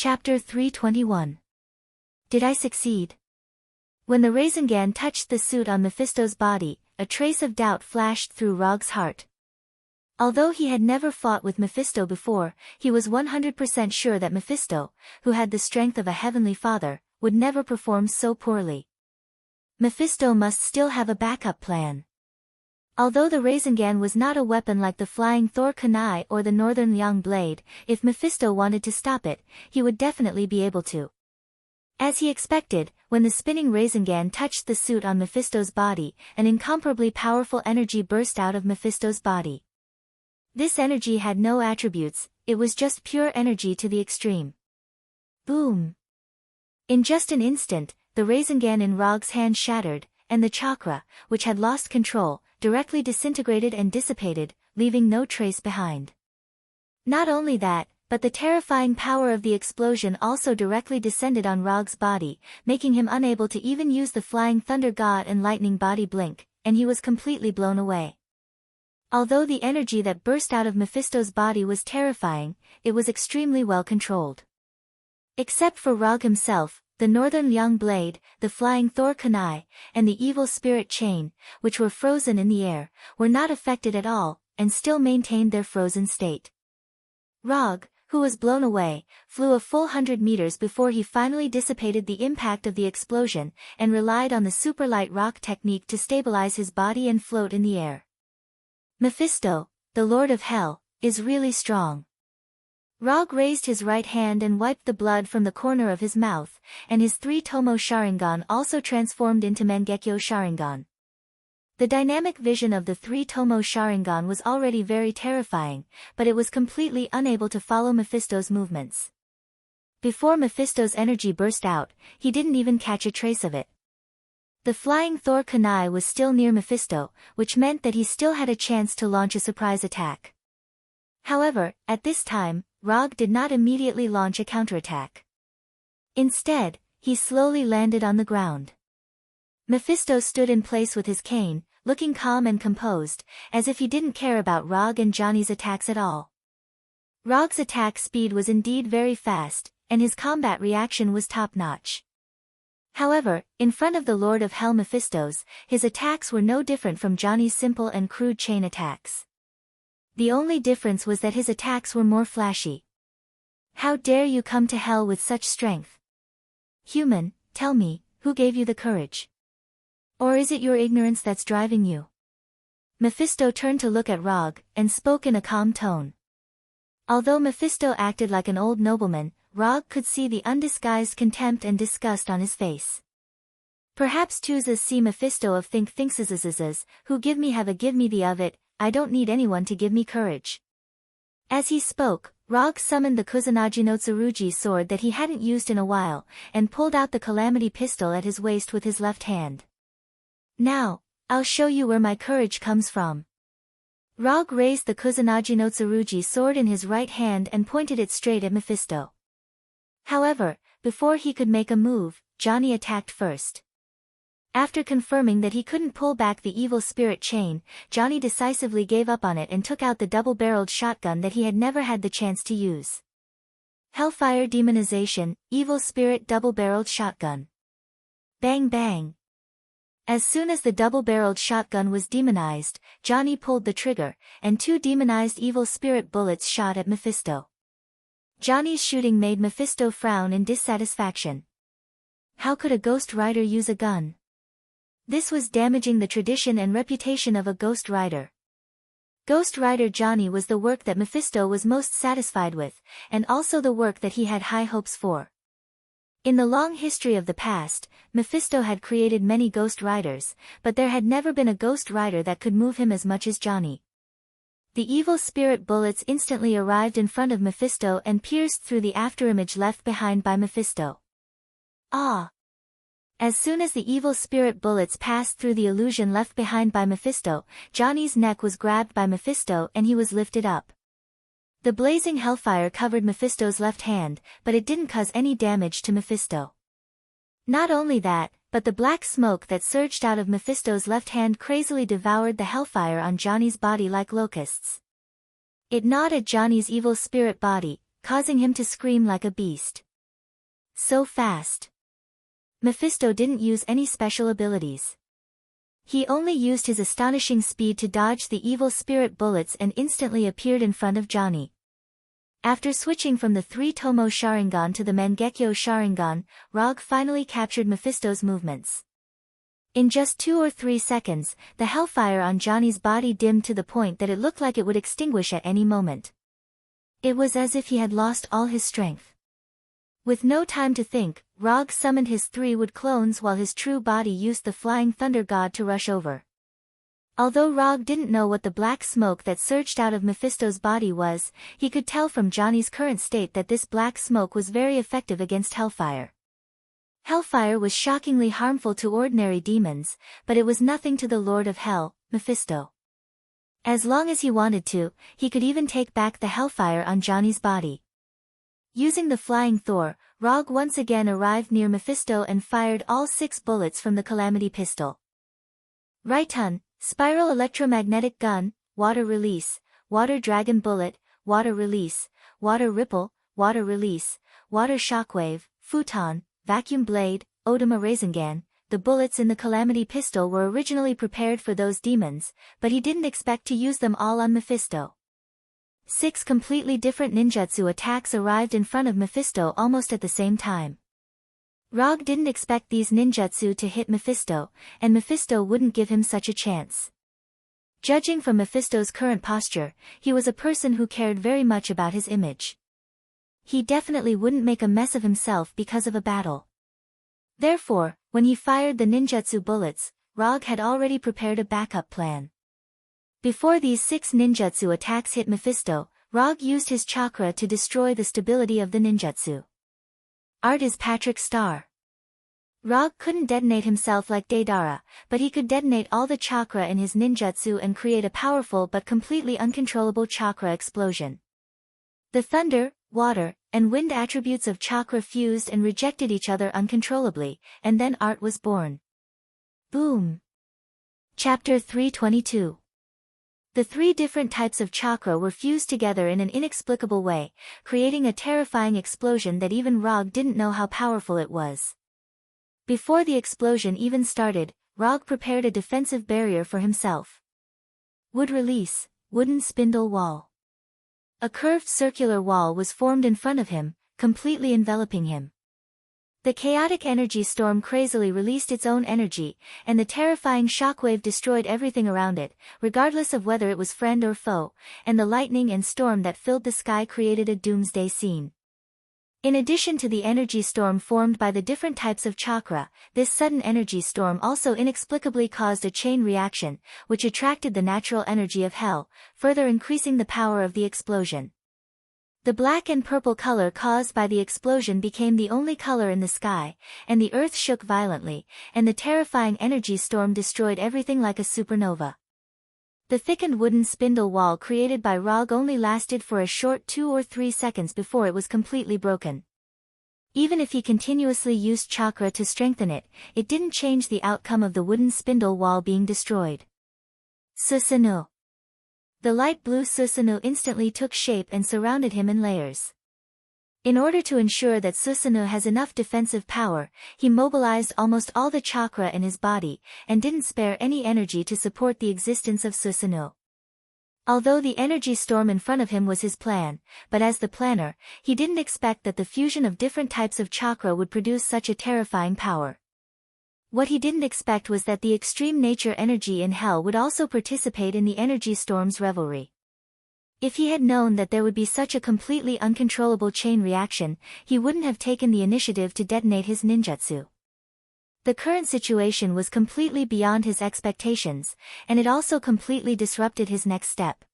Chapter 321. Did I succeed? When the Rasengan touched the suit on Mephisto's body, a trace of doubt flashed through Rog's heart. Although he had never fought with Mephisto before, he was 100% sure that Mephisto, who had the strength of a heavenly father, would never perform so poorly. Mephisto must still have a backup plan. Although the Rasengan was not a weapon like the flying Thor kunai or the northern Liang blade, if Mephisto wanted to stop it, he would definitely be able to. As he expected, when the spinning Rasengan touched the suit on Mephisto's body, an incomparably powerful energy burst out of Mephisto's body. This energy had no attributes, it was just pure energy to the extreme. Boom! In just an instant, the Rasengan in Rog's hand shattered, and the chakra, which had lost control, directly disintegrated and dissipated, leaving no trace behind. Not only that, but the terrifying power of the explosion also directly descended on Rog's body, making him unable to even use the flying thunder god and lightning body blink, and he was completely blown away. Although the energy that burst out of Mephisto's body was terrifying, it was extremely well controlled. Except for Rog himself, the northern Liang blade, the flying Thor kunai, and the evil spirit chain, which were frozen in the air, were not affected at all, and still maintained their frozen state. Rog, who was blown away, flew a full 100 meters before he finally dissipated the impact of the explosion, and relied on the superlight rock technique to stabilize his body and float in the air. Mephisto, the Lord of Hell, is really strong. Rog raised his right hand and wiped the blood from the corner of his mouth, and his 3-tomo Sharingan also transformed into Mangekyo Sharingan. The dynamic vision of the 3-tomo Sharingan was already very terrifying, but it was completely unable to follow Mephisto's movements. Before Mephisto's energy burst out, he didn't even catch a trace of it. The flying Thor kunai was still near Mephisto, which meant that he still had a chance to launch a surprise attack. However, at this time, Rog did not immediately launch a counterattack. Instead, he slowly landed on the ground. Mephisto stood in place with his cane, looking calm and composed, as if he didn't care about Rog and Johnny's attacks at all. Rog's attack speed was indeed very fast, and his combat reaction was top-notch. However, in front of the Lord of Hell Mephisto's, his attacks were no different from Johnny's simple and crude chain attacks. The only difference was that his attacks were more flashy. How dare you come to hell with such strength? Human, tell me, who gave you the courage? Or is it your ignorance that's driving you? Mephisto turned to look at Rog, and spoke in a calm tone. Although Mephisto acted like an old nobleman, Rog could see the undisguised contempt and disgust on his face. Perhaps chooses see Mephisto of thinks who give me have a give me the of it, I don't need anyone to give me courage. As he spoke, Rog summoned the Kusanagi no Tsurugi sword that he hadn't used in a while, and pulled out the calamity pistol at his waist with his left hand. Now, I'll show you where my courage comes from. Rog raised the Kusanagi no Tsurugi sword in his right hand and pointed it straight at Mephisto. However, before he could make a move, Johnny attacked first. After confirming that he couldn't pull back the evil spirit chain, Johnny decisively gave up on it and took out the double-barreled shotgun that he had never had the chance to use. Hellfire Demonization, Evil Spirit Double-Barreled Shotgun. Bang bang. As soon as the double-barreled shotgun was demonized, Johnny pulled the trigger, and 2 demonized evil spirit bullets shot at Mephisto. Johnny's shooting made Mephisto frown in dissatisfaction. How could a Ghost Rider use a gun? This was damaging the tradition and reputation of a Ghost Rider. Ghost Rider Johnny was the work that Mephisto was most satisfied with, and also the work that he had high hopes for. In the long history of the past, Mephisto had created many Ghost Riders, but there had never been a Ghost Rider that could move him as much as Johnny. The evil spirit bullets instantly arrived in front of Mephisto and pierced through the afterimage left behind by Mephisto. Ah! As soon as the evil spirit bullets passed through the illusion left behind by Mephisto, Johnny's neck was grabbed by Mephisto and he was lifted up. The blazing hellfire covered Mephisto's left hand, but it didn't cause any damage to Mephisto. Not only that, but the black smoke that surged out of Mephisto's left hand crazily devoured the hellfire on Johnny's body like locusts. It gnawed at Johnny's evil spirit body, causing him to scream like a beast. So fast. Mephisto didn't use any special abilities. He only used his astonishing speed to dodge the evil spirit bullets and instantly appeared in front of Johnny. After switching from the 3-Tomo Sharingan to the Mangekyo Sharingan, Rogue finally captured Mephisto's movements. In just 2 or 3 seconds, the hellfire on Johnny's body dimmed to the point that it looked like it would extinguish at any moment. It was as if he had lost all his strength. With no time to think, Rogue summoned his 3 wood clones while his true body used the flying thunder god to rush over. Although Rogue didn't know what the black smoke that surged out of Mephisto's body was, he could tell from Johnny's current state that this black smoke was very effective against hellfire. Hellfire was shockingly harmful to ordinary demons, but it was nothing to the Lord of Hell, Mephisto. As long as he wanted to, he could even take back the hellfire on Johnny's body. Using the flying Thor, Rogue once again arrived near Mephisto and fired all 6 bullets from the Calamity Pistol. Raiton, Spiral Electromagnetic Gun, Water Release, Water Dragon Bullet, Water Release, Water Ripple, Water Release, Water Shockwave, Futon, Vacuum Blade, Odama Rasengan. The bullets in the Calamity Pistol were originally prepared for those demons, but he didn't expect to use them all on Mephisto. 6 completely different ninjutsu attacks arrived in front of Mephisto almost at the same time. Rogue didn't expect these ninjutsu to hit Mephisto, and Mephisto wouldn't give him such a chance. Judging from Mephisto's current posture, he was a person who cared very much about his image. He definitely wouldn't make a mess of himself because of a battle. Therefore, when he fired the ninjutsu bullets, Rogue had already prepared a backup plan. Before these 6 ninjutsu attacks hit Mephisto, Rogue used his chakra to destroy the stability of the ninjutsu. Art is Patrick Star. Rogue couldn't detonate himself like Deidara, but he could detonate all the chakra in his ninjutsu and create a powerful but completely uncontrollable chakra explosion. The thunder, water, and wind attributes of chakra fused and rejected each other uncontrollably, and then Art was born. Boom! Chapter 322. The 3 different types of chakra were fused together in an inexplicable way, creating a terrifying explosion that even Rogue didn't know how powerful it was. Before the explosion even started, Rogue prepared a defensive barrier for himself. Wood Release, Wooden Spindle Wall. A curved circular wall was formed in front of him, completely enveloping him. The chaotic energy storm crazily released its own energy, and the terrifying shockwave destroyed everything around it, regardless of whether it was friend or foe, and the lightning and storm that filled the sky created a doomsday scene. In addition to the energy storm formed by the different types of chakra, this sudden energy storm also inexplicably caused a chain reaction, which attracted the natural energy of hell, further increasing the power of the explosion. The black and purple color caused by the explosion became the only color in the sky, and the earth shook violently, and the terrifying energy storm destroyed everything like a supernova. The thickened wooden spindle wall created by Rogue only lasted for a short 2 or 3 seconds before it was completely broken. Even if he continuously used chakra to strengthen it, it didn't change the outcome of the wooden spindle wall being destroyed. Susanoo. The light blue Susanoo instantly took shape and surrounded him in layers. In order to ensure that Susanoo has enough defensive power, he mobilized almost all the chakra in his body, and didn't spare any energy to support the existence of Susanoo. Although the energy storm in front of him was his plan, but as the planner, he didn't expect that the fusion of different types of chakra would produce such a terrifying power. What he didn't expect was that the extreme nature energy in hell would also participate in the energy storm's revelry. If he had known that there would be such a completely uncontrollable chain reaction, he wouldn't have taken the initiative to detonate his ninjutsu. The current situation was completely beyond his expectations, and it also completely disrupted his next step.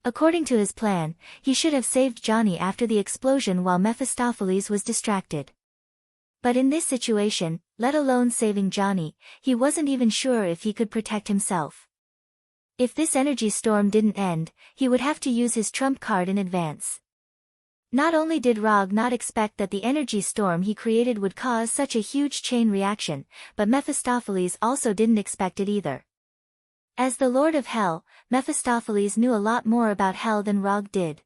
According to his plan, he should have saved Johnny after the explosion while Mephistopheles was distracted. But in this situation, let alone saving Johnny, he wasn't even sure if he could protect himself. If this energy storm didn't end, he would have to use his trump card in advance. Not only did Rogue not expect that the energy storm he created would cause such a huge chain reaction, but Mephistopheles also didn't expect it either. As the Lord of Hell, Mephistopheles knew a lot more about hell than Rogue did.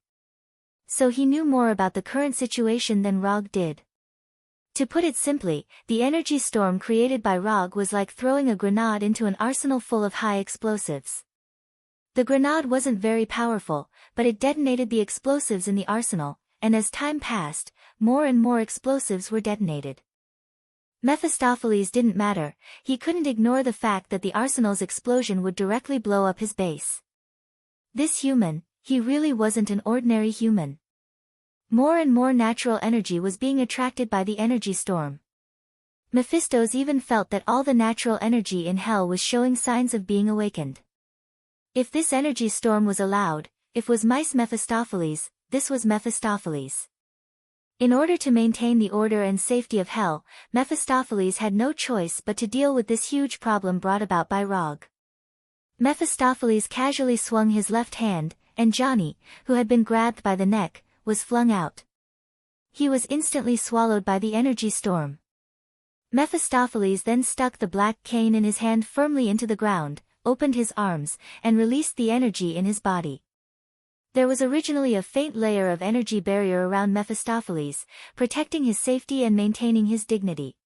So he knew more about the current situation than Rogue did. To put it simply, the energy storm created by Rog was like throwing a grenade into an arsenal full of high explosives. The grenade wasn't very powerful, but it detonated the explosives in the arsenal, and as time passed, more and more explosives were detonated. Mephistopheles didn't matter, he couldn't ignore the fact that the arsenal's explosion would directly blow up his base. This human, he really wasn't an ordinary human. More and more natural energy was being attracted by the energy storm. Mephistos even felt that all the natural energy in hell was showing signs of being awakened. If this energy storm was allowed, if was mice Mephistopheles, this was Mephistopheles. In order to maintain the order and safety of hell, Mephistopheles had no choice but to deal with this huge problem brought about by Rog. Mephistopheles casually swung his left hand, and Johnny, who had been grabbed by the neck, was flung out. He was instantly swallowed by the energy storm. Mephistopheles then stuck the black cane in his hand firmly into the ground, opened his arms, and released the energy in his body. There was originally a faint layer of energy barrier around Mephistopheles, protecting his safety and maintaining his dignity.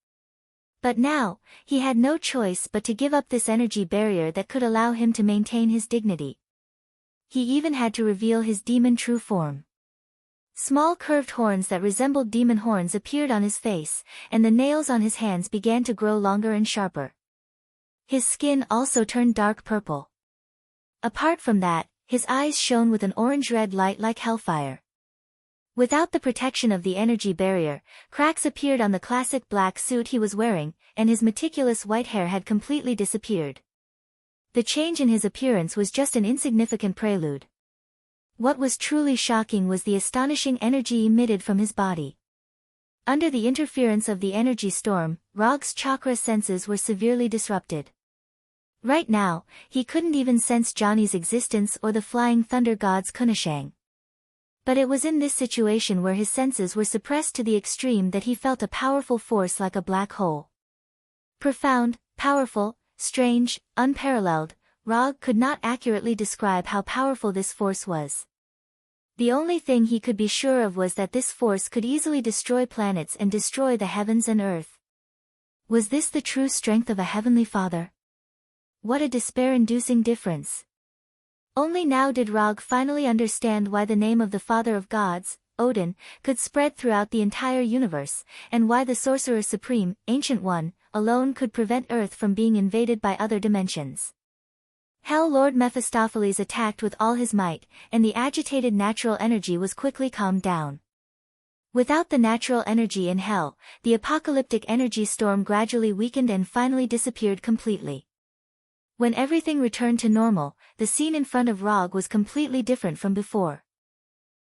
But now, he had no choice but to give up this energy barrier that could allow him to maintain his dignity. He even had to reveal his demon true form. Small curved horns that resembled demon horns appeared on his face, and the nails on his hands began to grow longer and sharper. His skin also turned dark purple. Apart from that, his eyes shone with an orange-red light like hellfire. Without the protection of the energy barrier, cracks appeared on the classic black suit he was wearing, and his meticulous white hair had completely disappeared. The change in his appearance was just an insignificant prelude. What was truly shocking was the astonishing energy emitted from his body. Under the interference of the energy storm, Rog's chakra senses were severely disrupted. Right now, he couldn't even sense Johnny's existence or the flying thunder god's Kunashang. But it was in this situation where his senses were suppressed to the extreme that he felt a powerful force like a black hole. Profound, powerful, strange, unparalleled, Rog could not accurately describe how powerful this force was. The only thing he could be sure of was that this force could easily destroy planets and destroy the heavens and earth. Was this the true strength of a heavenly father? What a despair-inducing difference. Only now did Rog finally understand why the name of the Father of Gods, Odin, could spread throughout the entire universe, and why the Sorcerer Supreme, Ancient One, alone could prevent Earth from being invaded by other dimensions. Hell Lord Mephistopheles attacked with all his might, and the agitated natural energy was quickly calmed down. Without the natural energy in hell, the apocalyptic energy storm gradually weakened and finally disappeared completely. When everything returned to normal, the scene in front of Rog was completely different from before.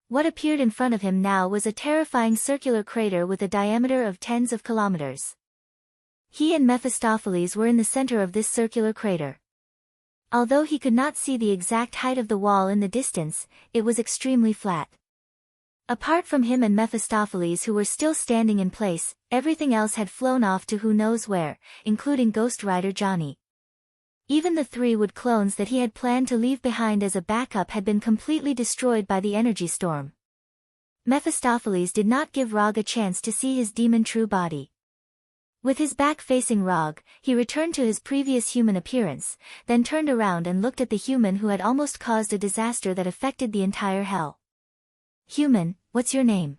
What appeared in front of him now was a terrifying circular crater with a diameter of tens of kilometers. He and Mephistopheles were in the center of this circular crater. Although he could not see the exact height of the wall in the distance, it was extremely flat. Apart from him and Mephistopheles who were still standing in place, everything else had flown off to who knows where, including Ghost Rider Johnny. Even the 3 wood clones that he had planned to leave behind as a backup had been completely destroyed by the energy storm. Mephistopheles did not give Rog a chance to see his demon true body. With his back facing Rog, he returned to his previous human appearance, then turned around and looked at the human who had almost caused a disaster that affected the entire hell. "Human, what's your name?"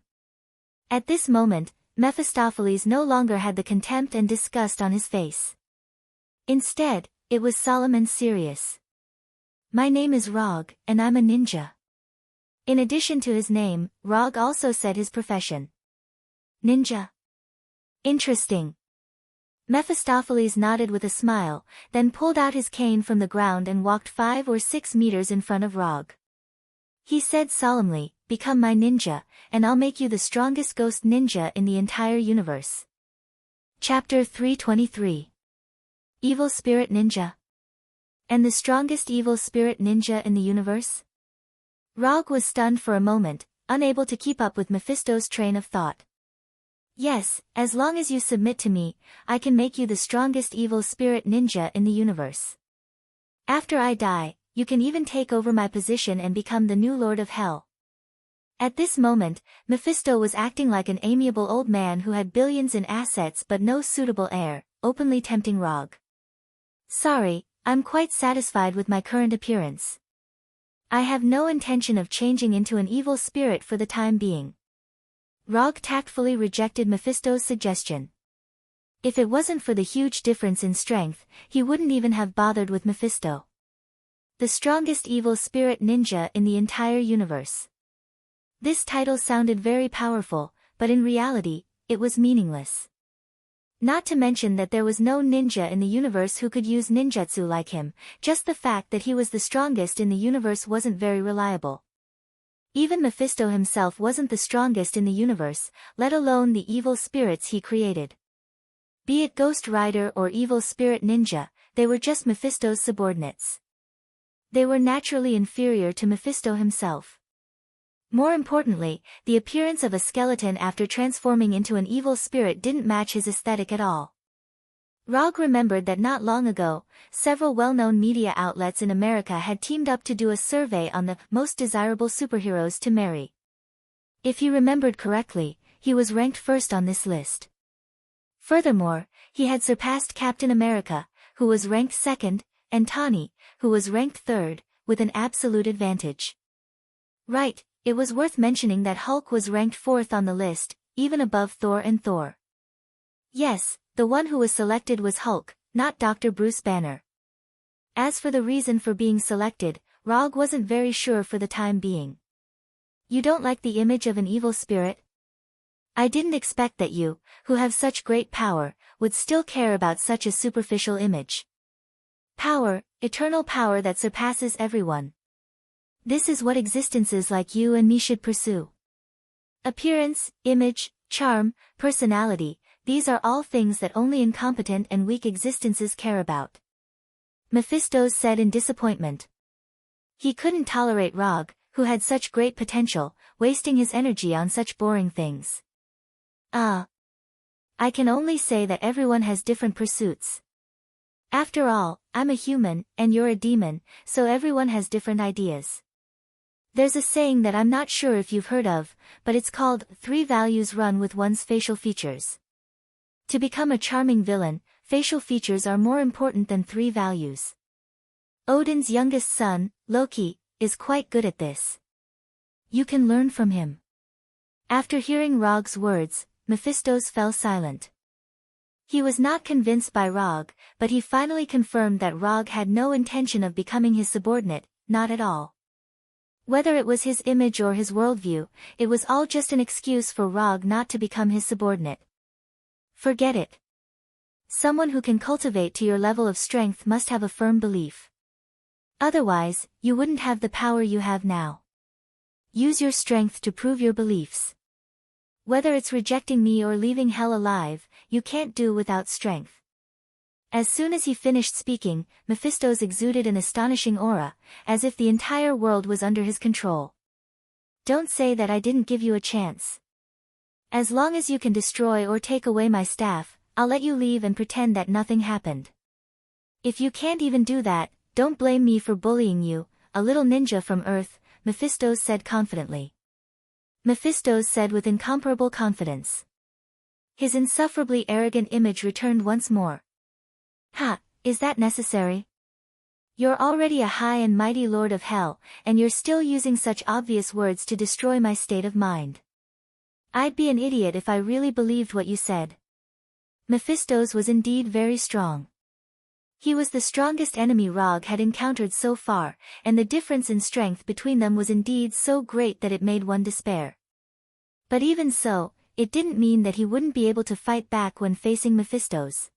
At this moment, Mephistopheles no longer had the contempt and disgust on his face. Instead, it was solemn and serious. "My name is Rog, and I'm a ninja." In addition to his name, Rog also said his profession. "Ninja? Interesting." Mephistopheles nodded with a smile, then pulled out his cane from the ground and walked 5 or 6 meters in front of Rog. He said solemnly, "Become my ninja, and I'll make you the strongest ghost ninja in the entire universe." Chapter 323. Evil Spirit Ninja. And the strongest evil spirit ninja in the universe? Rog was stunned for a moment, unable to keep up with Mephisto's train of thought. "Yes, as long as you submit to me, I can make you the strongest evil spirit ninja in the universe. After I die, you can even take over my position and become the new Lord of Hell." At this moment, Mephisto was acting like an amiable old man who had billions in assets but no suitable heir, openly tempting Rog. Sorry, I'm quite satisfied with my current appearance. I have no intention of changing into an evil spirit for the time being. Rog tactfully rejected Mephisto's suggestion. If it wasn't for the huge difference in strength, he wouldn't even have bothered with Mephisto. The strongest evil spirit ninja in the entire universe. This title sounded very powerful, but in reality, it was meaningless. Not to mention that there was no ninja in the universe who could use ninjutsu like him, just the fact that he was the strongest in the universe wasn't very reliable. Even Mephisto himself wasn't the strongest in the universe, let alone the evil spirits he created. Be it Ghost Rider or Evil Spirit Ninja, they were just Mephisto's subordinates. They were naturally inferior to Mephisto himself. More importantly, the appearance of a skeleton after transforming into an evil spirit didn't match his aesthetic at all. Rog remembered that not long ago, several well-known media outlets in America had teamed up to do a survey on the most desirable superheroes to marry. If he remembered correctly, he was ranked first on this list. Furthermore, he had surpassed Captain America, who was ranked second, and Tawny, who was ranked third, with an absolute advantage. Right, it was worth mentioning that Hulk was ranked fourth on the list, even above Thor and Thor. Yes, the one who was selected was Hulk, not Dr. Bruce Banner. As for the reason for being selected, Rog wasn't very sure for the time being. You don't like the image of an evil spirit? I didn't expect that you, who have such great power, would still care about such a superficial image. Power, eternal power that surpasses everyone. This is what existences like you and me should pursue. Appearance, image, charm, personality, these are all things that only incompetent and weak existences care about. Mephisto said in disappointment. He couldn't tolerate Rog, who had such great potential, wasting his energy on such boring things. I can only say that everyone has different pursuits. After all, I'm a human, and you're a demon, so everyone has different ideas. There's a saying that I'm not sure if you've heard of, but it's called, 3 values run with one's facial features. To become a charming villain, facial features are more important than 3 values. Odin's youngest son, Loki, is quite good at this. You can learn from him. After hearing Rog's words, Mephisto fell silent. He was not convinced by Rog, but he finally confirmed that Rog had no intention of becoming his subordinate, not at all. Whether it was his image or his worldview, it was all just an excuse for Rog not to become his subordinate. Forget it. Someone who can cultivate to your level of strength must have a firm belief. Otherwise, you wouldn't have the power you have now. Use your strength to prove your beliefs. Whether it's rejecting me or leaving hell alive, you can't do without strength. As soon as he finished speaking, Mephisto exuded an astonishing aura, as if the entire world was under his control. Don't say that I didn't give you a chance. As long as you can destroy or take away my staff, I'll let you leave and pretend that nothing happened. If you can't even do that, don't blame me for bullying you, a little ninja from Earth, Mephisto said confidently. Mephisto said with incomparable confidence. His insufferably arrogant image returned once more. Ha, is that necessary? You're already a high and mighty lord of hell, and you're still using such obvious words to destroy my state of mind. I'd be an idiot if I really believed what you said. Mephisto's was indeed very strong. He was the strongest enemy Rog had encountered so far, and the difference in strength between them was indeed so great that it made one despair. But even so, it didn't mean that he wouldn't be able to fight back when facing Mephisto's.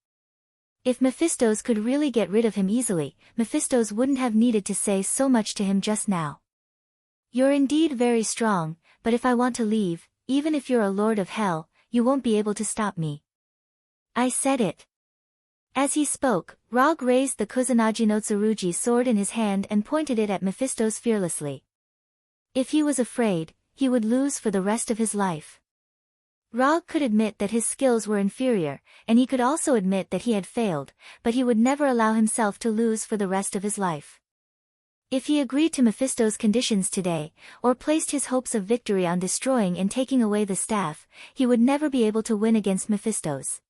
If Mephisto's could really get rid of him easily, Mephisto's wouldn't have needed to say so much to him just now. You're indeed very strong, but if I want to leave, even if you're a lord of hell, you won't be able to stop me. I said it. As he spoke, Rog raised the Kusanagi no Tsurugi sword in his hand and pointed it at Mephisto's fearlessly. If he was afraid, he would lose for the rest of his life. Rog could admit that his skills were inferior, and he could also admit that he had failed, but he would never allow himself to lose for the rest of his life. If he agreed to Mephisto's conditions today, or placed his hopes of victory on destroying and taking away the staff, he would never be able to win against Mephisto's.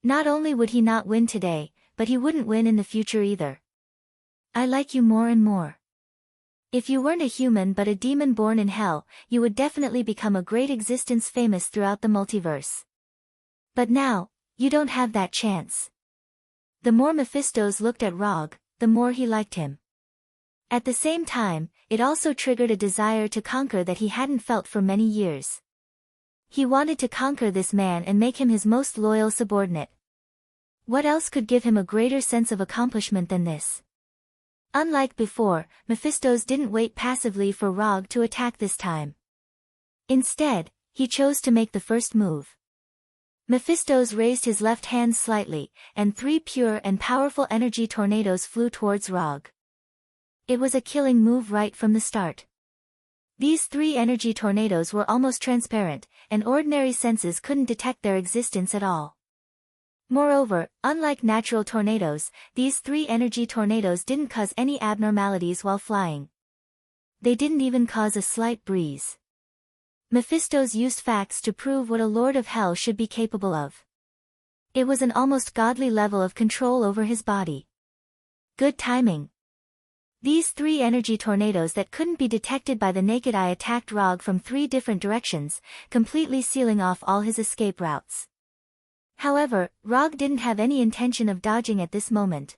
Not only would he not win today, but he wouldn't win in the future either. I like you more and more. If you weren't a human but a demon born in hell, you would definitely become a great existence famous throughout the multiverse. But now, you don't have that chance. The more Mephistos looked at Rog, the more he liked him. At the same time, it also triggered a desire to conquer that he hadn't felt for many years. He wanted to conquer this man and make him his most loyal subordinate. What else could give him a greater sense of accomplishment than this? Unlike before, Mephistos didn't wait passively for Rog to attack this time. Instead, he chose to make the first move. Mephistos raised his left hand slightly, and 3 pure and powerful energy tornadoes flew towards Rog. It was a killing move right from the start. These 3 energy tornadoes were almost transparent, and ordinary senses couldn't detect their existence at all. Moreover, unlike natural tornadoes, these 3 energy tornadoes didn't cause any abnormalities while flying. They didn't even cause a slight breeze. Mephistos used facts to prove what a lord of hell should be capable of. It was an almost godly level of control over his body. Good timing. These 3 energy tornadoes that couldn't be detected by the naked eye attacked Rog from 3 different directions, completely sealing off all his escape routes. However, Rog didn't have any intention of dodging at this moment.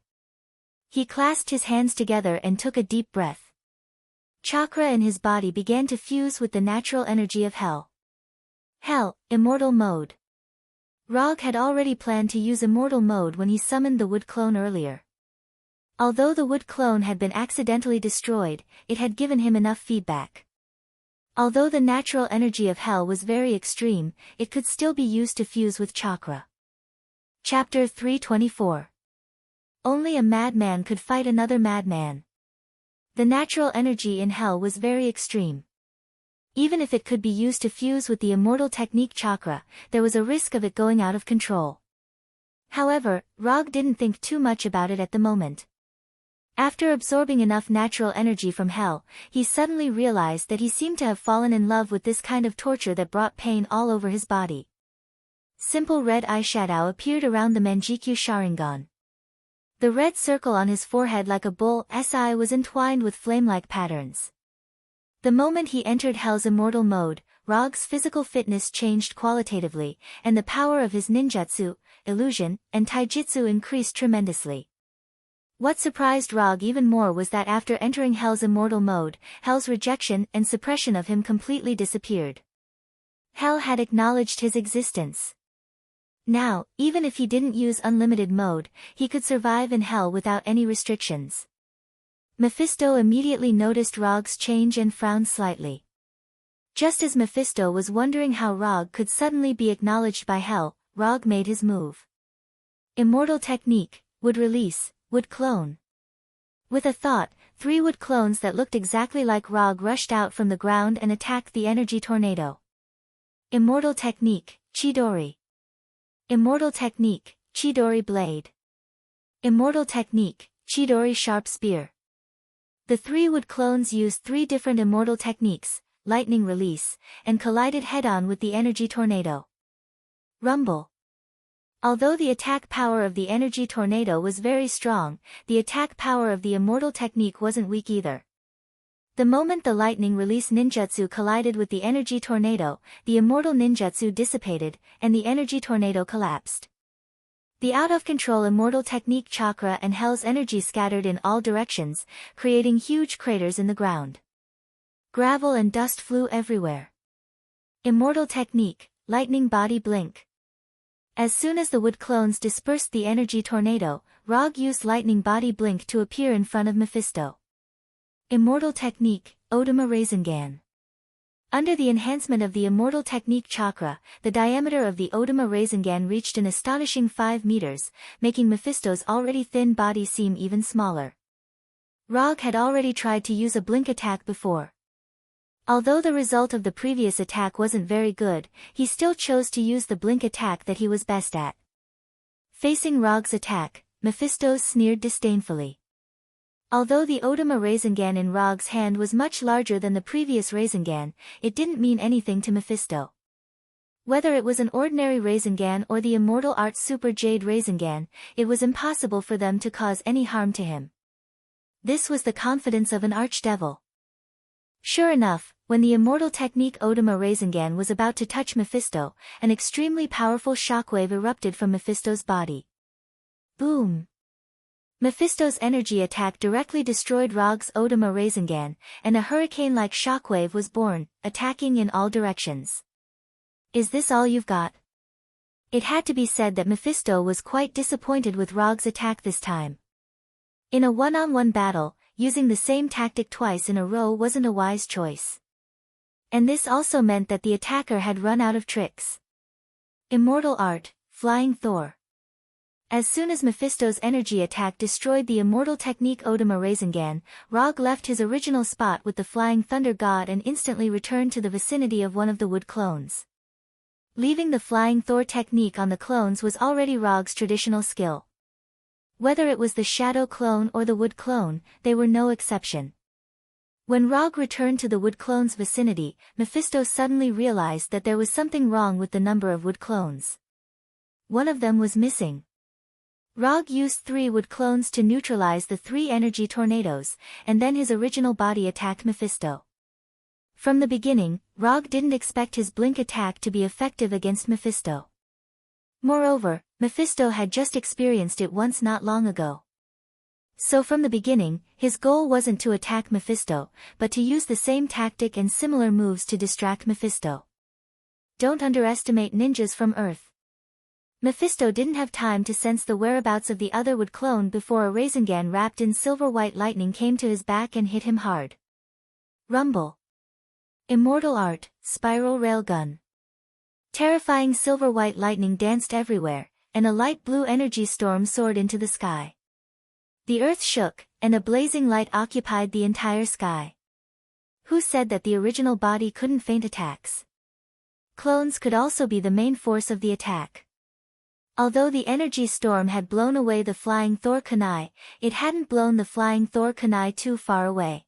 He clasped his hands together and took a deep breath. Chakra in his body began to fuse with the natural energy of hell. Hell, Immortal Mode. Rog had already planned to use Immortal Mode when he summoned the wood clone earlier. Although the wood clone had been accidentally destroyed, it had given him enough feedback. Although the natural energy of hell was very extreme, it could still be used to fuse with chakra. Chapter 324. Only a madman could fight another madman. The natural energy in hell was very extreme. Even if it could be used to fuse with the immortal technique chakra, there was a risk of it going out of control. However, Rog didn't think too much about it at the moment. After absorbing enough natural energy from hell, he suddenly realized that he seemed to have fallen in love with this kind of torture that brought pain all over his body. Simple red eyeshadow appeared around the Manjikyu Sharingan. The red circle on his forehead like a bull's eye was entwined with flame-like patterns. The moment he entered Hell's immortal mode, Rog's physical fitness changed qualitatively, and the power of his ninjutsu, illusion, and taijutsu increased tremendously. What surprised Rog even more was that after entering Hell's immortal mode, Hell's rejection and suppression of him completely disappeared. Hell had acknowledged his existence. Now, even if he didn't use unlimited mode, he could survive in Hell without any restrictions. Mephisto immediately noticed Rog's change and frowned slightly. Just as Mephisto was wondering how Rog could suddenly be acknowledged by Hell, Rog made his move. Immortal technique, would release, would clone. With a thought, 3 wood clones that looked exactly like Rog rushed out from the ground and attacked the energy tornado. Immortal technique, Chidori. Immortal technique, Chidori blade. Immortal technique, Chidori sharp spear. The 3 wood clones used 3 different immortal techniques, lightning release, and collided head-on with the energy tornado. Rumble. Although the attack power of the energy tornado was very strong, the attack power of the immortal technique wasn't weak either. The moment the lightning release ninjutsu collided with the energy tornado, the immortal ninjutsu dissipated, and the energy tornado collapsed. The out-of-control immortal technique chakra and Hell's energy scattered in all directions, creating huge craters in the ground. Gravel and dust flew everywhere. Immortal technique, lightning body blink. As soon as the wood clones dispersed the energy tornado, Rog used lightning body blink to appear in front of Mephisto. Immortal technique, Odama Rasengan. Under the enhancement of the immortal technique chakra, the diameter of the Odama Rasengan reached an astonishing 5 meters, making Mephisto's already thin body seem even smaller. Rog had already tried to use a blink attack before. Although the result of the previous attack wasn't very good, he still chose to use the blink attack that he was best at. Facing Rog's attack, Mephisto sneered disdainfully. Although the Odama Rasengan in Rog's hand was much larger than the previous Rasengan, it didn't mean anything to Mephisto. Whether it was an ordinary Rasengan or the Immortal Art Super Jade Rasengan, it was impossible for them to cause any harm to him. This was the confidence of an archdevil. Sure enough, when the Immortal Technique Odama Rasengan was about to touch Mephisto, an extremely powerful shockwave erupted from Mephisto's body. Boom! Mephisto's energy attack directly destroyed Rog's Odama Rasengan, and a hurricane-like shockwave was born, attacking in all directions. Is this all you've got? It had to be said that Mephisto was quite disappointed with Rog's attack this time. In a one-on-one battle, using the same tactic twice in a row wasn't a wise choice. And this also meant that the attacker had run out of tricks. Immortal Art, Flying Thor. As soon as Mephisto's energy attack destroyed the Immortal Technique Odama Rasengan, Rog left his original spot with the Flying Thunder God and instantly returned to the vicinity of one of the wood clones. Leaving the Flying Thor technique on the clones was already Rog's traditional skill. Whether it was the Shadow clone or the Wood clone, they were no exception. When Rog returned to the Wood clone's vicinity, Mephisto suddenly realized that there was something wrong with the number of Wood clones. One of them was missing. Rog used 3 Wood clones to neutralize the 3 energy tornadoes, and then his original body attacked Mephisto. From the beginning, Rog didn't expect his blink attack to be effective against Mephisto. Moreover, Mephisto had just experienced it once not long ago. So from the beginning, his goal wasn't to attack Mephisto, but to use the same tactic and similar moves to distract Mephisto. Don't underestimate ninjas from Earth. Mephisto didn't have time to sense the whereabouts of the other Wood clone before a Rasengan wrapped in silver-white lightning came to his back and hit him hard. Rumble. Immortal Art, Spiral Railgun. Terrifying silver-white lightning danced everywhere, and a light blue energy storm soared into the sky. The earth shook, and a blazing light occupied the entire sky. Who said that the original body couldn't feint attacks? Clones could also be the main force of the attack. Although the energy storm had blown away the Flying Thor kunai, it hadn't blown the Flying Thor kunai too far away.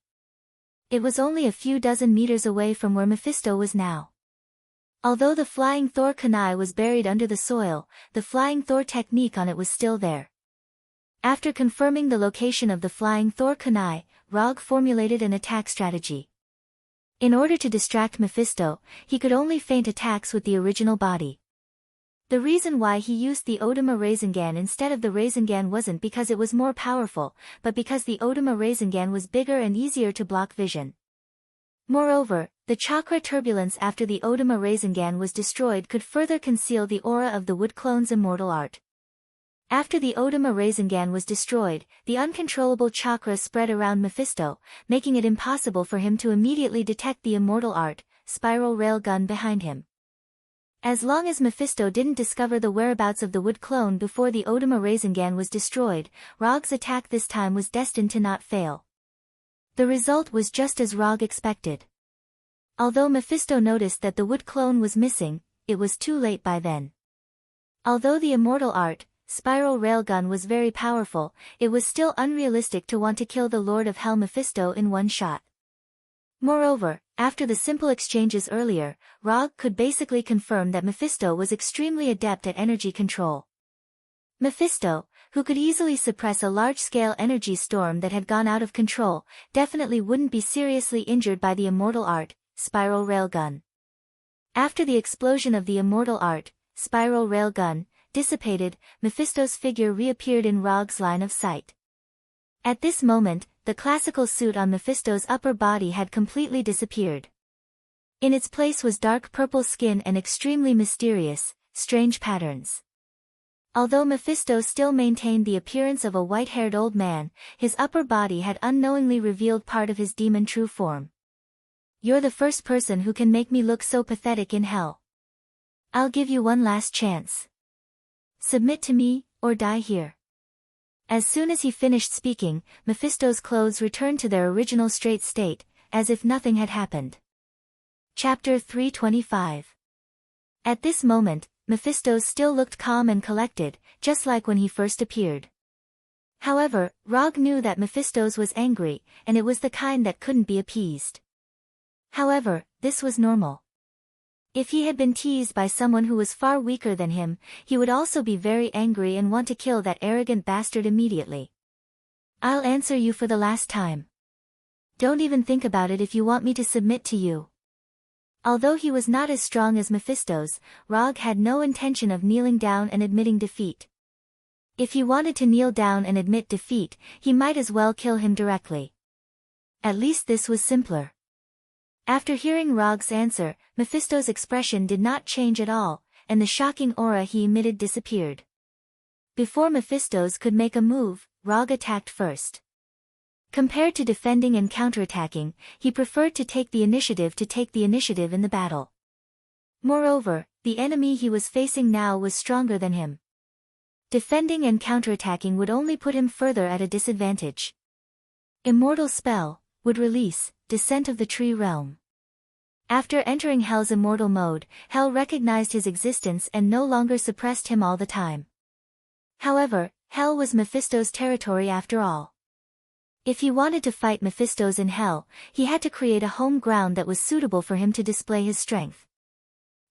It was only a few dozen meters away from where Mephisto was now. Although the Flying Thor kunai was buried under the soil, the Flying Thor technique on it was still there. After confirming the location of the Flying Thor kunai, Rog formulated an attack strategy. In order to distract Mephisto, he could only feint attacks with the original body. The reason why he used the Odama Rasengan instead of the Rasengan wasn't because it was more powerful, but because the Odama Rasengan was bigger and easier to block vision. Moreover, the chakra turbulence after the Odama Rasengan was destroyed could further conceal the aura of the Wood clone's immortal art. After the Odama Rasengan was destroyed, the uncontrollable chakra spread around Mephisto, making it impossible for him to immediately detect the immortal art, spiral railgun behind him. As long as Mephisto didn't discover the whereabouts of the Wood clone before the Odama Rasengan was destroyed, Rog's attack this time was destined to not fail. The result was just as Rog expected. Although Mephisto noticed that the Wood clone was missing, it was too late by then. Although the immortal art, spiral railgun was very powerful, it was still unrealistic to want to kill the Lord of Hell Mephisto in one shot. Moreover, after the simple exchanges earlier, Rog could basically confirm that Mephisto was extremely adept at energy control. Mephisto, who could easily suppress a large-scale energy storm that had gone out of control, definitely wouldn't be seriously injured by the immortal art, spiral railgun. After the explosion of the immortal art, spiral railgun, dissipated, Mephisto's figure reappeared in Rog's line of sight. At this moment, the classical suit on Mephisto's upper body had completely disappeared. In its place was dark purple skin and extremely mysterious, strange patterns. Although Mephisto still maintained the appearance of a white-haired old man, his upper body had unknowingly revealed part of his demon true form. You're the first person who can make me look so pathetic in hell. I'll give you one last chance. Submit to me, or die here. As soon as he finished speaking, Mephisto's clothes returned to their original straight state, as if nothing had happened. Chapter 325. At this moment, Mephisto still looked calm and collected, just like when he first appeared. However, Rog knew that Mephistos was angry, and it was the kind that couldn't be appeased. However, this was normal. If he had been teased by someone who was far weaker than him, he would also be very angry and want to kill that arrogant bastard immediately. I'll answer you for the last time. Don't even think about it if you want me to submit to you. Although he was not as strong as Mephistos, Rog had no intention of kneeling down and admitting defeat. If he wanted to kneel down and admit defeat, he might as well kill him directly. At least this was simpler. After hearing Rog's answer, Mephistos' expression did not change at all, and the shocking aura he emitted disappeared. Before Mephistos could make a move, Rog attacked first. Compared to defending and counterattacking, he preferred to take the initiative in the battle. Moreover, the enemy he was facing now was stronger than him. Defending and counterattacking would only put him further at a disadvantage. Immortal Spell would release Descent of the Tree Realm. After entering Hell's immortal mode, Hell recognized his existence and no longer suppressed him all the time. However, Hell was Mephistos' territory after all. If he wanted to fight Mephistos in Hell, he had to create a home ground that was suitable for him to display his strength.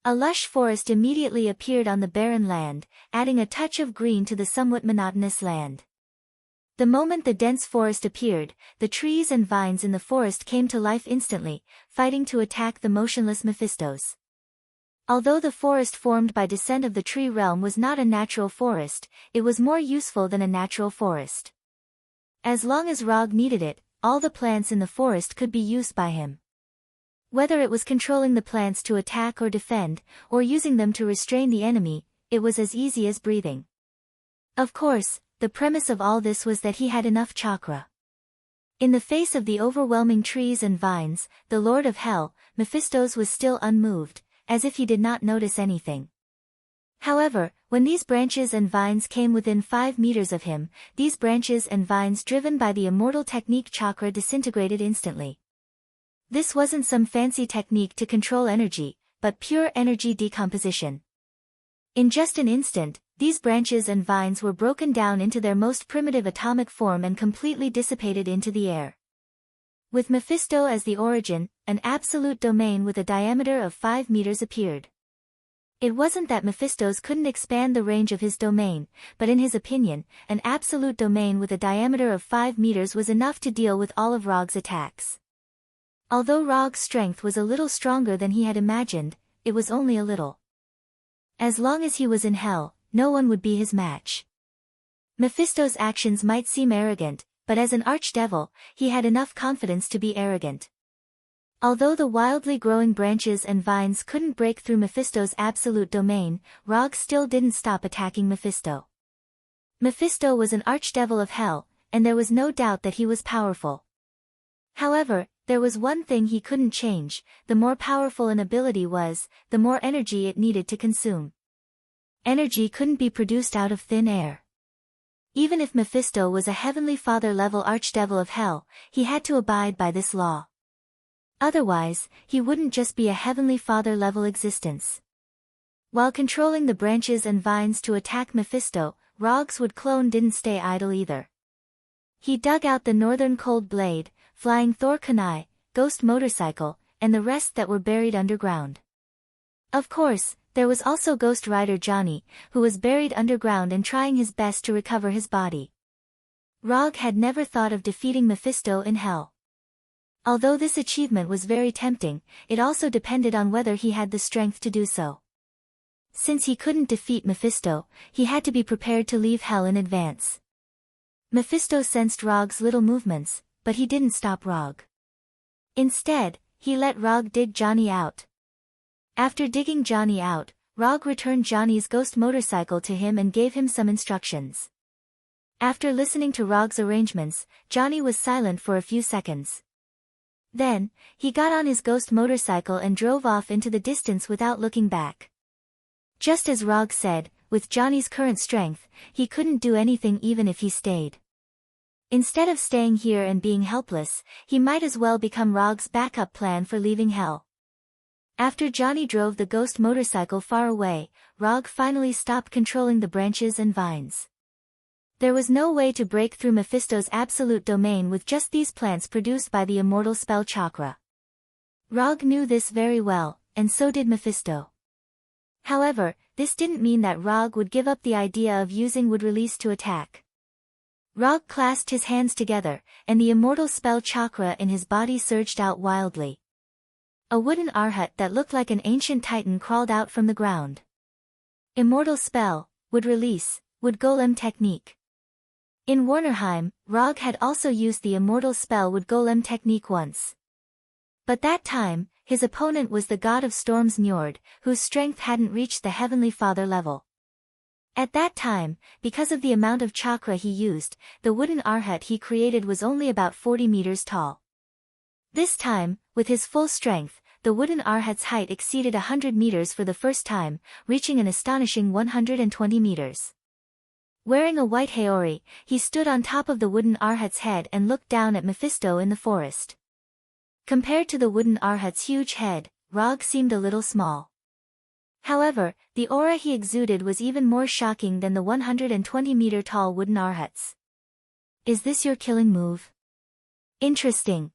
A lush forest immediately appeared on the barren land, adding a touch of green to the somewhat monotonous land. The moment the dense forest appeared, the trees and vines in the forest came to life instantly, fighting to attack the motionless Mephistos. Although the forest formed by descent of the tree realm was not a natural forest, it was more useful than a natural forest. As long as Rog needed it, all the plants in the forest could be used by him. Whether it was controlling the plants to attack or defend, or using them to restrain the enemy, it was as easy as breathing. Of course, the premise of all this was that he had enough chakra. In the face of the overwhelming trees and vines, the Lord of Hell, Mephistos, was still unmoved, as if he did not notice anything. However, when these branches and vines came within 5 meters of him, these branches and vines driven by the immortal technique chakra disintegrated instantly. This wasn't some fancy technique to control energy, but pure energy decomposition. In just an instant, these branches and vines were broken down into their most primitive atomic form and completely dissipated into the air. With Mephisto as the origin, an absolute domain with a diameter of 5 meters appeared. It wasn't that Mephistos couldn't expand the range of his domain, but in his opinion, an absolute domain with a diameter of 5 meters was enough to deal with all of Rog's attacks. Although Rog's strength was a little stronger than he had imagined, it was only a little. As long as he was in Hell, no one would be his match. Mephisto's actions might seem arrogant, but as an archdevil, he had enough confidence to be arrogant. Although the wildly growing branches and vines couldn't break through Mephisto's absolute domain, Rog still didn't stop attacking Mephisto. Mephisto was an archdevil of Hell, and there was no doubt that he was powerful. However, there was one thing he couldn't change: the more powerful an ability was, the more energy it needed to consume. Energy couldn't be produced out of thin air. Even if Mephisto was a Heavenly Father-level archdevil of Hell, he had to abide by this law. Otherwise, he wouldn't just be a Heavenly Father-level existence. While controlling the branches and vines to attack Mephisto, Rog's wood clone didn't stay idle either. He dug out the Northern Cold Blade, Flying Thor Kunai, Ghost Motorcycle, and the rest that were buried underground. Of course, there was also Ghost Rider Johnny, who was buried underground and trying his best to recover his body. Rog had never thought of defeating Mephisto in Hell. Although this achievement was very tempting, it also depended on whether he had the strength to do so. Since he couldn't defeat Mephisto, he had to be prepared to leave Hell in advance. Mephisto sensed Rog's little movements, but he didn't stop Rog. Instead, he let Rog dig Johnny out. After digging Johnny out, Rog returned Johnny's ghost motorcycle to him and gave him some instructions. After listening to Rog's arrangements, Johnny was silent for a few seconds. Then, he got on his ghost motorcycle and drove off into the distance without looking back. Just as Rog said, with Johnny's current strength, he couldn't do anything even if he stayed. Instead of staying here and being helpless, he might as well become Rog's backup plan for leaving Hell. After Johnny drove the ghost motorcycle far away, Rog finally stopped controlling the branches and vines. There was no way to break through Mephisto's absolute domain with just these plants produced by the immortal spell chakra. Rog knew this very well, and so did Mephisto. However, this didn't mean that Rog would give up the idea of using wood release to attack. Rog clasped his hands together, and the immortal spell chakra in his body surged out wildly. A wooden arhat that looked like an ancient titan crawled out from the ground. Immortal spell, wood release, wood golem technique. In Warnerheim, Rog had also used the immortal spell wood golem technique once. But that time, his opponent was the god of storms Njord, whose strength hadn't reached the Heavenly Father level. At that time, because of the amount of chakra he used, the wooden arhat he created was only about 40 meters tall. This time, with his full strength, the wooden arhat's height exceeded 100 meters for the first time, reaching an astonishing 120 meters. Wearing a white haori, he stood on top of the wooden arhat's head and looked down at Mephisto in the forest. Compared to the wooden arhat's huge head, Rog seemed a little small. However, the aura he exuded was even more shocking than the 120-meter-tall wooden arhats. Is this your killing move? Interesting.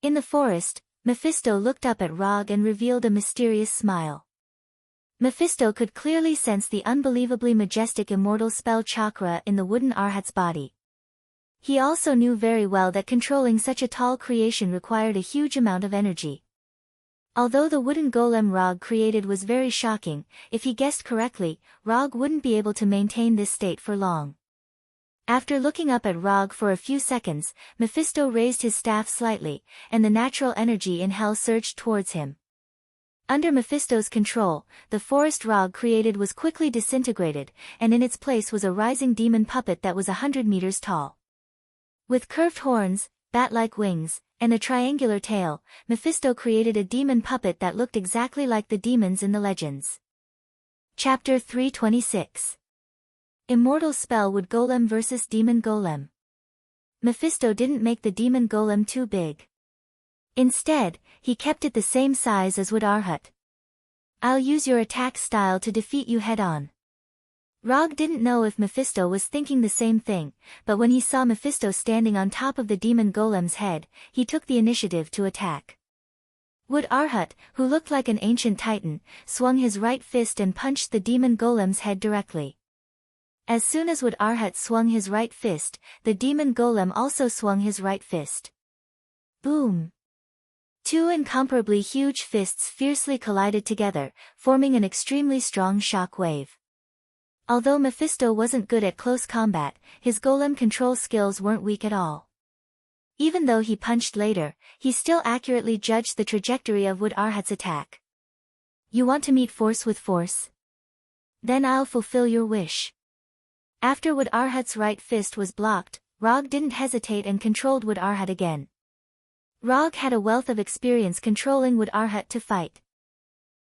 In the forest, Mephisto looked up at Rog and revealed a mysterious smile. Mephisto could clearly sense the unbelievably majestic immortal spell chakra in the wooden arhat's body. He also knew very well that controlling such a tall creation required a huge amount of energy. Although the wooden golem Rog created was very shocking, if he guessed correctly, Rog wouldn't be able to maintain this state for long. After looking up at Rog for a few seconds, Mephisto raised his staff slightly, and the natural energy in hell surged towards him. Under Mephisto's control, the forest Rog created was quickly disintegrated, and in its place was a rising demon puppet that was 100 meters tall. With curved horns, bat-like wings, and a triangular tail, Mephisto created a demon puppet that looked exactly like the demons in the legends. Chapter 326. Immortal Spell Wood Golem vs. Demon Golem. Mephisto didn't make the demon golem too big. Instead, he kept it the same size as Wood Arhat. I'll use your attack style to defeat you head-on. Rog didn't know if Mephisto was thinking the same thing, but when he saw Mephisto standing on top of the demon golem's head, he took the initiative to attack. Wood Arhat, who looked like an ancient titan, swung his right fist and punched the demon golem's head directly. As soon as Wood Arhat swung his right fist, the demon golem also swung his right fist. Boom! Two incomparably huge fists fiercely collided together, forming an extremely strong shock wave. Although Mephisto wasn't good at close combat, his golem control skills weren't weak at all. Even though he punched later, he still accurately judged the trajectory of Wood Arhat's attack. You want to meet force with force? Then I'll fulfill your wish. After Wood Arhat's right fist was blocked, Rog didn't hesitate and controlled Wood Arhat again. Rog had a wealth of experience controlling Wood Arhat to fight.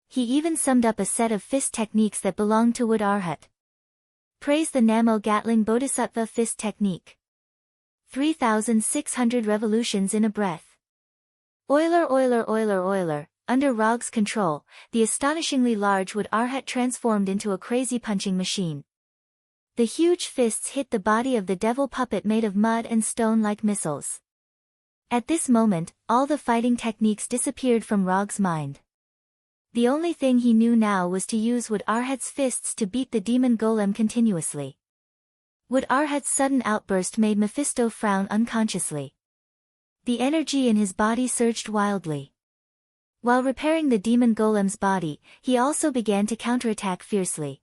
He even summed up a set of fist techniques that belonged to Wood Arhat. Praise the Namo Gatling Bodhisattva Fist Technique. 3,600 revolutions in a breath. Oiler. Under Rog's control, the astonishingly large Wood Arhat transformed into a crazy punching machine. The huge fists hit the body of the devil puppet made of mud and stone like missiles. At this moment, all the fighting techniques disappeared from Rog's mind. The only thing he knew now was to use Wood Arhat's fists to beat the demon golem continuously. Wood Arhat's sudden outburst made Mephisto frown unconsciously. The energy in his body surged wildly. While repairing the demon golem's body, he also began to counterattack fiercely.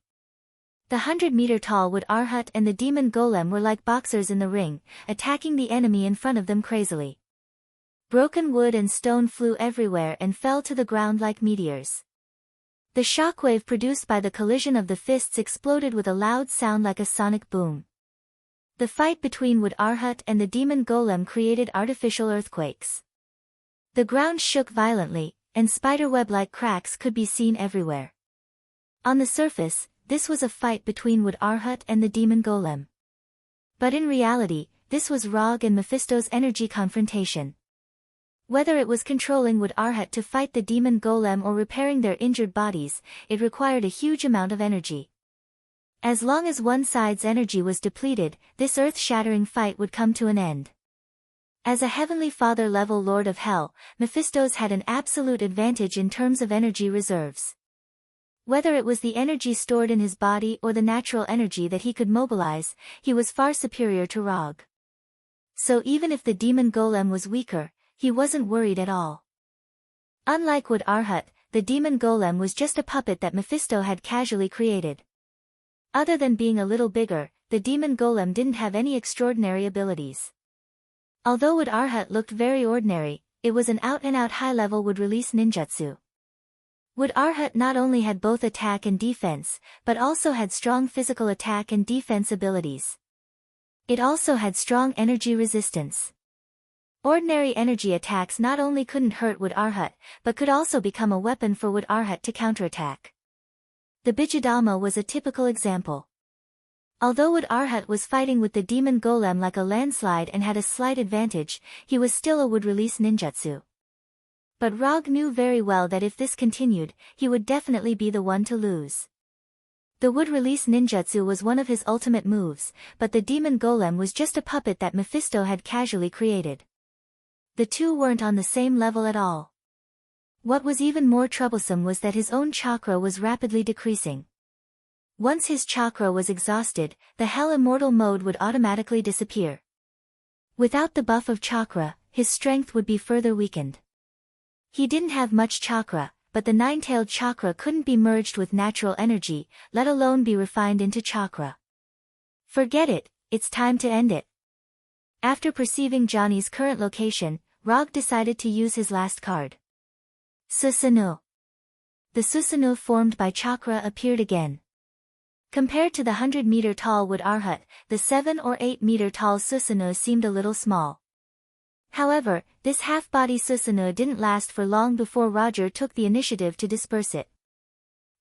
The 100-meter-tall Wood Arhat and the demon golem were like boxers in the ring, attacking the enemy in front of them crazily. Broken wood and stone flew everywhere and fell to the ground like meteors. The shockwave produced by the collision of the fists exploded with a loud sound like a sonic boom. The fight between Wood Arhat and the demon golem created artificial earthquakes. The ground shook violently, and spiderweb-like cracks could be seen everywhere. On the surface, this was a fight between Wood Arhat and the demon golem. But in reality, this was Rog and Mephisto's energy confrontation. Whether it was controlling Wood Arhat to fight the demon golem or repairing their injured bodies, it required a huge amount of energy. As long as one side's energy was depleted, this earth-shattering fight would come to an end. As a Heavenly Father-level Lord of Hell, Mephistos had an absolute advantage in terms of energy reserves. Whether it was the energy stored in his body or the natural energy that he could mobilize, he was far superior to Rog. So even if the demon golem was weaker, he wasn't worried at all. Unlike Wood Arhat, the demon golem was just a puppet that Mephisto had casually created. Other than being a little bigger, the demon golem didn't have any extraordinary abilities. Although Wood Arhat looked very ordinary, it was an out-and-out high-level wood-release ninjutsu. Wood Arhat not only had both attack and defense, but also had strong physical attack and defense abilities. It also had strong energy resistance. Ordinary energy attacks not only couldn't hurt Wood Arhat, but could also become a weapon for Wood Arhat to counterattack. The Bijadama was a typical example. Although Wood Arhat was fighting with the demon golem like a landslide and had a slight advantage, he was still a wood-release ninjutsu. But Rog knew very well that if this continued, he would definitely be the one to lose. The wood-release ninjutsu was one of his ultimate moves, but the demon golem was just a puppet that Mephisto had casually created. The two weren't on the same level at all. What was even more troublesome was that his own chakra was rapidly decreasing. Once his chakra was exhausted, the Hell Immortal mode would automatically disappear. Without the buff of chakra, his strength would be further weakened. He didn't have much chakra, but the nine-tailed chakra couldn't be merged with natural energy, let alone be refined into chakra. Forget it, it's time to end it. After perceiving Johnny's current location, Rog decided to use his last card. Susanoo. The Susanoo formed by chakra appeared again. Compared to the 100-meter-tall Wood Arhat, the 7 or 8-meter-tall Susanoo seemed a little small. However, this half-body Susanoo didn't last for long before Roger took the initiative to disperse it.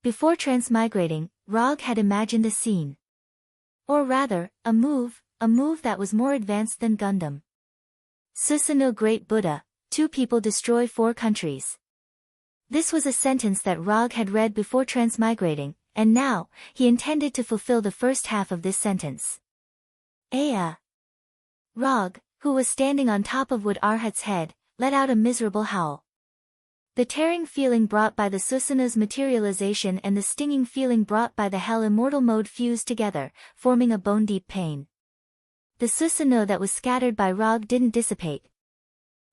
Before transmigrating, Rog had imagined a scene. Or rather, a move that was more advanced than Gundam. Susanoo Great Buddha, 2 people destroy 4 countries. This was a sentence that Rog had read before transmigrating, and now, he intended to fulfill the first half of this sentence. Aya. Rog, who was standing on top of Wood Arhat's head, let out a miserable howl. The tearing feeling brought by the Susanoo's materialization and the stinging feeling brought by the Hell Immortal mode fused together, forming a bone-deep pain. The Susanoo that was scattered by Rog didn't dissipate.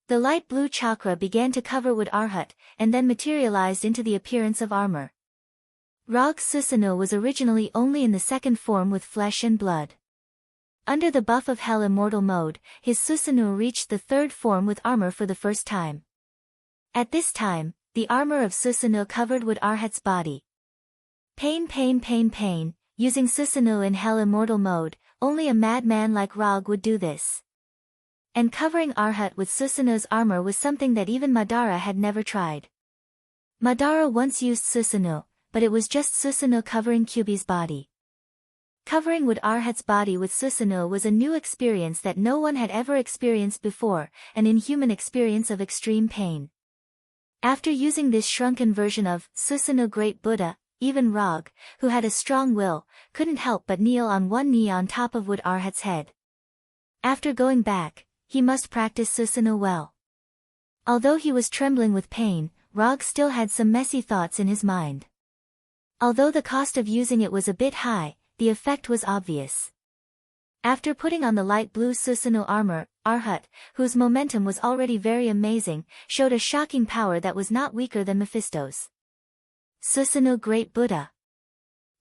The light blue chakra began to cover Wood Arhat, and then materialized into the appearance of armor. Rog's Susanoo was originally only in the second form with flesh and blood. Under the buff of Hell Immortal mode, his Susanoo reached the third form with armor for the first time. At this time, the armor of Susanoo covered Wood Arhat's body. Pain, using Susanoo in Hell Immortal mode, only a madman like Rog would do this. And covering Arhat with Susanoo's armor was something that even Madara had never tried. Madara once used Susanoo, but it was just Susanoo covering Kyuubi's body. Covering Wood Arhat's body with Susanoo was a new experience that no one had ever experienced before, an inhuman experience of extreme pain. After using this shrunken version of Susanoo Great Buddha, even Rog, who had a strong will, couldn't help but kneel on one knee on top of Wood Arhat's head. After going back, he must practice Susanoo well. Although he was trembling with pain, Rog still had some messy thoughts in his mind. Although the cost of using it was a bit high, the effect was obvious. After putting on the light blue Susanoo armor, Arhat, whose momentum was already very amazing, showed a shocking power that was not weaker than Mephisto's. Susanoo Great Buddha.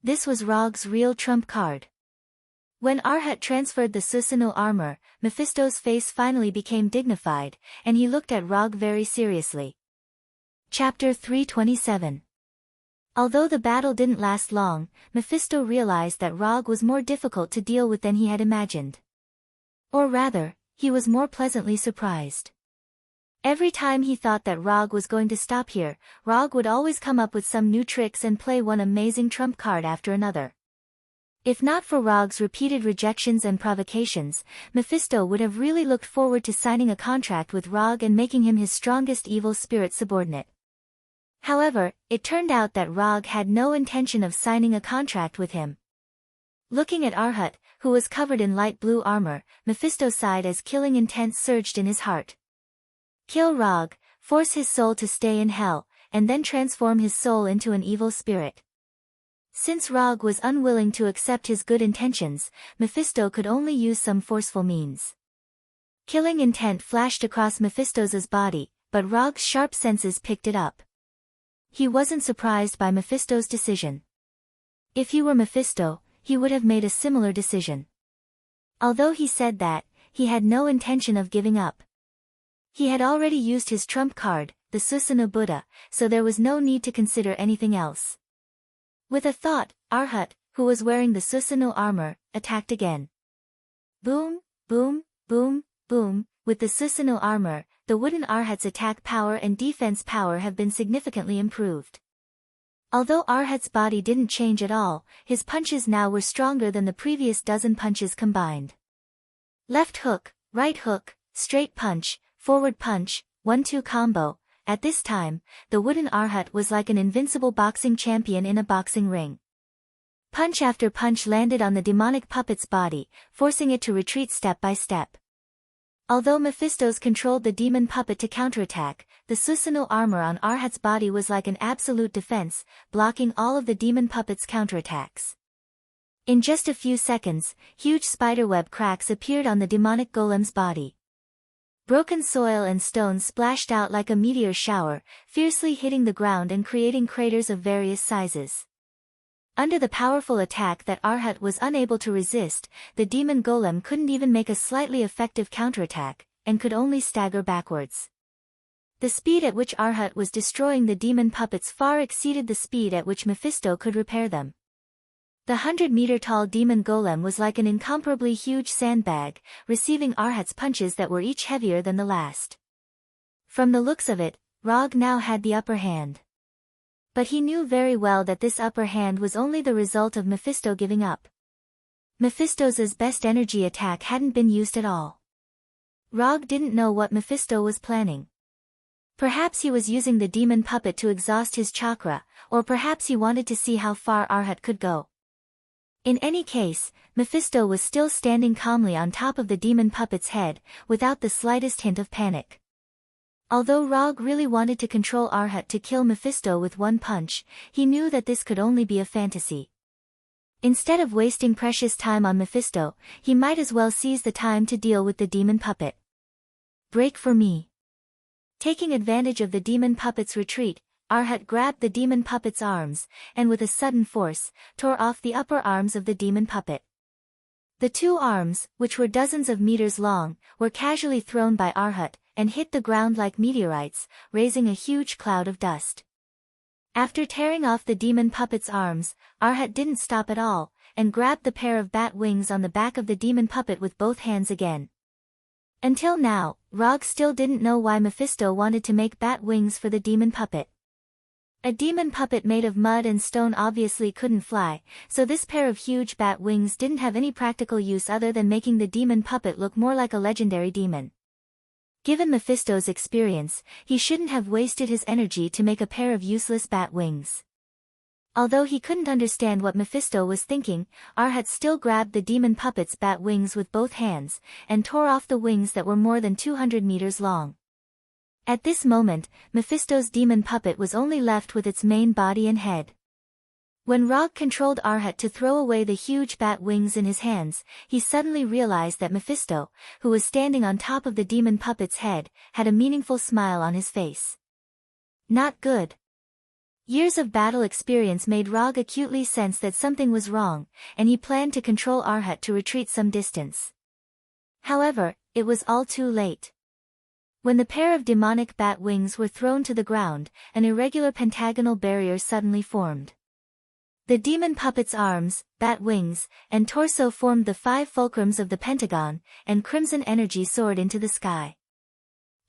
This was Rog's real trump card. When Arhat transferred the Susanoo armor, Mephisto's face finally became dignified, and he looked at Rog very seriously. Chapter 327. Although the battle didn't last long, Mephisto realized that Rog was more difficult to deal with than he had imagined. Or rather, he was more pleasantly surprised. Every time he thought that Rog was going to stop here, Rog would always come up with some new tricks and play one amazing trump card after another. If not for Rog's repeated rejections and provocations, Mephisto would have really looked forward to signing a contract with Rog and making him his strongest evil spirit subordinate. However, it turned out that Rog had no intention of signing a contract with him. Looking at Arhat, who was covered in light blue armor, Mephisto sighed as killing intent surged in his heart. Kill Rog, force his soul to stay in hell, and then transform his soul into an evil spirit. Since Rog was unwilling to accept his good intentions, Mephisto could only use some forceful means. Killing intent flashed across Mephisto's body, but Rog's sharp senses picked it up. He wasn't surprised by Mephisto's decision. If he were Mephisto, he would have made a similar decision. Although he said that, he had no intention of giving up. He had already used his trump card, the Susanoo Buddha, so there was no need to consider anything else. With a thought, Arhat, who was wearing the Susanoo armor, attacked again. Boom, boom, boom, boom. With the Susanoo armor, the wooden Arhat's attack power and defense power have been significantly improved. Although Arhat's body didn't change at all, his punches now were stronger than the previous dozen punches combined. Left hook, right hook, straight punch, forward punch, 1-2 combo. At this time, the wooden Arhat was like an invincible boxing champion in a boxing ring. Punch after punch landed on the demonic puppet's body, forcing it to retreat step by step. Although Mephisto's controlled the demon puppet to counterattack, the Susanoo armor on Arhat's body was like an absolute defense, blocking all of the demon puppet's counterattacks. In just a few seconds, huge spiderweb cracks appeared on the demonic golem's body. Broken soil and stones splashed out like a meteor shower, fiercely hitting the ground and creating craters of various sizes. Under the powerful attack that Arhat was unable to resist, the demon golem couldn't even make a slightly effective counterattack, and could only stagger backwards. The speed at which Arhat was destroying the demon puppets far exceeded the speed at which Mephisto could repair them. The 100-meter-tall demon golem was like an incomparably huge sandbag, receiving Arhat's punches that were each heavier than the last. From the looks of it, Rog now had the upper hand. But he knew very well that this upper hand was only the result of Mephisto giving up. Mephisto's best energy attack hadn't been used at all. Rog didn't know what Mephisto was planning. Perhaps he was using the demon puppet to exhaust his chakra, or perhaps he wanted to see how far Arhat could go. In any case, Mephisto was still standing calmly on top of the demon puppet's head, without the slightest hint of panic. Although Rog really wanted to control Arhat to kill Mephisto with one punch, he knew that this could only be a fantasy. Instead of wasting precious time on Mephisto, he might as well seize the time to deal with the demon puppet. Break for me. Taking advantage of the demon puppet's retreat, Arhat grabbed the demon puppet's arms, and with a sudden force, tore off the upper arms of the demon puppet. The two arms, which were dozens of meters long, were casually thrown by Arhat, and hit the ground like meteorites, raising a huge cloud of dust. After tearing off the demon puppet's arms, Arhat didn't stop at all, and grabbed the pair of bat wings on the back of the demon puppet with both hands again. Until now, Rog still didn't know why Mephisto wanted to make bat wings for the demon puppet. A demon puppet made of mud and stone obviously couldn't fly, so this pair of huge bat wings didn't have any practical use other than making the demon puppet look more like a legendary demon. Given Mephisto's experience, he shouldn't have wasted his energy to make a pair of useless bat wings. Although he couldn't understand what Mephisto was thinking, Arhat still grabbed the demon puppet's bat wings with both hands, and tore off the wings that were more than 200 meters long. At this moment, Mephisto's demon puppet was only left with its main body and head. When Rog controlled Arhat to throw away the huge bat wings in his hands, he suddenly realized that Mephisto, who was standing on top of the demon puppet's head, had a meaningful smile on his face. Not good. Years of battle experience made Rog acutely sense that something was wrong, and he planned to control Arhat to retreat some distance. However, it was all too late. When the pair of demonic bat wings were thrown to the ground, an irregular pentagonal barrier suddenly formed. The demon puppet's arms, bat wings, and torso formed the 5 fulcrums of the pentagon, and crimson energy soared into the sky.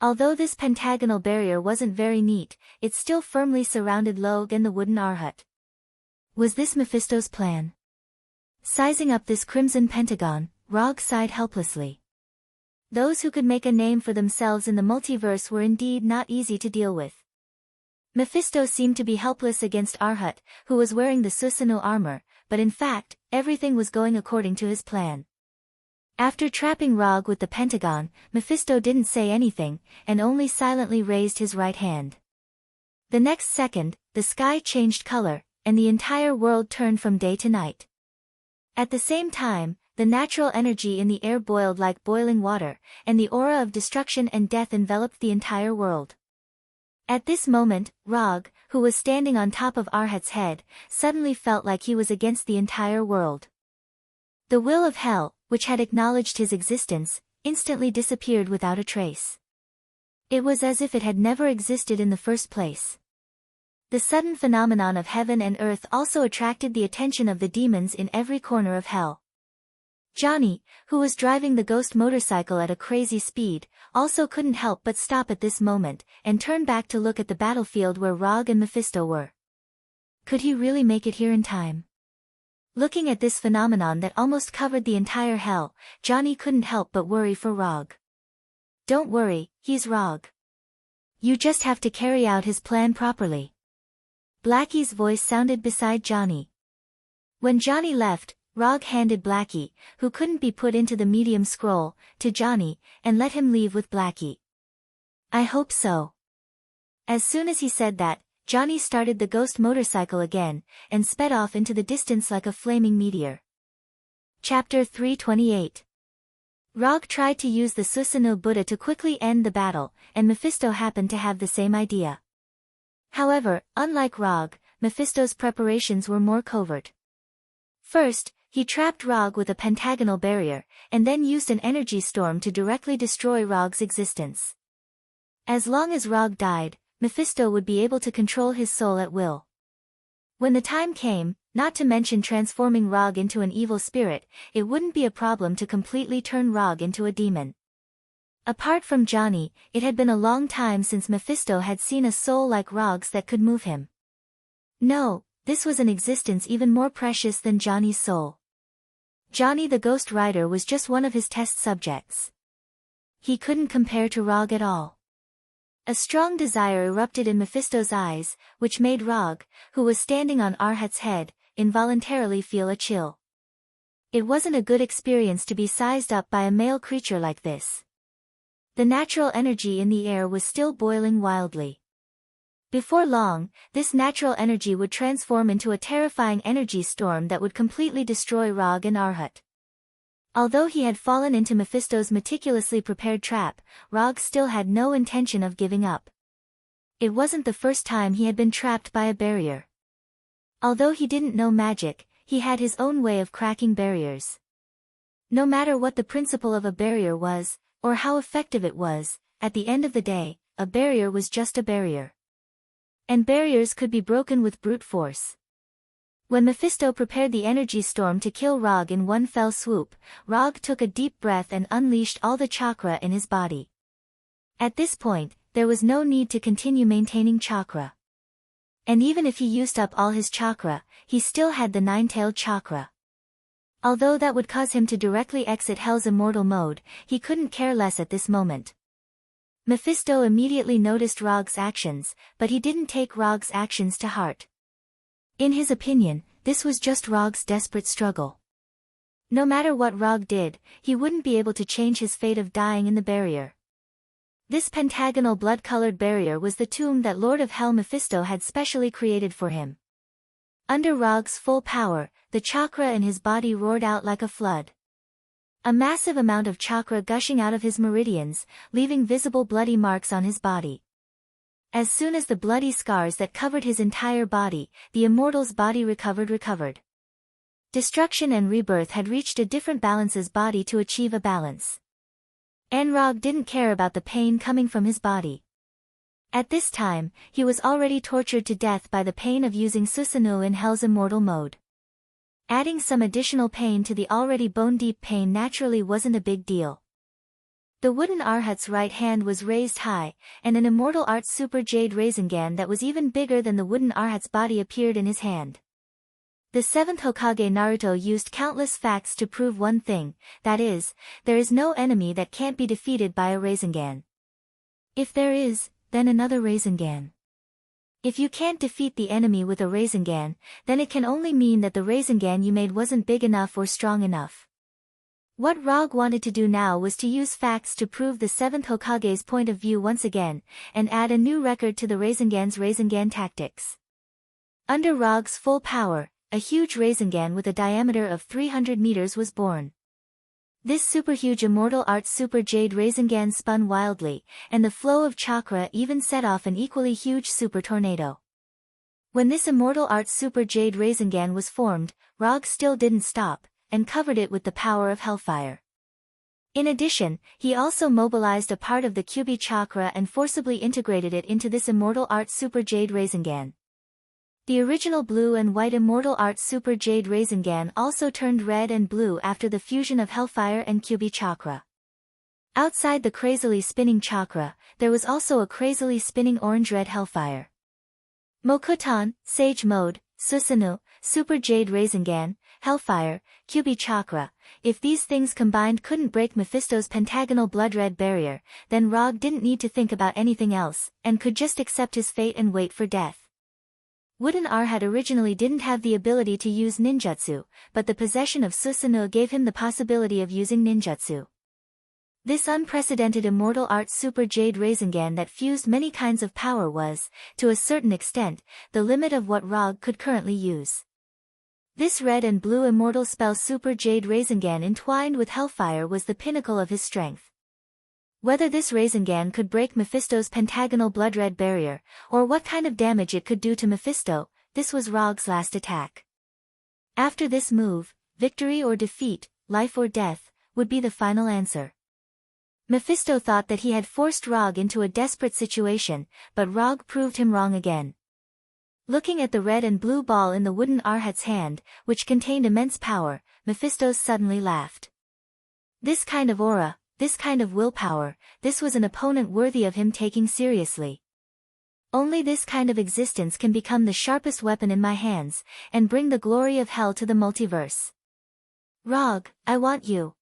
Although this pentagonal barrier wasn't very neat, it still firmly surrounded Log and the wooden Arhat. Was this Mephisto's plan? Sizing up this crimson pentagon, Rog sighed helplessly. Those who could make a name for themselves in the multiverse were indeed not easy to deal with. Mephisto seemed to be helpless against Arhat, who was wearing the Susanoo armor, but in fact, everything was going according to his plan. After trapping Rog with the pentagon, Mephisto didn't say anything, and only silently raised his right hand. The next second, the sky changed color, and the entire world turned from day to night. At the same time, the natural energy in the air boiled like boiling water, and the aura of destruction and death enveloped the entire world. At this moment, Rog, who was standing on top of Arhat's head, suddenly felt like he was against the entire world. The will of hell, which had acknowledged his existence, instantly disappeared without a trace. It was as if it had never existed in the first place. The sudden phenomenon of heaven and earth also attracted the attention of the demons in every corner of hell. Johnny, who was driving the ghost motorcycle at a crazy speed, also couldn't help but stop at this moment, and turn back to look at the battlefield where Rog and Mephisto were. Could he really make it here in time? Looking at this phenomenon that almost covered the entire hell, Johnny couldn't help but worry for Rog. Don't worry, he's Rog. You just have to carry out his plan properly. Blackie's voice sounded beside Johnny. When Johnny left, Rog handed Blackie, who couldn't be put into the medium scroll, to Johnny, and let him leave with Blackie. I hope so. As soon as he said that, Johnny started the ghost motorcycle again, and sped off into the distance like a flaming meteor. Chapter 328. Rog tried to use the Susanoo Buddha to quickly end the battle, and Mephisto happened to have the same idea. However, unlike Rog, Mephisto's preparations were more covert. First, he trapped Rog with a pentagonal barrier, and then used an energy storm to directly destroy Rog's existence. As long as Rog died, Mephisto would be able to control his soul at will. When the time came, not to mention transforming Rog into an evil spirit, it wouldn't be a problem to completely turn Rog into a demon. Apart from Johnny, it had been a long time since Mephisto had seen a soul like Rog's that could move him. No, this was an existence even more precious than Johnny's soul. Johnny the Ghost Rider was just one of his test subjects. He couldn't compare to Rog at all. A strong desire erupted in Mephisto's eyes, which made Rog, who was standing on Arhat's head, involuntarily feel a chill. It wasn't a good experience to be sized up by a male creature like this. The natural energy in the air was still boiling wildly. Before long, this natural energy would transform into a terrifying energy storm that would completely destroy Rog and Arhat. Although he had fallen into Mephisto's meticulously prepared trap, Rog still had no intention of giving up. It wasn't the first time he had been trapped by a barrier. Although he didn't know magic, he had his own way of cracking barriers. No matter what the principle of a barrier was, or how effective it was, at the end of the day, a barrier was just a barrier. And barriers could be broken with brute force. When Mephisto prepared the energy storm to kill Rog in one fell swoop, Rog took a deep breath and unleashed all the chakra in his body. At this point, there was no need to continue maintaining chakra. And even if he used up all his chakra, he still had the nine-tailed chakra. Although that would cause him to directly exit Hell's immortal mode, he couldn't care less at this moment. Mephisto immediately noticed Rog's actions, but he didn't take Rog's actions to heart. In his opinion, this was just Rog's desperate struggle. No matter what Rog did, he wouldn't be able to change his fate of dying in the barrier. This pentagonal blood-colored barrier was the tomb that Lord of Hell Mephisto had specially created for him. Under Rog's full power, the chakra in his body roared out like a flood. A massive amount of chakra gushing out of his meridians, leaving visible bloody marks on his body. As soon as the bloody scars that covered his entire body, the immortal's body recovered. Destruction and rebirth had reached a different balance's body to achieve a balance. Rog didn't care about the pain coming from his body. At this time, he was already tortured to death by the pain of using Susanoo in Hell's immortal mode. Adding some additional pain to the already bone-deep pain naturally wasn't a big deal. The wooden Arhat's right hand was raised high, and an immortal art super jade Rasengan that was even bigger than the wooden Arhat's body appeared in his hand. The 7th Hokage Naruto used countless facts to prove one thing, that is, there is no enemy that can't be defeated by a Rasengan. If there is, then another Rasengan. If you can't defeat the enemy with a Rasengan, then it can only mean that the Rasengan you made wasn't big enough or strong enough. What Rogue wanted to do now was to use facts to prove the 7th Hokage's point of view once again, and add a new record to the Rasengan's Rasengan tactics. Under Rogue's full power, a huge Rasengan with a diameter of 300 meters was born. This superhuge immortal art Super Jade Rasengan spun wildly, and the flow of chakra even set off an equally huge super tornado. When this immortal art Super Jade Rasengan was formed, Rogue still didn't stop, and covered it with the power of hellfire. In addition, he also mobilized a part of the Kyubi chakra and forcibly integrated it into this immortal art Super Jade Rasengan. The original blue and white immortal art Super Jade Rasengan also turned red and blue after the fusion of hellfire and Kyubi chakra. Outside the crazily spinning chakra, there was also a crazily spinning orange-red hellfire. Mokuton, Sage Mode, Susanoo, Super Jade Rasengan, Hellfire, Kyubi chakra. If these things combined couldn't break Mephisto's pentagonal blood-red barrier, then Rogue didn't need to think about anything else, and could just accept his fate and wait for death. Wooden Arhat originally didn't have the ability to use ninjutsu, but the possession of Susanoo gave him the possibility of using ninjutsu. This unprecedented immortal art Super Jade Rasengan that fused many kinds of power was, to a certain extent, the limit of what Rogue could currently use. This red and blue immortal spell Super Jade Rasengan entwined with hellfire was the pinnacle of his strength. Whether this Rasengan could break Mephisto's pentagonal blood-red barrier, or what kind of damage it could do to Mephisto, this was Rogue's last attack. After this move, victory or defeat, life or death, would be the final answer. Mephisto thought that he had forced Rogue into a desperate situation, but Rogue proved him wrong again. Looking at the red and blue ball in the wooden Arhat's hand, which contained immense power, Mephisto suddenly laughed. This kind of aura, this kind of willpower, this was an opponent worthy of him taking seriously. Only this kind of existence can become the sharpest weapon in my hands, and bring the glory of hell to the multiverse. Rogue, I want you.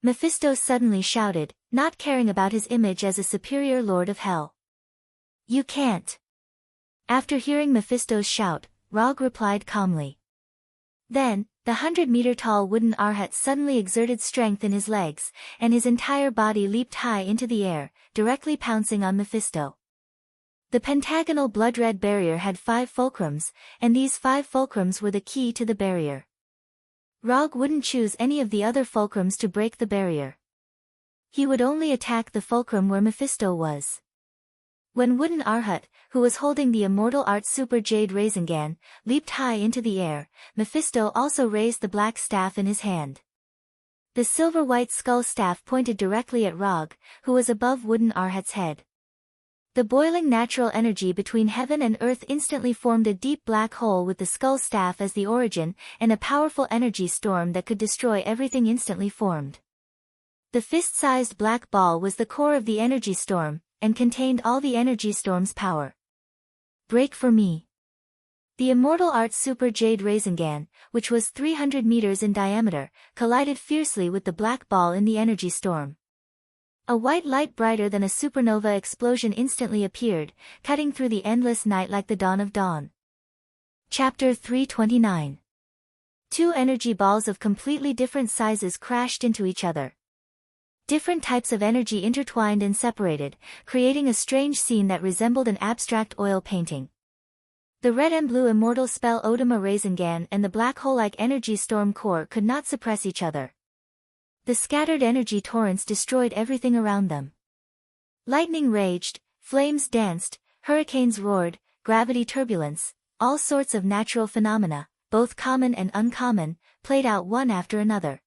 Mephisto suddenly shouted, not caring about his image as a superior lord of hell. You can't. After hearing Mephisto's shout, Rogue replied calmly. Then, the 100-meter-tall wooden Arhat suddenly exerted strength in his legs, and his entire body leaped high into the air, directly pouncing on Mephisto. The pentagonal blood-red barrier had 5 fulcrums, and these 5 fulcrums were the key to the barrier. Rogue wouldn't choose any of the other fulcrums to break the barrier. He would only attack the fulcrum where Mephisto was. When Wooden Arhat, who was holding the immortal art Super Jade Rasengan, leaped high into the air, Mephisto also raised the black staff in his hand. The silver-white skull staff pointed directly at Rogue, who was above Wooden Arhat's head. The boiling natural energy between heaven and earth instantly formed a deep black hole with the skull staff as the origin, and a powerful energy storm that could destroy everything instantly formed. The fist-sized black ball was the core of the energy storm, and contained all the energy storm's power. Break for me. The immortal art Super Jade Rasengan, which was 300 meters in diameter, collided fiercely with the black ball in the energy storm. A white light brighter than a supernova explosion instantly appeared, cutting through the endless night like the dawn of dawn. Chapter 329. 2 energy balls of completely different sizes crashed into each other. Different types of energy intertwined and separated, creating a strange scene that resembled an abstract oil painting. The red and blue immortal spell Odama Rasengan and the black hole-like energy storm core could not suppress each other. The scattered energy torrents destroyed everything around them. Lightning raged, flames danced, hurricanes roared, gravity turbulence, all sorts of natural phenomena, both common and uncommon, played out one after another.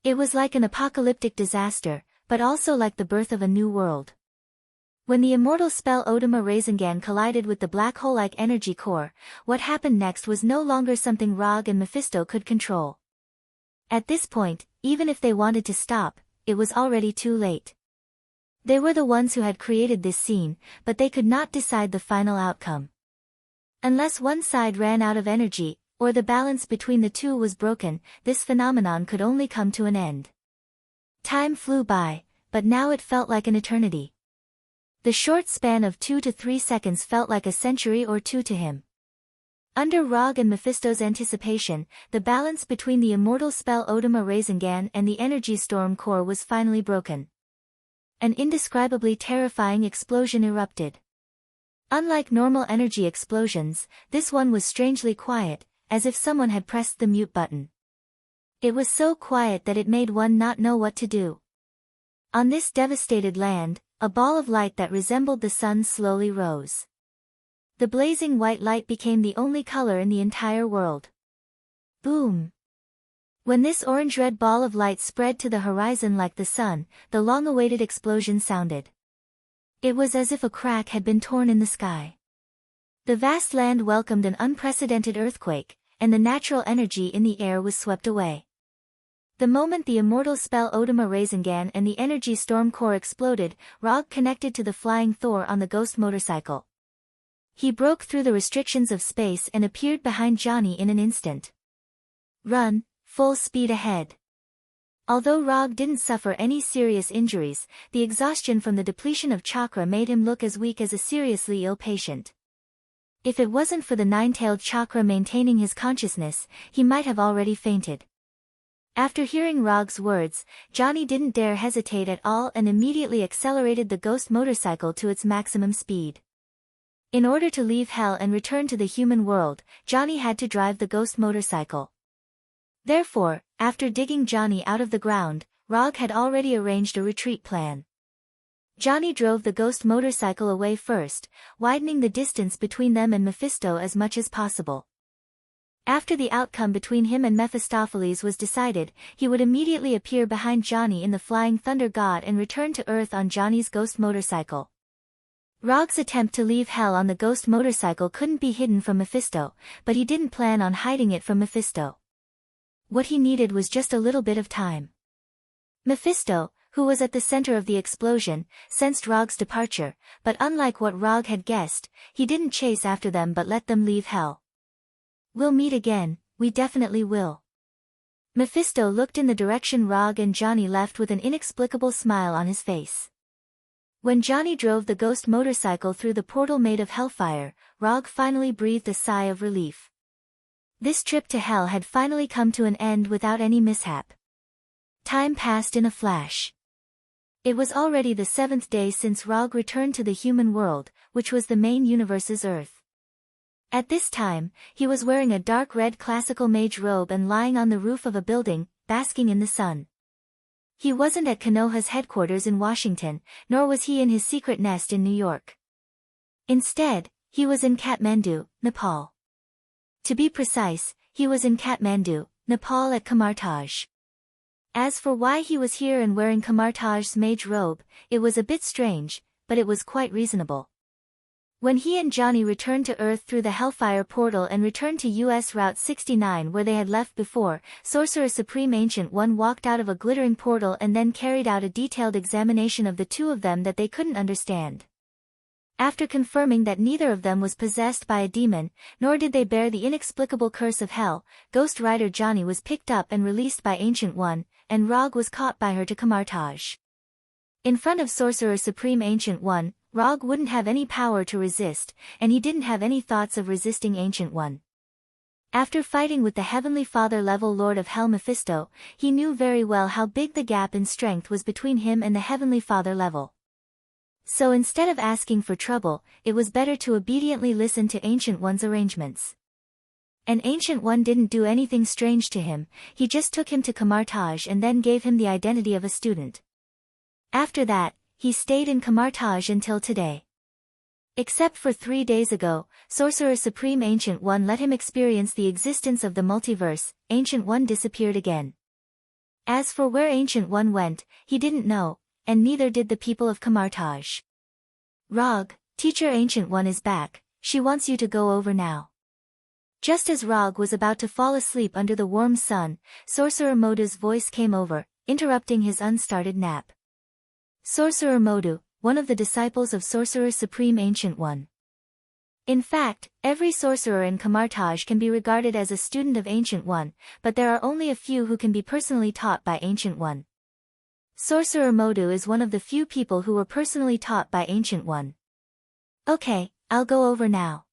It was like an apocalyptic disaster, but also like the birth of a new world. When the immortal spell Odama Rasengan collided with the black hole-like energy core, what happened next was no longer something Rogue and Mephisto could control. At this point, even if they wanted to stop, it was already too late. They were the ones who had created this scene, but they could not decide the final outcome. Unless one side ran out of energy, or the balance between the two was broken, this phenomenon could only come to an end. Time flew by, but now it felt like an eternity. The short span of 2 to 3 seconds felt like a century or two to him. Under Rog and Mephisto's anticipation, the balance between the immortal spell Odama Rasengan and the energy storm core was finally broken. An indescribably terrifying explosion erupted. Unlike normal energy explosions, this one was strangely quiet, as if someone had pressed the mute button. It was so quiet that it made one not know what to do. On this devastated land, a ball of light that resembled the sun slowly rose. The blazing white light became the only color in the entire world. Boom! When this orange-red ball of light spread to the horizon like the sun, the long-awaited explosion sounded. It was as if a crack had been torn in the sky. The vast land welcomed an unprecedented earthquake, and the natural energy in the air was swept away. The moment the immortal spell Odama Rasengan and the energy storm core exploded, Rog connected to the flying Thor on the ghost motorcycle. He broke through the restrictions of space and appeared behind Johnny in an instant. Run, full speed ahead. Although Rog didn't suffer any serious injuries, the exhaustion from the depletion of chakra made him look as weak as a seriously ill patient. If it wasn't for the nine-tailed chakra maintaining his consciousness, he might have already fainted. After hearing Rog's words, Johnny didn't dare hesitate at all and immediately accelerated the ghost motorcycle to its maximum speed. In order to leave Hell and return to the human world, Johnny had to drive the ghost motorcycle. Therefore, after digging Johnny out of the ground, Rog had already arranged a retreat plan. Johnny drove the ghost motorcycle away first, widening the distance between them and Mephisto as much as possible. After the outcome between him and Mephistopheles was decided, he would immediately appear behind Johnny in the Flying Thunder God and return to Earth on Johnny's ghost motorcycle. Rog's attempt to leave Hell on the ghost motorcycle couldn't be hidden from Mephisto, but he didn't plan on hiding it from Mephisto. What he needed was just a little bit of time. Mephisto, who was at the center of the explosion, sensed Rog's departure, but unlike what Rog had guessed, he didn't chase after them but let them leave Hell. "We'll meet again, we definitely will." Mephisto looked in the direction Rog and Johnny left with an inexplicable smile on his face. When Johnny drove the ghost motorcycle through the portal made of hellfire, Rog finally breathed a sigh of relief. This trip to Hell had finally come to an end without any mishap. Time passed in a flash. It was already the 7th day since Rog returned to the human world, which was the main universe's Earth. At this time, he was wearing a dark red classical mage robe and lying on the roof of a building, basking in the sun. He wasn't at Konoha's headquarters in Washington, nor was he in his secret nest in New York. Instead, he was in Kathmandu, Nepal. To be precise, he was in Kathmandu, Nepal at Kamartaj. As for why he was here and wearing Kamartaj's mage robe, it was a bit strange, but it was quite reasonable. When he and Johnny returned to Earth through the Hellfire portal and returned to US Route 69 where they had left before, Sorcerer Supreme Ancient One walked out of a glittering portal and then carried out a detailed examination of the two of them that they couldn't understand. After confirming that neither of them was possessed by a demon, nor did they bear the inexplicable curse of Hell, Ghost Rider Johnny was picked up and released by Ancient One, and Rog was caught by her to Kamartaj. In front of Sorcerer Supreme Ancient One, Rog wouldn't have any power to resist, and he didn't have any thoughts of resisting Ancient One. After fighting with the Heavenly Father-level Lord of Hell Mephisto, he knew very well how big the gap in strength was between him and the Heavenly Father level. So instead of asking for trouble, it was better to obediently listen to Ancient One's arrangements. And Ancient One didn't do anything strange to him, he just took him to Kamartaj and then gave him the identity of a student. After that, he stayed in Kamartaj until today. Except for 3 days ago, Sorcerer Supreme Ancient One let him experience the existence of the multiverse. Ancient One disappeared again. As for where Ancient One went, he didn't know, and neither did the people of Kamartaj. "Rog, Teacher Ancient One is back, she wants you to go over now." Just as Rog was about to fall asleep under the warm sun, Sorcerer Modu's voice came over, interrupting his unstarted nap. Sorcerer Modu, one of the disciples of Sorcerer Supreme Ancient One. In fact, every sorcerer in Kamartaj can be regarded as a student of Ancient One, but there are only a few who can be personally taught by Ancient One. Sorcerer Modu is one of the few people who were personally taught by Ancient One. Okay, I'll go over now.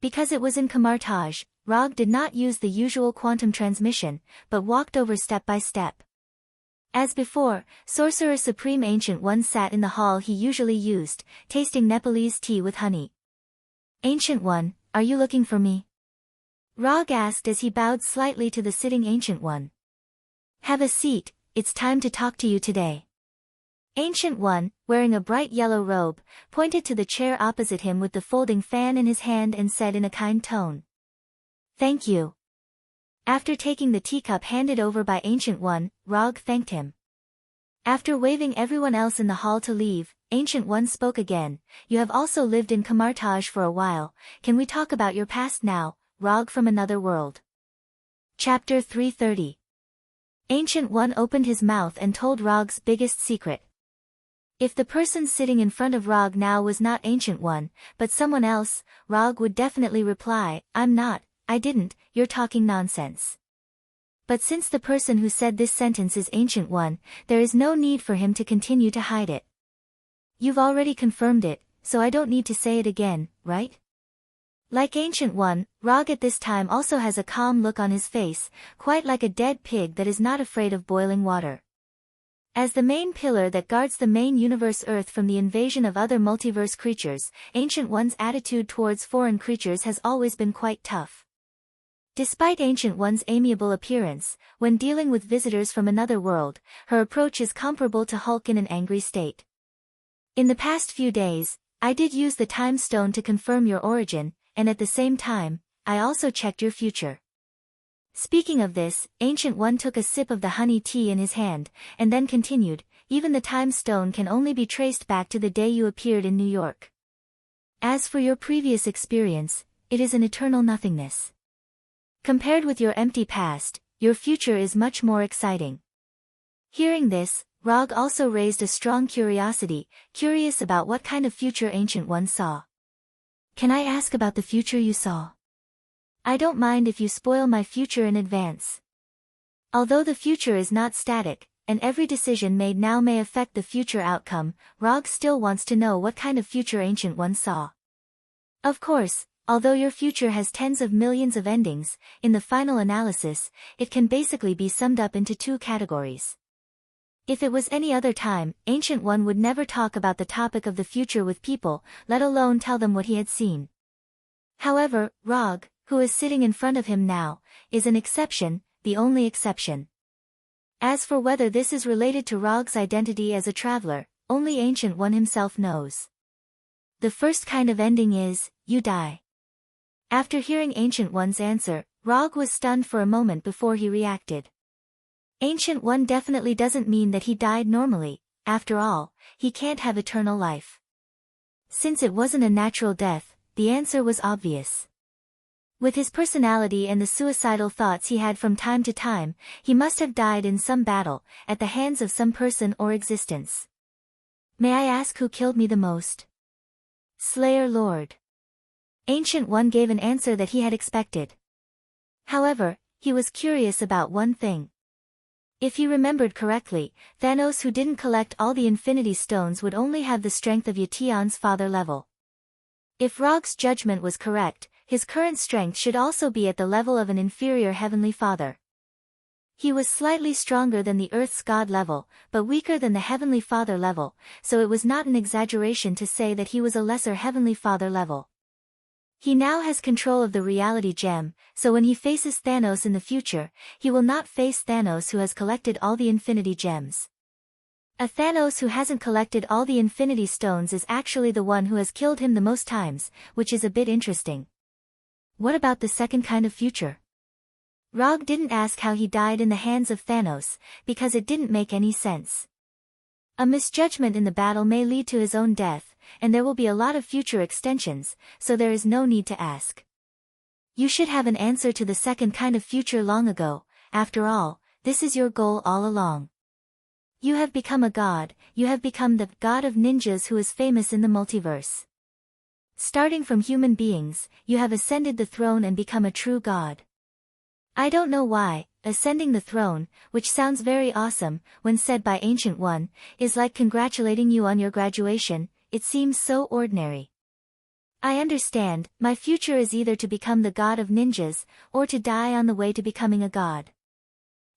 Because it was in Kamartaj, Rog did not use the usual quantum transmission, but walked over step by step. As before, Sorcerer Supreme Ancient One sat in the hall he usually used, tasting Nepalese tea with honey. Ancient One, are you looking for me? Rog asked as he bowed slightly to the sitting Ancient One. Have a seat, it's time to talk to you today. Ancient One, wearing a bright yellow robe, pointed to the chair opposite him with the folding fan in his hand and said in a kind tone. Thank you. After taking the teacup handed over by Ancient One, Rog thanked him. After waving everyone else in the hall to leave, Ancient One spoke again. You have also lived in Kamartaj for a while. Can we talk about your past now, Rog from another world? Chapter 330. Ancient One opened his mouth and told Rog's biggest secret. If the person sitting in front of Rog now was not Ancient One, but someone else, Rog would definitely reply, I'm not, I didn't, you're talking nonsense. But since the person who said this sentence is Ancient One, there is no need for him to continue to hide it. You've already confirmed it, so I don't need to say it again, right? Like Ancient One, Rog at this time also has a calm look on his face, quite like a dead pig that is not afraid of boiling water. As the main pillar that guards the main universe Earth from the invasion of other multiverse creatures, Ancient One's attitude towards foreign creatures has always been quite tough. Despite Ancient One's amiable appearance, when dealing with visitors from another world, her approach is comparable to Hulk in an angry state. In the past few days, I did use the time stone to confirm your origin, and at the same time, I also checked your future. Speaking of this, Ancient One took a sip of the honey tea in his hand, and then continued, even the time stone can only be traced back to the day you appeared in New York. As for your previous experience, it is an eternal nothingness. Compared with your empty past, your future is much more exciting. Hearing this, Rog also raised a strong curiosity, curious about what kind of future Ancient One saw. Can I ask about the future you saw? I don't mind if you spoil my future in advance. Although the future is not static, and every decision made now may affect the future outcome, Rog still wants to know what kind of future Ancient One saw. Of course, although your future has tens of millions of endings, in the final analysis, it can basically be summed up into two categories. If it was any other time, Ancient One would never talk about the topic of the future with people, let alone tell them what he had seen. However, Rog, who is sitting in front of him now, is an exception, the only exception. As for whether this is related to Rog's identity as a traveler, only Ancient One himself knows. The first kind of ending is, you die. After hearing Ancient One's answer, Rog was stunned for a moment before he reacted. Ancient One definitely doesn't mean that he died normally, after all, he can't have eternal life. Since it wasn't a natural death, the answer was obvious. With his personality and the suicidal thoughts he had from time to time, he must have died in some battle, at the hands of some person or existence. May I ask who killed me the most? Slayer Lord. Ancient One gave an answer that he had expected. However, he was curious about one thing. If he remembered correctly, Thanos who didn't collect all the Infinity Stones would only have the strength of Yation's father level. If Rog's judgment was correct, his current strength should also be at the level of an inferior Heavenly Father. He was slightly stronger than the Earth's God level, but weaker than the Heavenly Father level, so it was not an exaggeration to say that he was a lesser Heavenly Father level. He now has control of the reality gem, so when he faces Thanos in the future, he will not face Thanos who has collected all the Infinity Gems. A Thanos who hasn't collected all the Infinity Stones is actually the one who has killed him the most times, which is a bit interesting. What about the second kind of future? Rog didn't ask how he died in the hands of Thanos, because it didn't make any sense. A misjudgment in the battle may lead to his own death, and there will be a lot of future extensions, so there is no need to ask. You should have an answer to the second kind of future long ago, after all, this is your goal all along. You have become a god, you have become the god of ninjas who is famous in the multiverse. Starting from human beings, you have ascended the throne and become a true god. I don't know why, ascending the throne, which sounds very awesome, when said by Ancient One, is like congratulating you on your graduation. It seems so ordinary. I understand, my future is either to become the god of ninjas, or to die on the way to becoming a god.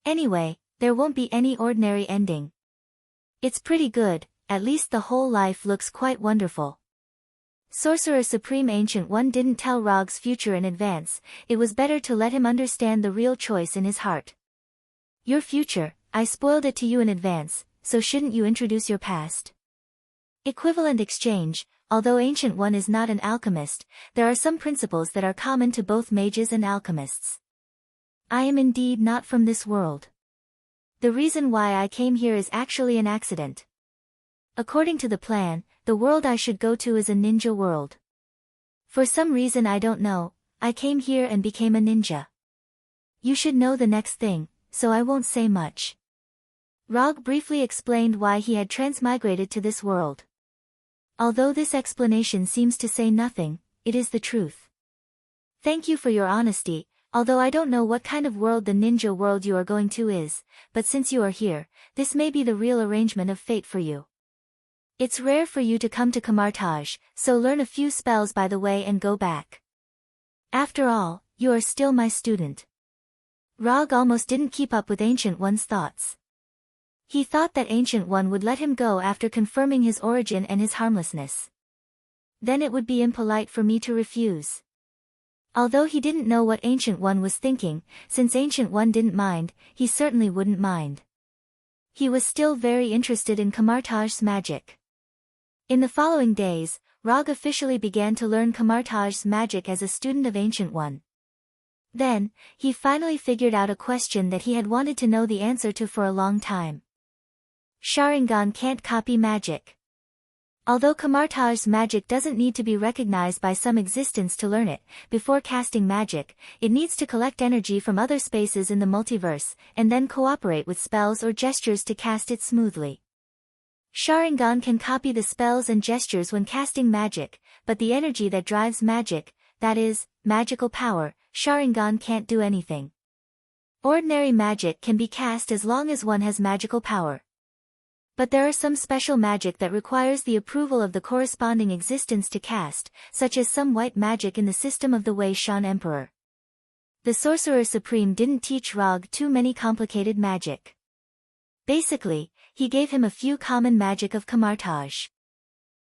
Anyway, there won't be any ordinary ending. It's pretty good, at least the whole life looks quite wonderful. Sorcerer Supreme Ancient One didn't tell Rog's future in advance, it was better to let him understand the real choice in his heart. Your future, I spoiled it to you in advance, so shouldn't you introduce your past? Equivalent exchange. Although Ancient One is not an alchemist, there are some principles that are common to both mages and alchemists. I am indeed not from this world. The reason why I came here is actually an accident. According to the plan, the world I should go to is a ninja world. For some reason I don't know, I came here and became a ninja. You should know the next thing, so I won't say much. Rog briefly explained why he had transmigrated to this world. Although this explanation seems to say nothing, it is the truth. Thank you for your honesty, although I don't know what kind of world the ninja world you are going to is, but since you are here, this may be the real arrangement of fate for you. It's rare for you to come to Kamartaj, so learn a few spells by the way and go back. After all, you are still my student. Rog almost didn't keep up with Ancient One's thoughts. He thought that Ancient One would let him go after confirming his origin and his harmlessness. Then it would be impolite for me to refuse. Although he didn't know what Ancient One was thinking, since Ancient One didn't mind, he certainly wouldn't mind. He was still very interested in Kamartaj's magic. In the following days, Rog officially began to learn Kamartaj's magic as a student of Ancient One. Then, he finally figured out a question that he had wanted to know the answer to for a long time. Sharingan can't copy magic. Although Kamartaj's magic doesn't need to be recognized by some existence to learn it, before casting magic, it needs to collect energy from other spaces in the multiverse, and then cooperate with spells or gestures to cast it smoothly. Sharingan can copy the spells and gestures when casting magic, but the energy that drives magic, that is, magical power, Sharingan can't do anything. Ordinary magic can be cast as long as one has magical power. But there are some special magic that requires the approval of the corresponding existence to cast, such as some white magic in the system of the Wei Shan Emperor. The Sorcerer Supreme didn't teach Rog too many complicated magic. Basically, he gave him a few common magic of Kamartaj.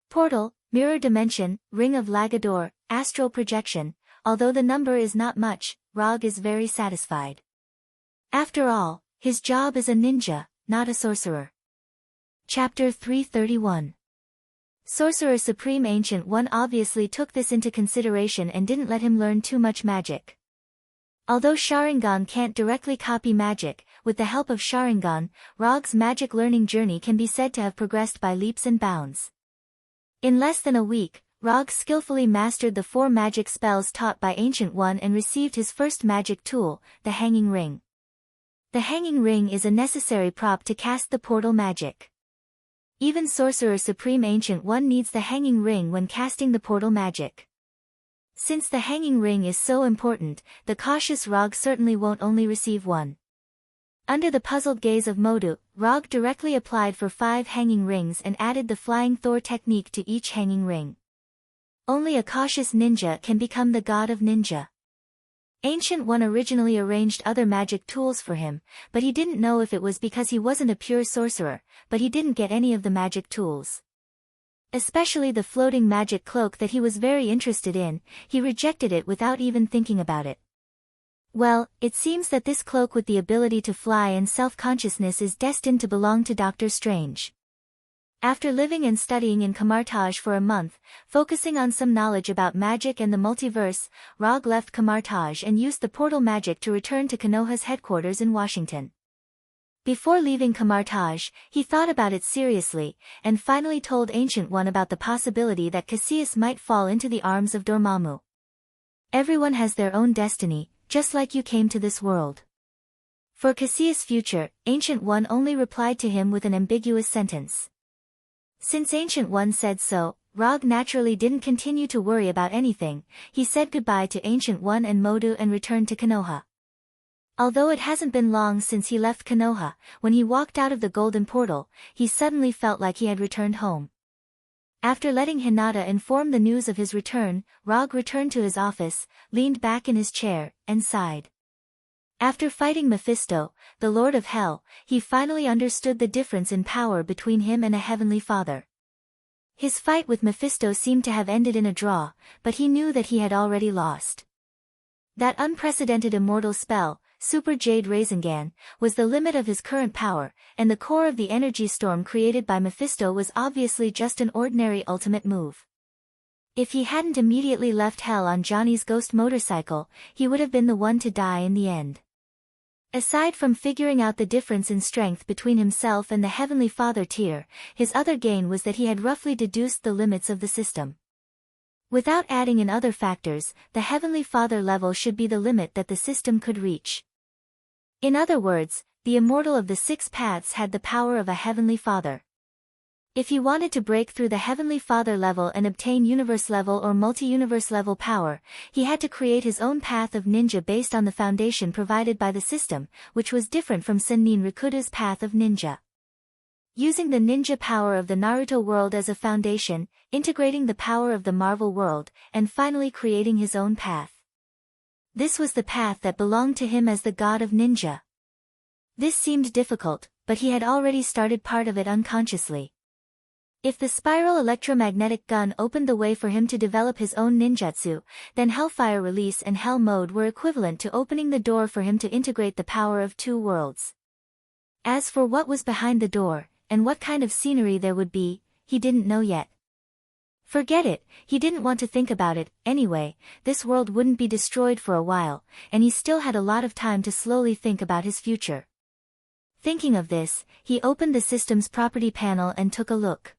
Portal, Mirror Dimension, Ring of Lagador, Astral Projection. Although the number is not much, Rog is very satisfied. After all, his job is a ninja, not a sorcerer. Chapter 331. Sorcerer Supreme Ancient One obviously took this into consideration and didn't let him learn too much magic. Although Sharingan can't directly copy magic, with the help of Sharingan, Rog's magic learning journey can be said to have progressed by leaps and bounds. In less than a week, Rog skillfully mastered the 4 magic spells taught by Ancient One and received his first magic tool, the Hanging Ring. The Hanging Ring is a necessary prop to cast the portal magic. Even Sorcerer Supreme Ancient One needs the Hanging Ring when casting the portal magic. Since the Hanging Ring is so important, the cautious Rog certainly won't only receive one. Under the puzzled gaze of Modu, Rog directly applied for 5 hanging rings and added the Flying Thor technique to each hanging ring. Only a cautious ninja can become the god of ninja. Ancient One originally arranged other magic tools for him, but he didn't know if it was because he wasn't a pure sorcerer, but he didn't get any of the magic tools. Especially the floating magic cloak that he was very interested in, he rejected it without even thinking about it. Well, it seems that this cloak with the ability to fly and self-consciousness is destined to belong to Dr. Strange. After living and studying in Kamartaj for a month, focusing on some knowledge about magic and the multiverse, Rog left Kamartaj and used the portal magic to return to Konoha's headquarters in Washington. Before leaving Kamartaj, he thought about it seriously, and finally told Ancient One about the possibility that Cassius might fall into the arms of Dormammu. Everyone has their own destiny, just like you came to this world. For Cassius' future, Ancient One only replied to him with an ambiguous sentence. Since Ancient One said so, Rog naturally didn't continue to worry about anything. He said goodbye to Ancient One and Modu and returned to Konoha. Although it hasn't been long since he left Konoha, when he walked out of the golden portal, he suddenly felt like he had returned home. After letting Hinata inform the news of his return, Rog returned to his office, leaned back in his chair, and sighed. After fighting Mephisto, the Lord of Hell, he finally understood the difference in power between him and a heavenly father. His fight with Mephisto seemed to have ended in a draw, but he knew that he had already lost. That unprecedented immortal spell, Super Jade Rasengan, was the limit of his current power, and the core of the energy storm created by Mephisto was obviously just an ordinary ultimate move. If he hadn't immediately left Hell on Johnny's ghost motorcycle, he would have been the one to die in the end. Aside from figuring out the difference in strength between himself and the Heavenly Father tier, his other gain was that he had roughly deduced the limits of the system. Without adding in other factors, the Heavenly Father level should be the limit that the system could reach. In other words, the immortal of the six paths had the power of a Heavenly Father. If he wanted to break through the Heavenly Father level and obtain universe level or multi-universe level power, he had to create his own path of ninja based on the foundation provided by the system, which was different from Sennin Rikuda's path of ninja. Using the ninja power of the Naruto world as a foundation, integrating the power of the Marvel world, and finally creating his own path. This was the path that belonged to him as the god of ninja. This seemed difficult, but he had already started part of it unconsciously. If the spiral electromagnetic gun opened the way for him to develop his own ninjutsu, then Hellfire Release and Hell Mode were equivalent to opening the door for him to integrate the power of two worlds. As for what was behind the door, and what kind of scenery there would be, he didn't know yet. Forget it, he didn't want to think about it. Anyway, this world wouldn't be destroyed for a while, and he still had a lot of time to slowly think about his future. Thinking of this, he opened the system's property panel and took a look.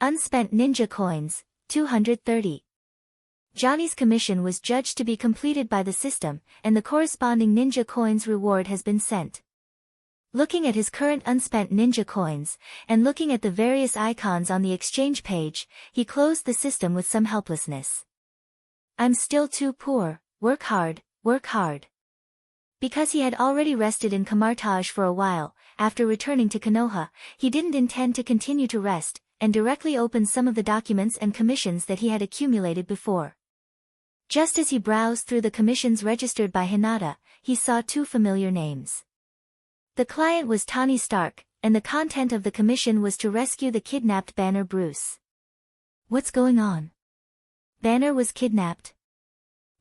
Unspent ninja coins, 230. Johnny's commission was judged to be completed by the system, and the corresponding ninja coins reward has been sent. Looking at his current unspent ninja coins, and looking at the various icons on the exchange page, he closed the system with some helplessness. I'm still too poor, work hard, work hard. Because he had already rested in Kamartage for a while, after returning to Konoha, he didn't intend to continue to rest, and directly opened some of the documents and commissions that he had accumulated before. Just as he browsed through the commissions registered by Hinata, he saw two familiar names. The client was Tony Stark, and the content of the commission was to rescue the kidnapped Banner Bruce. What's going on? Banner was kidnapped.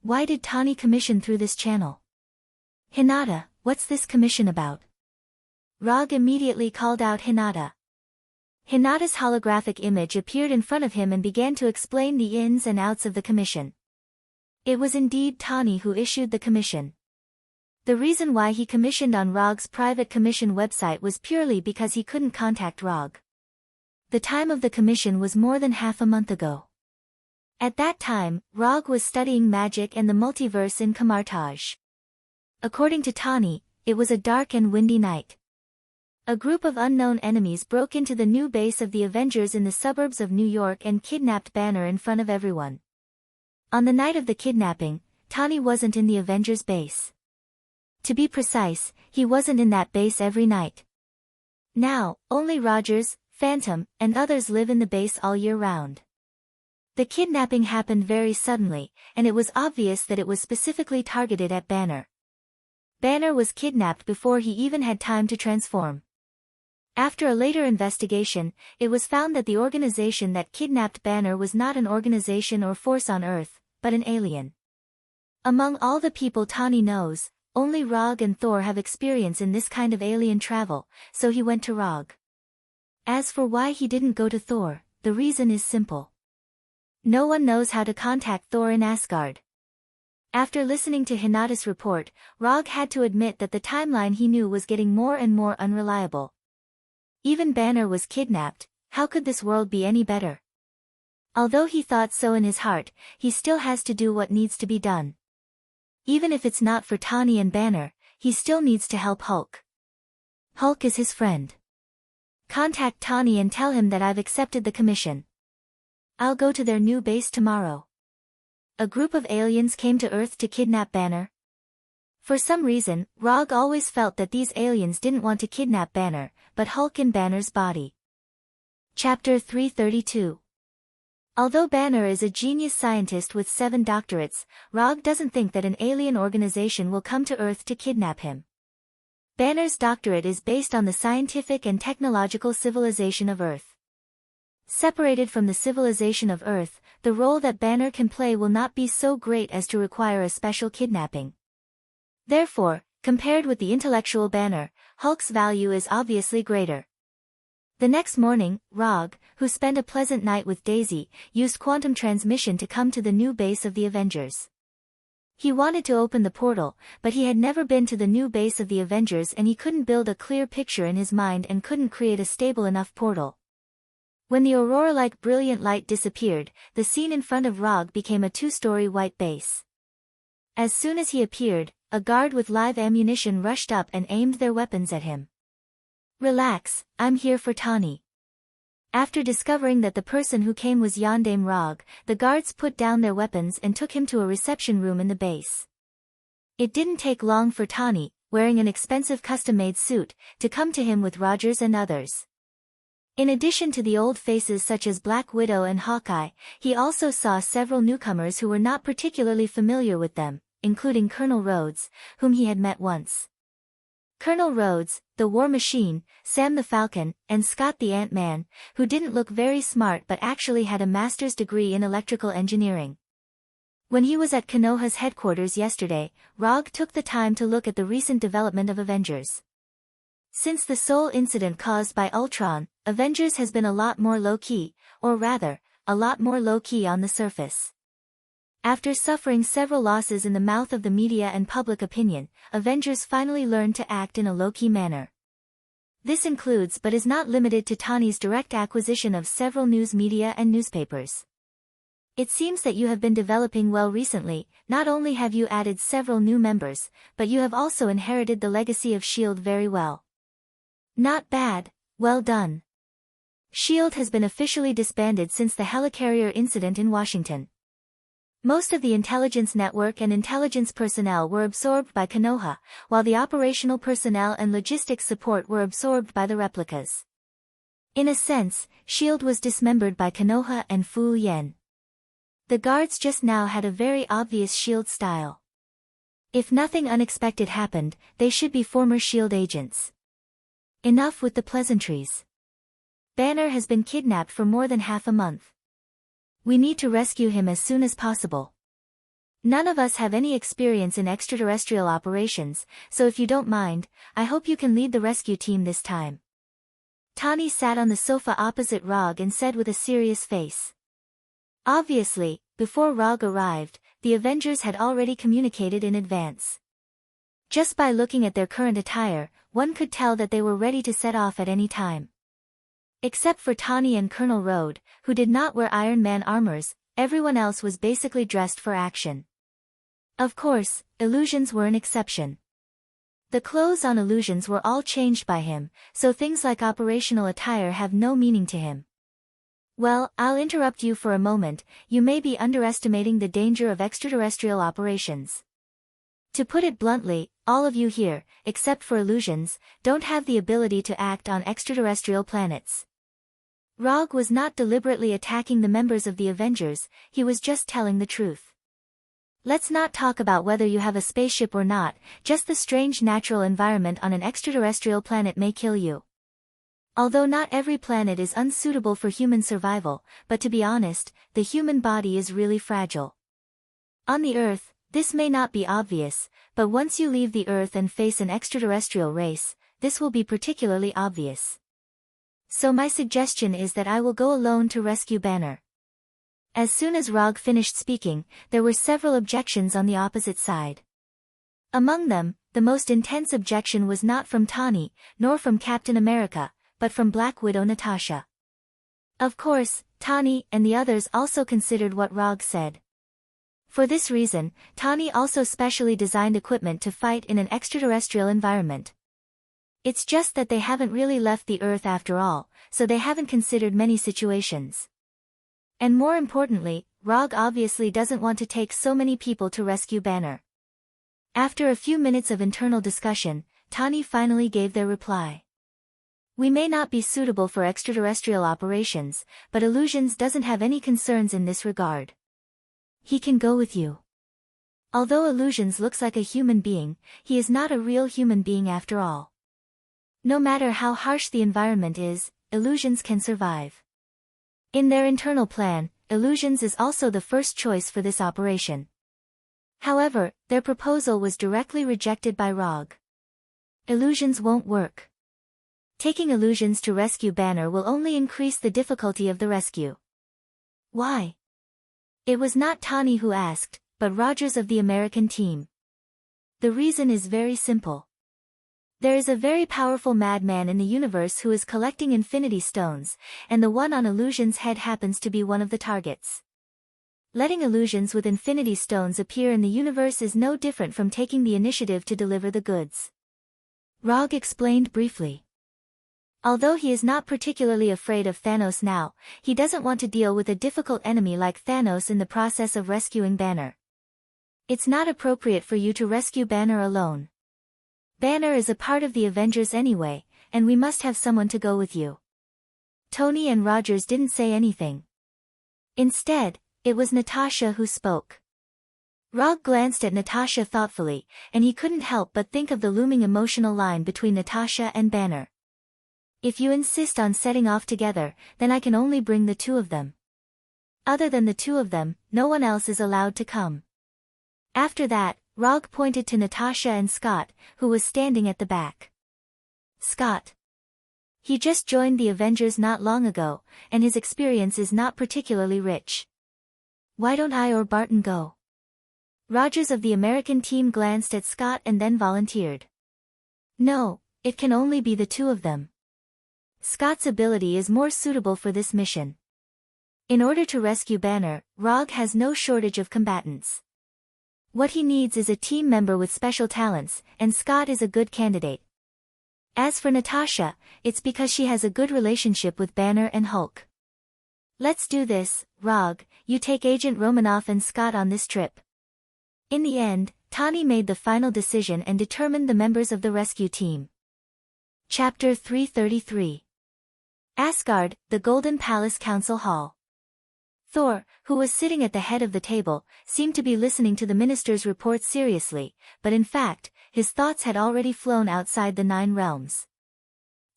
Why did Tony commission through this channel? Hinata, what's this commission about? Rog immediately called out Hinata. Hinata's holographic image appeared in front of him and began to explain the ins and outs of the commission. It was indeed Tani who issued the commission. The reason why he commissioned on Rog's private commission website was purely because he couldn't contact Rog. The time of the commission was more than half a month ago. At that time, Rog was studying magic and the multiverse in Kamartage. According to Tani, it was a dark and windy night. A group of unknown enemies broke into the new base of the Avengers in the suburbs of New York and kidnapped Banner in front of everyone. On the night of the kidnapping, Tani wasn't in the Avengers base. To be precise, he wasn't in that base every night. Now, only Rogers, Phantom, and others live in the base all year round. The kidnapping happened very suddenly, and it was obvious that it was specifically targeted at Banner. Banner was kidnapped before he even had time to transform. After a later investigation, it was found that the organization that kidnapped Banner was not an organization or force on Earth, but an alien. Among all the people Tani knows, only Rog and Thor have experience in this kind of alien travel, so he went to Rog. As for why he didn't go to Thor, the reason is simple. No one knows how to contact Thor in Asgard. After listening to Hinata's report, Rog had to admit that the timeline he knew was getting more and more unreliable. Even Banner was kidnapped, how could this world be any better? Although he thought so in his heart, he still has to do what needs to be done. Even if it's not for Tani and Banner, he still needs to help Hulk. Hulk is his friend. Contact Tani and tell him that I've accepted the commission. I'll go to their new base tomorrow. A group of aliens came to Earth to kidnap Banner. For some reason, Rog always felt that these aliens didn't want to kidnap Banner, but Hulk in Banner's body. Chapter 332. Although Banner is a genius scientist with 7 doctorates, Rog doesn't think that an alien organization will come to Earth to kidnap him. Banner's doctorate is based on the scientific and technological civilization of Earth. Separated from the civilization of Earth, the role that Banner can play will not be so great as to require a special kidnapping. Therefore, compared with the intellectual Banner, Hulk's value is obviously greater. The next morning, Rog, who spent a pleasant night with Daisy, used quantum transmission to come to the new base of the Avengers. He wanted to open the portal, but he had never been to the new base of the Avengers and he couldn't build a clear picture in his mind and couldn't create a stable enough portal. When the aurora-like brilliant light disappeared, the scene in front of Rog became a 2-story white base. As soon as he appeared, a guard with live ammunition rushed up and aimed their weapons at him. "Relax, I'm here for Tawny." After discovering that the person who came was Yondaime Rog, the guards put down their weapons and took him to a reception room in the base. It didn't take long for Tawny, wearing an expensive custom-made suit, to come to him with Rogers and others. In addition to the old faces such as Black Widow and Hawkeye, he also saw several newcomers who were not particularly familiar with them, including Colonel Rhodes, whom he had met once. Colonel Rhodes, the War Machine, Sam the Falcon, and Scott the Ant-Man, who didn't look very smart but actually had a master's degree in electrical engineering. When he was at Konoha's headquarters yesterday, Rog took the time to look at the recent development of Avengers. Since the Seoul incident caused by Ultron, Avengers has been a lot more low-key, or rather, a lot more low-key on the surface. After suffering several losses in the mouth of the media and public opinion, Avengers finally learned to act in a low-key manner. This includes but is not limited to Tawny's direct acquisition of several news media and newspapers. It seems that you have been developing well recently. Not only have you added several new members, but you have also inherited the legacy of S.H.I.E.L.D. very well. Not bad, well done. S.H.I.E.L.D. has been officially disbanded since the helicarrier incident in Washington. Most of the intelligence network and intelligence personnel were absorbed by Konoha, while the operational personnel and logistics support were absorbed by the replicas. In a sense, S.H.I.E.L.D. was dismembered by Konoha and Fu Yen. The guards just now had a very obvious S.H.I.E.L.D. style. If nothing unexpected happened, they should be former S.H.I.E.L.D. agents. Enough with the pleasantries. Banner has been kidnapped for more than half a month. We need to rescue him as soon as possible. None of us have any experience in extraterrestrial operations, so if you don't mind, I hope you can lead the rescue team this time. Tawny sat on the sofa opposite Rog and said with a serious face. Obviously, before Rog arrived, the Avengers had already communicated in advance. Just by looking at their current attire, one could tell that they were ready to set off at any time. Except for Tawny and Colonel Rhodes, who did not wear Iron Man armors, everyone else was basically dressed for action. Of course, Illusions were an exception. The clothes on Illusions were all changed by him, so things like operational attire have no meaning to him. Well, I'll interrupt you for a moment. You may be underestimating the danger of extraterrestrial operations. To put it bluntly, all of you here, except for Illusions, don't have the ability to act on extraterrestrial planets. Rog was not deliberately attacking the members of the Avengers, he was just telling the truth. Let's not talk about whether you have a spaceship or not, just the strange natural environment on an extraterrestrial planet may kill you. Although not every planet is unsuitable for human survival, but to be honest, the human body is really fragile. On the Earth, this may not be obvious, but once you leave the Earth and face an extraterrestrial race, this will be particularly obvious. So my suggestion is that I will go alone to rescue Banner. As soon as Rog finished speaking, there were several objections on the opposite side. Among them, the most intense objection was not from Tawny, nor from Captain America, but from Black Widow Natasha. Of course, Tawny and the others also considered what Rog said. For this reason, Tawny also specially designed equipment to fight in an extraterrestrial environment. It's just that they haven't really left the Earth after all, so they haven't considered many situations. And more importantly, Rog obviously doesn't want to take so many people to rescue Banner. After a few minutes of internal discussion, Tani finally gave their reply. We may not be suitable for extraterrestrial operations, but Illusions doesn't have any concerns in this regard. He can go with you. Although Illusions looks like a human being, he is not a real human being after all. No matter how harsh the environment is, Illusions can survive. In their internal plan, Illusions is also the first choice for this operation. However, their proposal was directly rejected by Rog. Illusions won't work. Taking Illusions to rescue Banner will only increase the difficulty of the rescue. Why? It was not Tani who asked, but Rogers of the American team. The reason is very simple. There is a very powerful madman in the universe who is collecting Infinity Stones, and the one on Illusion's head happens to be one of the targets. Letting Illusions with Infinity Stones appear in the universe is no different from taking the initiative to deliver the goods. Rog explained briefly. Although he is not particularly afraid of Thanos now, he doesn't want to deal with a difficult enemy like Thanos in the process of rescuing Banner. It's not appropriate for you to rescue Banner alone. Banner is a part of the Avengers anyway, and we must have someone to go with you. Tony and Rogers didn't say anything. Instead, it was Natasha who spoke. Rog glanced at Natasha thoughtfully, and he couldn't help but think of the looming emotional line between Natasha and Banner. If you insist on setting off together, then I can only bring the two of them. Other than the two of them, no one else is allowed to come. After that, Rog pointed to Natasha and Scott, who was standing at the back. Scott. He just joined the Avengers not long ago, and his experience is not particularly rich. Why don't I or Barton go? Rogers of the American team glanced at Scott and then volunteered. No, it can only be the two of them. Scott's ability is more suitable for this mission. In order to rescue Banner, Rog has no shortage of combatants. What he needs is a team member with special talents, and Scott is a good candidate. As for Natasha, it's because she has a good relationship with Banner and Hulk. Let's do this, Rog, you take Agent Romanoff and Scott on this trip. In the end, Tani made the final decision and determined the members of the rescue team. Chapter 333. Asgard, the Golden Palace Council Hall. Thor, who was sitting at the head of the table, seemed to be listening to the minister's report seriously, but in fact, his thoughts had already flown outside the 9 realms.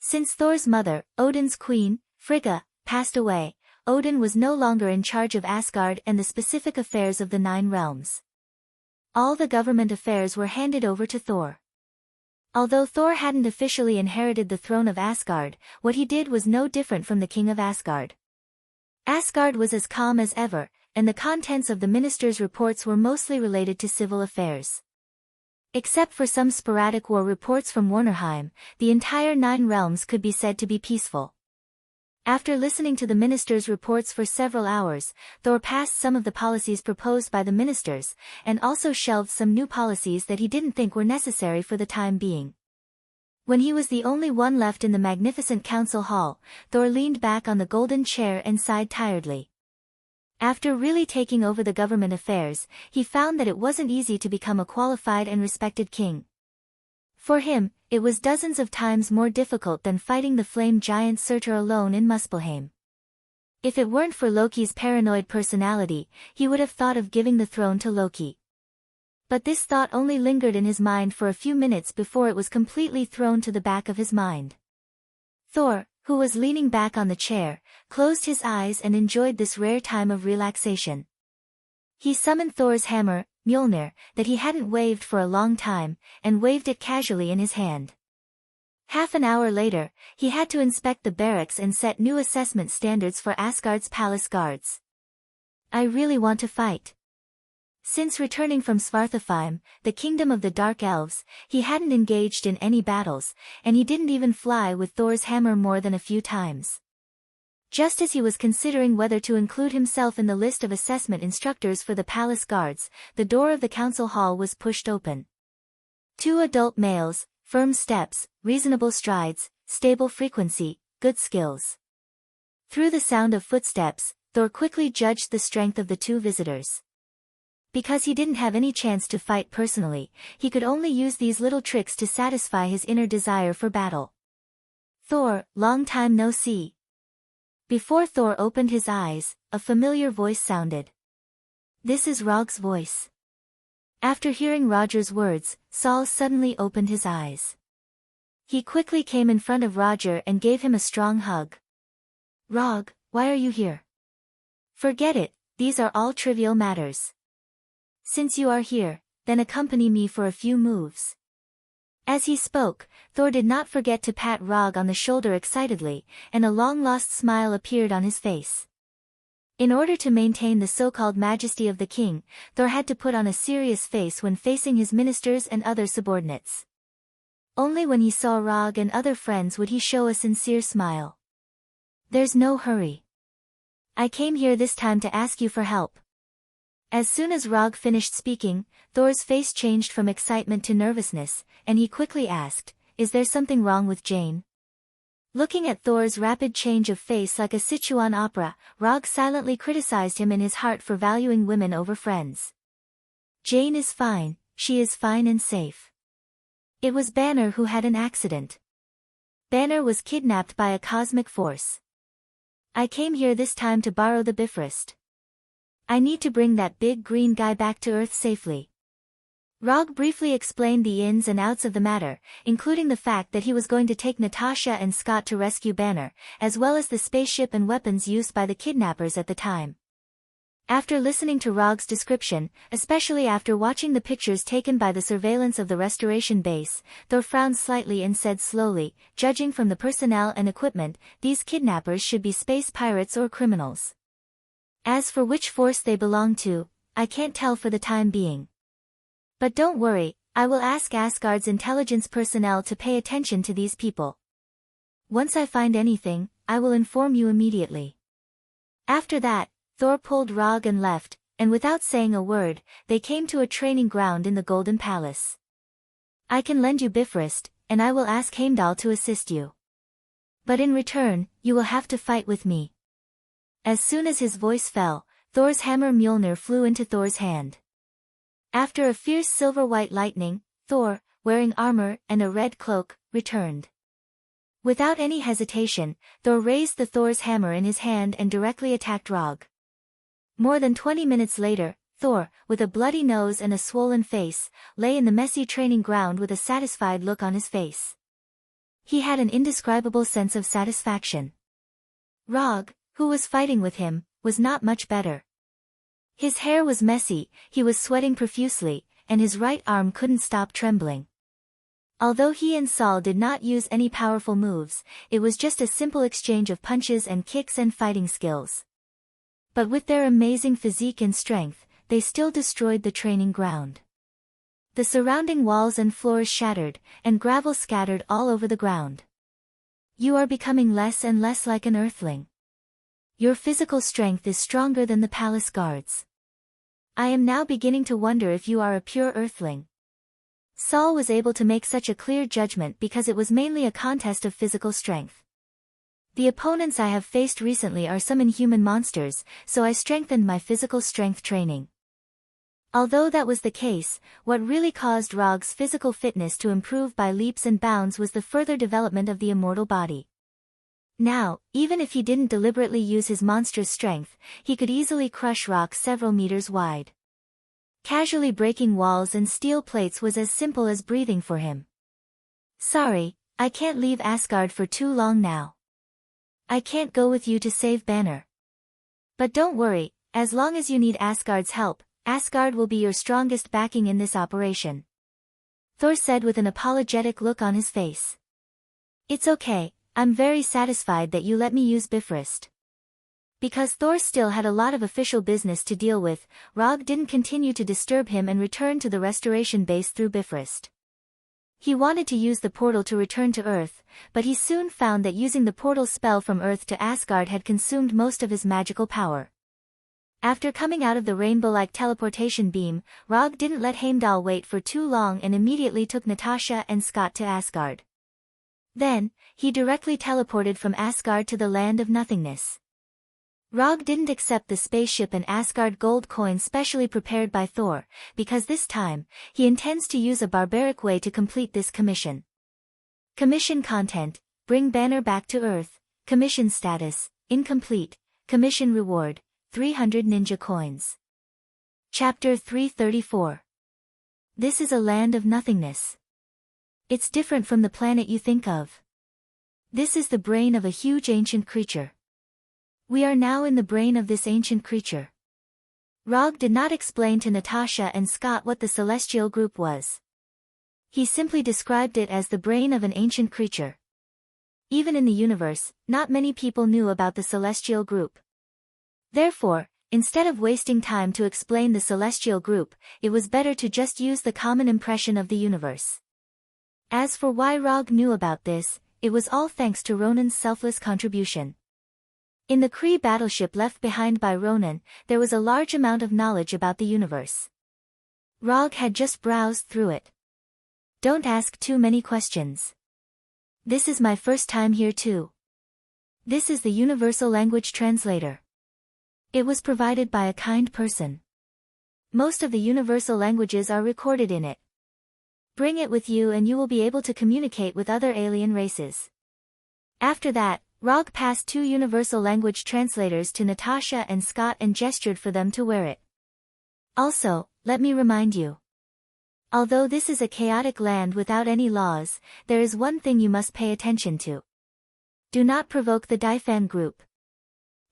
Since Thor's mother, Odin's queen, Frigga, passed away, Odin was no longer in charge of Asgard and the specific affairs of the 9 realms. All the government affairs were handed over to Thor. Although Thor hadn't officially inherited the throne of Asgard, what he did was no different from the king of Asgard. Asgard was as calm as ever, and the contents of the minister's reports were mostly related to civil affairs. Except for some sporadic war reports from Warnerheim, the entire 9 realms could be said to be peaceful. After listening to the minister's reports for several hours, Thor passed some of the policies proposed by the ministers, and also shelved some new policies that he didn't think were necessary for the time being. When he was the only one left in the magnificent council hall, Thor leaned back on the golden chair and sighed tiredly. After really taking over the government affairs, he found that it wasn't easy to become a qualified and respected king. For him, it was dozens of times more difficult than fighting the flame giant Surtur alone in Muspelheim. If it weren't for Loki's paranoid personality, he would have thought of giving the throne to Loki. But this thought only lingered in his mind for a few minutes before it was completely thrown to the back of his mind. Thor, who was leaning back on the chair, closed his eyes and enjoyed this rare time of relaxation. He summoned Thor's hammer, Mjolnir, that he hadn't waved for a long time, and waved it casually in his hand. Half an hour later, he had to inspect the barracks and set new assessment standards for Asgard's palace guards. I really want to fight. Since returning from Svartalfheim, the kingdom of the Dark Elves, he hadn't engaged in any battles, and he didn't even fly with Thor's hammer more than a few times. Just as he was considering whether to include himself in the list of assessment instructors for the palace guards, the door of the council hall was pushed open. 2 adult males, firm steps, reasonable strides, stable frequency, good skills. Through the sound of footsteps, Thor quickly judged the strength of the 2 visitors. Because he didn't have any chance to fight personally, he could only use these little tricks to satisfy his inner desire for battle. Thor, long time no see. Before Thor opened his eyes, a familiar voice sounded. This is Rog's voice. After hearing Roger's words, Saul suddenly opened his eyes. He quickly came in front of Roger and gave him a strong hug. Rog, why are you here? Forget it, these are all trivial matters. Since you are here, then accompany me for a few moves. As he spoke, Thor did not forget to pat Rog on the shoulder excitedly, and a long-lost smile appeared on his face. In order to maintain the so-called majesty of the king, Thor had to put on a serious face when facing his ministers and other subordinates. Only when he saw Rog and other friends would he show a sincere smile. There's no hurry. I came here this time to ask you for help. As soon as Rog finished speaking, Thor's face changed from excitement to nervousness, and he quickly asked, Is there something wrong with Jane? Looking at Thor's rapid change of face like a Sichuan opera, Rog silently criticized him in his heart for valuing women over friends. Jane is fine, she is fine and safe. It was Banner who had an accident. Banner was kidnapped by a cosmic force. I came here this time to borrow the Bifrost. I need to bring that big green guy back to Earth safely. Rog briefly explained the ins and outs of the matter, including the fact that he was going to take Natasha and Scott to rescue Banner, as well as the spaceship and weapons used by the kidnappers at the time. After listening to Rog's description, especially after watching the pictures taken by the surveillance of the restoration base, Thor frowned slightly and said slowly, Judging from the personnel and equipment, these kidnappers should be space pirates or criminals. As for which force they belong to, I can't tell for the time being. But don't worry, I will ask Asgard's intelligence personnel to pay attention to these people. Once I find anything, I will inform you immediately. After that, Thor pulled Rog and left, and without saying a word, they came to a training ground in the Golden Palace. I can lend you Bifrost, and I will ask Heimdall to assist you. But in return, you will have to fight with me. As soon as his voice fell, Thor's hammer Mjolnir flew into Thor's hand. After a fierce silver-white lightning, Thor, wearing armor and a red cloak, returned. Without any hesitation, Thor raised the Thor's hammer in his hand and directly attacked Rog. More than 20 minutes later, Thor, with a bloody nose and a swollen face, lay in the messy training ground with a satisfied look on his face. He had an indescribable sense of satisfaction. Rog, who was fighting with him, was not much better. His hair was messy, he was sweating profusely, and his right arm couldn't stop trembling. Although he and Saul did not use any powerful moves, it was just a simple exchange of punches and kicks and fighting skills. But with their amazing physique and strength, they still destroyed the training ground. The surrounding walls and floors shattered, and gravel scattered all over the ground. You are becoming less and less like an earthling. Your physical strength is stronger than the palace guards. I am now beginning to wonder if you are a pure earthling. Saul was able to make such a clear judgment because it was mainly a contest of physical strength. The opponents I have faced recently are some inhuman monsters, so I strengthened my physical strength training. Although that was the case, what really caused Rog's physical fitness to improve by leaps and bounds was the further development of the immortal body. Now, even if he didn't deliberately use his monstrous strength, he could easily crush rocks several meters wide. Casually breaking walls and steel plates was as simple as breathing for him. Sorry, I can't leave Asgard for too long now. I can't go with you to save Banner. But don't worry, as long as you need Asgard's help, Asgard will be your strongest backing in this operation. Thor said with an apologetic look on his face. It's okay, I'm very satisfied that you let me use Bifrost. Because Thor still had a lot of official business to deal with, Rog didn't continue to disturb him and returned to the restoration base through Bifrost. He wanted to use the portal to return to Earth, but he soon found that using the portal spell from Earth to Asgard had consumed most of his magical power. After coming out of the rainbow-like teleportation beam, Rog didn't let Heimdall wait for too long and immediately took Natasha and Scott to Asgard. Then, he directly teleported from Asgard to the land of nothingness. Rog didn't accept the spaceship and Asgard gold coin specially prepared by Thor, because this time, he intends to use a barbaric way to complete this commission. Commission content: bring banner back to Earth. Commission status: incomplete. Commission reward: 300 ninja coins. Chapter 334. This is a land of nothingness. It's different from the planet you think of. This is the brain of a huge ancient creature. We are now in the brain of this ancient creature. Rog did not explain to Natasha and Scott what the celestial group was. He simply described it as the brain of an ancient creature. Even in the universe, not many people knew about the celestial group. Therefore, instead of wasting time to explain the celestial group, it was better to just use the common impression of the universe. As for why Rog knew about this, it was all thanks to Ronan's selfless contribution. In the Kree battleship left behind by Ronan, there was a large amount of knowledge about the universe. Rog had just browsed through it. Don't ask too many questions. This is my first time here too. This is the Universal Language Translator. It was provided by a kind person. Most of the universal languages are recorded in it. Bring it with you and you will be able to communicate with other alien races. After that, Rog passed 2 universal language translators to Natasha and Scott and gestured for them to wear it. Also, let me remind you. Although this is a chaotic land without any laws, there is one thing you must pay attention to. Do not provoke the Daifan group.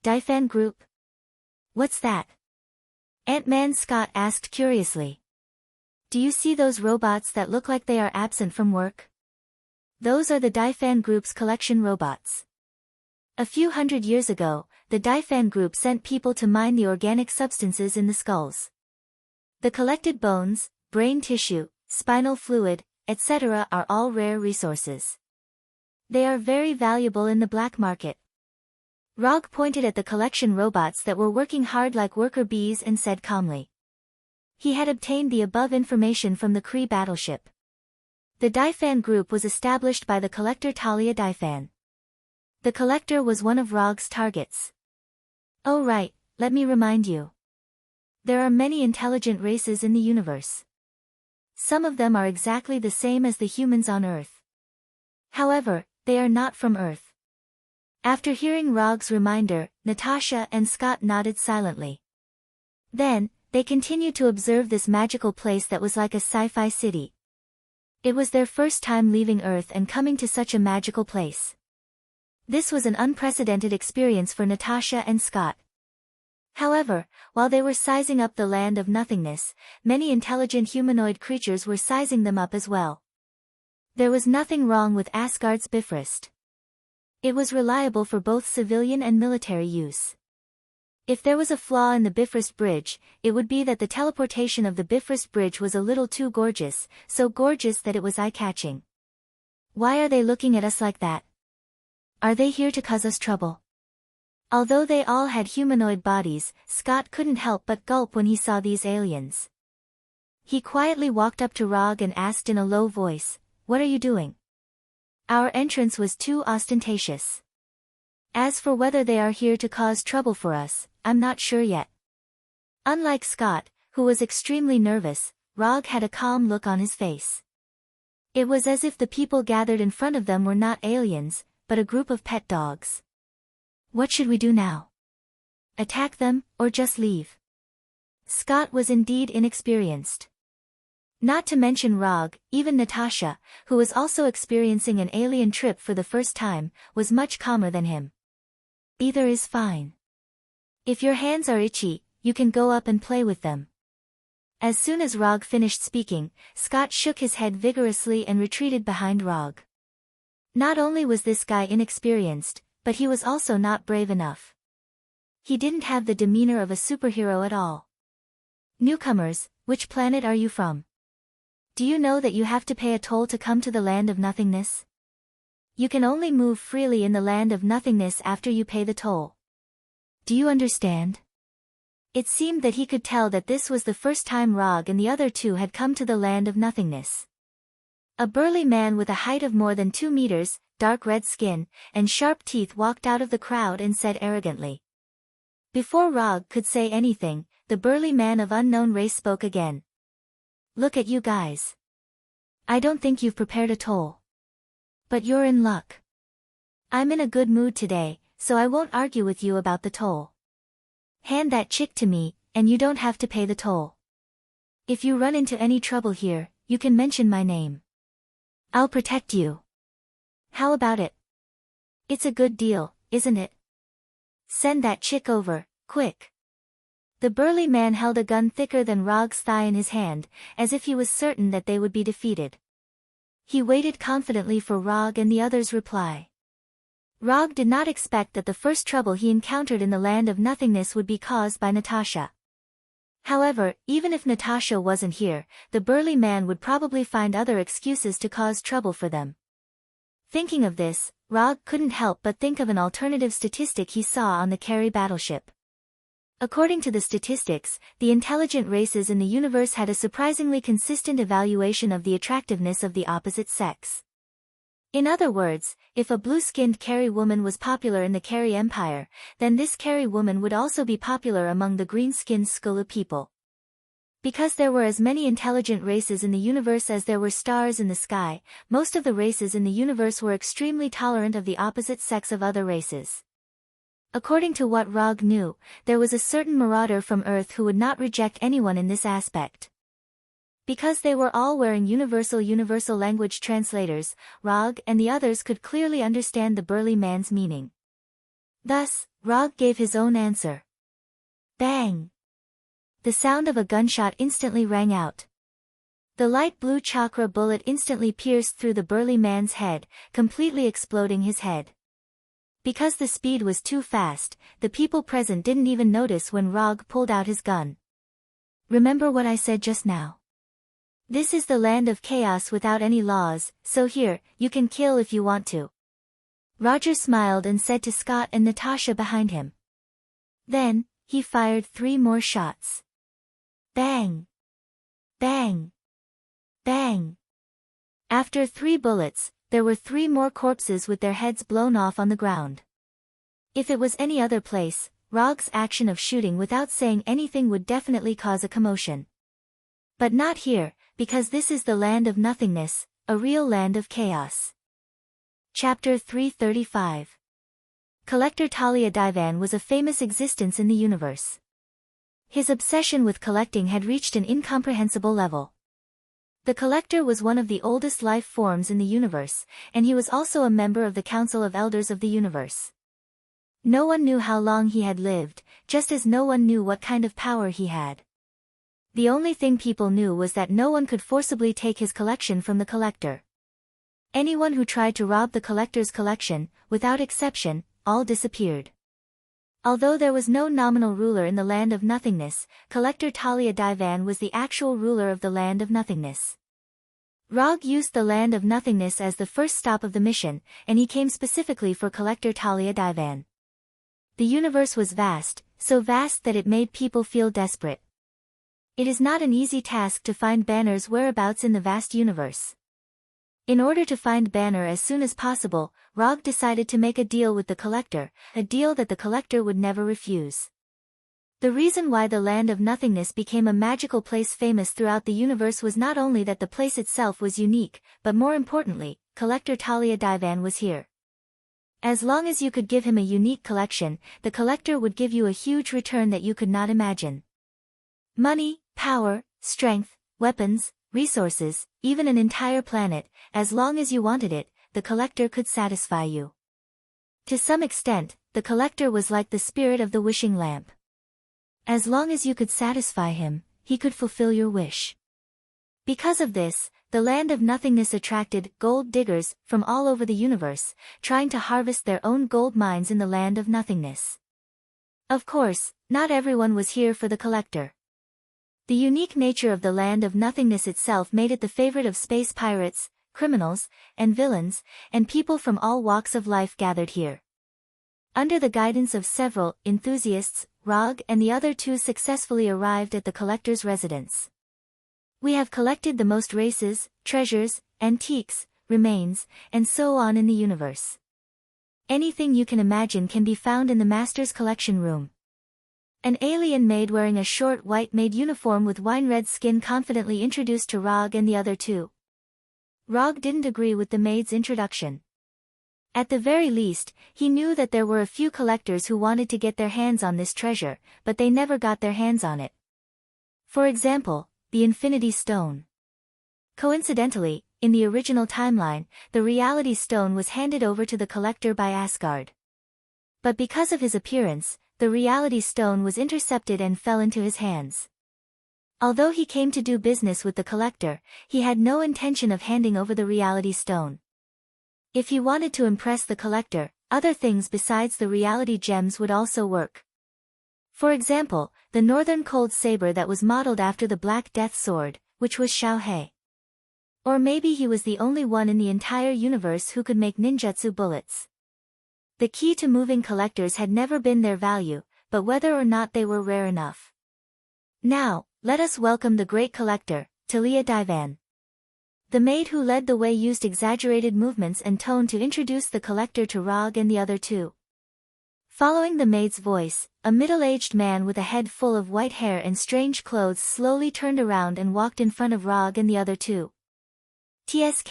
Daifan group? What's that? Ant-Man Scott asked curiously. Do you see those robots that look like they are absent from work? Those are the Daifan group's collection robots. A few hundred years ago, the Daifan group sent people to mine the organic substances in the skulls. The collected bones, brain tissue, spinal fluid, etc. are all rare resources. They are very valuable in the black market. Rog pointed at the collection robots that were working hard like worker bees and said calmly. He had obtained the above information from the Kree battleship. The Daifan group was established by the collector Talia Daifan. The collector was one of Rog's targets. Oh right, let me remind you. There are many intelligent races in the universe. Some of them are exactly the same as the humans on Earth. However, they are not from Earth. After hearing Rog's reminder, Natasha and Scott nodded silently. Then, they continued to observe this magical place that was like a sci-fi city. It was their first time leaving Earth and coming to such a magical place. This was an unprecedented experience for Natasha and Scott. However, while they were sizing up the land of nothingness, many intelligent humanoid creatures were sizing them up as well. There was nothing wrong with Asgard's Bifrost. It was reliable for both civilian and military use. If there was a flaw in the Bifrost Bridge, it would be that the teleportation of the Bifrost Bridge was a little too gorgeous, so gorgeous that it was eye-catching. Why are they looking at us like that? Are they here to cause us trouble? Although they all had humanoid bodies, Scott couldn't help but gulp when he saw these aliens. He quietly walked up to Rog and asked in a low voice, "What are you doing?" Our entrance was too ostentatious. As for whether they are here to cause trouble for us, I'm not sure yet. Unlike Scott, who was extremely nervous, Rog had a calm look on his face. It was as if the people gathered in front of them were not aliens, but a group of pet dogs. What should we do now? Attack them, or just leave? Scott was indeed inexperienced. Not to mention Rog, even Natasha, who was also experiencing an alien trip for the first time, was much calmer than him. Either is fine. If your hands are itchy, you can go up and play with them. As soon as Rog finished speaking, Scott shook his head vigorously and retreated behind Rog. Not only was this guy inexperienced, but he was also not brave enough. He didn't have the demeanor of a superhero at all. Newcomers, which planet are you from? Do you know that you have to pay a toll to come to the land of nothingness? You can only move freely in the land of nothingness after you pay the toll. Do you understand? It seemed that he could tell that this was the first time Rog and the other two had come to the land of nothingness. A burly man with a height of more than 2 meters, dark red skin, and sharp teeth walked out of the crowd and said arrogantly. Before Rog could say anything, the burly man of unknown race spoke again. Look at you guys. I don't think you've prepared a toll. But you're in luck. I'm in a good mood today, so I won't argue with you about the toll. Hand that chick to me, and you don't have to pay the toll. If you run into any trouble here, you can mention my name. I'll protect you. How about it? It's a good deal, isn't it? Send that chick over, quick. The burly man held a gun thicker than Rog's thigh in his hand, as if he was certain that they would be defeated. He waited confidently for Rog and the others' reply. Rog did not expect that the first trouble he encountered in the land of nothingness would be caused by Natasha. However, even if Natasha wasn't here, the burly man would probably find other excuses to cause trouble for them. Thinking of this, Rog couldn't help but think of an alternative statistic he saw on the Carey battleship. According to the statistics, the intelligent races in the universe had a surprisingly consistent evaluation of the attractiveness of the opposite sex. In other words, if a blue-skinned Carey woman was popular in the Carey Empire, then this Carey woman would also be popular among the green-skinned Skulu people. Because there were as many intelligent races in the universe as there were stars in the sky, most of the races in the universe were extremely tolerant of the opposite sex of other races. According to what Rog knew, there was a certain marauder from Earth who would not reject anyone in this aspect. Because they were all wearing universal language translators, Rog and the others could clearly understand the burly man's meaning. Thus, Rog gave his own answer. Bang! The sound of a gunshot instantly rang out. The light blue chakra bullet instantly pierced through the burly man's head, completely exploding his head. Because the speed was too fast, the people present didn't even notice when Rog pulled out his gun. Remember what I said just now? This is the land of chaos without any laws, so here, you can kill if you want to. Roger smiled and said to Scott and Natasha behind him. Then, he fired 3 more shots. Bang! Bang! Bang! After 3 bullets, there were 3 more corpses with their heads blown off on the ground. If it was any other place, Rog's action of shooting without saying anything would definitely cause a commotion. But not here, because this is the land of nothingness, a real land of chaos. Chapter 335. Collector Talia Divan was a famous existence in the universe. His obsession with collecting had reached an incomprehensible level. The Collector was one of the oldest life forms in the universe, and he was also a member of the Council of Elders of the universe. No one knew how long he had lived, just as no one knew what kind of power he had. The only thing people knew was that no one could forcibly take his collection from the Collector. Anyone who tried to rob the Collector's collection, without exception, all disappeared. Although there was no nominal ruler in the land of nothingness, Collector Talia Divan was the actual ruler of the land of nothingness. Rog used the land of nothingness as the first stop of the mission, and he came specifically for Collector Talia Divan. The universe was vast, so vast that it made people feel desperate. It is not an easy task to find Banner's whereabouts in the vast universe. In order to find Banner as soon as possible, Rog decided to make a deal with the Collector, a deal that the Collector would never refuse. The reason why the land of nothingness became a magical place famous throughout the universe was not only that the place itself was unique, but more importantly, Collector Talia Divan was here. As long as you could give him a unique collection, the Collector would give you a huge return that you could not imagine. Money, power, strength, weapons, resources, even an entire planet, as long as you wanted it, the Collector could satisfy you. To some extent, the Collector was like the spirit of the wishing lamp. As long as you could satisfy him, he could fulfill your wish. Because of this, the land of nothingness attracted gold diggers from all over the universe, trying to harvest their own gold mines in the land of nothingness. Of course, not everyone was here for the Collector. The unique nature of the land of nothingness itself made it the favorite of space pirates, criminals, and villains, and people from all walks of life gathered here. Under the guidance of several enthusiasts, Rog and the other 2 successfully arrived at the Collector's residence. We have collected the most races, treasures, antiques, remains, and so on in the universe. Anything you can imagine can be found in the Master's collection room. An alien maid wearing a short white maid uniform with wine-red skin confidently introduced to Rog and the other two. Rog didn't agree with the maid's introduction. At the very least, he knew that there were a few collectors who wanted to get their hands on this treasure, but they never got their hands on it. For example, the Infinity Stone. Coincidentally, in the original timeline, the Reality Stone was handed over to the collector by Asgard. But because of his appearance, the Reality Stone was intercepted and fell into his hands. Although he came to do business with the collector, he had no intention of handing over the Reality Stone. If he wanted to impress the collector, other things besides the reality gems would also work. For example, the Northern Cold Saber that was modeled after the Black Death Sword, which was Xiaohei. Or maybe he was the only one in the entire universe who could make ninjutsu bullets. The key to moving collectors had never been their value, but whether or not they were rare enough. Now, let us welcome the great collector, Talia Divan. The maid who led the way used exaggerated movements and tone to introduce the collector to Rog and the other two. Following the maid's voice, a middle-aged man with a head full of white hair and strange clothes slowly turned around and walked in front of Rog and the other two. TSK,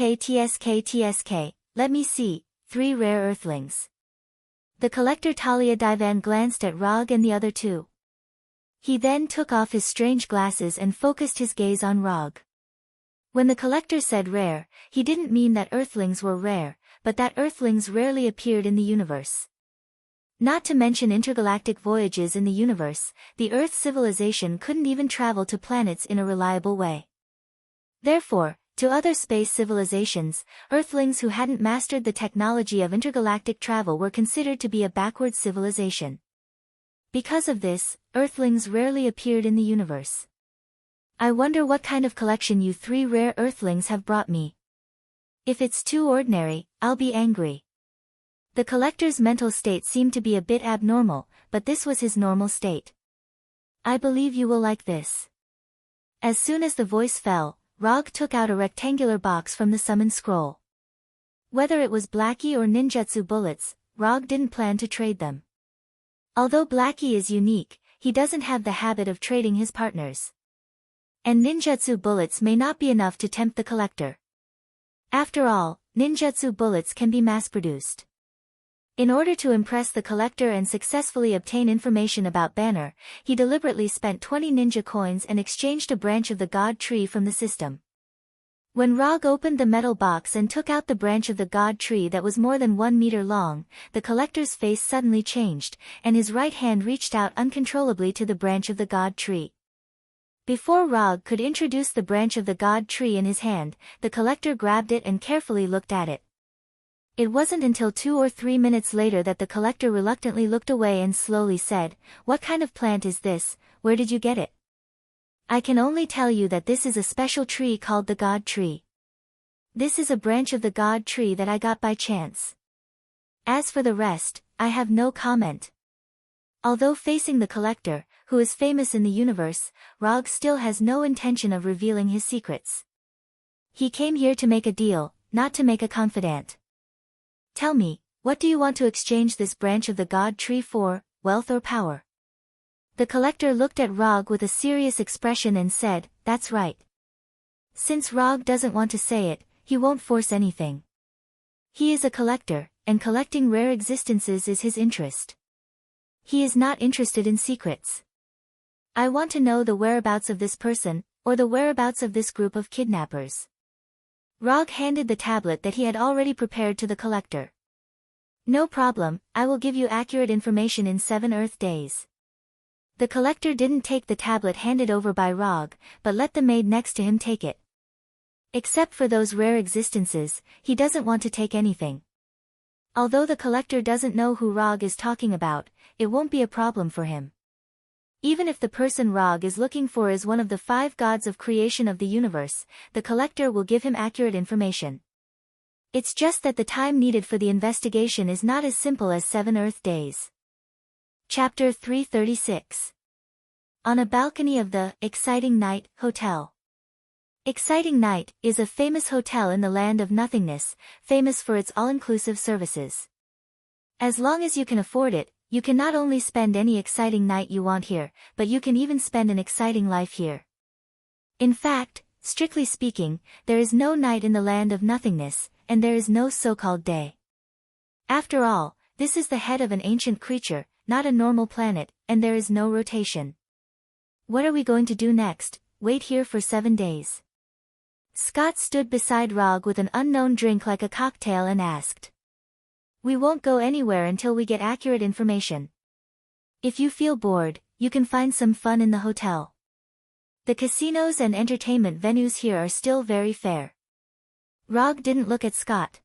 let me see, 3 rare earthlings. The collector Talia Divan glanced at Rog and the other two. He then took off his strange glasses and focused his gaze on Rog. When the collector said rare, he didn't mean that earthlings were rare, but that earthlings rarely appeared in the universe. Not to mention intergalactic voyages in the universe, the Earth civilization couldn't even travel to planets in a reliable way. Therefore, to other space civilizations, Earthlings who hadn't mastered the technology of intergalactic travel were considered to be a backward civilization. Because of this, Earthlings rarely appeared in the universe. I wonder what kind of collection you 3 rare Earthlings have brought me. If it's too ordinary, I'll be angry. The collector's mental state seemed to be a bit abnormal, but this was his normal state. I believe you will like this. As soon as the voice fell, Rog took out a rectangular box from the summon scroll. Whether it was Blackie or ninjutsu bullets, Rog didn't plan to trade them. Although Blackie is unique, he doesn't have the habit of trading his partners. And ninjutsu bullets may not be enough to tempt the collector. After all, ninjutsu bullets can be mass-produced. In order to impress the collector and successfully obtain information about Banner, he deliberately spent 20 ninja coins and exchanged a branch of the god tree from the system. When Rog opened the metal box and took out the branch of the god tree that was more than 1 meter long, the collector's face suddenly changed, and his right hand reached out uncontrollably to the branch of the god tree. Before Rog could introduce the branch of the god tree in his hand, the collector grabbed it and carefully looked at it. It wasn't until 2 or 3 minutes later that the collector reluctantly looked away and slowly said, "What kind of plant is this? Where did you get it?" "I can only tell you that this is a special tree called the God Tree. This is a branch of the God Tree that I got by chance. As for the rest, I have no comment." Although facing the collector, who is famous in the universe, Rog still has no intention of revealing his secrets. He came here to make a deal, not to make a confidant. "Tell me, what do you want to exchange this branch of the God Tree for, wealth or power?" The collector looked at Rog with a serious expression and said, "That's right." Since Rog doesn't want to say it, he won't force anything. He is a collector, and collecting rare existences is his interest. He is not interested in secrets. "I want to know the whereabouts of this person, or the whereabouts of this group of kidnappers." Rog handed the tablet that he had already prepared to the collector. "No problem, I will give you accurate information in 7 Earth days." The collector didn't take the tablet handed over by Rog, but let the maid next to him take it. Except for those rare existences, he doesn't want to take anything. Although the collector doesn't know who Rog is talking about, it won't be a problem for him. Even if the person Rog is looking for is one of the 5 gods of creation of the universe, the collector will give him accurate information. It's just that the time needed for the investigation is not as simple as 7 Earth days. Chapter 336. On a balcony of the Exciting Night Hotel. Exciting Night is a famous hotel in the land of nothingness, famous for its all-inclusive services. As long as you can afford it, you can not only spend any exciting night you want here, but you can even spend an exciting life here. In fact, strictly speaking, there is no night in the land of nothingness, and there is no so-called day. After all, this is the head of an ancient creature, not a normal planet, and there is no rotation. What are we going to do next? Wait here for 7 days. Scott stood beside Rog with an unknown drink like a cocktail and asked. We won't go anywhere until we get accurate information. If you feel bored, you can find some fun in the hotel. The casinos and entertainment venues here are still very fair. Rog didn't look at Scott.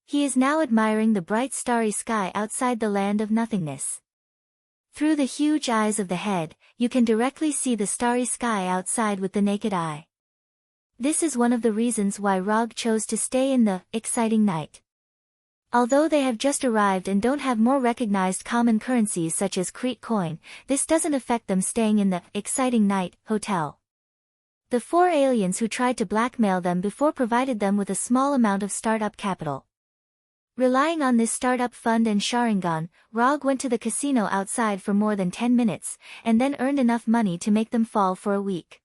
He is now admiring the bright starry sky outside the land of nothingness. Through the huge eyes of the head, you can directly see the starry sky outside with the naked eye. This is one of the reasons why Rog chose to stay in the exciting night. Although they have just arrived and don't have more recognized common currencies such as Crete coin, this doesn't affect them staying in the exciting night hotel. The 4 aliens who tried to blackmail them before provided them with a small amount of startup capital. Relying on this startup fund and Sharingan, Rog went to the casino outside for more than 10 minutes, and then earned enough money to make them fall for a week.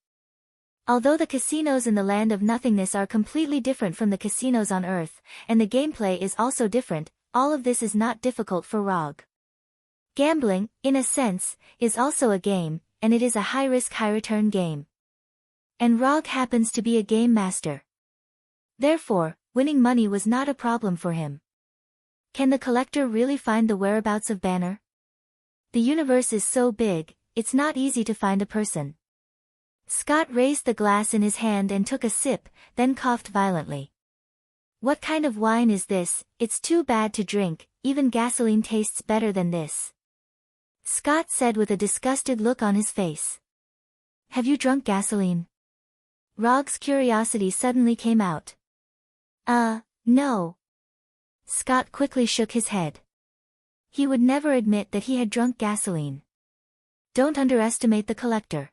Although the casinos in the land of nothingness are completely different from the casinos on Earth, and the gameplay is also different, all of this is not difficult for Rog. Gambling, in a sense, is also a game, and it is a high-risk high-return game. And Rog happens to be a game master. Therefore, winning money was not a problem for him. Can the collector really find the whereabouts of Banner? The universe is so big, it's not easy to find a person. Scott raised the glass in his hand and took a sip, then coughed violently. What kind of wine is this? It's too bad to drink, even gasoline tastes better than this. Scott said with a disgusted look on his face. Have you drunk gasoline? Rog's curiosity suddenly came out. No. Scott quickly shook his head. He would never admit that he had drunk gasoline. Don't underestimate the collector.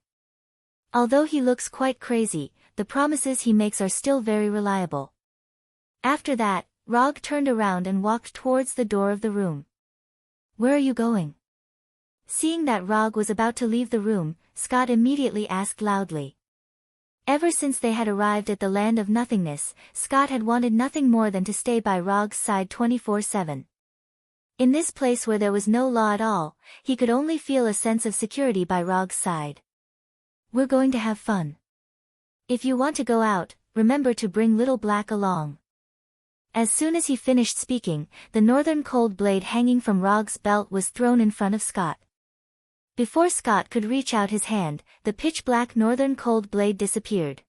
Although he looks quite crazy, the promises he makes are still very reliable. After that, Rog turned around and walked towards the door of the room. Where are you going? Seeing that Rog was about to leave the room, Scott immediately asked loudly. Ever since they had arrived at the land of nothingness, Scott had wanted nothing more than to stay by Rog's side 24/7. In this place where there was no law at all, he could only feel a sense of security by Rog's side. We're going to have fun. If you want to go out, remember to bring Little Black along. As soon as he finished speaking, the northern cold blade hanging from Rog's belt was thrown in front of Scott. Before Scott could reach out his hand, the pitch-black northern cold blade disappeared.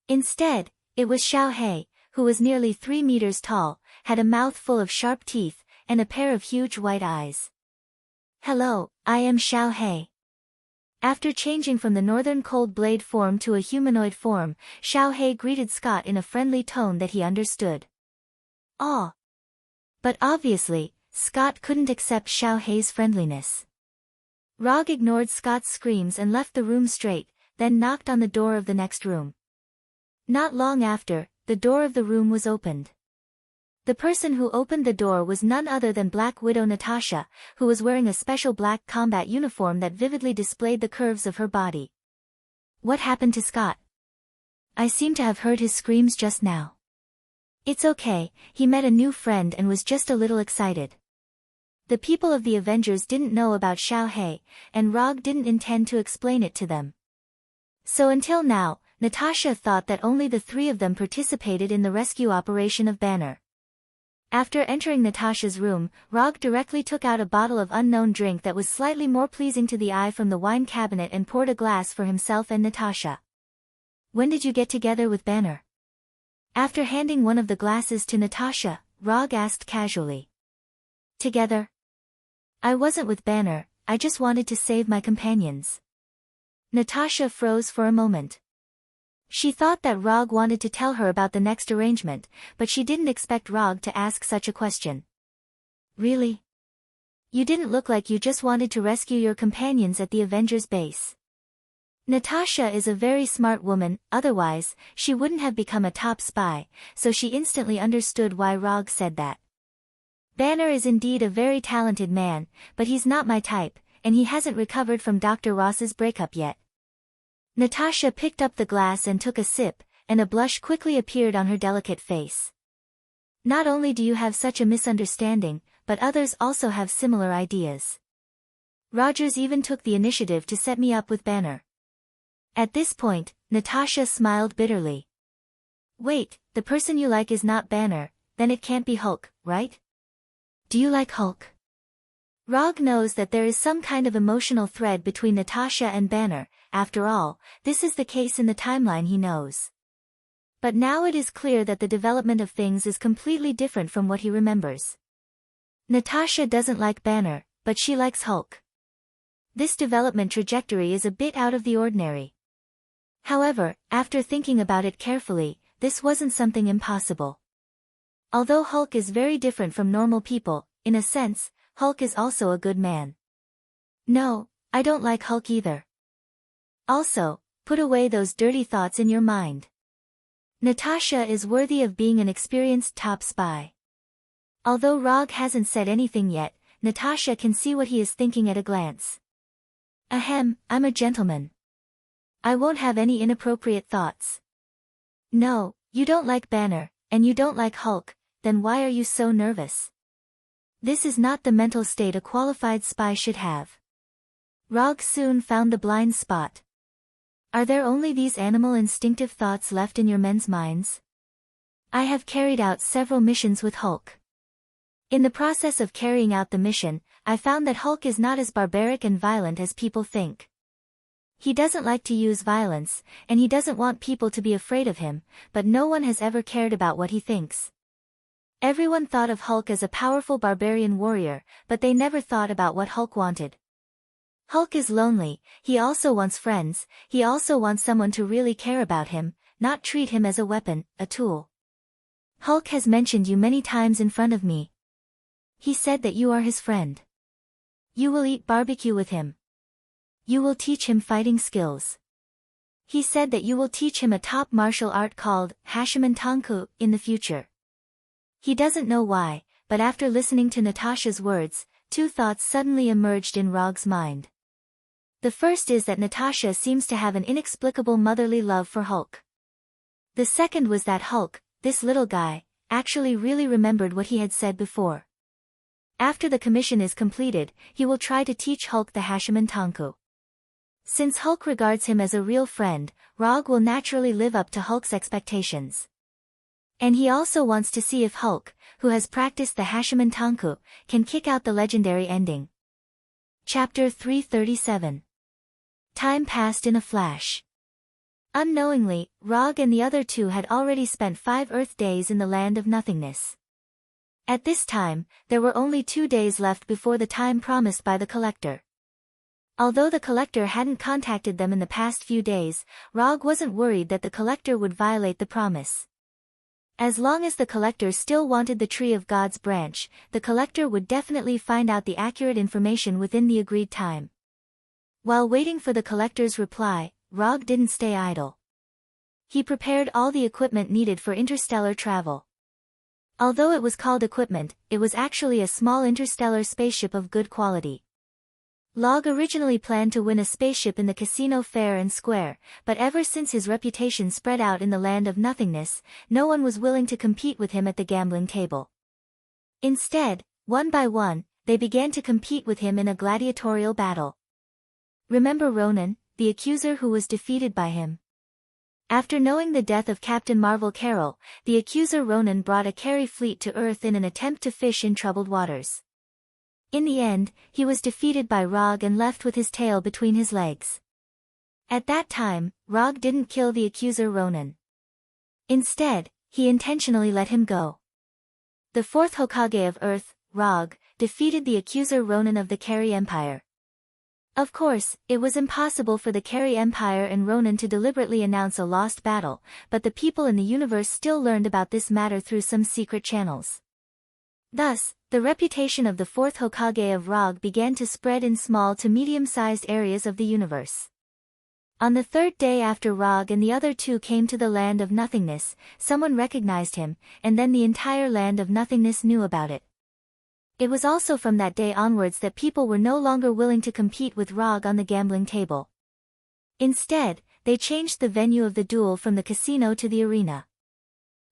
Instead, it was Xiao He, who was nearly 3 meters tall, had a mouth full of sharp teeth, and a pair of huge white eyes. Hello, I am Xiao He. After changing from the northern cold blade form to a humanoid form, Xiao He greeted Scott in a friendly tone that he understood. Aw. But obviously, Scott couldn't accept Xiao He's friendliness. Rog ignored Scott's screams and left the room straight, then knocked on the door of the next room. Not long after, the door of the room was opened. The person who opened the door was none other than Black Widow Natasha, who was wearing a special black combat uniform that vividly displayed the curves of her body. What happened to Scott? I seem to have heard his screams just now. It's okay, he met a new friend and was just a little excited. The people of the Avengers didn't know about Xiao He, and Rog didn't intend to explain it to them. So until now, Natasha thought that only the 3 of them participated in the rescue operation of Banner. After entering Natasha's room, Rog directly took out a bottle of unknown drink that was slightly more pleasing to the eye from the wine cabinet and poured a glass for himself and Natasha. When did you get together with Banner? After handing one of the glasses to Natasha, Rog asked casually. Together? I wasn't with Banner, I just wanted to save my companions. Natasha froze for a moment. She thought that Rog wanted to tell her about the next arrangement, but she didn't expect Rog to ask such a question. Really? You didn't look like you just wanted to rescue your companions at the Avengers base. Natasha is a very smart woman, otherwise, she wouldn't have become a top spy, so she instantly understood why Rog said that. Banner is indeed a very talented man, but he's not my type, and he hasn't recovered from Dr. Ross's breakup yet. Natasha picked up the glass and took a sip, and a blush quickly appeared on her delicate face. Not only do you have such a misunderstanding, but others also have similar ideas. Rogers even took the initiative to set me up with Banner. At this point, Natasha smiled bitterly. Wait, the person you like is not Banner, then it can't be Hulk, right? Do you like Hulk? Rog knows that there is some kind of emotional thread between Natasha and Banner. After all, this is the case in the timeline he knows. But now it is clear that the development of things is completely different from what he remembers. Natasha doesn't like Banner, but she likes Hulk. This development trajectory is a bit out of the ordinary. However, after thinking about it carefully, this wasn't something impossible. Although Hulk is very different from normal people, in a sense, Hulk is also a good man. No, I don't like Hulk either. Also, put away those dirty thoughts in your mind. Natasha is worthy of being an experienced top spy. Although Rog hasn't said anything yet, Natasha can see what he is thinking at a glance. Ahem, I'm a gentleman. I won't have any inappropriate thoughts. No, you don't like Banner, and you don't like Hulk, then why are you so nervous? This is not the mental state a qualified spy should have. Rog soon found the blind spot. Are there only these animal instinctive thoughts left in your men's minds? I have carried out several missions with Hulk. In the process of carrying out the mission, I found that Hulk is not as barbaric and violent as people think. He doesn't like to use violence, and he doesn't want people to be afraid of him, but no one has ever cared about what he thinks. Everyone thought of Hulk as a powerful barbarian warrior, but they never thought about what Hulk wanted. Hulk is lonely, he also wants friends, he also wants someone to really care about him, not treat him as a weapon, a tool. Hulk has mentioned you many times in front of me. He said that you are his friend. You will eat barbecue with him. You will teach him fighting skills. He said that you will teach him a top martial art called Hashiman Tanku in the future. He doesn't know why, but after listening to Natasha's words, two thoughts suddenly emerged in Rog's mind. The first is that Natasha seems to have an inexplicable motherly love for Hulk. The second was that Hulk, this little guy, actually really remembered what he had said before. After the commission is completed, he will try to teach Hulk the Hashiman Tanku. Since Hulk regards him as a real friend, Rog will naturally live up to Hulk's expectations. And he also wants to see if Hulk, who has practiced the Hashiman Tanku, can kick out the legendary ending. Chapter 337. Time passed in a flash. Unknowingly, Rog and the other two had already spent 5 Earth days in the land of nothingness. At this time, there were only 2 days left before the time promised by the collector. Although the collector hadn't contacted them in the past few days, Rog wasn't worried that the collector would violate the promise. As long as the collector still wanted the Tree of God's branch, the collector would definitely find out the accurate information within the agreed time. While waiting for the collector's reply, Rog didn't stay idle. He prepared all the equipment needed for interstellar travel. Although it was called equipment, it was actually a small interstellar spaceship of good quality. Log originally planned to win a spaceship in the casino fair and square, but ever since his reputation spread out in the land of nothingness, no one was willing to compete with him at the gambling table. Instead, one by one, they began to compete with him in a gladiatorial battle. Remember Ronan, the accuser who was defeated by him? After knowing the death of Captain Marvel Carroll, the accuser Ronan brought a carry fleet to Earth in an attempt to fish in troubled waters. In the end, he was defeated by Rog and left with his tail between his legs. At that time, Rog didn't kill the accuser Ronan. Instead, he intentionally let him go. The 4th Hokage of Earth, Rog, defeated the accuser Ronan of the Carry Empire. Of course, it was impossible for the Carry Empire and Ronan to deliberately announce a lost battle, but the people in the universe still learned about this matter through some secret channels. Thus, the reputation of the 4th Hokage of Rog began to spread in small to medium-sized areas of the universe. On the 3rd day after Rog and the other two came to the land of nothingness, someone recognized him, and then the entire land of nothingness knew about it. It was also from that day onwards that people were no longer willing to compete with Rog on the gambling table. Instead, they changed the venue of the duel from the casino to the arena.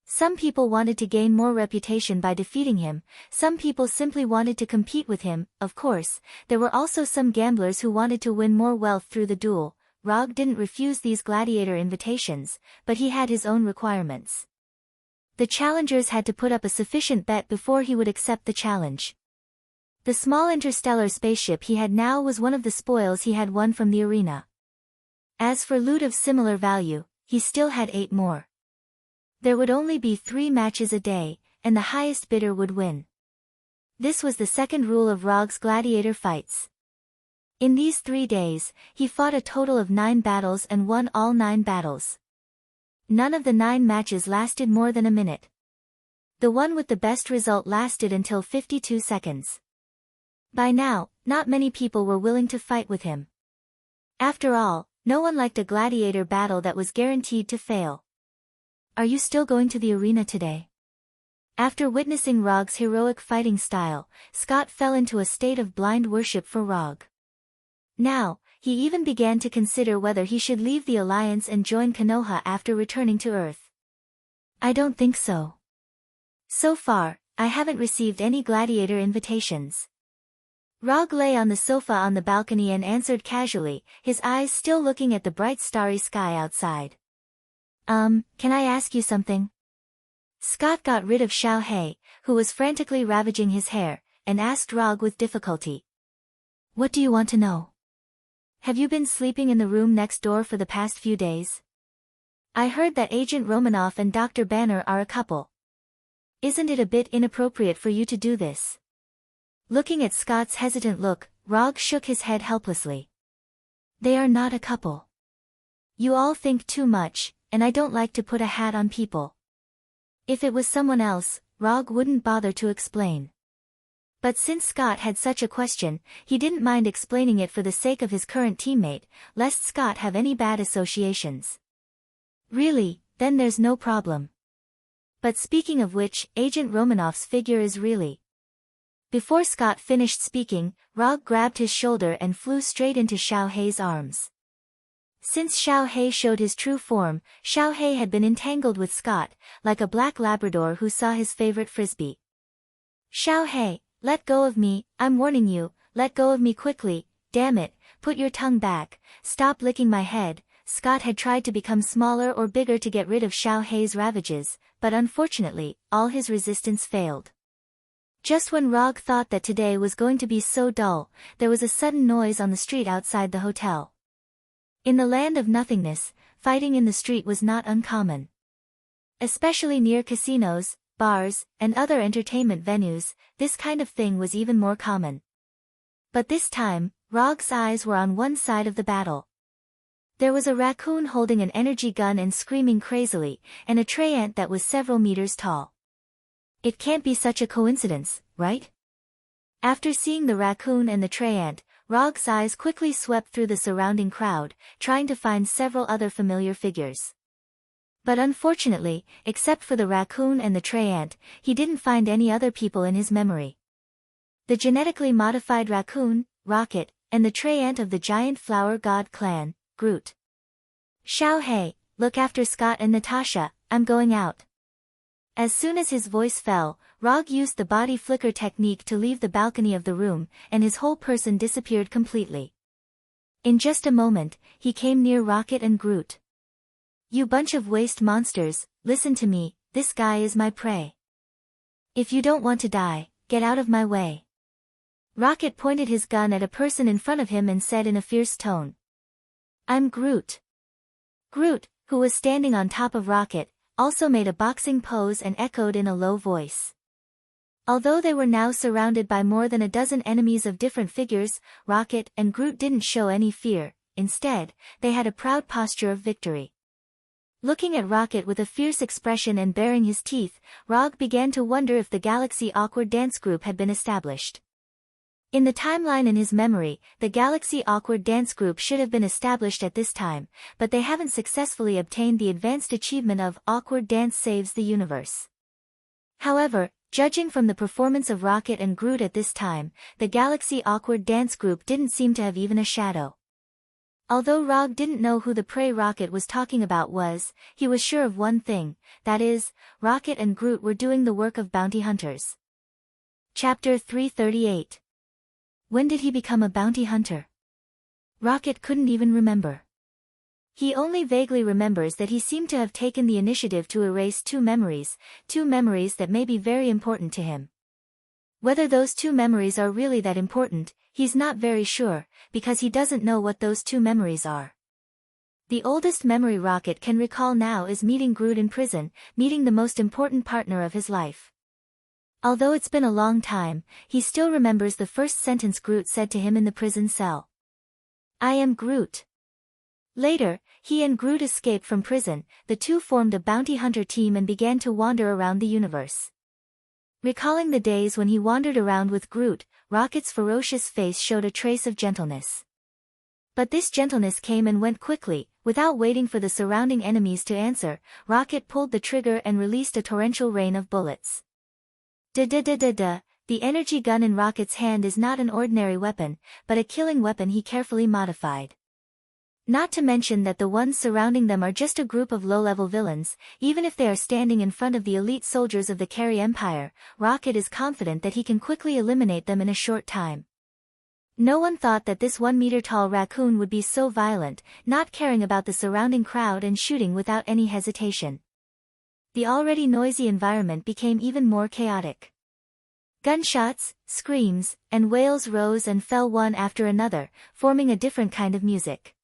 Some people wanted to gain more reputation by defeating him, some people simply wanted to compete with him. Of course, there were also some gamblers who wanted to win more wealth through the duel. Rog didn't refuse these gladiator invitations, but he had his own requirements. The challengers had to put up a sufficient bet before he would accept the challenge. The small interstellar spaceship he had now was one of the spoils he had won from the arena. As for loot of similar value, he still had 8 more. There would only be 3 matches a day, and the highest bidder would win. This was the second rule of Rog's gladiator fights. In these 3 days, he fought a total of 9 battles and won all 9 battles. None of the 9 matches lasted more than a minute. The one with the best result lasted until 52 seconds. By now, not many people were willing to fight with him. After all, no one liked a gladiator battle that was guaranteed to fail. Are you still going to the arena today? After witnessing Rog's heroic fighting style, Scott fell into a state of blind worship for Rog. Now, he even began to consider whether he should leave the Alliance and join Konoha after returning to Earth. I don't think so. So far, I haven't received any gladiator invitations. Rog lay on the sofa on the balcony and answered casually, his eyes still looking at the bright starry sky outside. Can I ask you something? Scott got rid of Xiao Hei, who was frantically ravaging his hair, and asked Rog with difficulty. What do you want to know? Have you been sleeping in the room next door for the past few days? I heard that Agent Romanoff and Dr. Banner are a couple. Isn't it a bit inappropriate for you to do this? Looking at Scott's hesitant look, Rog shook his head helplessly. They are not a couple. You all think too much, and I don't like to put a hat on people. If it was someone else, Rog wouldn't bother to explain. But since Scott had such a question, he didn't mind explaining it for the sake of his current teammate, lest Scott have any bad associations. Really, then there's no problem. But speaking of which, Agent Romanoff's figure is really... Before Scott finished speaking, Rog grabbed his shoulder and flew straight into Xiao Hei's arms. Since Xiao Hei showed his true form, Xiao Hei had been entangled with Scott, like a black Labrador who saw his favorite frisbee. Xiao Hei, let go of me, I'm warning you, let go of me quickly, damn it, put your tongue back, stop licking my head. Scott had tried to become smaller or bigger to get rid of Xiao Hei's ravages, but unfortunately, all his resistance failed. Just when Rog thought that today was going to be so dull, there was a sudden noise on the street outside the hotel. In the land of nothingness, fighting in the street was not uncommon. Especially near casinos, bars, and other entertainment venues, this kind of thing was even more common. But this time, Rog's eyes were on one side of the battle. There was a raccoon holding an energy gun and screaming crazily, and a tray ant that was several meters tall. It can't be such a coincidence, right? After seeing the raccoon and the tray ant, Rog's eyes quickly swept through the surrounding crowd, trying to find several other familiar figures. But unfortunately, except for the raccoon and the tray ant, he didn't find any other people in his memory. The genetically modified raccoon, Rocket, and the tray ant of the giant flower god clan, Groot. Xiao Hei, look after Scott and Natasha, I'm going out. As soon as his voice fell, Rog used the body flicker technique to leave the balcony of the room, and his whole person disappeared completely. In just a moment, he came near Rocket and Groot. You bunch of waste monsters, listen to me, this guy is my prey. If you don't want to die, get out of my way. Rocket pointed his gun at a person in front of him and said in a fierce tone. I'm Groot. Groot, who was standing on top of Rocket, also made a boxing pose and echoed in a low voice. Although they were now surrounded by more than a dozen enemies of different figures, Rocket and Groot didn't show any fear. Instead, they had a proud posture of victory. Looking at Rocket with a fierce expression and baring his teeth, Rog began to wonder if the Galaxy Awkward Dance Group had been established. In the timeline in his memory, the Galaxy Awkward Dance Group should have been established at this time, but they haven't successfully obtained the advanced achievement of Awkward Dance Saves the Universe. However, Judging from the performance of Rocket and Groot at this time, the Galaxy Awkward Dance Group didn't seem to have even a shadow. Although Rog didn't know who the prey Rocket was talking about was, he was sure of one thing, that is, Rocket and Groot were doing the work of bounty hunters. Chapter 338. When did he become a bounty hunter? Rocket couldn't even remember. He only vaguely remembers that he seemed to have taken the initiative to erase two memories that may be very important to him. Whether those two memories are really that important, he's not very sure, because he doesn't know what those two memories are. The oldest memory Rocket can recall now is meeting Groot in prison, meeting the most important partner of his life. Although it's been a long time, he still remembers the first sentence Groot said to him in the prison cell. "I am Groot." Later, he and Groot escaped from prison, the two formed a bounty hunter team and began to wander around the universe. Recalling the days when he wandered around with Groot, Rocket's ferocious face showed a trace of gentleness. But this gentleness came and went quickly, without waiting for the surrounding enemies to answer. Rocket pulled the trigger and released a torrential rain of bullets. Da-da-da-da-da, the energy gun in Rocket's hand is not an ordinary weapon, but a killing weapon he carefully modified. Not to mention that the ones surrounding them are just a group of low-level villains. Even if they are standing in front of the elite soldiers of the Carry Empire, Rocket is confident that he can quickly eliminate them in a short time. No one thought that this 1-meter-tall raccoon would be so violent, not caring about the surrounding crowd and shooting without any hesitation. The already noisy environment became even more chaotic. Gunshots, screams, and wails rose and fell one after another, forming a different kind of music.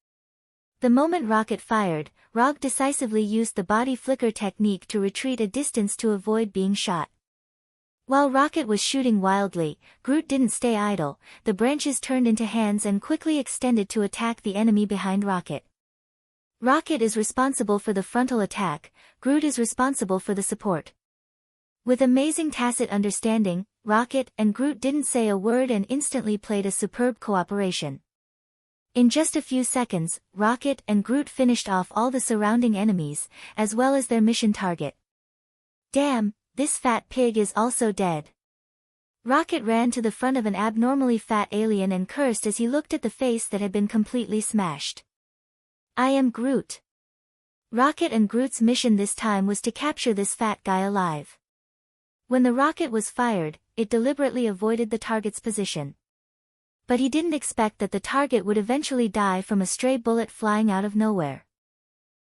The moment Rocket fired, Rog decisively used the body flicker technique to retreat a distance to avoid being shot. While Rocket was shooting wildly, Groot didn't stay idle. The branches turned into hands and quickly extended to attack the enemy behind Rocket. Rocket is responsible for the frontal attack, Groot is responsible for the support. With amazing tacit understanding, Rocket and Groot didn't say a word and instantly played a superb cooperation. In just a few seconds, Rocket and Groot finished off all the surrounding enemies, as well as their mission target. "Damn, this fat pig is also dead." Rocket ran to the front of an abnormally fat alien and cursed as he looked at the face that had been completely smashed. "I am Groot." Rocket and Groot's mission this time was to capture this fat guy alive. When the rocket was fired, it deliberately avoided the target's position. But he didn't expect that the target would eventually die from a stray bullet flying out of nowhere.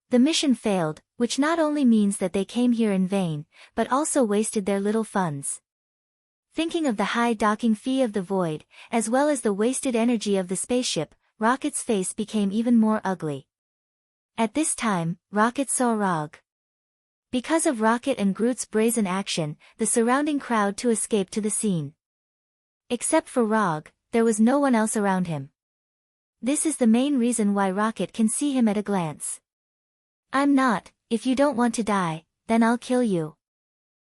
The mission failed, which not only means that they came here in vain, but also wasted their little funds. Thinking of the high docking fee of the void, as well as the wasted energy of the spaceship, Rocket's face became even more ugly. At this time, Rocket saw Rog. Because of Rocket and Groot's brazen action, the surrounding crowd too escaped to the scene. Except for Rog, there was no one else around him. This is the main reason why Rocket can see him at a glance. "I'm not, if you don't want to die, then I'll kill you."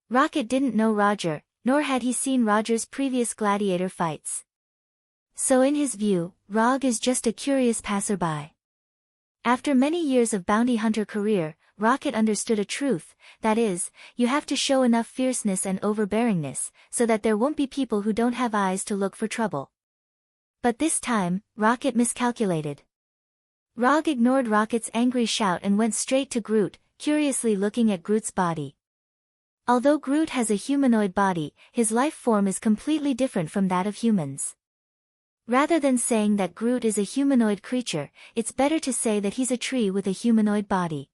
Rocket didn't know Roger, nor had he seen Roger's previous gladiator fights. So in his view, Rog is just a curious passerby. After many years of bounty hunter career, Rocket understood a truth, that is, you have to show enough fierceness and overbearingness, so that there won't be people who don't have eyes to look for trouble. But this time, Rocket miscalculated. Rog ignored Rocket's angry shout and went straight to Groot, curiously looking at Groot's body. Although Groot has a humanoid body, his life form is completely different from that of humans. Rather than saying that Groot is a humanoid creature, it's better to say that he's a tree with a humanoid body.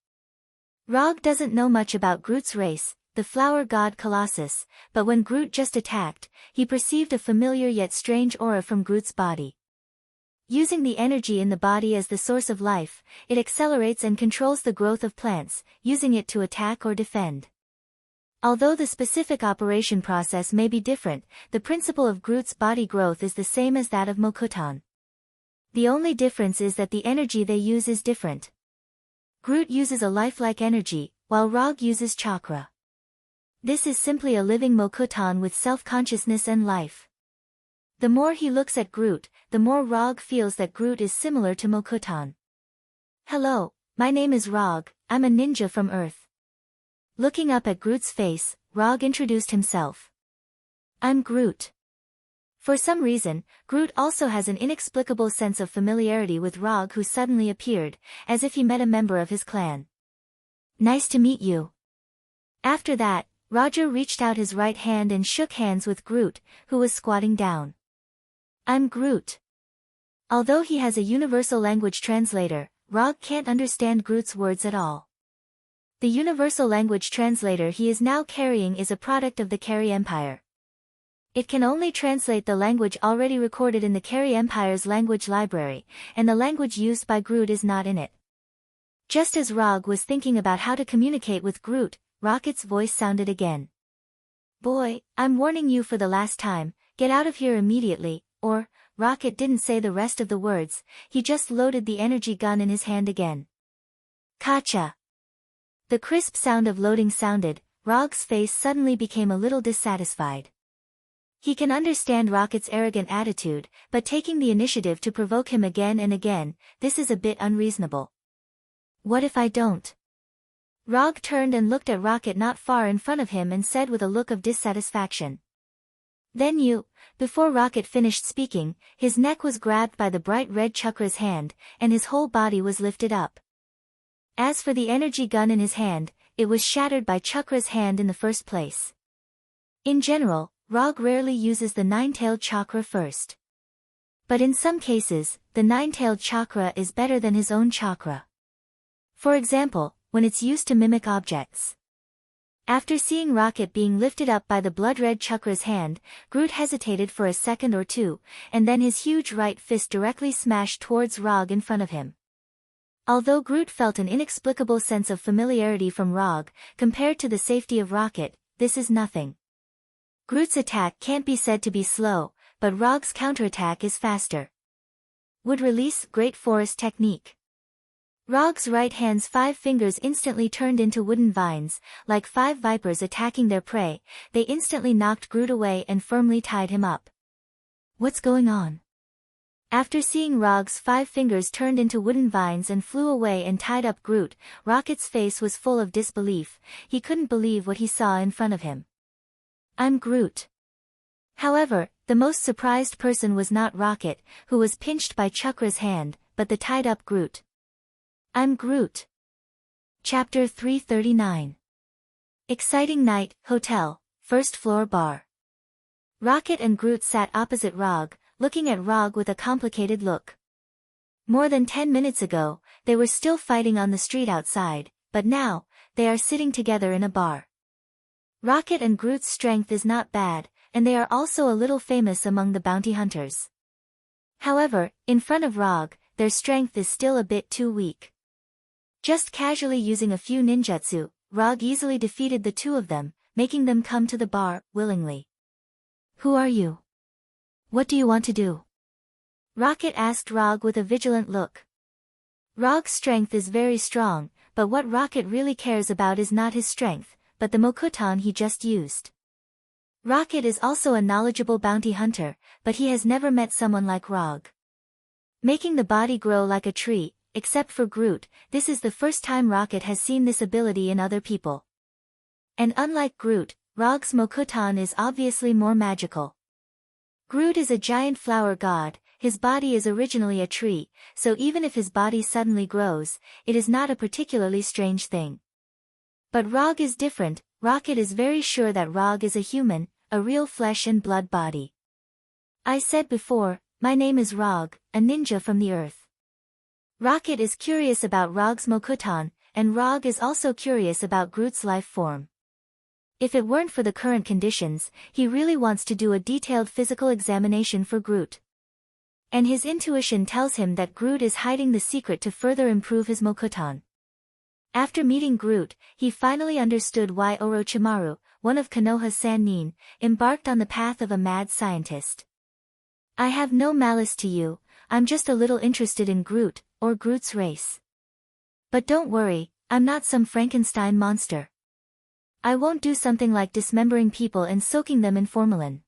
Rog doesn't know much about Groot's race, the flower god Colossus, but when Groot just attacked, he perceived a familiar yet strange aura from Groot's body. Using the energy in the body as the source of life, it accelerates and controls the growth of plants, using it to attack or defend. Although the specific operation process may be different, the principle of Groot's body growth is the same as that of Mokutan. The only difference is that the energy they use is different. Groot uses a lifelike energy, while Rog uses chakra. This is simply a living Mokutan with self-consciousness and life. The more he looks at Groot, the more Rog feels that Groot is similar to Mokutan. "Hello, my name is Rog, I'm a ninja from Earth." Looking up at Groot's face, Rog introduced himself. I'm Groot. For some reason, Groot also has an inexplicable sense of familiarity with Rog, who suddenly appeared, as if he met a member of his clan. Nice to meet you. After that, Roger reached out his right hand and shook hands with Groot, who was squatting down. I'm Groot. Although he has a universal language translator, Rog can't understand Groot's words at all. The universal language translator he is now carrying is a product of the Carry Empire. It can only translate the language already recorded in the Carry Empire's language library, and the language used by Groot is not in it. Just as Rog was thinking about how to communicate with Groot, Rocket's voice sounded again. Boy, I'm warning you for the last time, get out of here immediately, or, Rocket didn't say the rest of the words, he just loaded the energy gun in his hand again. Kacha! The crisp sound of loading sounded, Rog's face suddenly became a little dissatisfied. He can understand Rocket's arrogant attitude, but taking the initiative to provoke him again and again, this is a bit unreasonable. What if I don't? Rog turned and looked at Rocket not far in front of him and said with a look of dissatisfaction. Then you. Before Rocket finished speaking, his neck was grabbed by the bright red Chakra's hand, and his whole body was lifted up. As for the energy gun in his hand, it was shattered by Chakra's hand in the first place. In general, Rog rarely uses the nine-tailed chakra first. But in some cases, the nine-tailed chakra is better than his own chakra. For example, when it's used to mimic objects. After seeing Rocket being lifted up by the blood-red Chakra's hand, Groot hesitated for a second or two, and then his huge right fist directly smashed towards Rog in front of him. Although Groot felt an inexplicable sense of familiarity from Rog, compared to the safety of Rocket, this is nothing. Groot's attack can't be said to be slow, but Rog's counterattack is faster. Would release Great Forest Technique. Rog's right hand's 5 fingers instantly turned into wooden vines, like 5 vipers attacking their prey. They instantly knocked Groot away and firmly tied him up. What's going on? After seeing Rog's 5 fingers turned into wooden vines and flew away and tied up Groot, Rocket's face was full of disbelief. He couldn't believe what he saw in front of him. I'm Groot. However, the most surprised person was not Rocket, who was pinched by Chakra's hand, but the tied-up Groot. I'm Groot. Chapter 339. Exciting night, hotel, first floor bar. Rocket and Groot sat opposite Rog, looking at Rog with a complicated look. More than 10 minutes ago, they were still fighting on the street outside, but now, they are sitting together in a bar. Rocket and Groot's strength is not bad, and they are also a little famous among the bounty hunters. However, in front of Rog, their strength is still a bit too weak. Just casually using a few ninjutsu, Rog easily defeated the two of them, making them come to the bar, willingly. Who are you? What do you want to do? Rocket asked Rog with a vigilant look. Rog's strength is very strong, but what Rocket really cares about is not his strength, but the Mokuton he just used. Rocket is also a knowledgeable bounty hunter, but he has never met someone like Rog. Making the body grow like a tree, except for Groot, this is the first time Rocket has seen this ability in other people. And unlike Groot, Rog's Mokuton is obviously more magical. Groot is a giant flower god, his body is originally a tree, so even if his body suddenly grows, it is not a particularly strange thing. But Rog is different. Rocket is very sure that Rog is a human, a real flesh and blood body. I said before, my name is Rog, a ninja from the earth. Rocket is curious about Rog's Mokuton, and Rog is also curious about Groot's life form. If it weren't for the current conditions, he really wants to do a detailed physical examination for Groot. And his intuition tells him that Groot is hiding the secret to further improve his Mokuton. After meeting Groot, he finally understood why Orochimaru, one of Konoha's Sannin, embarked on the path of a mad scientist. I have no malice to you, I'm just a little interested in Groot, or Groot's race. But don't worry, I'm not some Frankenstein monster. I won't do something like dismembering people and soaking them in formalin.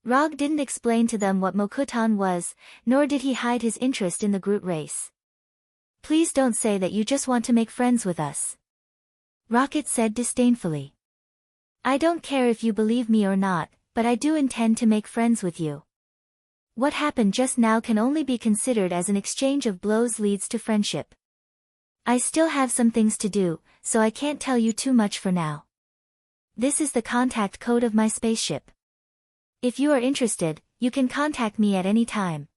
Rog didn't explain to them what Mokuton was, nor did he hide his interest in the Groot race. Please don't say that you just want to make friends with us. Rocket said disdainfully. I don't care if you believe me or not, but I do intend to make friends with you. What happened just now can only be considered as an exchange of blows leads to friendship. I still have some things to do, so I can't tell you too much for now. This is the contact code of my spaceship. If you are interested, you can contact me at any time.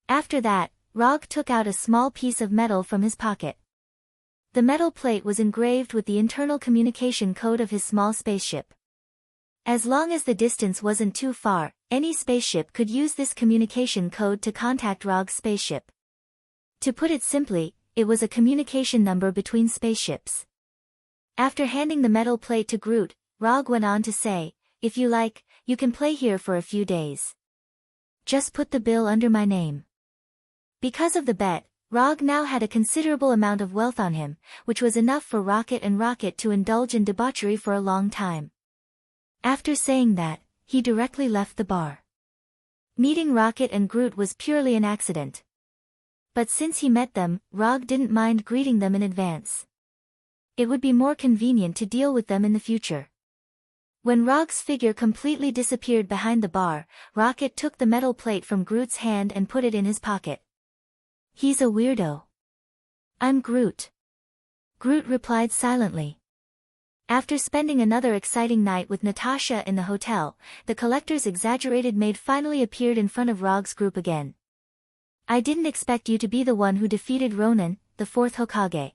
After that, Rog took out a small piece of metal from his pocket. The metal plate was engraved with the internal communication code of his small spaceship. As long as the distance wasn't too far, any spaceship could use this communication code to contact Rog's spaceship. To put it simply, it was a communication number between spaceships. After handing the metal plate to Groot, Rog went on to say, "If you like, you can play here for a few days. Just put the bill under my name." Because of the bet, Rog now had a considerable amount of wealth on him, which was enough for Rocket and Rocket to indulge in debauchery for a long time. After saying that, he directly left the bar. Meeting Rocket and Groot was purely an accident. But since he met them, Rog didn't mind greeting them in advance. It would be more convenient to deal with them in the future. When Rog's figure completely disappeared behind the bar, Rocket took the metal plate from Groot's hand and put it in his pocket. "He's a weirdo." "I'm Groot." Groot replied silently. After spending another exciting night with Natasha in the hotel, the collector's exaggerated maid finally appeared in front of Rog's group again. "I didn't expect you to be the one who defeated Ronan, the fourth Hokage.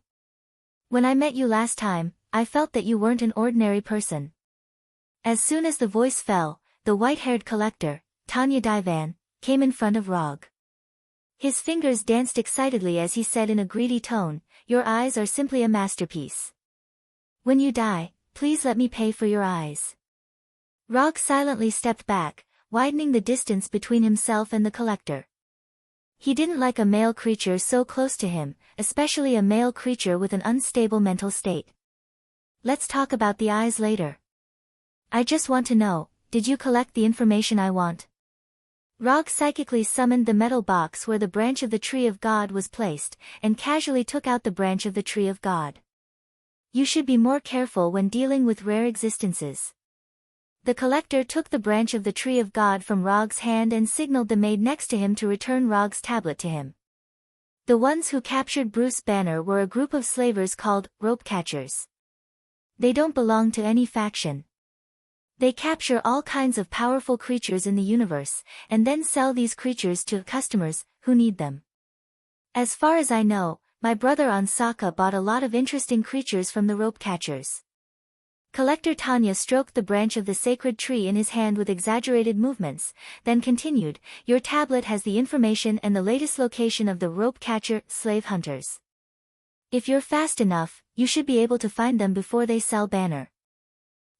When I met you last time, I felt that you weren't an ordinary person." As soon as the voice fell, the white-haired collector, Tanya Divan, came in front of Rog. His fingers danced excitedly as he said in a greedy tone, "Your eyes are simply a masterpiece. When you die, please let me pay for your eyes." Rog silently stepped back, widening the distance between himself and the collector. He didn't like a male creature so close to him, especially a male creature with an unstable mental state. "Let's talk about the eyes later. I just want to know, did you collect the information I want?" Rog psychically summoned the metal box where the branch of the Tree of God was placed, and casually took out the branch of the Tree of God. "You should be more careful when dealing with rare existences." The collector took the branch of the Tree of God from Rog's hand and signaled the maid next to him to return Rog's tablet to him. The ones who captured Bruce Banner were a group of slavers called rope catchers. They don't belong to any faction. They capture all kinds of powerful creatures in the universe, and then sell these creatures to customers who need them. As far as I know, my brother Ansaka bought a lot of interesting creatures from the rope catchers. Collector Tanya stroked the branch of the sacred tree in his hand with exaggerated movements, then continued, "Your tablet has the information and the latest location of the rope catcher slave hunters. If you're fast enough, you should be able to find them before they sell Banner."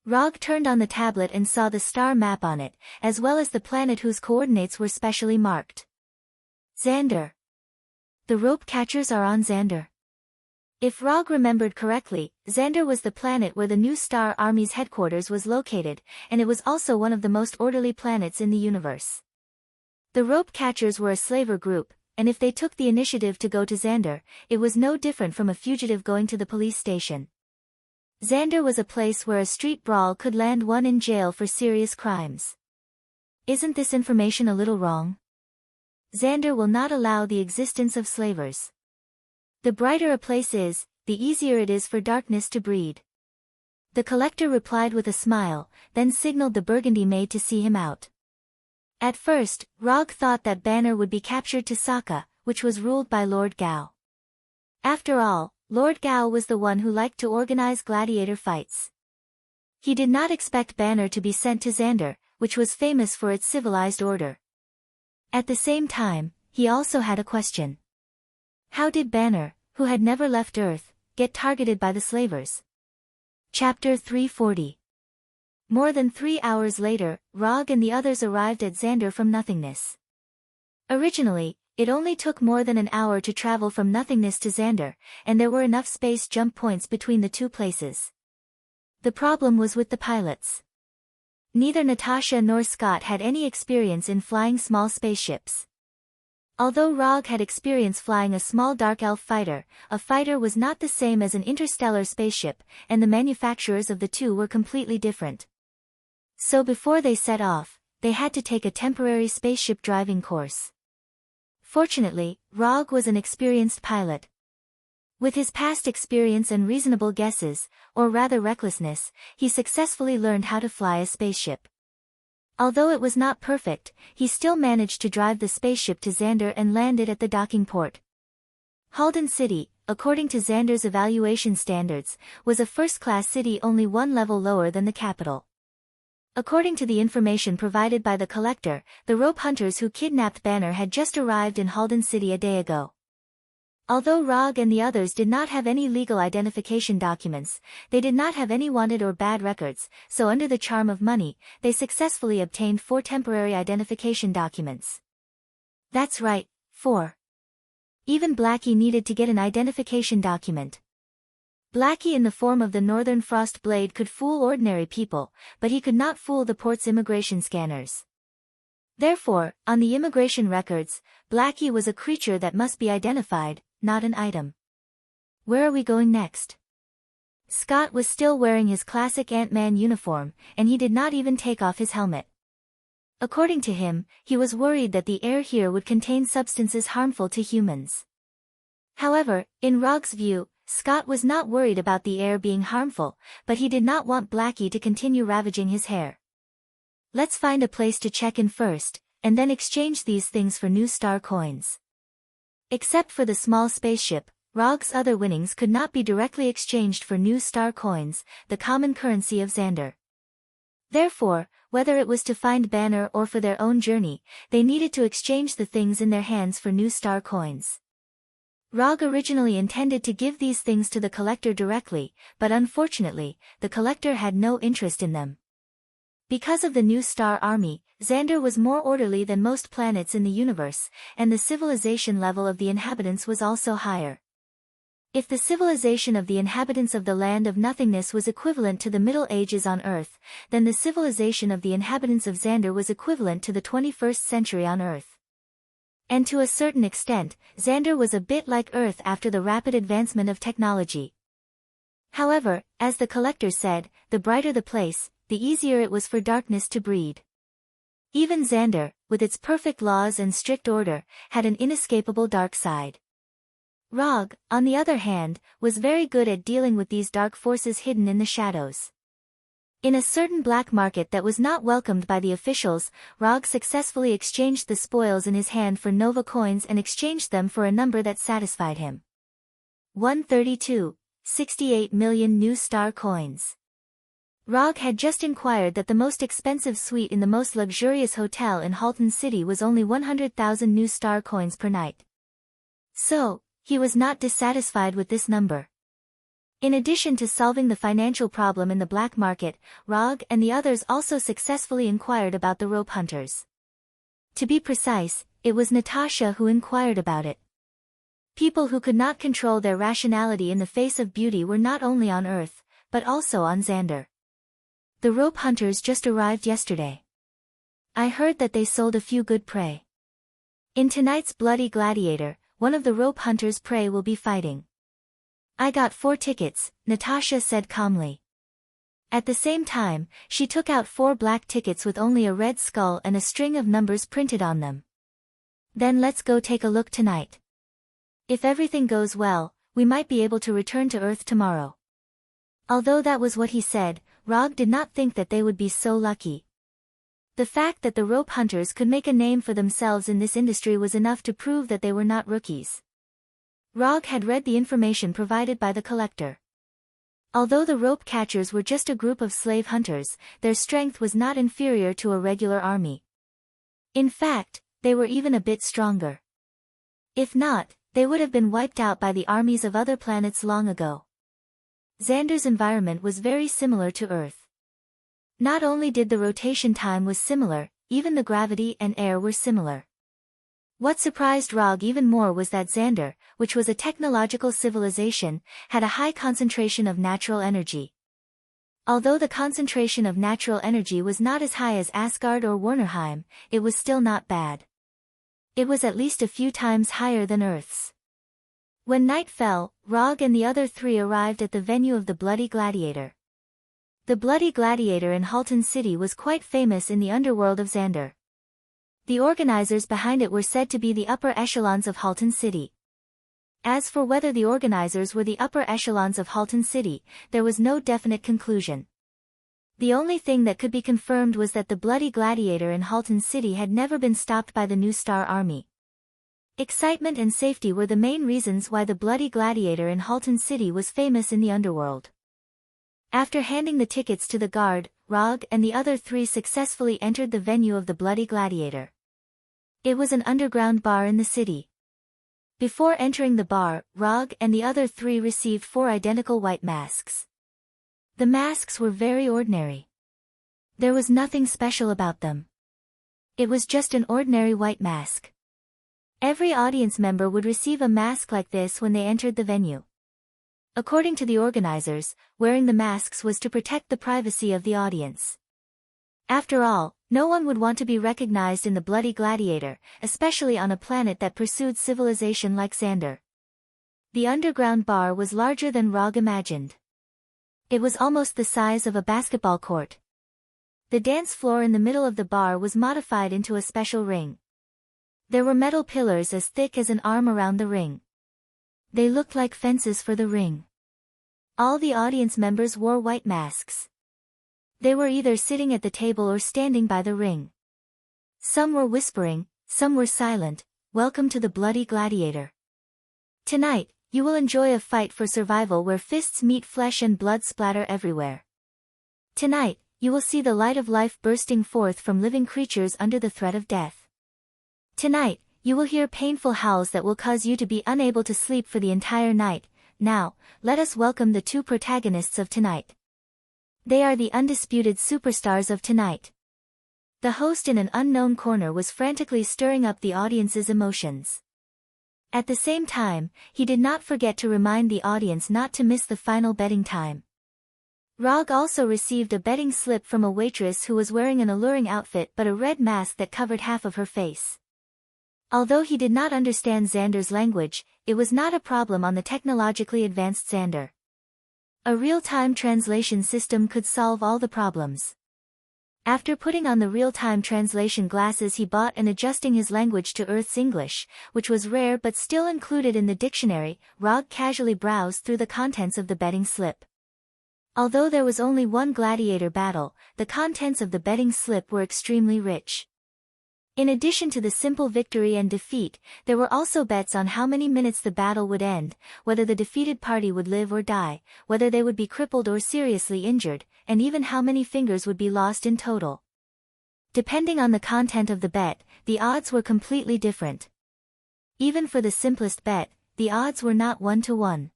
Rog turned on the tablet and saw the star map on it, as well as the planet whose coordinates were specially marked. Xander. The rope catchers are on Xander. If Rog remembered correctly, Xander was the planet where the New Star Army's headquarters was located, and it was also one of the most orderly planets in the universe. The rope catchers were a slaver group, and if they took the initiative to go to Xander, it was no different from a fugitive going to the police station. Xander was a place where a street brawl could land one in jail for serious crimes. Isn't this information a little wrong? Xander will not allow the existence of slavers. The brighter a place is, the easier it is for darkness to breed. The collector replied with a smile, then signaled the Burgundy maid to see him out. At first, Rog thought that Banner would be captured to Sokka, which was ruled by Lord Gao. After all, Lord Gao was the one who liked to organize gladiator fights. He did not expect Banner to be sent to Xander, which was famous for its civilized order. At the same time, he also had a question. How did Banner, who had never left Earth, get targeted by the slavers? Chapter 340. More than 3 hours later, Rog and the others arrived at Xander from Nothingness. Originally, it only took more than an hour to travel from Nothingness to Xander, and there were enough space jump points between the two places. The problem was with the pilots. Neither Natasha nor Scott had any experience in flying small spaceships. Although Rog had experience flying a small dark elf fighter, a fighter was not the same as an interstellar spaceship, and the manufacturers of the two were completely different. So before they set off, they had to take a temporary spaceship driving course. Fortunately, Rog was an experienced pilot. With his past experience and reasonable guesses, or rather recklessness, he successfully learned how to fly a spaceship. Although it was not perfect, he still managed to drive the spaceship to Xander and land it at the docking port. Halden City, according to Xander's evaluation standards, was a first-class city only one level lower than the capital. According to the information provided by the collector, the rope hunters who kidnapped Banner had just arrived in Halden City a day ago. Although Rog and the others did not have any legal identification documents, they did not have any wanted or bad records, so under the charm of money, they successfully obtained 4 temporary identification documents. That's right, 4. Even Blackie needed to get an identification document. Blackie in the form of the Northern Frost Blade could fool ordinary people, but he could not fool the port's immigration scanners. Therefore, on the immigration records, Blackie was a creature that must be identified, not an item. Where are we going next? Scott was still wearing his classic Ant-Man uniform, and he did not even take off his helmet. According to him, he was worried that the air here would contain substances harmful to humans. However, in Rog's view, Scott was not worried about the air being harmful, but he did not want Blackie to continue ravaging his hair. Let's find a place to check in first, and then exchange these things for new star coins. Except for the small spaceship, Rog's other winnings could not be directly exchanged for new star coins, the common currency of Xander. Therefore, whether it was to find Banner or for their own journey, they needed to exchange the things in their hands for new star coins. Rog originally intended to give these things to the collector directly, but unfortunately, the collector had no interest in them. Because of the new star army, Xander was more orderly than most planets in the universe, and the civilization level of the inhabitants was also higher. If the civilization of the inhabitants of the Land of Nothingness was equivalent to the Middle Ages on Earth, then the civilization of the inhabitants of Xander was equivalent to the 21st century on Earth. And to a certain extent, Xander was a bit like Earth after the rapid advancement of technology. However, as the collector said, the brighter the place, the easier it was for darkness to breed. Even Xander, with its perfect laws and strict order, had an inescapable dark side. Rog, on the other hand, was very good at dealing with these dark forces hidden in the shadows. In a certain black market that was not welcomed by the officials, Rog successfully exchanged the spoils in his hand for Nova coins and exchanged them for a number that satisfied him. 132, 68 million new star coins. Rog had just inquired that the most expensive suite in the most luxurious hotel in Halton City was only 100,000 new star coins per night. So, he was not dissatisfied with this number. In addition to solving the financial problem in the black market, Rog and the others also successfully inquired about the rope hunters. To be precise, it was Natasha who inquired about it. People who could not control their rationality in the face of beauty were not only on Earth, but also on Xander. The rope hunters just arrived yesterday. I heard that they sold a few good prey. In tonight's Bloody Gladiator, one of the rope hunters' prey will be fighting. I got 4 tickets, Natasha said calmly. At the same time, she took out 4 black tickets with only a red skull and a string of numbers printed on them. Then let's go take a look tonight. If everything goes well, we might be able to return to Earth tomorrow. Although that was what he said, Rog did not think that they would be so lucky. The fact that the rope hunters could make a name for themselves in this industry was enough to prove that they were not rookies. Rog had read the information provided by the collector. Although the rope catchers were just a group of slave hunters, their strength was not inferior to a regular army. In fact, they were even a bit stronger. If not, they would have been wiped out by the armies of other planets long ago. Xander's environment was very similar to Earth. Not only did the rotation time was similar, even the gravity and air were similar. What surprised Rog even more was that Xander, which was a technological civilization, had a high concentration of natural energy. Although the concentration of natural energy was not as high as Asgard or Warnerheim, it was still not bad. It was at least a few times higher than Earth's. When night fell, Rog and the other 3 arrived at the venue of the Bloody Gladiator. The Bloody Gladiator in Halton City was quite famous in the underworld of Xander. The organizers behind it were said to be the upper echelons of Halton City. As for whether the organizers were the upper echelons of Halton City, there was no definite conclusion. The only thing that could be confirmed was that the Bloody Gladiator in Halton City had never been stopped by the New Star Army. Excitement and safety were the main reasons why the Bloody Gladiator in Halton City was famous in the underworld. After handing the tickets to the guard, Rog and the other three successfully entered the venue of the Bloody Gladiator. It was an underground bar in the city. Before entering the bar, Rog and the other three received 4 identical white masks. The masks were very ordinary. There was nothing special about them. It was just an ordinary white mask. Every audience member would receive a mask like this when they entered the venue. According to the organizers, wearing the masks was to protect the privacy of the audience. After all, no one would want to be recognized in the Bloody Gladiator, especially on a planet that pursued civilization like Xander. The underground bar was larger than Rog imagined. It was almost the size of a basketball court. The dance floor in the middle of the bar was modified into a special ring. There were metal pillars as thick as an arm around the ring. They looked like fences for the ring. All the audience members wore white masks. They were either sitting at the table or standing by the ring. Some were whispering, some were silent. Welcome to the Bloody Gladiator. Tonight, you will enjoy a fight for survival where fists meet flesh and blood splatter everywhere. Tonight, you will see the light of life bursting forth from living creatures under the threat of death. Tonight, you will hear painful howls that will cause you to be unable to sleep for the entire night. Now, let us welcome the 2 protagonists of tonight. They are the undisputed superstars of tonight. The host in an unknown corner was frantically stirring up the audience's emotions. At the same time, he did not forget to remind the audience not to miss the final betting time. Rog also received a betting slip from a waitress who was wearing an alluring outfit but a red mask that covered half of her face. Although he did not understand Xander's language, it was not a problem on the technologically advanced Xander. A real-time translation system could solve all the problems. After putting on the real-time translation glasses he bought and adjusting his language to Earth's English, which was rare but still included in the dictionary, Rog casually browsed through the contents of the betting slip. Although there was only one gladiator battle, the contents of the betting slip were extremely rich. In addition to the simple victory and defeat, there were also bets on how many minutes the battle would end, whether the defeated party would live or die, whether they would be crippled or seriously injured, and even how many fingers would be lost in total. Depending on the content of the bet, the odds were completely different. Even for the simplest bet, the odds were not 1-to-1.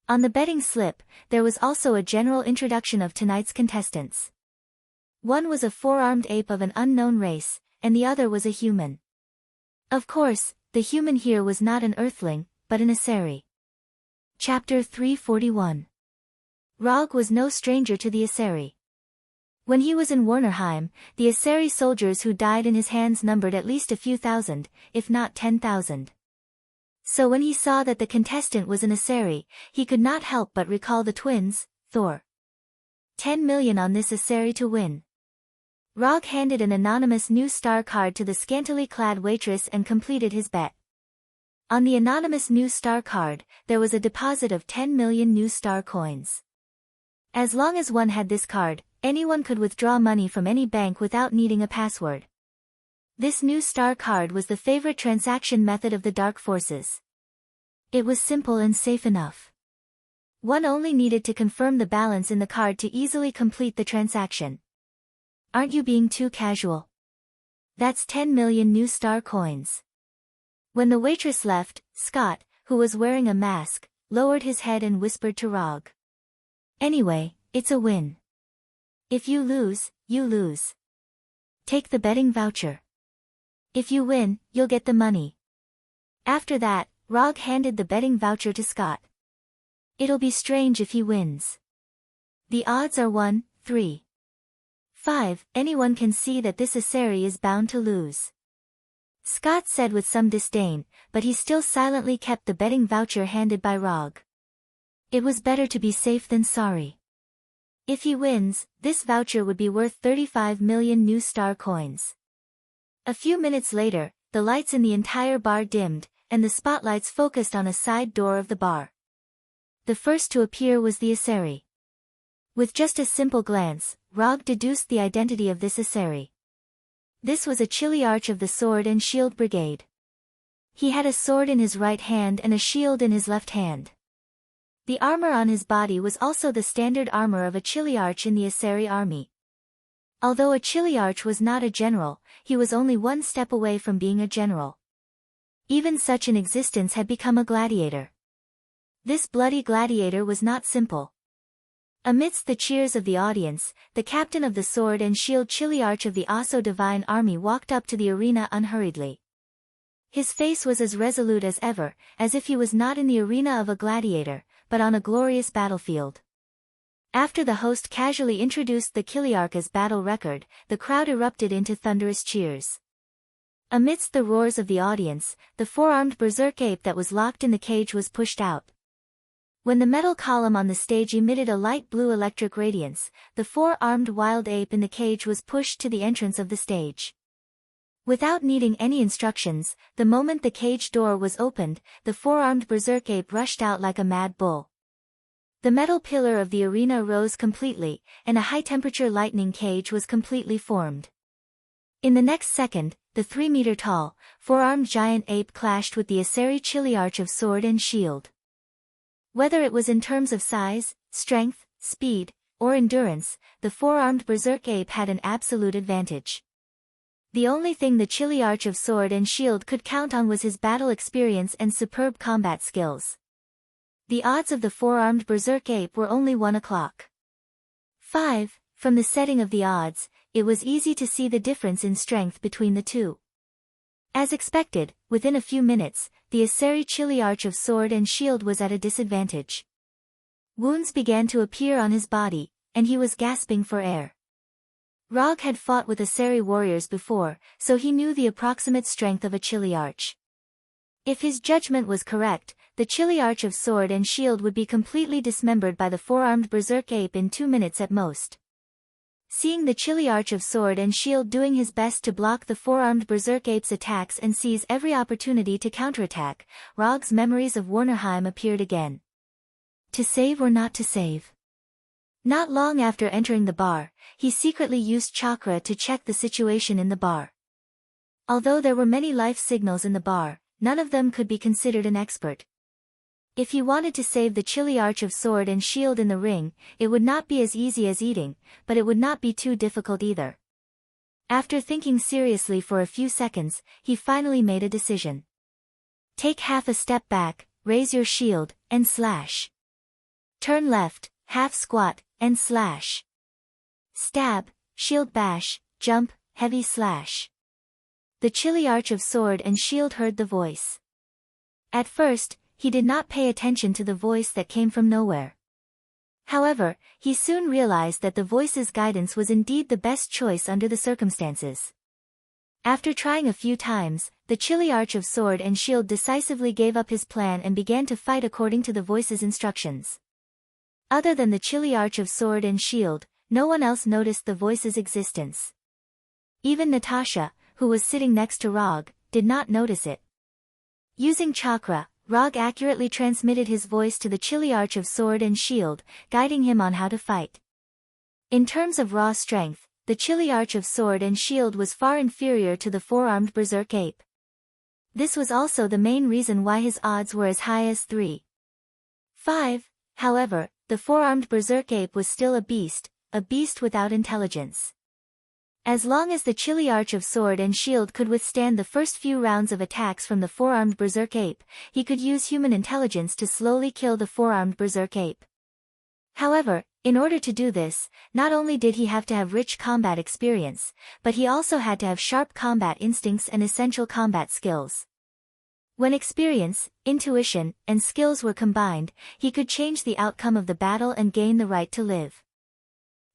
On the betting slip, there was also a general introduction of tonight's contestants. One was a 4-armed ape of an unknown race, and the other was a human. Of course, the human here was not an earthling, but an Asari. Chapter 341. Rog was no stranger to the Asari. When he was in Warnerheim, the Asari soldiers who died in his hands numbered at least a few thousand, if not 10,000. So when he saw that the contestant was an Asari, he could not help but recall the twins, Thor. 10 million on this Asari to win. Rog handed an anonymous new star card to the scantily clad waitress and completed his bet. On the anonymous new star card, there was a deposit of 10 million new star coins. As long as one had this card, anyone could withdraw money from any bank without needing a password. This new star card was the favorite transaction method of the Dark Forces. It was simple and safe enough. One only needed to confirm the balance in the card to easily complete the transaction. Aren't you being too casual? That's 10 million new star coins. When the waitress left, Scott, who was wearing a mask, lowered his head and whispered to Rog. Anyway, it's a win. If you lose, you lose. Take the betting voucher. If you win, you'll get the money. After that, Rog handed the betting voucher to Scott. It'll be strange if he wins. The odds are 1-3. 5. Anyone can see that this Asari is bound to lose. Scott said with some disdain, but he still silently kept the betting voucher handed by Rog. It was better to be safe than sorry. If he wins, this voucher would be worth 35 million new star coins. A few minutes later, the lights in the entire bar dimmed, and the spotlights focused on a side door of the bar. The first to appear was the Aseri. With just a simple glance, Rog deduced the identity of this Aseri. This was a Chiliarch of the Sword and Shield Brigade. He had a sword in his right hand and a shield in his left hand. The armor on his body was also the standard armor of a Chiliarch in the Aseri army. Although a Chiliarch was not a general, he was only one step away from being a general. Even such an existence had become a gladiator. This bloody gladiator was not simple. Amidst the cheers of the audience, the captain of the Sword and Shield Chiliarch of the Aso Divine Army walked up to the arena unhurriedly. His face was as resolute as ever, as if he was not in the arena of a gladiator, but on a glorious battlefield. After the host casually introduced the Chiliarch's battle record, the crowd erupted into thunderous cheers. Amidst the roars of the audience, the four-armed berserk ape that was locked in the cage was pushed out. When the metal column on the stage emitted a light blue electric radiance, the four-armed wild ape in the cage was pushed to the entrance of the stage. Without needing any instructions, the moment the cage door was opened, the four-armed berserk ape rushed out like a mad bull. The metal pillar of the arena rose completely, and a high-temperature lightning cage was completely formed. In the next second, the 3-meter-tall, four-armed giant ape clashed with the Aseri Chiliarch of Sword and Shield. Whether it was in terms of size, strength, speed, or endurance, the four-armed berserk ape had an absolute advantage. The only thing the Chiliarch of Sword and Shield could count on was his battle experience and superb combat skills. The odds of the four-armed berserk ape were only 1/5. From the setting of the odds, it was easy to see the difference in strength between the two. As expected, within a few minutes, the Aseri Chiliarch of Sword and Shield was at a disadvantage. Wounds began to appear on his body, and he was gasping for air. Rog had fought with Aseri warriors before, so he knew the approximate strength of a Chiliarch. If his judgment was correct, the Chiliarch of Sword and Shield would be completely dismembered by the four-armed berserk ape in 2 minutes at most. Seeing the Chiliarch of Sword and Shield doing his best to block the four-armed berserk ape's attacks and seize every opportunity to counterattack, Rog's memories of Warnerheim appeared again. To save or not to save? Not long after entering the bar, he secretly used chakra to check the situation in the bar. Although there were many life signals in the bar, none of them could be considered an expert. If he wanted to save the Chiliarch of Sword and Shield in the ring, it would not be as easy as eating, but it would not be too difficult either. After thinking seriously for a few seconds, he finally made a decision. Take half a step back, raise your shield, and slash. Turn left, half squat, and slash. Stab, shield bash, jump, heavy slash. The Chiliarch of Sword and Shield heard the voice. At first, he did not pay attention to the voice that came from nowhere. However, he soon realized that the voice's guidance was indeed the best choice under the circumstances. After trying a few times, the Chiliarch of Sword and Shield decisively gave up his plan and began to fight according to the voice's instructions. Other than the Chiliarch of Sword and Shield, no one else noticed the voice's existence. Even Natasha, who was sitting next to Rog, did not notice it. Using chakra, Rog accurately transmitted his voice to the Chiliarch of Sword and Shield, guiding him on how to fight. In terms of raw strength, the Chiliarch of Sword and Shield was far inferior to the four-armed berserk ape. This was also the main reason why his odds were as high as 3/5. However, the four-armed berserk ape was still a beast without intelligence. As long as the Chiliarch of Sword and Shield could withstand the first few rounds of attacks from the four-armed berserk ape, he could use human intelligence to slowly kill the four-armed berserk ape. However, in order to do this, not only did he have to have rich combat experience, but he also had to have sharp combat instincts and essential combat skills. When experience, intuition, and skills were combined, he could change the outcome of the battle and gain the right to live.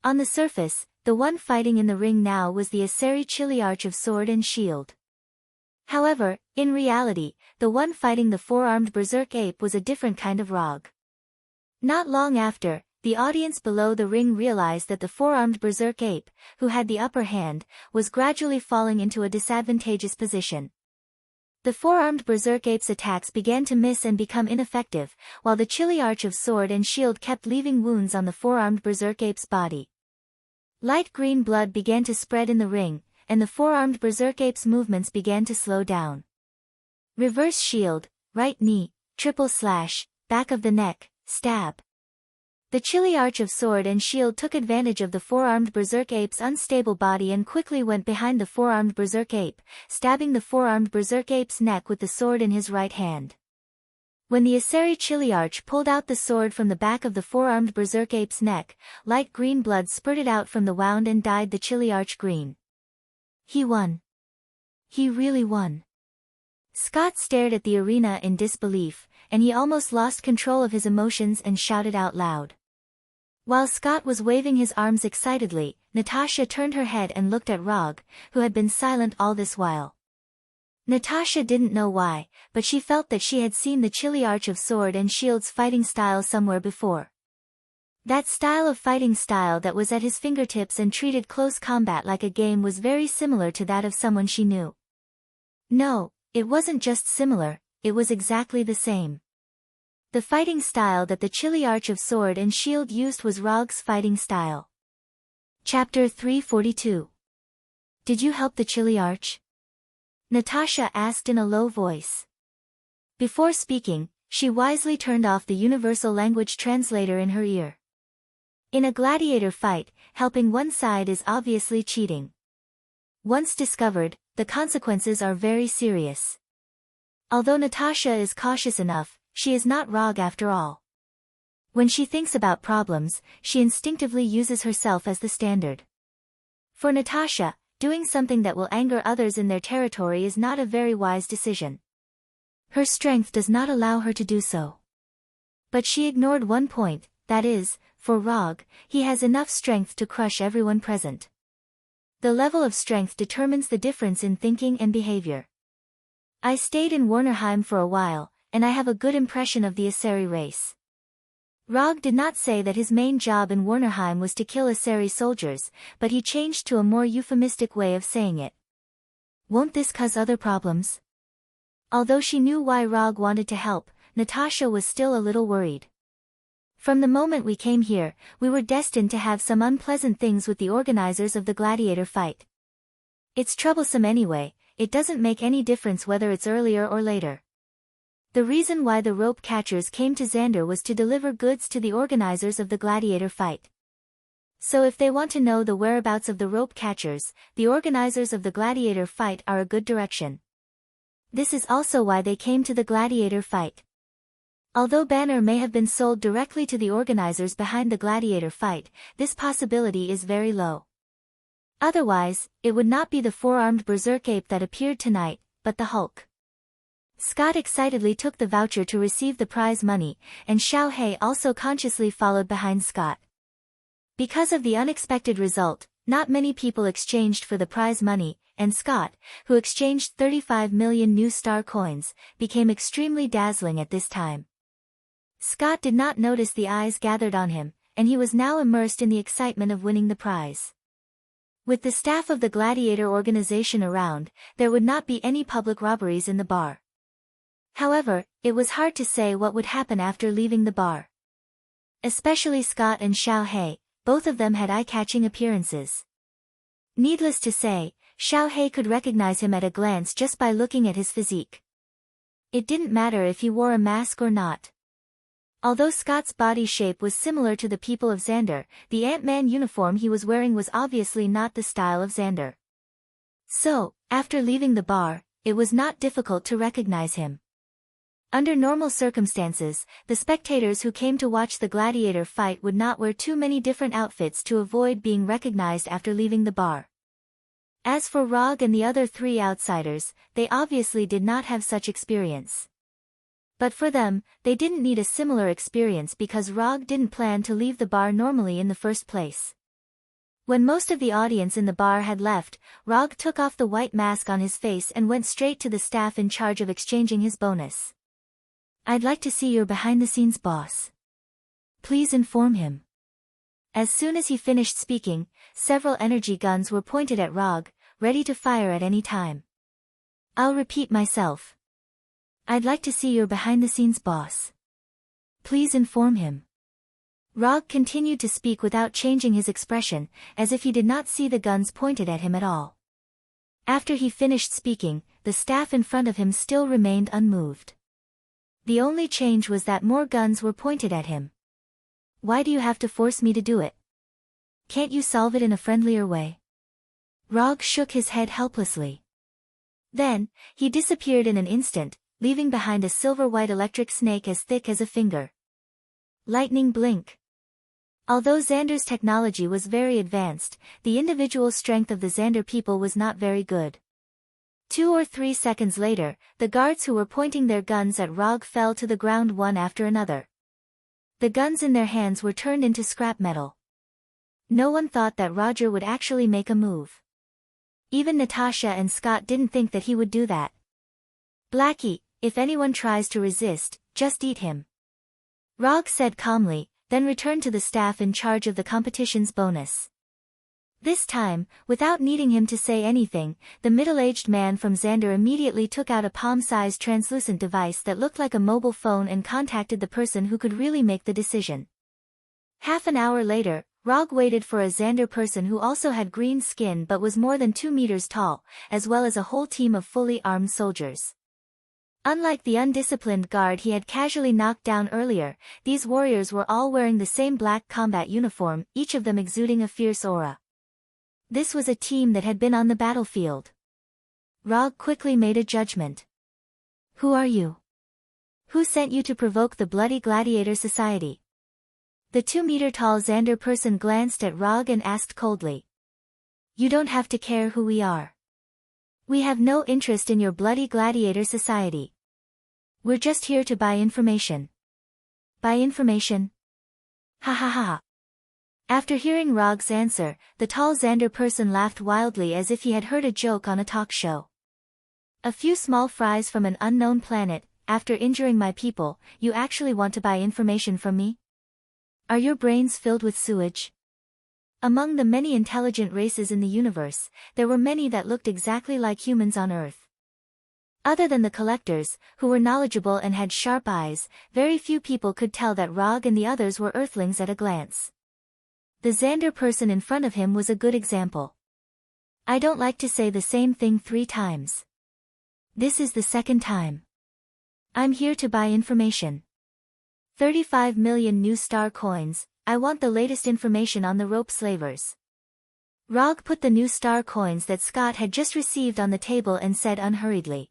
On the surface, the one fighting in the ring now was the Aseri Chiliarch of Sword and Shield. However, in reality, the one fighting the four-armed berserk ape was a different kind of Rog. Not long after, the audience below the ring realized that the four-armed berserk ape, who had the upper hand, was gradually falling into a disadvantageous position. The four-armed berserk ape's attacks began to miss and become ineffective, while the chilly arch of sword and shield kept leaving wounds on the four-armed berserk ape's body. Light green blood began to spread in the ring, and the four-armed berserk ape's movements began to slow down. Reverse shield, right knee, triple slash, back of the neck, stab. The chilly arch of sword and shield took advantage of the four-armed berserk ape's unstable body and quickly went behind the four-armed berserk ape, stabbing the four-armed berserk ape's neck with the sword in his right hand. When the Aseri chilly arch pulled out the sword from the back of the four-armed berserk ape's neck, light green blood spurted out from the wound and dyed the chilly arch green. He won. He really won. Scott stared at the arena in disbelief, and he almost lost control of his emotions and shouted out loud. While Scott was waving his arms excitedly, Natasha turned her head and looked at Rog, who had been silent all this while. Natasha didn't know why, but she felt that she had seen the chilly arch of sword and shield's fighting style somewhere before. That style of fighting style that was at his fingertips and treated close combat like a game was very similar to that of someone she knew. No, it wasn't just similar, it was exactly the same. The fighting style that the chilly arch of sword and shield used was Rog's fighting style. Chapter 342. Did you help the chilly arch? Natasha asked in a low voice. Before speaking, she wisely turned off the universal language translator in her ear. In a gladiator fight, helping one side is obviously cheating. Once discovered, the consequences are very serious. Although Natasha is cautious enough, she is not Rog after all. When she thinks about problems, she instinctively uses herself as the standard. For Natasha, doing something that will anger others in their territory is not a very wise decision. Her strength does not allow her to do so. But she ignored one point, that is, for Rog, he has enough strength to crush everyone present. The level of strength determines the difference in thinking and behavior. I stayed in Warnerheim for a while, and I have a good impression of the Aseri race. Rog did not say that his main job in Warnerheim was to kill Aseri soldiers, but he changed to a more euphemistic way of saying it. Won't this cause other problems? Although she knew why Rog wanted to help, Natasha was still a little worried. From the moment we came here, we were destined to have some unpleasant things with the organizers of the gladiator fight. It's troublesome anyway, it doesn't make any difference whether it's earlier or later. The reason why the rope catchers came to Xander was to deliver goods to the organizers of the gladiator fight. So if they want to know the whereabouts of the rope catchers, the organizers of the gladiator fight are a good direction. This is also why they came to the gladiator fight. Although Banner may have been sold directly to the organizers behind the gladiator fight, this possibility is very low. Otherwise, it would not be the four-armed berserk ape that appeared tonight, but the Hulk. Scott excitedly took the voucher to receive the prize money, and Xiao He also consciously followed behind Scott. Because of the unexpected result, not many people exchanged for the prize money, and Scott, who exchanged 35 million new star coins, became extremely dazzling at this time. Scott did not notice the eyes gathered on him, and he was now immersed in the excitement of winning the prize. With the staff of the gladiator organization around, there would not be any public robberies in the bar. However, it was hard to say what would happen after leaving the bar. Especially Scott and Xiao He, both of them had eye-catching appearances. Needless to say, Xiao He could recognize him at a glance just by looking at his physique. It didn't matter if he wore a mask or not. Although Scott's body shape was similar to the people of Xander, the Ant-Man uniform he was wearing was obviously not the style of Xander. So, after leaving the bar, it was not difficult to recognize him. Under normal circumstances, the spectators who came to watch the gladiator fight would not wear too many different outfits to avoid being recognized after leaving the bar. As for Rog and the other three outsiders, they obviously did not have such experience. But for them, they didn't need a similar experience because Rog didn't plan to leave the bar normally in the first place. When most of the audience in the bar had left, Rog took off the white mask on his face and went straight to the staff in charge of exchanging his bonus. I'd like to see your behind-the-scenes boss. Please inform him. As soon as he finished speaking, several energy guns were pointed at Rog, ready to fire at any time. I'll repeat myself. I'd like to see your behind-the-scenes boss. Please inform him. Rog continued to speak without changing his expression, as if he did not see the guns pointed at him at all. After he finished speaking, the staff in front of him still remained unmoved. The only change was that more guns were pointed at him. Why do you have to force me to do it? Can't you solve it in a friendlier way? Rog shook his head helplessly. Then, he disappeared in an instant, leaving behind a silver-white electric snake as thick as a finger. Lightning blink. Although Xander's technology was very advanced, the individual strength of the Xander people was not very good. 2 or 3 seconds later, the guards who were pointing their guns at Rog fell to the ground one after another. The guns in their hands were turned into scrap metal. No one thought that Roger would actually make a move. Even Natasha and Scott didn't think that he would do that. Blackie, if anyone tries to resist, just eat him. Rog said calmly, then returned to the staff in charge of the competition's bonus. This time, without needing him to say anything, the middle-aged man from Xander immediately took out a palm-sized translucent device that looked like a mobile phone and contacted the person who could really make the decision. Half an hour later, Rog waited for a Xander person who also had green skin but was more than 2 meters tall, as well as a whole team of fully armed soldiers. Unlike the undisciplined guard he had casually knocked down earlier, these warriors were all wearing the same black combat uniform, each of them exuding a fierce aura. This was a team that had been on the battlefield. Rog quickly made a judgment. Who are you? Who sent you to provoke the Bloody Gladiator Society? The 2-meter-tall Xander person glanced at Rog and asked coldly. You don't have to care who we are. We have no interest in your Bloody Gladiator Society. We're just here to buy information. Buy information? Ha ha ha. After hearing Rog's answer, the tall Xander person laughed wildly as if he had heard a joke on a talk show. A few small fries from an unknown planet, after injuring my people, you actually want to buy information from me? Are your brains filled with sewage? Among the many intelligent races in the universe, there were many that looked exactly like humans on Earth. Other than the collectors, who were knowledgeable and had sharp eyes, very few people could tell that Rog and the others were Earthlings at a glance. The Xander person in front of him was a good example. I don't like to say the same thing 3 times. This is the 2nd time. I'm here to buy information. 35 million new star coins, I want the latest information on the rope slavers. Rog put the new star coins that Scott had just received on the table and said unhurriedly.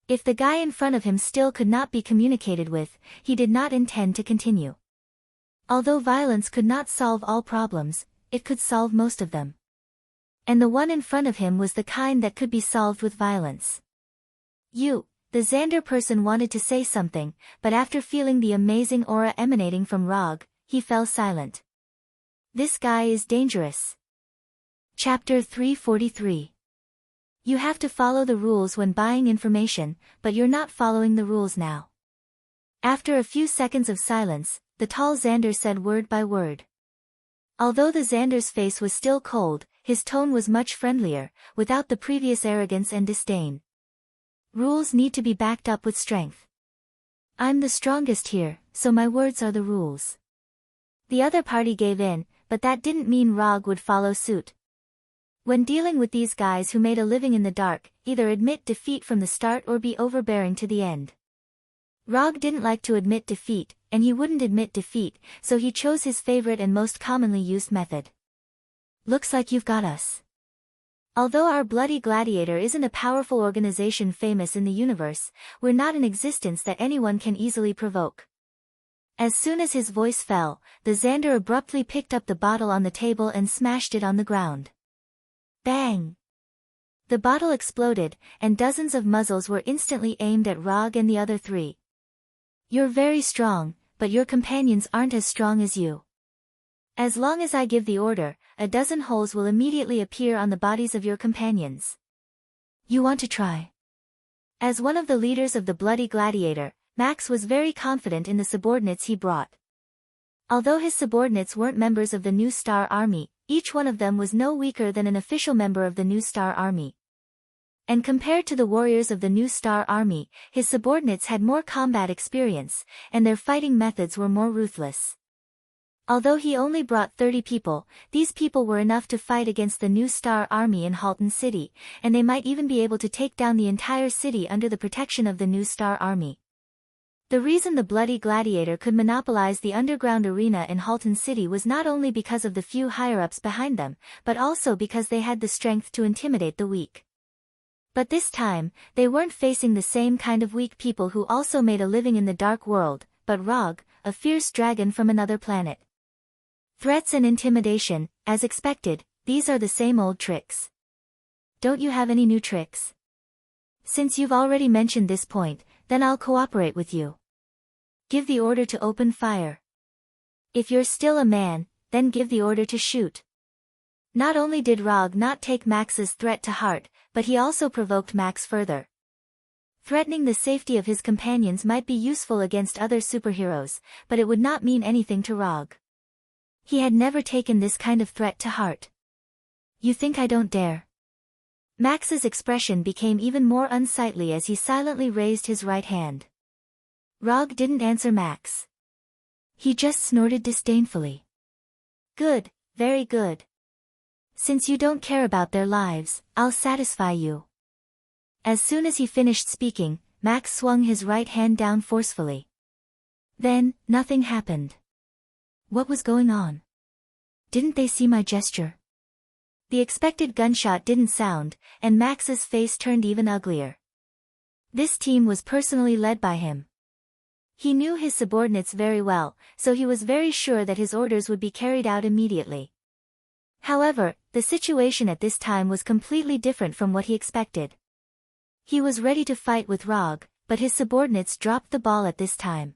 If the guy in front of him still could not be communicated with, he did not intend to continue. Although violence could not solve all problems, it could solve most of them. And the one in front of him was the kind that could be solved with violence. The Xander person wanted to say something, but after feeling the amazing aura emanating from Rog, he fell silent. This guy is dangerous. Chapter 343. You have to follow the rules when buying information, but you're not following the rules now. After a few seconds of silence, the tall Xander said word by word. Although the Xander's face was still cold, his tone was much friendlier, without the previous arrogance and disdain. Rules need to be backed up with strength. I'm the strongest here, so my words are the rules. The other party gave in, but that didn't mean Rog would follow suit. When dealing with these guys who made a living in the dark, either admit defeat from the start or be overbearing to the end. Rog didn't like to admit defeat, and he wouldn't admit defeat, so he chose his favorite and most commonly used method. Looks like you've got us. Although our Bloody Gladiator isn't a powerful organization famous in the universe, we're not an existence that anyone can easily provoke. As soon as his voice fell, the Xander abruptly picked up the bottle on the table and smashed it on the ground. Bang! The bottle exploded, and dozens of muzzles were instantly aimed at Rog and the other 3. You're very strong, but your companions aren't as strong as you. As long as I give the order, a dozen holes will immediately appear on the bodies of your companions. You want to try? As one of the leaders of the Bloody Gladiator, Max was very confident in the subordinates he brought. Although his subordinates weren't members of the New Star Army, each one of them was no weaker than an official member of the New Star Army. And compared to the warriors of the New Star Army, his subordinates had more combat experience, and their fighting methods were more ruthless. Although he only brought 30 people, these people were enough to fight against the New Star Army in Halton City, and they might even be able to take down the entire city under the protection of the New Star Army. The reason the Bloody Gladiator could monopolize the underground arena in Halton City was not only because of the few higher-ups behind them, but also because they had the strength to intimidate the weak. But this time, they weren't facing the same kind of weak people who also made a living in the dark world, but Rog, a fierce dragon from another planet. Threats and intimidation, as expected, these are the same old tricks. Don't you have any new tricks? Since you've already mentioned this point, then I'll cooperate with you. Give the order to open fire. If you're still a man, then give the order to shoot. Not only did Rog not take Max's threat to heart, but he also provoked Max further. Threatening the safety of his companions might be useful against other superheroes, but it would not mean anything to Rog. He had never taken this kind of threat to heart. You think I don't dare? Max's expression became even more unsightly as he silently raised his right hand. Rog didn't answer Max. He just snorted disdainfully. Good, very good. Since you don't care about their lives, I'll satisfy you. As soon as he finished speaking, Max swung his right hand down forcefully. Then, nothing happened. What was going on? Didn't they see my gesture? The expected gunshot didn't sound, and Max's face turned even uglier. This team was personally led by him. He knew his subordinates very well, so he was very sure that his orders would be carried out immediately. However, the situation at this time was completely different from what he expected. He was ready to fight with Rog, but his subordinates dropped the ball at this time.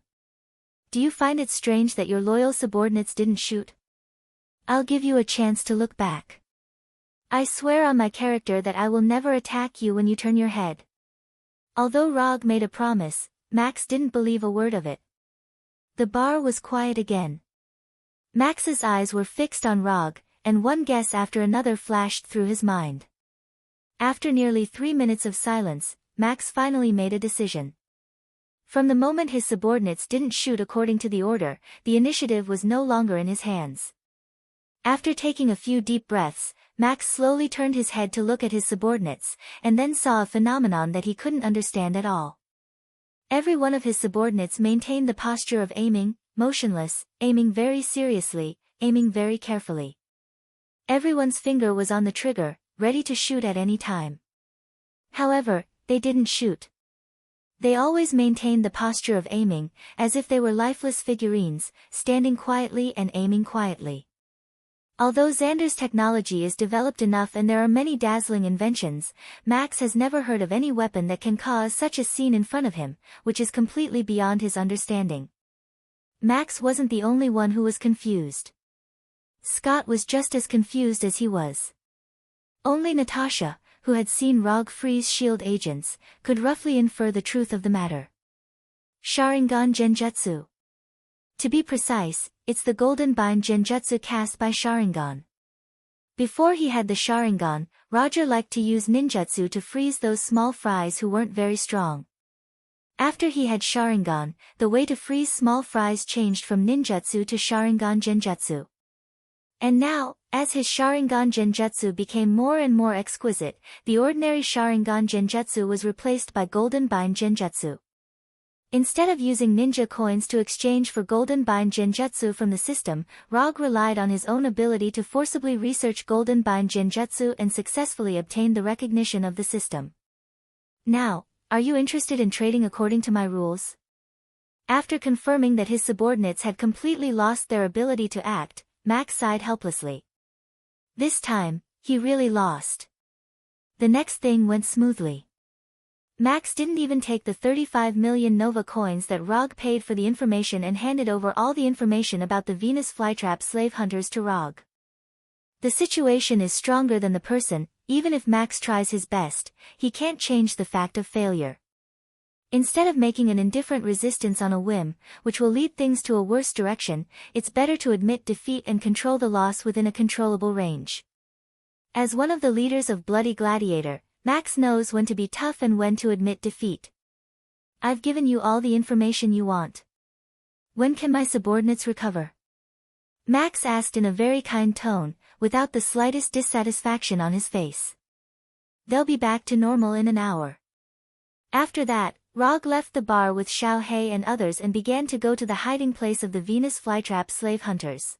Do you find it strange that your loyal subordinates didn't shoot? I'll give you a chance to look back. I swear on my character that I will never attack you when you turn your head. Although Rog made a promise, Max didn't believe a word of it. The bar was quiet again. Max's eyes were fixed on Rog, and one guess after another flashed through his mind. After nearly 3 minutes of silence, Max finally made a decision. From the moment his subordinates didn't shoot according to the order, the initiative was no longer in his hands. After taking a few deep breaths, Max slowly turned his head to look at his subordinates, and then saw a phenomenon that he couldn't understand at all. Every one of his subordinates maintained the posture of aiming, motionless, aiming very seriously, aiming very carefully. Everyone's finger was on the trigger, ready to shoot at any time. However, they didn't shoot. They always maintained the posture of aiming, as if they were lifeless figurines, standing quietly and aiming quietly. Although Xander's technology is developed enough and there are many dazzling inventions, Max has never heard of any weapon that can cause such a scene in front of him, which is completely beyond his understanding. Max wasn't the only one who was confused. Scott was just as confused as he was. Only Natasha, who had seen Rog freeze S.H.I.E.L.D. agents, could roughly infer the truth of the matter. Sharingan Genjutsu. To be precise, it's the Golden Bind Genjutsu cast by Sharingan. Before he had the Sharingan, Roger liked to use ninjutsu to freeze those small fries who weren't very strong. After he had Sharingan, the way to freeze small fries changed from ninjutsu to Sharingan Genjutsu. And now, as his Sharingan Genjutsu became more and more exquisite, the ordinary Sharingan Genjutsu was replaced by Golden Bind Genjutsu. Instead of using ninja coins to exchange for Golden Bind Genjutsu from the system, Rog relied on his own ability to forcibly research Golden Bind Genjutsu and successfully obtained the recognition of the system. Now, are you interested in trading according to my rules? After confirming that his subordinates had completely lost their ability to act, Max sighed helplessly. This time, he really lost. The next thing went smoothly. Max didn't even take the 35 million Nova coins that Rog paid for the information and handed over all the information about the Venus flytrap slave hunters to Rog. The situation is stronger than the person, even if Max tries his best, he can't change the fact of failure. Instead of making an indifferent resistance on a whim, which will lead things to a worse direction, it's better to admit defeat and control the loss within a controllable range. As one of the leaders of Bloody Gladiator, Max knows when to be tough and when to admit defeat. I've given you all the information you want. When can my subordinates recover? Max asked in a very kind tone, without the slightest dissatisfaction on his face. They'll be back to normal in an hour. After that, Rog left the bar with Xiao He and others and began to go to the hiding place of the Venus flytrap slave hunters.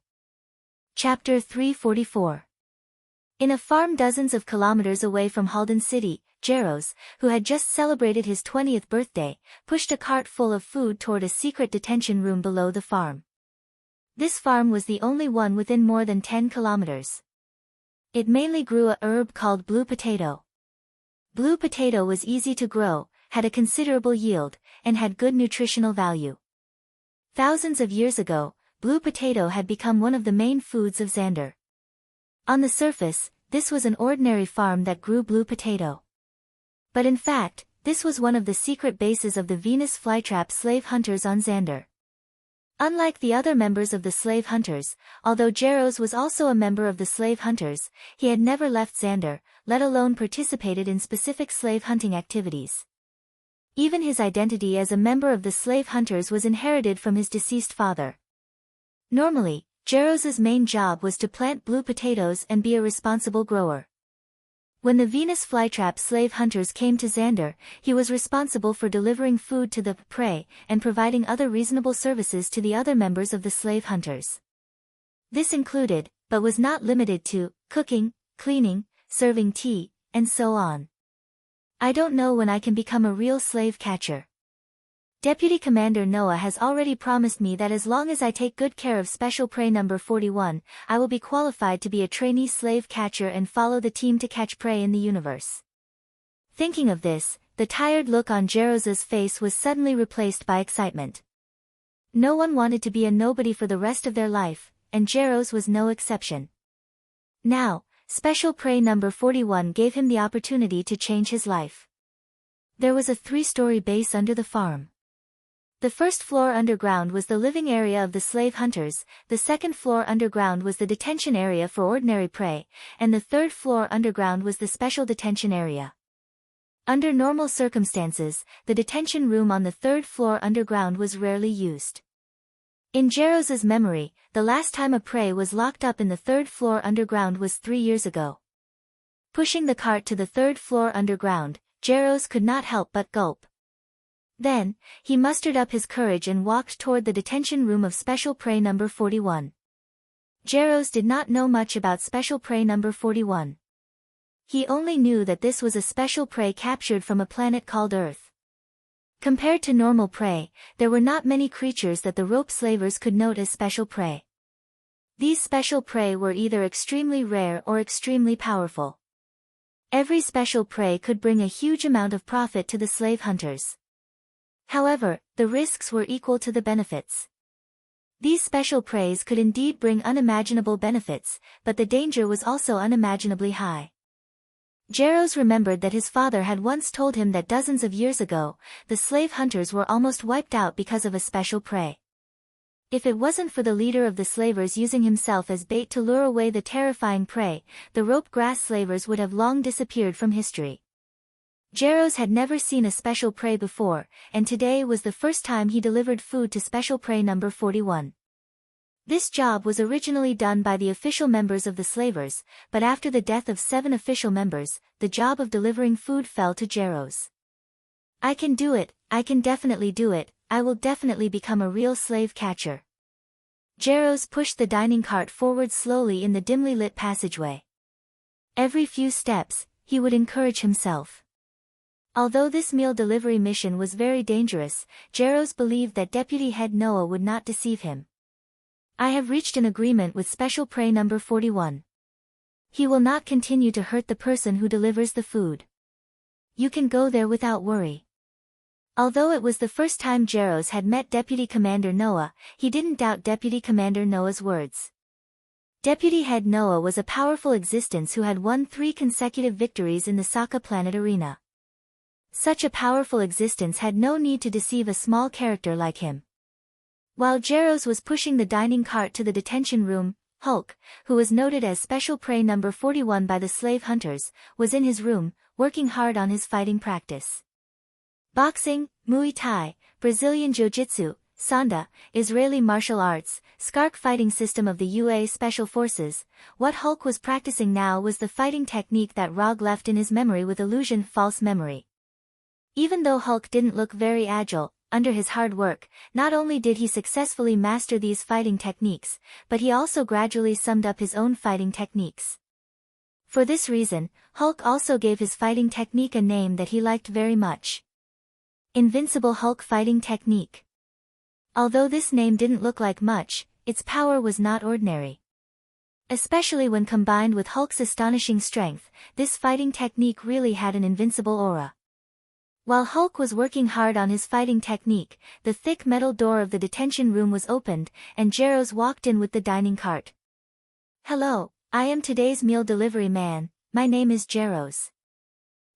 Chapter 344. In a farm dozens of kilometers away from Halden City, Jaros, who had just celebrated his 20th birthday, pushed a cart full of food toward a secret detention room below the farm. This farm was the only one within more than 10 kilometers. It mainly grew a herb called blue potato. Blue potato was easy to grow, had a considerable yield, and had good nutritional value. Thousands of years ago, blue potato had become one of the main foods of Xander. On the surface, this was an ordinary farm that grew blue potato. But in fact, this was one of the secret bases of the Venus flytrap slave hunters on Xander. Unlike the other members of the slave hunters, although Jaros was also a member of the slave hunters, he had never left Xander, let alone participated in specific slave hunting activities. Even his identity as a member of the slave hunters was inherited from his deceased father. Normally, Jaros's main job was to plant blue potatoes and be a responsible grower. When the Venus flytrap slave hunters came to Xander, he was responsible for delivering food to the prey and providing other reasonable services to the other members of the slave hunters. This included, but was not limited to, cooking, cleaning, serving tea, and so on. I don't know when I can become a real slave catcher. Deputy Commander Noah has already promised me that as long as I take good care of Special Prey number 41, I will be qualified to be a trainee slave catcher and follow the team to catch prey in the universe. Thinking of this, the tired look on Jaros's face was suddenly replaced by excitement. No one wanted to be a nobody for the rest of their life, and Jaros was no exception. Now, Special Prey number 41 gave him the opportunity to change his life. There was a 3-story base under the farm. The first floor underground was the living area of the slave hunters, the second floor underground was the detention area for ordinary prey, and the third floor underground was the special detention area. Under normal circumstances, the detention room on the third floor underground was rarely used. In Jaros's memory, the last time a prey was locked up in the third floor underground was 3 years ago. Pushing the cart to the third floor underground, Jaros could not help but gulp. Then, he mustered up his courage and walked toward the detention room of Special Prey number 41. Jaros did not know much about Special Prey number 41. He only knew that this was a special prey captured from a planet called Earth. Compared to normal prey, there were not many creatures that the rope slavers could note as special prey. These special prey were either extremely rare or extremely powerful. Every special prey could bring a huge amount of profit to the slave hunters. However, the risks were equal to the benefits. These special preys could indeed bring unimaginable benefits, but the danger was also unimaginably high. Jaros remembered that his father had once told him that dozens of years ago, the slave hunters were almost wiped out because of a special prey. If it wasn't for the leader of the slavers using himself as bait to lure away the terrifying prey, the rope grass slavers would have long disappeared from history. Jaros had never seen a special prey before, and today was the first time he delivered food to Special Prey number 41. This job was originally done by the official members of the slavers, but after the death of 7 official members, the job of delivering food fell to Jaros. I can do it, I can definitely do it, I will definitely become a real slave catcher. Jaros pushed the dining cart forward slowly in the dimly lit passageway. Every few steps, he would encourage himself. Although this meal delivery mission was very dangerous, Jaros believed that Deputy Head Noah would not deceive him. I have reached an agreement with Special Prey number 41. He will not continue to hurt the person who delivers the food. You can go there without worry. Although it was the first time Jaros had met Deputy Commander Noah, he didn't doubt Deputy Commander Noah's words. Deputy Head Noah was a powerful existence who had won 3 consecutive victories in the Sokka planet arena. Such a powerful existence had no need to deceive a small character like him. While Jaros was pushing the dining cart to the detention room, Hulk, who was noted as special prey number 41 by the slave hunters, was in his room, working hard on his fighting practice. Boxing, Muay Thai, Brazilian Jiu-Jitsu, Sanda, Israeli martial arts, Skark fighting system of the UA Special Forces. What Hulk was practicing now was the fighting technique that Rog left in his memory with illusion false memory. Even though Hulk didn't look very agile, under his hard work, not only did he successfully master these fighting techniques, but he also gradually summed up his own fighting techniques. For this reason, Hulk also gave his fighting technique a name that he liked very much. Invincible Hulk Fighting Technique. Although this name didn't look like much, its power was not ordinary. Especially when combined with Hulk's astonishing strength, this fighting technique really had an invincible aura. While Hulk was working hard on his fighting technique, the thick metal door of the detention room was opened, and Jaros walked in with the dining cart. "Hello, I am today's meal delivery man, my name is Jaros."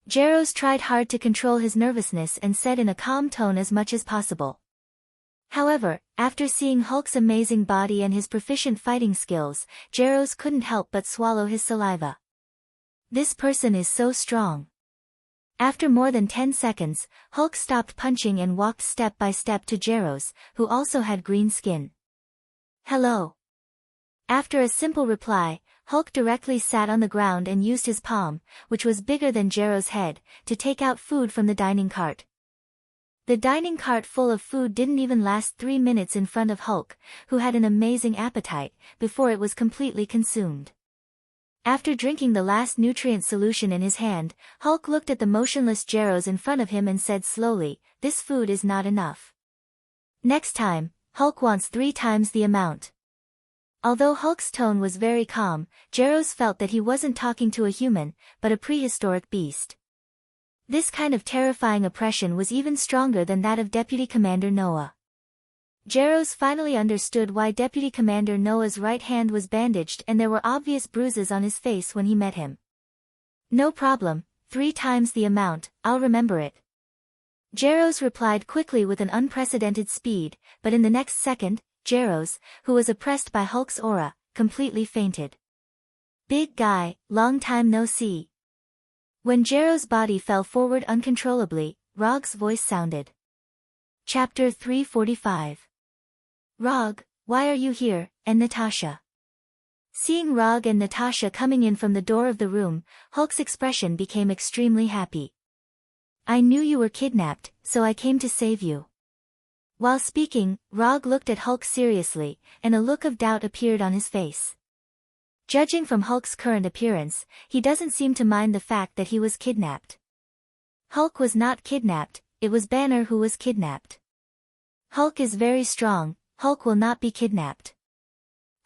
Jaros tried hard to control his nervousness and said in a calm tone as much as possible. However, after seeing Hulk's amazing body and his proficient fighting skills, Jaros couldn't help but swallow his saliva. This person is so strong. After more than 10 seconds, Hulk stopped punching and walked step by step to Jaros, who also had green skin. "Hello." After a simple reply, Hulk directly sat on the ground and used his palm, which was bigger than Jaros' head, to take out food from the dining cart. The dining cart full of food didn't even last 3 minutes in front of Hulk, who had an amazing appetite, before it was completely consumed. After drinking the last nutrient solution in his hand, Hulk looked at the motionless Jaros in front of him and said slowly, "This food is not enough. Next time, Hulk wants 3 times the amount." Although Hulk's tone was very calm, Jaros felt that he wasn't talking to a human, but a prehistoric beast. This kind of terrifying oppression was even stronger than that of Deputy Commander Noah. Jaros finally understood why Deputy Commander Noah's right hand was bandaged and there were obvious bruises on his face when he met him. "No problem, 3 times the amount, I'll remember it." Jaros replied quickly with an unprecedented speed, but in the next second, Jaros, who was oppressed by Hulk's aura, completely fainted. "Big guy, long time no see." When Jaros' body fell forward uncontrollably, Rog's voice sounded. Chapter 345. "Rog, why are you here, and Natasha?" Seeing Rog and Natasha coming in from the door of the room, Hulk's expression became extremely happy. "I knew you were kidnapped, so I came to save you." While speaking, Rog looked at Hulk seriously, and a look of doubt appeared on his face. Judging from Hulk's current appearance, he doesn't seem to mind the fact that he was kidnapped. Hulk was not kidnapped, it was Banner who was kidnapped. "Hulk is very strong, Hulk will not be kidnapped."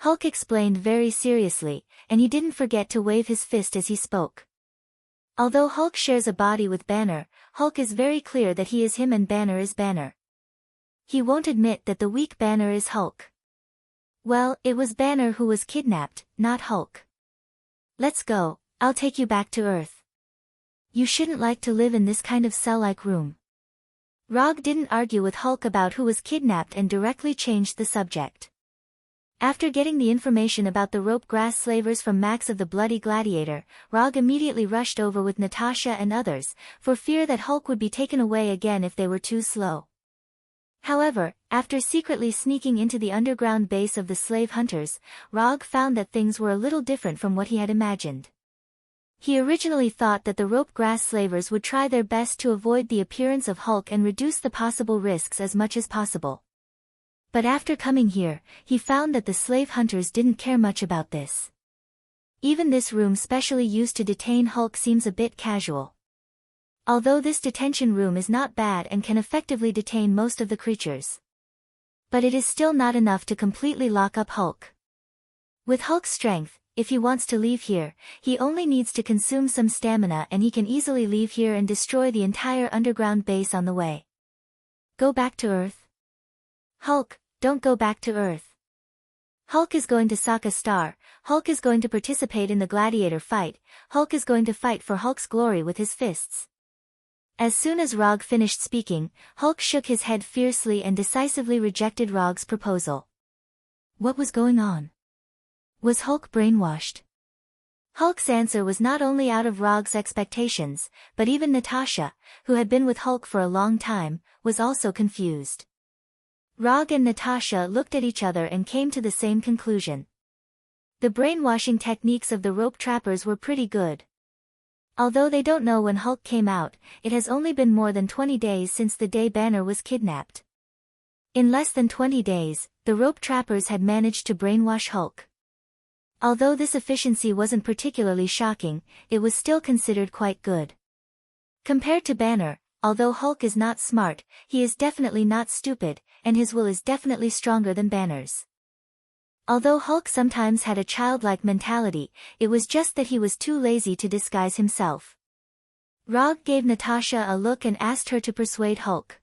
Hulk explained very seriously, and he didn't forget to wave his fist as he spoke. Although Hulk shares a body with Banner, Hulk is very clear that he is him and Banner is Banner. He won't admit that the weak Banner is Hulk. Well, it was Banner who was kidnapped, not Hulk. "Let's go, I'll take you back to Earth. You shouldn't like to live in this kind of cell-like room." Rog didn't argue with Hulk about who was kidnapped and directly changed the subject. After getting the information about the rope grass slavers from Max of the Bloody Gladiator, Rog immediately rushed over with Natasha and others, for fear that Hulk would be taken away again if they were too slow. However, after secretly sneaking into the underground base of the slave hunters, Rog found that things were a little different from what he had imagined. He originally thought that the rope grass slavers would try their best to avoid the appearance of Hulk and reduce the possible risks as much as possible. But after coming here, he found that the slave hunters didn't care much about this. Even this room specially used to detain Hulk seems a bit casual. Although this detention room is not bad and can effectively detain most of the creatures. But it is still not enough to completely lock up Hulk. With Hulk's strength, if he wants to leave here, he only needs to consume some stamina and he can easily leave here and destroy the entire underground base on the way. Go back to Earth? Hulk, don't go back to Earth. Hulk is going to sock a star, Hulk is going to participate in the gladiator fight, Hulk is going to fight for Hulk's glory with his fists. As soon as Rog finished speaking, Hulk shook his head fiercely and decisively rejected Rog's proposal. What was going on? Was Hulk brainwashed? Hulk's answer was not only out of Rog's expectations, but even Natasha, who had been with Hulk for a long time, was also confused. Rog and Natasha looked at each other and came to the same conclusion. The brainwashing techniques of the rope trappers were pretty good. Although they don't know when Hulk came out, it has only been more than 20 days since the day Banner was kidnapped. In less than 20 days, the rope trappers had managed to brainwash Hulk. Although this efficiency wasn't particularly shocking, it was still considered quite good. Compared to Banner, although Hulk is not smart, he is definitely not stupid, and his will is definitely stronger than Banner's. Although Hulk sometimes had a childlike mentality, it was just that he was too lazy to disguise himself. Rog gave Natasha a look and asked her to persuade Hulk.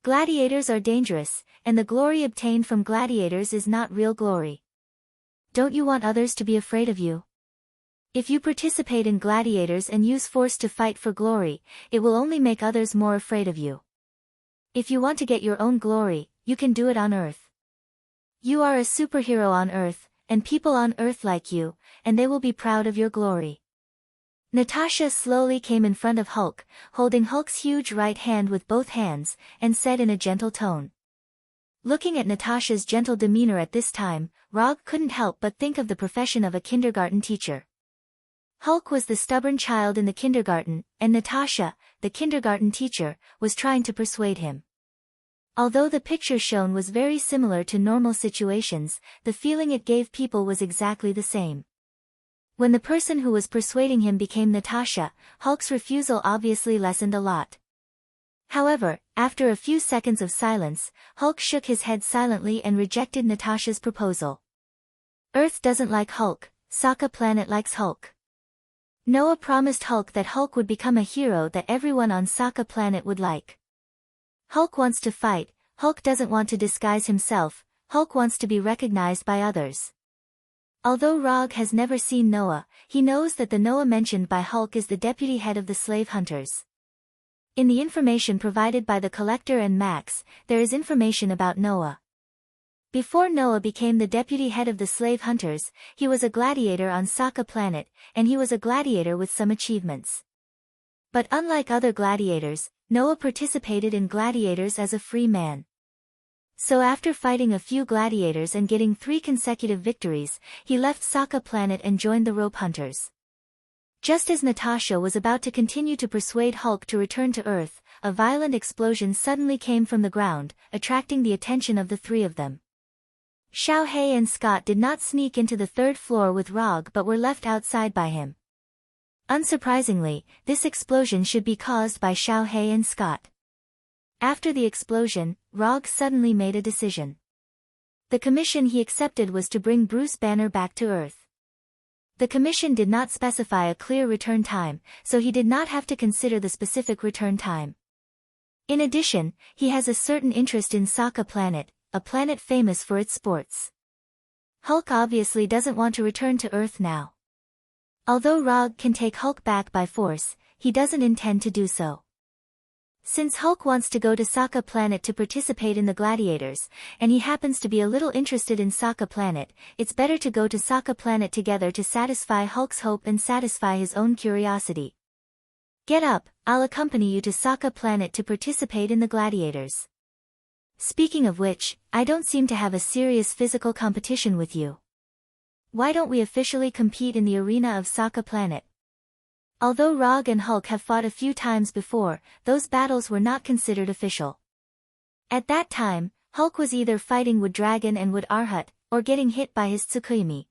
Gladiators are dangerous, and the glory obtained from gladiators is not real glory. Don't you want others to be afraid of you? If you participate in gladiators and use force to fight for glory, it will only make others more afraid of you. If you want to get your own glory, you can do it on Earth. You are a superhero on Earth, and people on Earth like you, and they will be proud of your glory. Natasha slowly came in front of Hulk, holding Hulk's huge right hand with both hands, and said in a gentle tone. Looking at Natasha's gentle demeanor at this time, Rog couldn't help but think of the profession of a kindergarten teacher. Hulk was the stubborn child in the kindergarten, and Natasha, the kindergarten teacher, was trying to persuade him. Although the picture shown was very similar to normal situations, the feeling it gave people was exactly the same. When the person who was persuading him became Natasha, Hulk's refusal obviously lessened a lot. However, after a few seconds of silence, Hulk shook his head silently and rejected Natasha's proposal. Earth doesn't like Hulk, Sokka Planet likes Hulk. Noah promised Hulk that Hulk would become a hero that everyone on Sokka Planet would like. Hulk wants to fight, Hulk doesn't want to disguise himself, Hulk wants to be recognized by others. Although Rog has never seen Noah, he knows that the Noah mentioned by Hulk is the deputy head of the slave hunters. In the information provided by the Collector and Max, there is information about Noah. Before Noah became the deputy head of the slave hunters, he was a gladiator on Sokka Planet, and he was a gladiator with some achievements. But unlike other gladiators, Noah participated in gladiators as a free man. So after fighting a few gladiators and getting 3 consecutive victories, he left Sokka Planet and joined the rope hunters. Just as Natasha was about to continue to persuade Hulk to return to Earth, a violent explosion suddenly came from the ground, attracting the attention of the 3 of them. Xiao Hei and Scott did not sneak into the 3rd floor with Rog but were left outside by him. Unsurprisingly, this explosion should be caused by Xiao Hei and Scott. After the explosion, Rog suddenly made a decision. The commission he accepted was to bring Bruce Banner back to Earth. The commission did not specify a clear return time, so he did not have to consider the specific return time. In addition, he has a certain interest in Sokka Planet, a planet famous for its sports. Hulk obviously doesn't want to return to Earth now. Although Rog can take Hulk back by force, he doesn't intend to do so. Since Hulk wants to go to Sokka Planet to participate in the gladiators, and he happens to be a little interested in Sokka Planet, it's better to go to Sokka Planet together to satisfy Hulk's hope and satisfy his own curiosity. Get up, I'll accompany you to Sokka Planet to participate in the gladiators. Speaking of which, I don't seem to have a serious physical competition with you. Why don't we officially compete in the arena of Sokka Planet? Although Rog and Hulk have fought a few times before, those battles were not considered official. At that time, Hulk was either fighting Wood Dragon and Wood Arhat, or getting hit by his Tsukuyomi.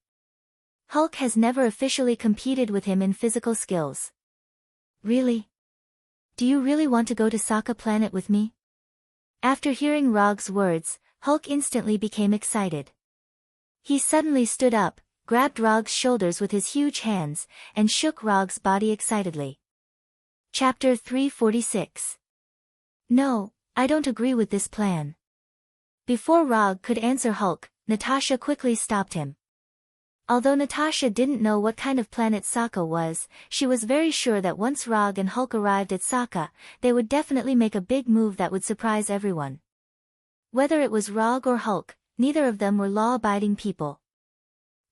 Hulk has never officially competed with him in physical skills. Really? Do you really want to go to Sokka Planet with me? After hearing Rog's words, Hulk instantly became excited. He suddenly stood up, grabbed Rog's shoulders with his huge hands, and shook Rog's body excitedly. Chapter 346. No, I don't agree with this plan. Before Rog could answer Hulk, Natasha quickly stopped him. Although Natasha didn't know what kind of planet Sokka was, she was very sure that once Rog and Hulk arrived at Sokka, they would definitely make a big move that would surprise everyone. Whether it was Rog or Hulk, neither of them were law-abiding people.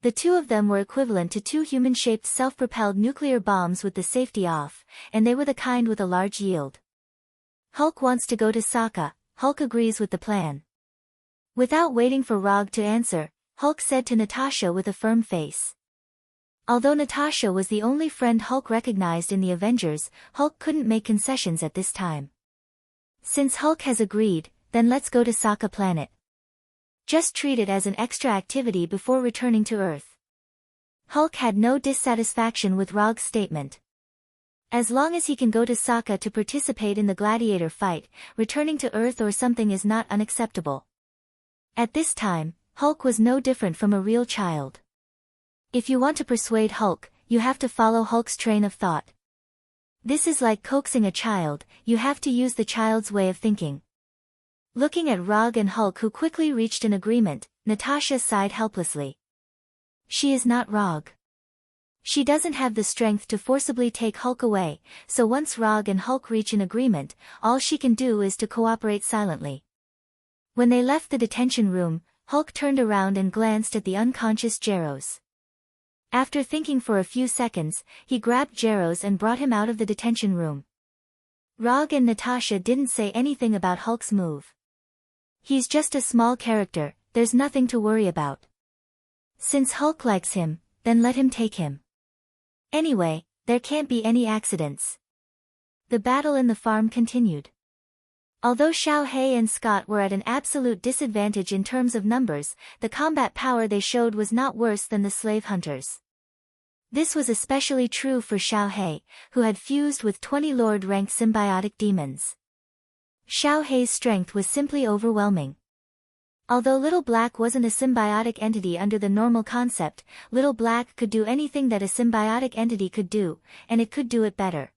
The two of them were equivalent to two human-shaped self-propelled nuclear bombs with the safety off, and they were the kind with a large yield. Hulk wants to go to Sokka. Hulk agrees with the plan. Without waiting for Rog to answer, Hulk said to Natasha with a firm face. Although Natasha was the only friend Hulk recognized in the Avengers, Hulk couldn't make concessions at this time. Since Hulk has agreed, then let's go to Sokka planet. Just treat it as an extra activity before returning to Earth. Hulk had no dissatisfaction with Rog's statement. As long as he can go to Sokka to participate in the gladiator fight, returning to Earth or something is not unacceptable. At this time, Hulk was no different from a real child. If you want to persuade Hulk, you have to follow Hulk's train of thought. This is like coaxing a child, you have to use the child's way of thinking. Looking at Rog and Hulk who quickly reached an agreement, Natasha sighed helplessly. She is not Rog. She doesn't have the strength to forcibly take Hulk away, so once Rog and Hulk reach an agreement, all she can do is to cooperate silently. When they left the detention room, Hulk turned around and glanced at the unconscious Jaros. After thinking for a few seconds, he grabbed Jaros and brought him out of the detention room. Rog and Natasha didn't say anything about Hulk's move. He's just a small character, there's nothing to worry about. Since Hulk likes him, then let him take him. Anyway, there can't be any accidents. The battle in the farm continued. Although Xiao He and Scott were at an absolute disadvantage in terms of numbers, the combat power they showed was not worse than the slave hunters. This was especially true for Xiao He, who had fused with 20 Lord-ranked symbiotic demons. Xiao He's strength was simply overwhelming. Although Little Black wasn't a symbiotic entity under the normal concept, Little Black could do anything that a symbiotic entity could do, and it could do it better.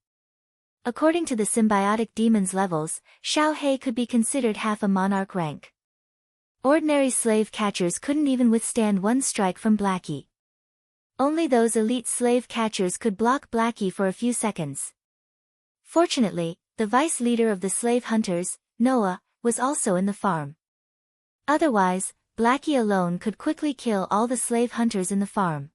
According to the symbiotic demon's levels, Xiao He could be considered half a monarch rank. Ordinary slave catchers couldn't even withstand one strike from Blackie. Only those elite slave catchers could block Blackie for a few seconds. Fortunately, the vice leader of the slave hunters, Noah, was also in the farm. Otherwise, Blackie alone could quickly kill all the slave hunters in the farm.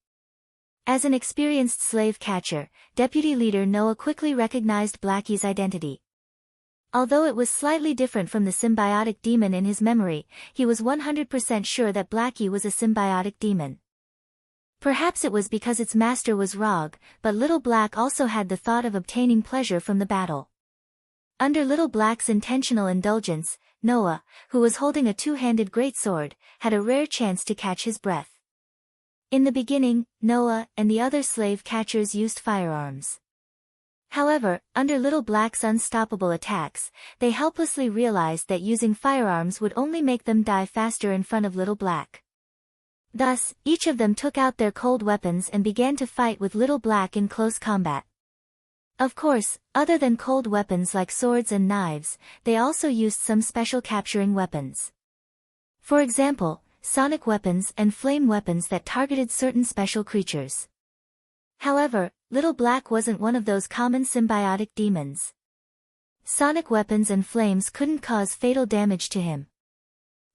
As an experienced slave catcher, Deputy Leader Noah quickly recognized Blackie's identity. Although it was slightly different from the symbiotic demon in his memory, he was 100% sure that Blackie was a symbiotic demon. Perhaps it was because its master was Rog, but Little Black also had the thought of obtaining pleasure from the battle. Under Little Black's intentional indulgence, Noah, who was holding a two-handed greatsword, had a rare chance to catch his breath. In the beginning, Noah and the other slave catchers used firearms. However, under Little Black's unstoppable attacks, they helplessly realized that using firearms would only make them die faster in front of Little Black. Thus, each of them took out their cold weapons and began to fight with Little Black in close combat. Of course, other than cold weapons like swords and knives, they also used some special capturing weapons. For example, sonic weapons and flame weapons that targeted certain special creatures. However, Little Black wasn't one of those common symbiotic demons. Sonic weapons and flames couldn't cause fatal damage to him.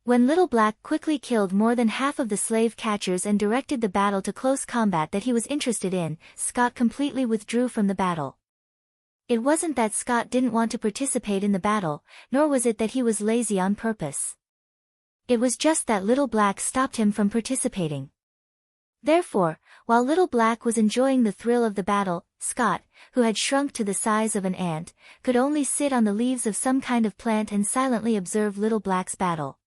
When Little Black quickly killed more than half of the slave catchers and directed the battle to close combat that he was interested in, Scott completely withdrew from the battle. It wasn't that Scott didn't want to participate in the battle, nor was it that he was lazy on purpose. It was just that Little Black stopped him from participating. Therefore, while Little Black was enjoying the thrill of the battle, Scott, who had shrunk to the size of an ant, could only sit on the leaves of some kind of plant and silently observe Little Black's battle.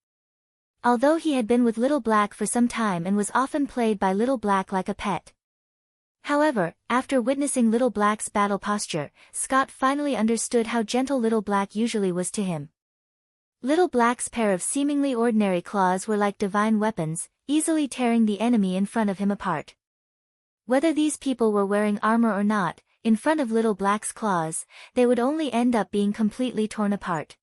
Although he had been with Little Black for some time and was often played by Little Black like a pet. However, after witnessing Little Black's battle posture, Scott finally understood how gentle Little Black usually was to him. Little Black's pair of seemingly ordinary claws were like divine weapons, easily tearing the enemy in front of him apart. Whether these people were wearing armor or not, in front of Little Black's claws, they would only end up being completely torn apart.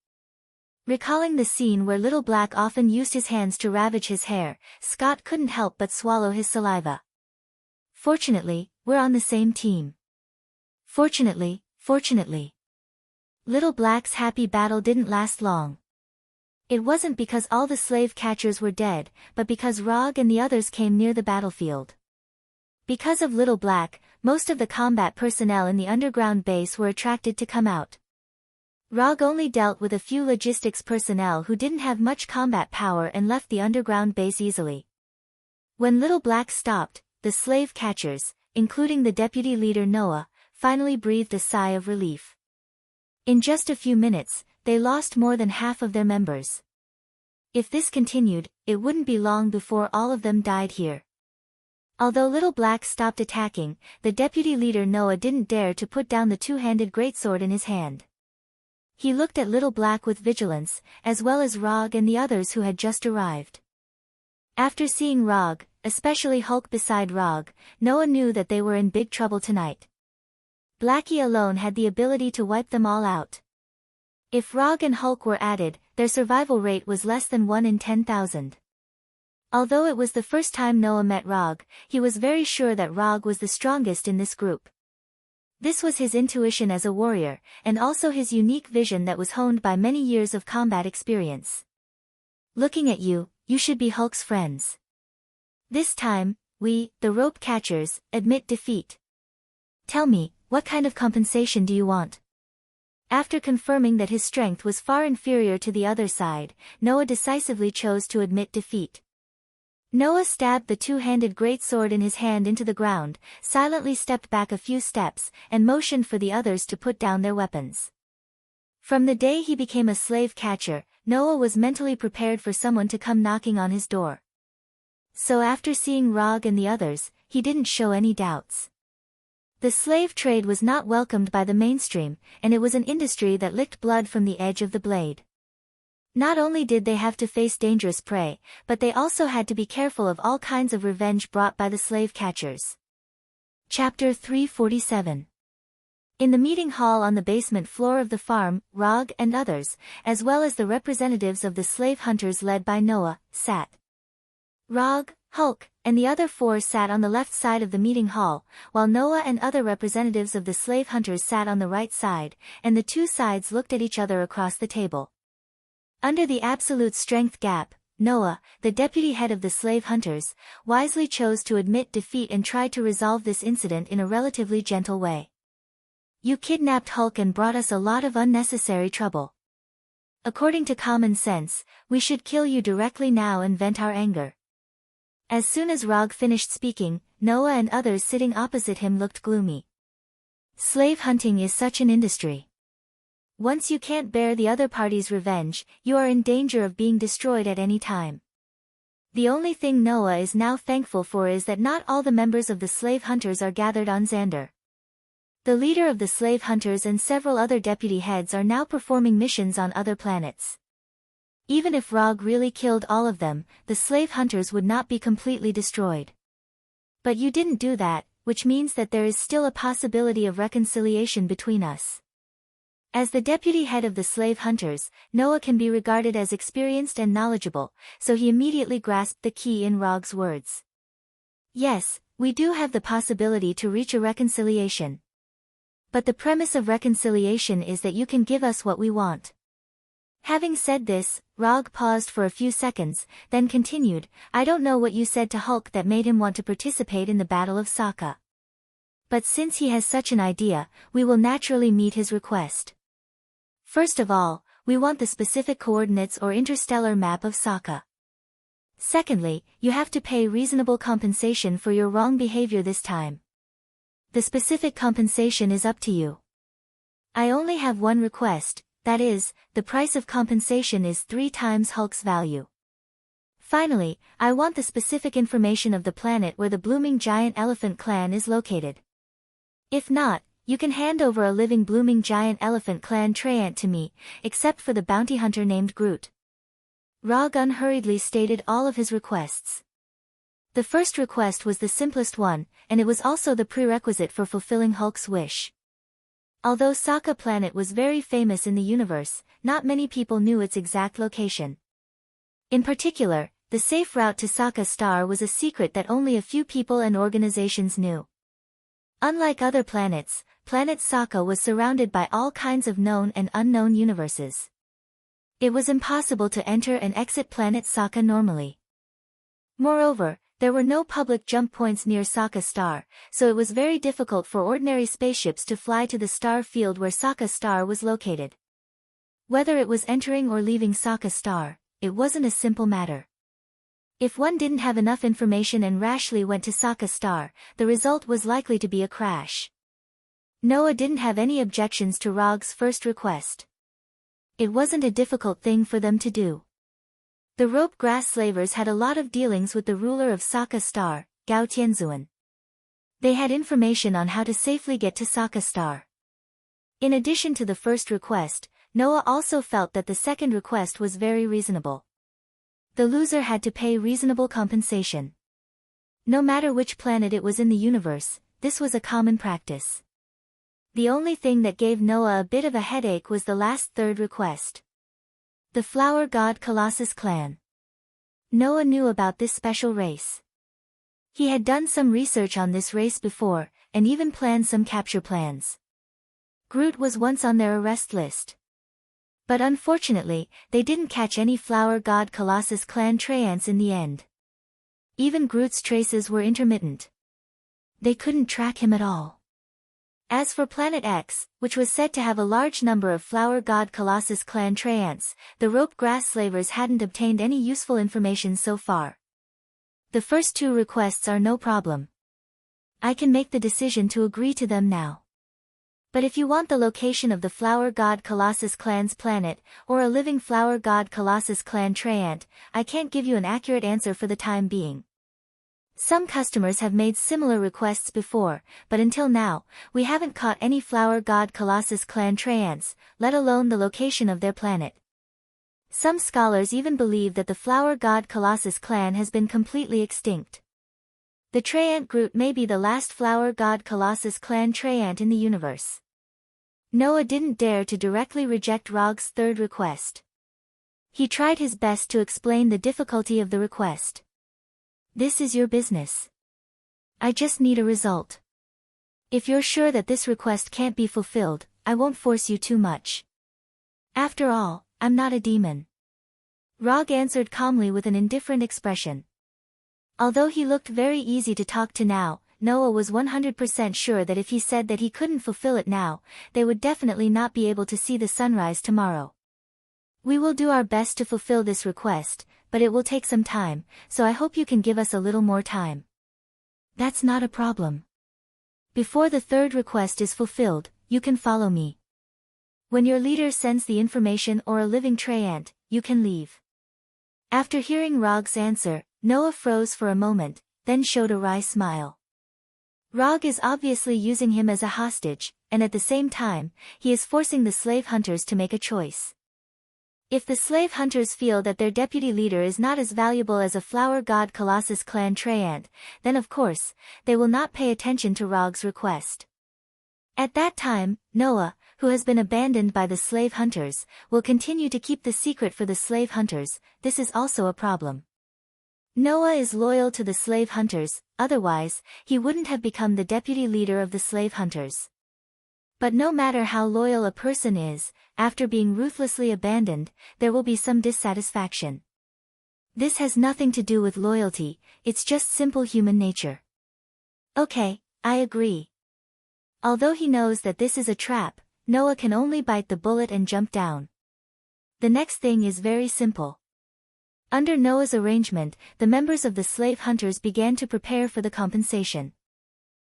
Recalling the scene where Little Black often used his hands to ravage his hair, Scott couldn't help but swallow his saliva. Fortunately, we're on the same team. Fortunately. Little Black's happy battle didn't last long. It wasn't because all the slave catchers were dead, but because Rog and the others came near the battlefield. Because of Little Black, most of the combat personnel in the underground base were attracted to come out. Rog only dealt with a few logistics personnel who didn't have much combat power and left the underground base easily. When Little Black stopped, the slave catchers, including the deputy leader Noah, finally breathed a sigh of relief. In just a few minutes, they lost more than half of their members. If this continued, it wouldn't be long before all of them died here. Although Little Black stopped attacking, the deputy leader Noah didn't dare to put down the two-handed greatsword in his hand. He looked at Little Black with vigilance, as well as Rog and the others who had just arrived. After seeing Rog, especially Hulk beside Rog, Noah knew that they were in big trouble tonight. Blackie alone had the ability to wipe them all out. If Rog and Hulk were added, their survival rate was less than 1 in 10,000. Although it was the first time Noah met Rog, he was very sure that Rog was the strongest in this group. This was his intuition as a warrior, and also his unique vision that was honed by many years of combat experience. Looking at you, you should be Hulk's friends. This time, we, the rope catchers, admit defeat. Tell me, what kind of compensation do you want? After confirming that his strength was far inferior to the other side, Noah decisively chose to admit defeat. Noah stabbed the two-handed greatsword in his hand into the ground, silently stepped back a few steps, and motioned for the others to put down their weapons. From the day he became a slave catcher, Noah was mentally prepared for someone to come knocking on his door. So after seeing Rog and the others, he didn't show any doubts. The slave trade was not welcomed by the mainstream, and it was an industry that licked blood from the edge of the blade. Not only did they have to face dangerous prey, but they also had to be careful of all kinds of revenge brought by the slave catchers. Chapter 347. In the meeting hall on the basement floor of the farm, Rog and others, as well as the representatives of the slave hunters led by Noah, sat. Rog, Hulk, and the other four sat on the left side of the meeting hall, while Noah and other representatives of the slave hunters sat on the right side, and the two sides looked at each other across the table. Under the absolute strength gap, Noah, the deputy head of the slave hunters, wisely chose to admit defeat and tried to resolve this incident in a relatively gentle way. You kidnapped Hulk and brought us a lot of unnecessary trouble. According to common sense, we should kill you directly now and vent our anger. As soon as Rog finished speaking, Noah and others sitting opposite him looked gloomy. Slave hunting is such an industry. Once you can't bear the other party's revenge, you are in danger of being destroyed at any time. The only thing Noah is now thankful for is that not all the members of the slave hunters are gathered on Xander. The leader of the slave hunters and several other deputy heads are now performing missions on other planets. Even if Rog really killed all of them, the slave hunters would not be completely destroyed. But you didn't do that, which means that there is still a possibility of reconciliation between us. As the deputy head of the slave hunters, Noah can be regarded as experienced and knowledgeable, so he immediately grasped the key in Rog's words. Yes, we do have the possibility to reach a reconciliation. But the premise of reconciliation is that you can give us what we want. Having said this, Rog paused for a few seconds, then continued, I don't know what you said to Hulk that made him want to participate in the Battle of Sokka. But since he has such an idea, we will naturally meet his request. First of all, we want the specific coordinates or interstellar map of Sokka. Secondly, you have to pay reasonable compensation for your wrong behavior this time. The specific compensation is up to you. I only have one request. That is, the price of compensation is 3 times Hulk's value. Finally, I want the specific information of the planet where the blooming giant elephant clan is located. If not, you can hand over a living blooming giant elephant clan treant to me, except for the bounty hunter named Groot. Rog unhurriedly stated all of his requests. The first request was the simplest one, and it was also the prerequisite for fulfilling Hulk's wish. Although Sokka planet was very famous in the universe, not many people knew its exact location. In particular, the safe route to Sokka Star was a secret that only a few people and organizations knew. Unlike other planets, planet Sokka was surrounded by all kinds of known and unknown universes. It was impossible to enter and exit planet Sokka normally. Moreover, there were no public jump points near Sokka Star, so it was very difficult for ordinary spaceships to fly to the star field where Sokka Star was located. Whether it was entering or leaving Sokka Star, it wasn't a simple matter. If one didn't have enough information and rashly went to Sokka Star, the result was likely to be a crash. Noah didn't have any objections to Rog's first request. It wasn't a difficult thing for them to do. The rope grass slavers had a lot of dealings with the ruler of Sokka Star, Gao Tianzuan. They had information on how to safely get to Sokka Star. In addition to the first request, Noah also felt that the second request was very reasonable. The loser had to pay reasonable compensation. No matter which planet it was in the universe, this was a common practice. The only thing that gave Noah a bit of a headache was the last third request. The Flower God Colossus clan. Noah knew about this special race. He had done some research on this race before, and even planned some capture plans. Groot was once on their arrest list. But unfortunately, they didn't catch any Flower God Colossus clan treants in the end. Even Groot's traces were intermittent. They couldn't track him at all. As for Planet X, which was said to have a large number of Flower God Colossus clan treants, the rope grass slavers hadn't obtained any useful information so far. The first two requests are no problem. I can make the decision to agree to them now. But if you want the location of the Flower God Colossus clan's planet, or a living Flower God Colossus clan treant, I can't give you an accurate answer for the time being. Some customers have made similar requests before, but until now, we haven't caught any Flower God Colossus clan treants, let alone the location of their planet. Some scholars even believe that the Flower God Colossus clan has been completely extinct. The treant Groot may be the last Flower God Colossus clan treant in the universe. Noah didn't dare to directly reject Rog's third request. He tried his best to explain the difficulty of the request. This is your business. I just need a result. If you're sure that this request can't be fulfilled, I won't force you too much. After all, I'm not a demon. Rog answered calmly with an indifferent expression. Although he looked very easy to talk to now, Noah was 100% sure that if he said that he couldn't fulfill it now, they would definitely not be able to see the sunrise tomorrow. We will do our best to fulfill this request, but it will take some time, so I hope you can give us a little more time. That's not a problem. Before the third request is fulfilled, you can follow me. When your leader sends the information or a living treant, you can leave. After hearing Rog's answer, Noah froze for a moment, then showed a wry smile. Rog is obviously using him as a hostage, and at the same time, he is forcing the slave hunters to make a choice. If the slave hunters feel that their deputy leader is not as valuable as a Flower God Colossus clan treant, then of course, they will not pay attention to Rog's request. At that time, Noah, who has been abandoned by the slave hunters, will continue to keep the secret for the slave hunters. This is also a problem. Noah is loyal to the slave hunters, otherwise, he wouldn't have become the deputy leader of the slave hunters. But no matter how loyal a person is, after being ruthlessly abandoned, there will be some dissatisfaction. This has nothing to do with loyalty, it's just simple human nature. Okay, I agree. Although he knows that this is a trap, Noah can only bite the bullet and jump down. The next thing is very simple. Under Noah's arrangement, the members of the slave hunters began to prepare for the compensation.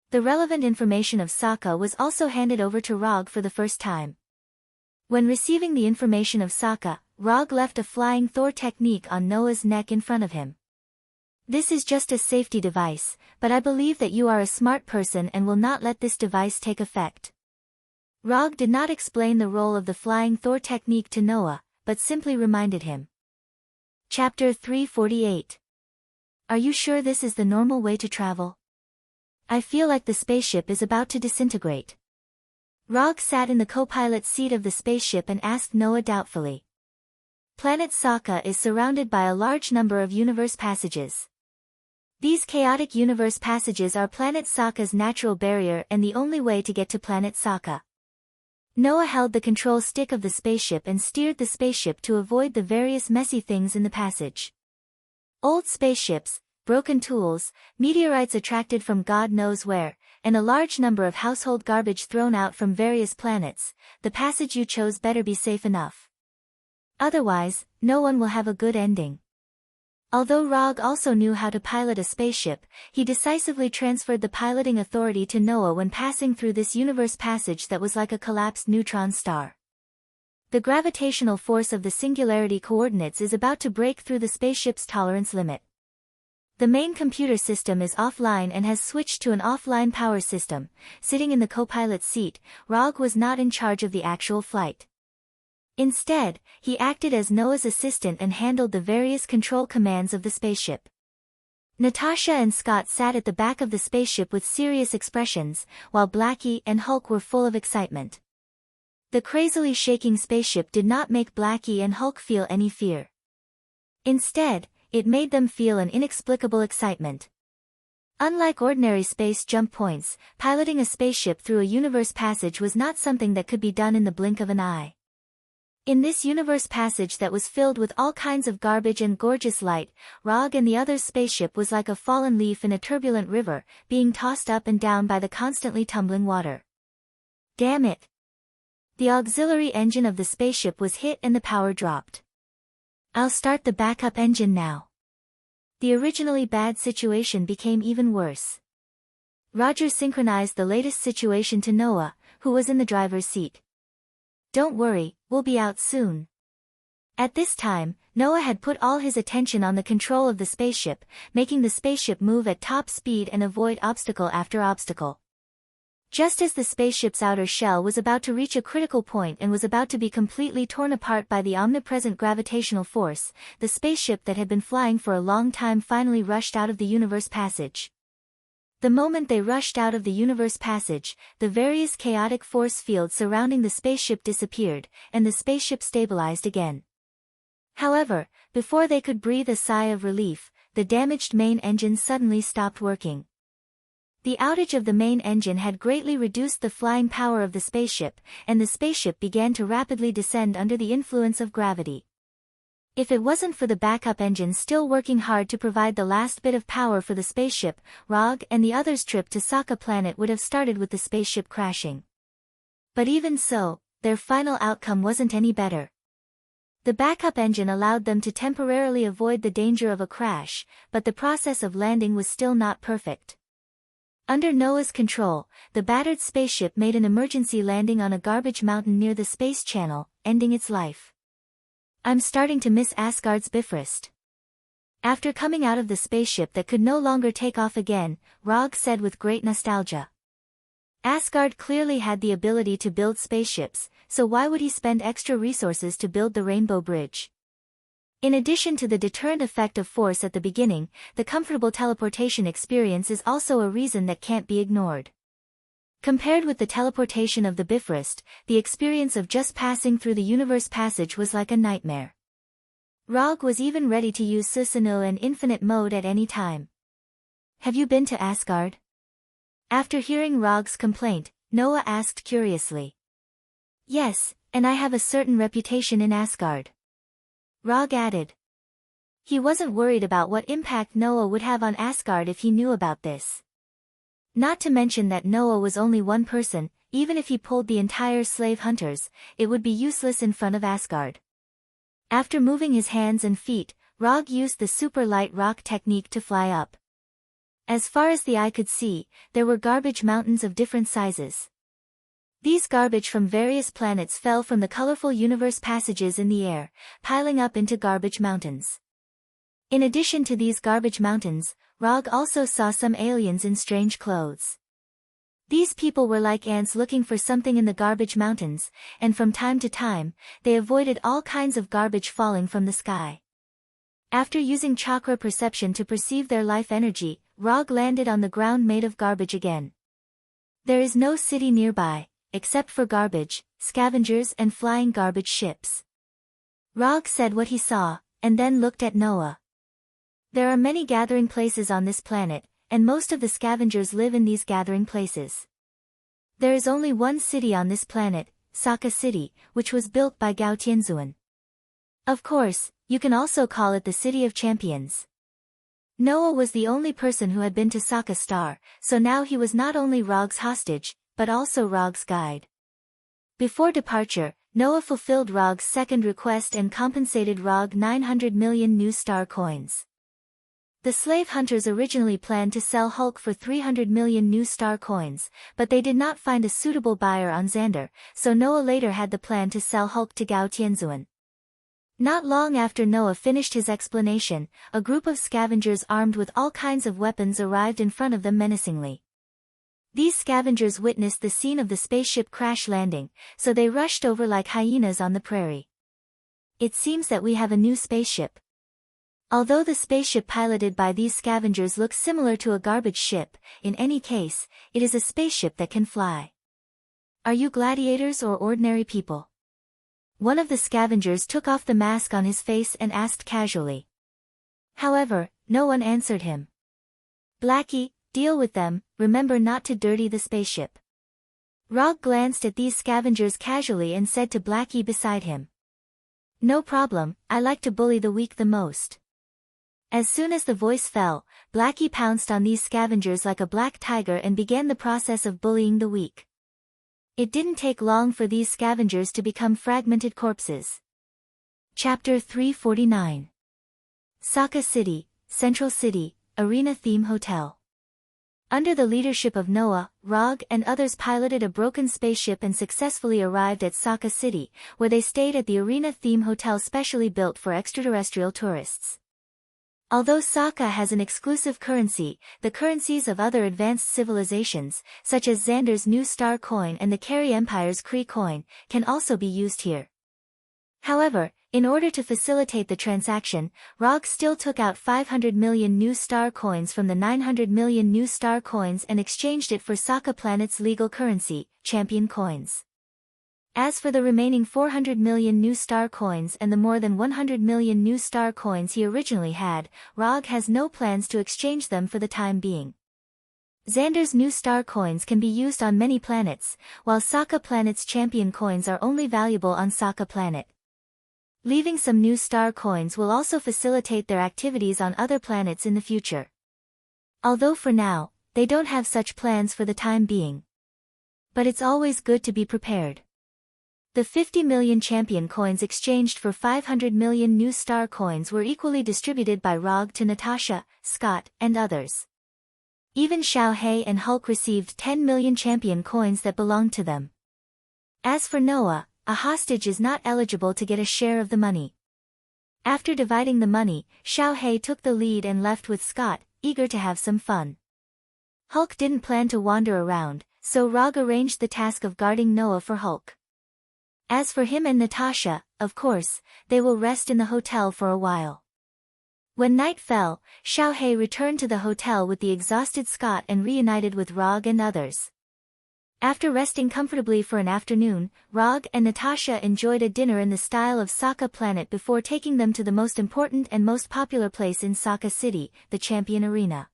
The relevant information of Sokka was also handed over to Rog for the first time. When receiving the information of Sokka, Rog left a flying Thor technique on Noah's neck in front of him. This is just a safety device, but I believe that you are a smart person and will not let this device take effect. Rog did not explain the role of the flying Thor technique to Noah, but simply reminded him. Chapter 348. Are you sure this is the normal way to travel? I feel like the spaceship is about to disintegrate. Rog sat in the co-pilot seat of the spaceship and asked Noah doubtfully. Planet Sokka is surrounded by a large number of universe passages. These chaotic universe passages are Planet Sokka's natural barrier and the only way to get to Planet Sokka. Noah held the control stick of the spaceship and steered the spaceship to avoid the various messy things in the passage. Old spaceships, broken tools, meteorites attracted from God knows where, and a large number of household garbage thrown out from various planets. The passage you chose better be safe enough. Otherwise, no one will have a good ending. Although Rog also knew how to pilot a spaceship, he decisively transferred the piloting authority to Noah when passing through this universe passage that was like a collapsed neutron star. The gravitational force of the singularity coordinates is about to break through the spaceship's tolerance limit. The main computer system is offline and has switched to an offline power system. Sitting in the co-pilot's seat, Rog was not in charge of the actual flight. Instead, he acted as Noah's assistant and handled the various control commands of the spaceship. Natasha and Scott sat at the back of the spaceship with serious expressions, while Blackie and Hulk were full of excitement. The crazily shaking spaceship did not make Blackie and Hulk feel any fear. Instead, it made them feel an inexplicable excitement. Unlike ordinary space jump points, piloting a spaceship through a universe passage was not something that could be done in the blink of an eye. In this universe passage that was filled with all kinds of garbage and gorgeous light, Rog and the other's spaceship was like a fallen leaf in a turbulent river, being tossed up and down by the constantly tumbling water. Damn it! The auxiliary engine of the spaceship was hit and the power dropped. I'll start the backup engine now. The originally bad situation became even worse. Roger synchronized the latest situation to Noah, who was in the driver's seat. Don't worry, we'll be out soon. At this time, Noah had put all his attention on the control of the spaceship, making the spaceship move at top speed and avoid obstacle after obstacle. Just as the spaceship's outer shell was about to reach a critical point and was about to be completely torn apart by the omnipresent gravitational force, the spaceship that had been flying for a long time finally rushed out of the universe passage. The moment they rushed out of the universe passage, the various chaotic force fields surrounding the spaceship disappeared, and the spaceship stabilized again. However, before they could breathe a sigh of relief, the damaged main engine suddenly stopped working. The outage of the main engine had greatly reduced the flying power of the spaceship, and the spaceship began to rapidly descend under the influence of gravity. If it wasn't for the backup engine still working hard to provide the last bit of power for the spaceship, Rog and the others' trip to Sokka Planet would have started with the spaceship crashing. But even so, their final outcome wasn't any better. The backup engine allowed them to temporarily avoid the danger of a crash, but the process of landing was still not perfect. Under Noah's control, the battered spaceship made an emergency landing on a garbage mountain near the space channel, ending its life. I'm starting to miss Asgard's Bifrost. After coming out of the spaceship that could no longer take off again, Rog said with great nostalgia. Asgard clearly had the ability to build spaceships, so why would he spend extra resources to build the Rainbow Bridge? In addition to the deterrent effect of force at the beginning, the comfortable teleportation experience is also a reason that can't be ignored. Compared with the teleportation of the Bifrost, the experience of just passing through the universe passage was like a nightmare. Rog was even ready to use Susanoo and Infinite Mode at any time. Have you been to Asgard? After hearing Rog's complaint, Noah asked curiously. Yes, and I have a certain reputation in Asgard. Rog added. He wasn't worried about what impact Noah would have on Asgard if he knew about this. Not to mention that Noah was only one person, even if he pulled the entire slave hunters, it would be useless in front of Asgard. After moving his hands and feet, Rog used the super light rock technique to fly up. As far as the eye could see, there were garbage mountains of different sizes. These garbage from various planets fell from the colorful universe passages in the air, piling up into garbage mountains. In addition to these garbage mountains, Rog also saw some aliens in strange clothes. These people were like ants looking for something in the garbage mountains, and from time to time, they avoided all kinds of garbage falling from the sky. After using chakra perception to perceive their life energy, Rog landed on the ground made of garbage again. There is no city nearby, except for garbage, scavengers and flying garbage ships. Rog said what he saw, and then looked at Noah. There are many gathering places on this planet, and most of the scavengers live in these gathering places. There is only one city on this planet, Sokka City, which was built by Gao Tianzuan. Of course, you can also call it the City of Champions. Noah was the only person who had been to Sokka Star, so now he was not only Rog's hostage, but also Rog's guide. Before departure, Noah fulfilled Rog's second request and compensated Rog 900 million new star coins. The slave hunters originally planned to sell Hulk for 300 million new star coins, but they did not find a suitable buyer on Xander, so Noah later had the plan to sell Hulk to Gao Tianzuan. Not long after Noah finished his explanation, a group of scavengers armed with all kinds of weapons arrived in front of them menacingly. These scavengers witnessed the scene of the spaceship crash landing, so they rushed over like hyenas on the prairie. It seems that we have a new spaceship. Although the spaceship piloted by these scavengers looks similar to a garbage ship, in any case, it is a spaceship that can fly. Are you gladiators or ordinary people? One of the scavengers took off the mask on his face and asked casually. However, no one answered him. Blackie, deal with them, remember not to dirty the spaceship. Rog glanced at these scavengers casually and said to Blackie beside him. No problem, I like to bully the weak the most. As soon as the voice fell, Blackie pounced on these scavengers like a black tiger and began the process of bullying the weak. It didn't take long for these scavengers to become fragmented corpses. Chapter 349. Sokka City, Central City, Arena Theme Hotel. Under the leadership of Noah, Rog and others piloted a broken spaceship and successfully arrived at Sokka City, where they stayed at the Arena Theme Hotel specially built for extraterrestrial tourists. Although Sokka has an exclusive currency, the currencies of other advanced civilizations, such as Xander's new star coin and the Carry Empire's Kree coin, can also be used here. However, in order to facilitate the transaction, Rog still took out 500 million new star coins from the 900 million new star coins and exchanged it for Sokka Planet's legal currency, champion coins. As for the remaining 400 million new star coins and the more than 100 million new star coins he originally had, Rog has no plans to exchange them for the time being. Xander's new star coins can be used on many planets, while Sokka Planet's champion coins are only valuable on Sokka Planet. Leaving some new star coins will also facilitate their activities on other planets in the future. Although for now, they don't have such plans for the time being. But it's always good to be prepared. The 50 million champion coins exchanged for 500 million new star coins were equally distributed by Rog to Natasha, Scott, and others. Even Xiao Hei and Hulk received 10 million champion coins that belonged to them. As for Noah, a hostage is not eligible to get a share of the money. After dividing the money, Xiao Hei took the lead and left with Scott, eager to have some fun. Hulk didn't plan to wander around, so Rog arranged the task of guarding Noah for Hulk. As for him and Natasha, of course, they will rest in the hotel for a while. When night fell, Xiao Hei returned to the hotel with the exhausted Scott and reunited with Rog and others. After resting comfortably for an afternoon, Rog and Natasha enjoyed a dinner in the style of Sokka Planet before taking them to the most important and most popular place in Sokka City, the Champion Arena.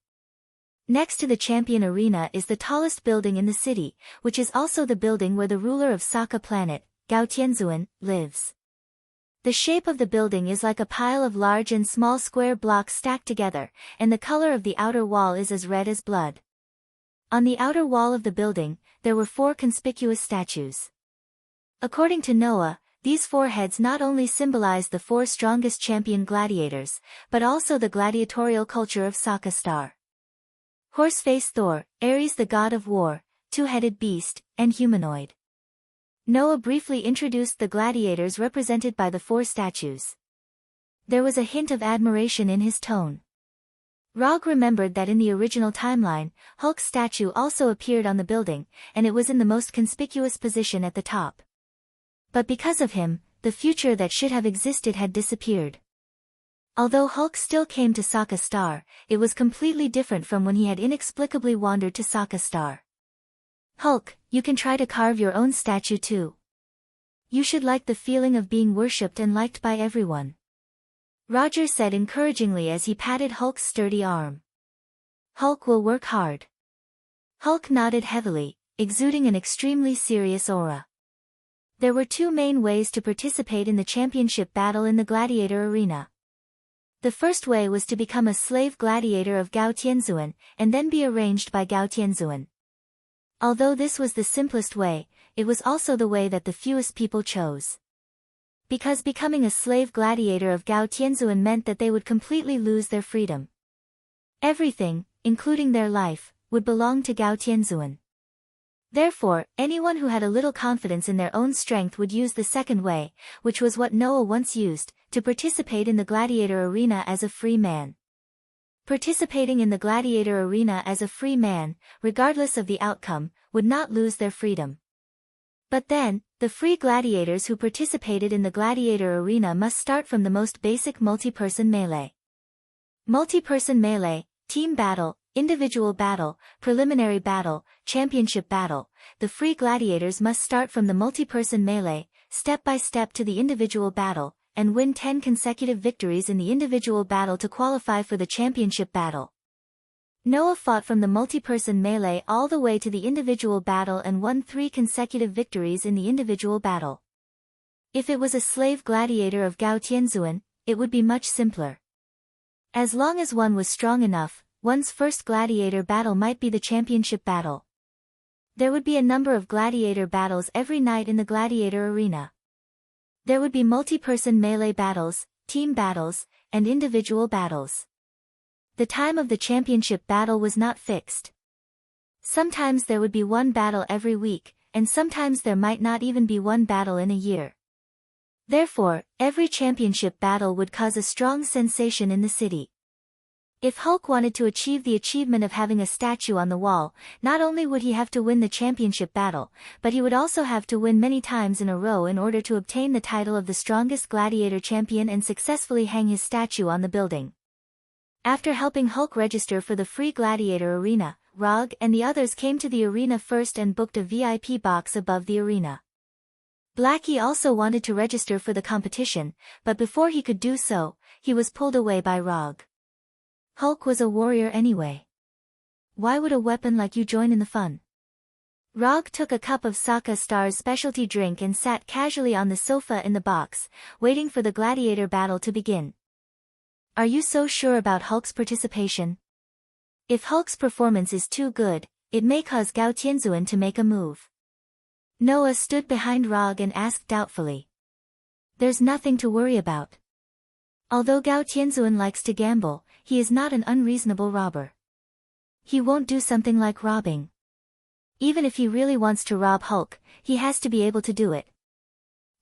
Next to the Champion Arena is the tallest building in the city, which is also the building where the ruler of Sokka Planet, Gao Tianzuan, lives. The shape of the building is like a pile of large and small square blocks stacked together, and the color of the outer wall is as red as blood. On the outer wall of the building, there were 4 conspicuous statues. According to Noah, these 4 heads not only symbolize the 4 strongest champion gladiators, but also the gladiatorial culture of Sokka Star. Horse-faced Thor, Ares the god of war, two-headed beast, and humanoid. Noah briefly introduced the gladiators represented by the 4 statues. There was a hint of admiration in his tone. Rog remembered that in the original timeline, Hulk's statue also appeared on the building, and it was in the most conspicuous position at the top. But because of him, the future that should have existed had disappeared. Although Hulk still came to Sokka Star, it was completely different from when he had inexplicably wandered to Sokka Star. Hulk, you can try to carve your own statue too. You should like the feeling of being worshipped and liked by everyone," Roger said encouragingly as he patted Hulk's sturdy arm. "Hulk will work hard." Hulk nodded heavily, exuding an extremely serious aura. There were two main ways to participate in the championship battle in the gladiator arena. The first way was to become a slave gladiator of Gao Tianzuan, and then be arranged by Gao Tianzuan. Although this was the simplest way, it was also the way that the fewest people chose. Because becoming a slave gladiator of Gao Tianzuan meant that they would completely lose their freedom. Everything, including their life, would belong to Gao Tianzuan. Therefore, anyone who had a little confidence in their own strength would use the second way, which was what Noah once used, to participate in the gladiator arena as a free man. Participating in the gladiator arena as a free man, regardless of the outcome, would not lose their freedom. But then, the free gladiators who participated in the gladiator arena must start from the most basic multi-person melee. Multi-person melee, team battle, individual battle, preliminary battle, championship battle. The free gladiators must start from the multi-person melee, step by step to the individual battle, and win 10 consecutive victories in the individual battle to qualify for the championship battle. Noah fought from the multi-person melee all the way to the individual battle and won 3 consecutive victories in the individual battle. If it was a slave gladiator of Gao Tianzuan, it would be much simpler. As long as one was strong enough, one's first gladiator battle might be the championship battle. There would be a number of gladiator battles every night in the gladiator arena. There would be multi-person melee battles, team battles, and individual battles. The time of the championship battle was not fixed. Sometimes there would be one battle every week, and sometimes there might not even be one battle in a year. Therefore, every championship battle would cause a strong sensation in the city. If Hulk wanted to achieve the achievement of having a statue on the wall, not only would he have to win the championship battle, but he would also have to win many times in a row in order to obtain the title of the strongest gladiator champion and successfully hang his statue on the building. After helping Hulk register for the free gladiator arena, Rog and the others came to the arena first and booked a VIP box above the arena. Blackie also wanted to register for the competition, but before he could do so, he was pulled away by Rog. Hulk was a warrior anyway. Why would a weapon like you join in the fun? Rog took a cup of Sokka Star's specialty drink and sat casually on the sofa in the box, waiting for the gladiator battle to begin. Are you so sure about Hulk's participation? If Hulk's performance is too good, it may cause Gao Tianzuan to make a move. Noah stood behind Rog and asked doubtfully. There's nothing to worry about. Although Gao Tianzuan likes to gamble, he is not an unreasonable robber. He won't do something like robbing. Even if he really wants to rob Hulk, he has to be able to do it.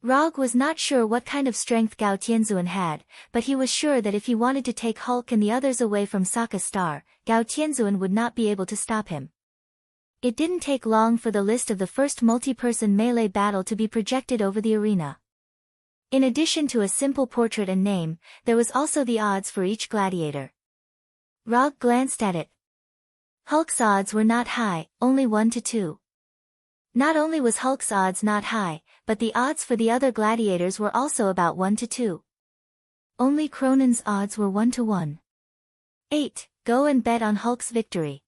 Rog was not sure what kind of strength Gao Tianzuan had, but he was sure that if he wanted to take Hulk and the others away from Sokka Star, Gao Tianzuan would not be able to stop him. It didn't take long for the list of the first multi-person melee battle to be projected over the arena. In addition to a simple portrait and name, there was also the odds for each gladiator. Rog glanced at it. Hulk's odds were not high, only 1 to 2. Not only was Hulk's odds not high, but the odds for the other gladiators were also about 1 to 2. Only Cronin's odds were 1 to 1. 8. Go and bet on Hulk's victory.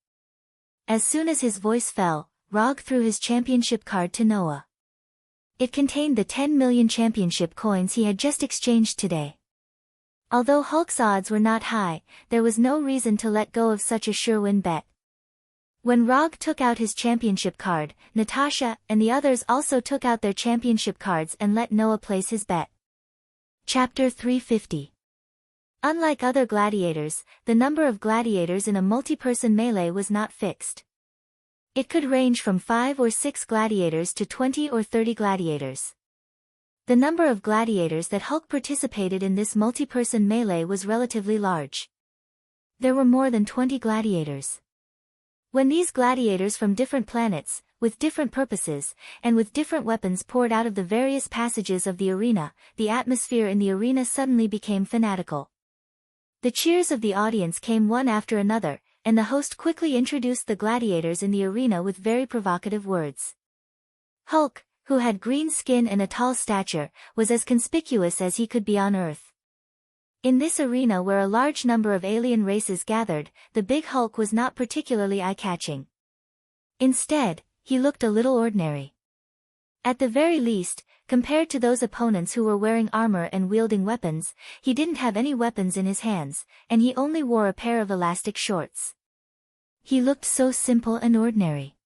As soon as his voice fell, Rog threw his championship card to Noah. It contained the 10 million championship coins he had just exchanged today. Although Hulk's odds were not high, there was no reason to let go of such a sure-win bet. When Rog took out his championship card, Natasha and the others also took out their championship cards and let Noah place his bet. Chapter 350. Unlike other gladiators, the number of gladiators in a multi-person melee was not fixed. It could range from 5 or 6 gladiators to 20 or 30 gladiators. The number of gladiators that Hulk participated in this multi-person melee was relatively large. There were more than 20 gladiators. When these gladiators from different planets, with different purposes, and with different weapons poured out of the various passages of the arena, the atmosphere in the arena suddenly became fanatical. The cheers of the audience came one after another, and the host quickly introduced the gladiators in the arena with very provocative words. Hulk, who had green skin and a tall stature, was as conspicuous as he could be on Earth. In this arena where a large number of alien races gathered, the big Hulk was not particularly eye-catching. Instead, he looked a little ordinary. At the very least, compared to those opponents who were wearing armor and wielding weapons, he didn't have any weapons in his hands, and he only wore a pair of elastic shorts. He looked so simple and ordinary.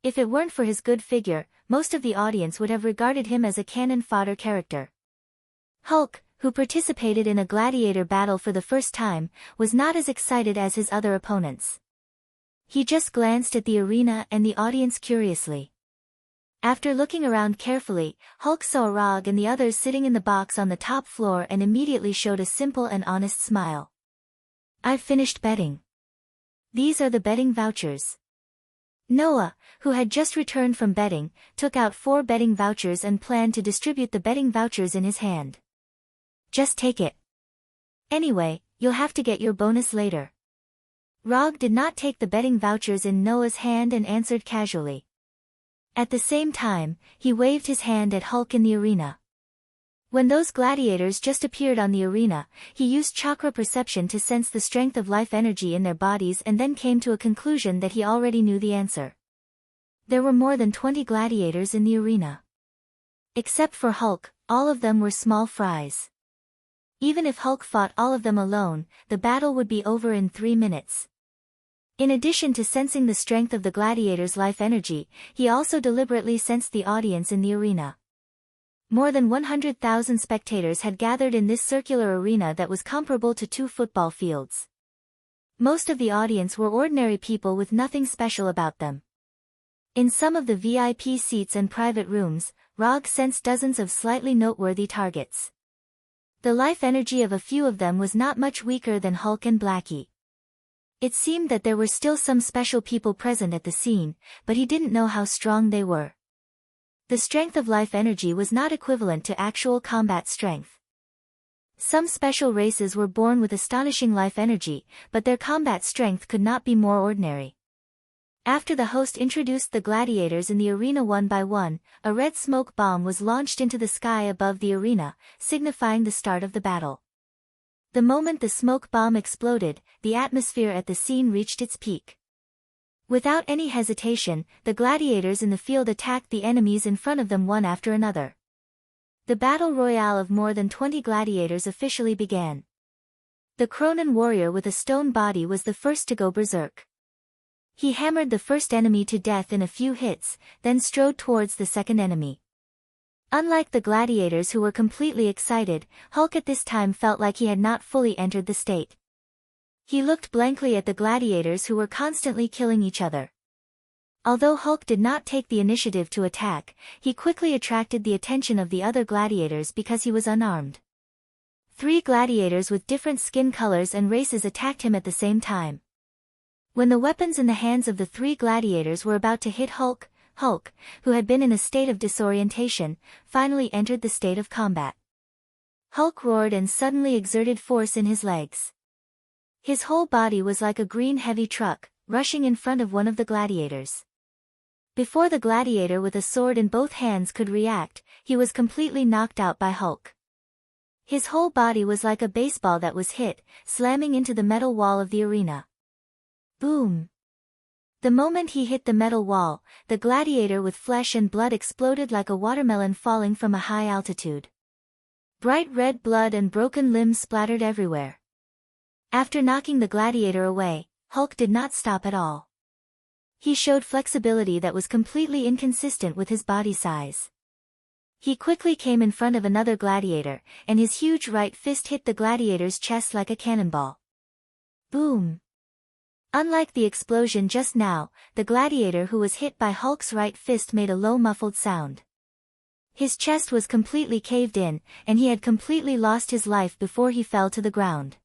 If it weren't for his good figure, most of the audience would have regarded him as a cannon fodder character. Hulk, who participated in a gladiator battle for the first time, was not as excited as his other opponents. He just glanced at the arena and the audience curiously. After looking around carefully, Hulk saw Rog and the others sitting in the box on the top floor and immediately showed a simple and honest smile. "I've finished betting. These are the betting vouchers." Noah, who had just returned from betting, took out 4 betting vouchers and planned to distribute the betting vouchers in his hand. "Just take it. Anyway, you'll have to get your bonus later." Rog did not take the betting vouchers in Noah's hand and answered casually. At the same time, he waved his hand at Hulk in the arena. When those gladiators just appeared on the arena, he used chakra perception to sense the strength of life energy in their bodies and then came to a conclusion that he already knew the answer. There were more than 20 gladiators in the arena. Except for Hulk, all of them were small fries. Even if Hulk fought all of them alone, the battle would be over in 3 minutes. In addition to sensing the strength of the gladiators' life energy, he also deliberately sensed the audience in the arena. More than 100,000 spectators had gathered in this circular arena that was comparable to 2 football fields. Most of the audience were ordinary people with nothing special about them. In some of the VIP seats and private rooms, Rog sensed dozens of slightly noteworthy targets. The life energy of a few of them was not much weaker than Hulk and Blackie. It seemed that there were still some special people present at the scene, but he didn't know how strong they were. The strength of life energy was not equivalent to actual combat strength. Some special races were born with astonishing life energy, but their combat strength could not be more ordinary. After the host introduced the gladiators in the arena one by one, a red smoke bomb was launched into the sky above the arena, signifying the start of the battle. The moment the smoke bomb exploded, the atmosphere at the scene reached its peak. Without any hesitation, the gladiators in the field attacked the enemies in front of them one after another. The battle royale of more than 20 gladiators officially began. The Cronan warrior with a stone body was the first to go berserk. He hammered the first enemy to death in a few hits, then strode towards the second enemy. Unlike the gladiators who were completely excited, Hulk at this time felt like he had not fully entered the state. He looked blankly at the gladiators who were constantly killing each other. Although Hulk did not take the initiative to attack, he quickly attracted the attention of the other gladiators because he was unarmed. 3 gladiators with different skin colors and races attacked him at the same time. When the weapons in the hands of the 3 gladiators were about to hit Hulk, who had been in a state of disorientation, finally entered the state of combat. Hulk roared and suddenly exerted force in his legs. His whole body was like a green heavy truck, rushing in front of one of the gladiators. Before the gladiator with a sword in both hands could react, he was completely knocked out by Hulk. His whole body was like a baseball that was hit, slamming into the metal wall of the arena. Boom! The moment he hit the metal wall, the gladiator with flesh and blood exploded like a watermelon falling from a high altitude. Bright red blood and broken limbs splattered everywhere. After knocking the gladiator away, Hulk did not stop at all. He showed flexibility that was completely inconsistent with his body size. He quickly came in front of another gladiator, and his huge right fist hit the gladiator's chest like a cannonball. Boom! Unlike the explosion just now, the gladiator who was hit by Hulk's right fist made a low muffled sound. His chest was completely caved in, and he had completely lost his life before he fell to the ground.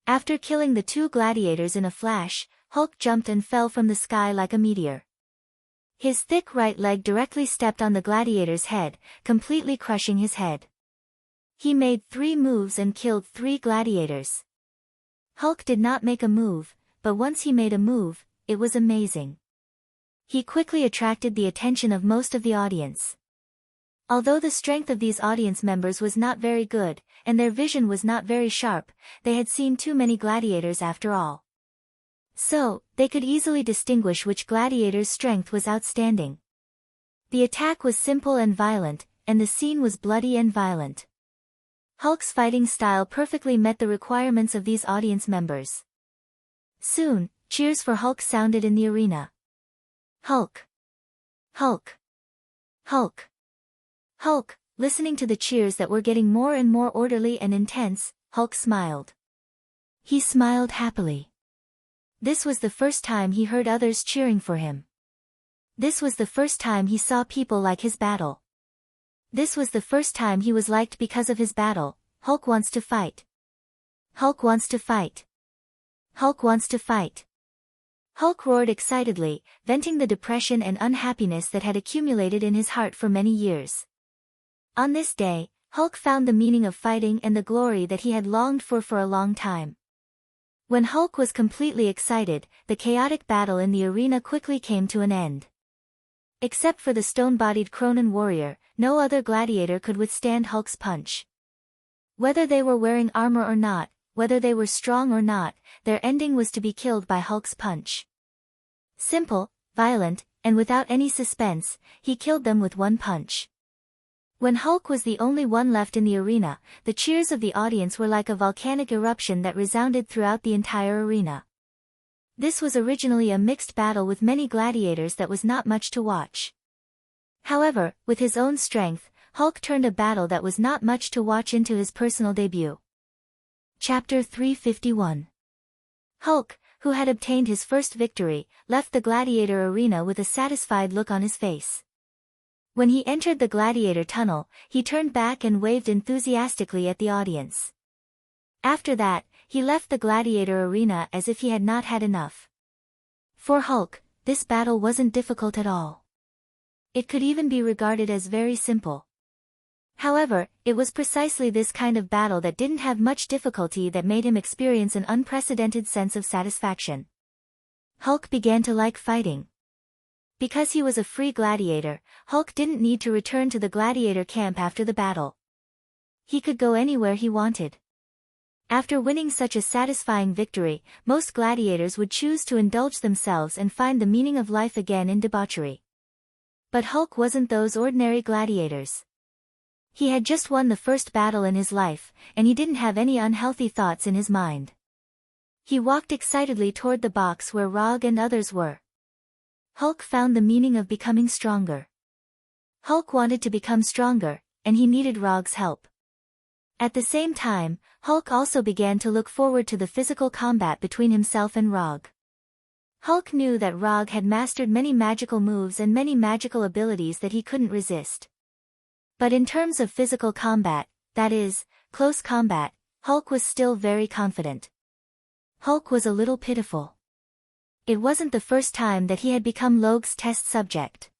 After killing the 2 gladiators in a flash, Hulk jumped and fell from the sky like a meteor. His thick right leg directly stepped on the gladiator's head, completely crushing his head. He made 3 moves and killed 3 gladiators. Hulk did not make a move, but once he made a move, it was amazing. He quickly attracted the attention of most of the audience. Although the strength of these audience members was not very good, and their vision was not very sharp, they had seen too many gladiators after all. So, they could easily distinguish which gladiator's strength was outstanding. The attack was simple and violent, and the scene was bloody and violent. Hulk's fighting style perfectly met the requirements of these audience members. Soon, cheers for Hulk sounded in the arena. Hulk! Hulk! Hulk! Hulk! Listening to the cheers that were getting more and more orderly and intense, Hulk smiled. He smiled happily. This was the first time he heard others cheering for him. This was the first time he saw people like his battle. This was the first time he was liked because of his battle. Hulk wants to fight. Hulk wants to fight. Hulk wants to fight. Hulk roared excitedly, venting the depression and unhappiness that had accumulated in his heart for many years. On this day, Hulk found the meaning of fighting and the glory that he had longed for a long time. When Hulk was completely excited, the chaotic battle in the arena quickly came to an end. Except for the stone-bodied Cronan warrior, no other gladiator could withstand Hulk's punch. Whether they were wearing armor or not, whether they were strong or not, their ending was to be killed by Hulk's punch. Simple, violent, and without any suspense, he killed them with one punch. When Hulk was the only one left in the arena, the cheers of the audience were like a volcanic eruption that resounded throughout the entire arena. This was originally a mixed battle with many gladiators that was not much to watch. However, with his own strength, Hulk turned a battle that was not much to watch into his personal debut. Chapter 351. Hulk, who had obtained his first victory, left the gladiator arena with a satisfied look on his face. When he entered the gladiator tunnel, he turned back and waved enthusiastically at the audience. After that, he left the gladiator arena as if he had not had enough. For Hulk, this battle wasn't difficult at all. It could even be regarded as very simple. However, it was precisely this kind of battle that didn't have much difficulty that made him experience an unprecedented sense of satisfaction. Hulk began to like fighting. Because he was a free gladiator, Hulk didn't need to return to the gladiator camp after the battle. He could go anywhere he wanted. After winning such a satisfying victory, most gladiators would choose to indulge themselves and find the meaning of life again in debauchery. But Hulk wasn't those ordinary gladiators. He had just won the first battle in his life, and he didn't have any unhealthy thoughts in his mind. He walked excitedly toward the box where Rog and others were. Hulk found the meaning of becoming stronger. Hulk wanted to become stronger, and he needed Rog's help. At the same time, Hulk also began to look forward to the physical combat between himself and Rog. Hulk knew that Rog had mastered many magical moves and many magical abilities that he couldn't resist. But in terms of physical combat, that is, close combat, Hulk was still very confident. Hulk was a little pitiful. It wasn't the first time that he had become Logue's test subject.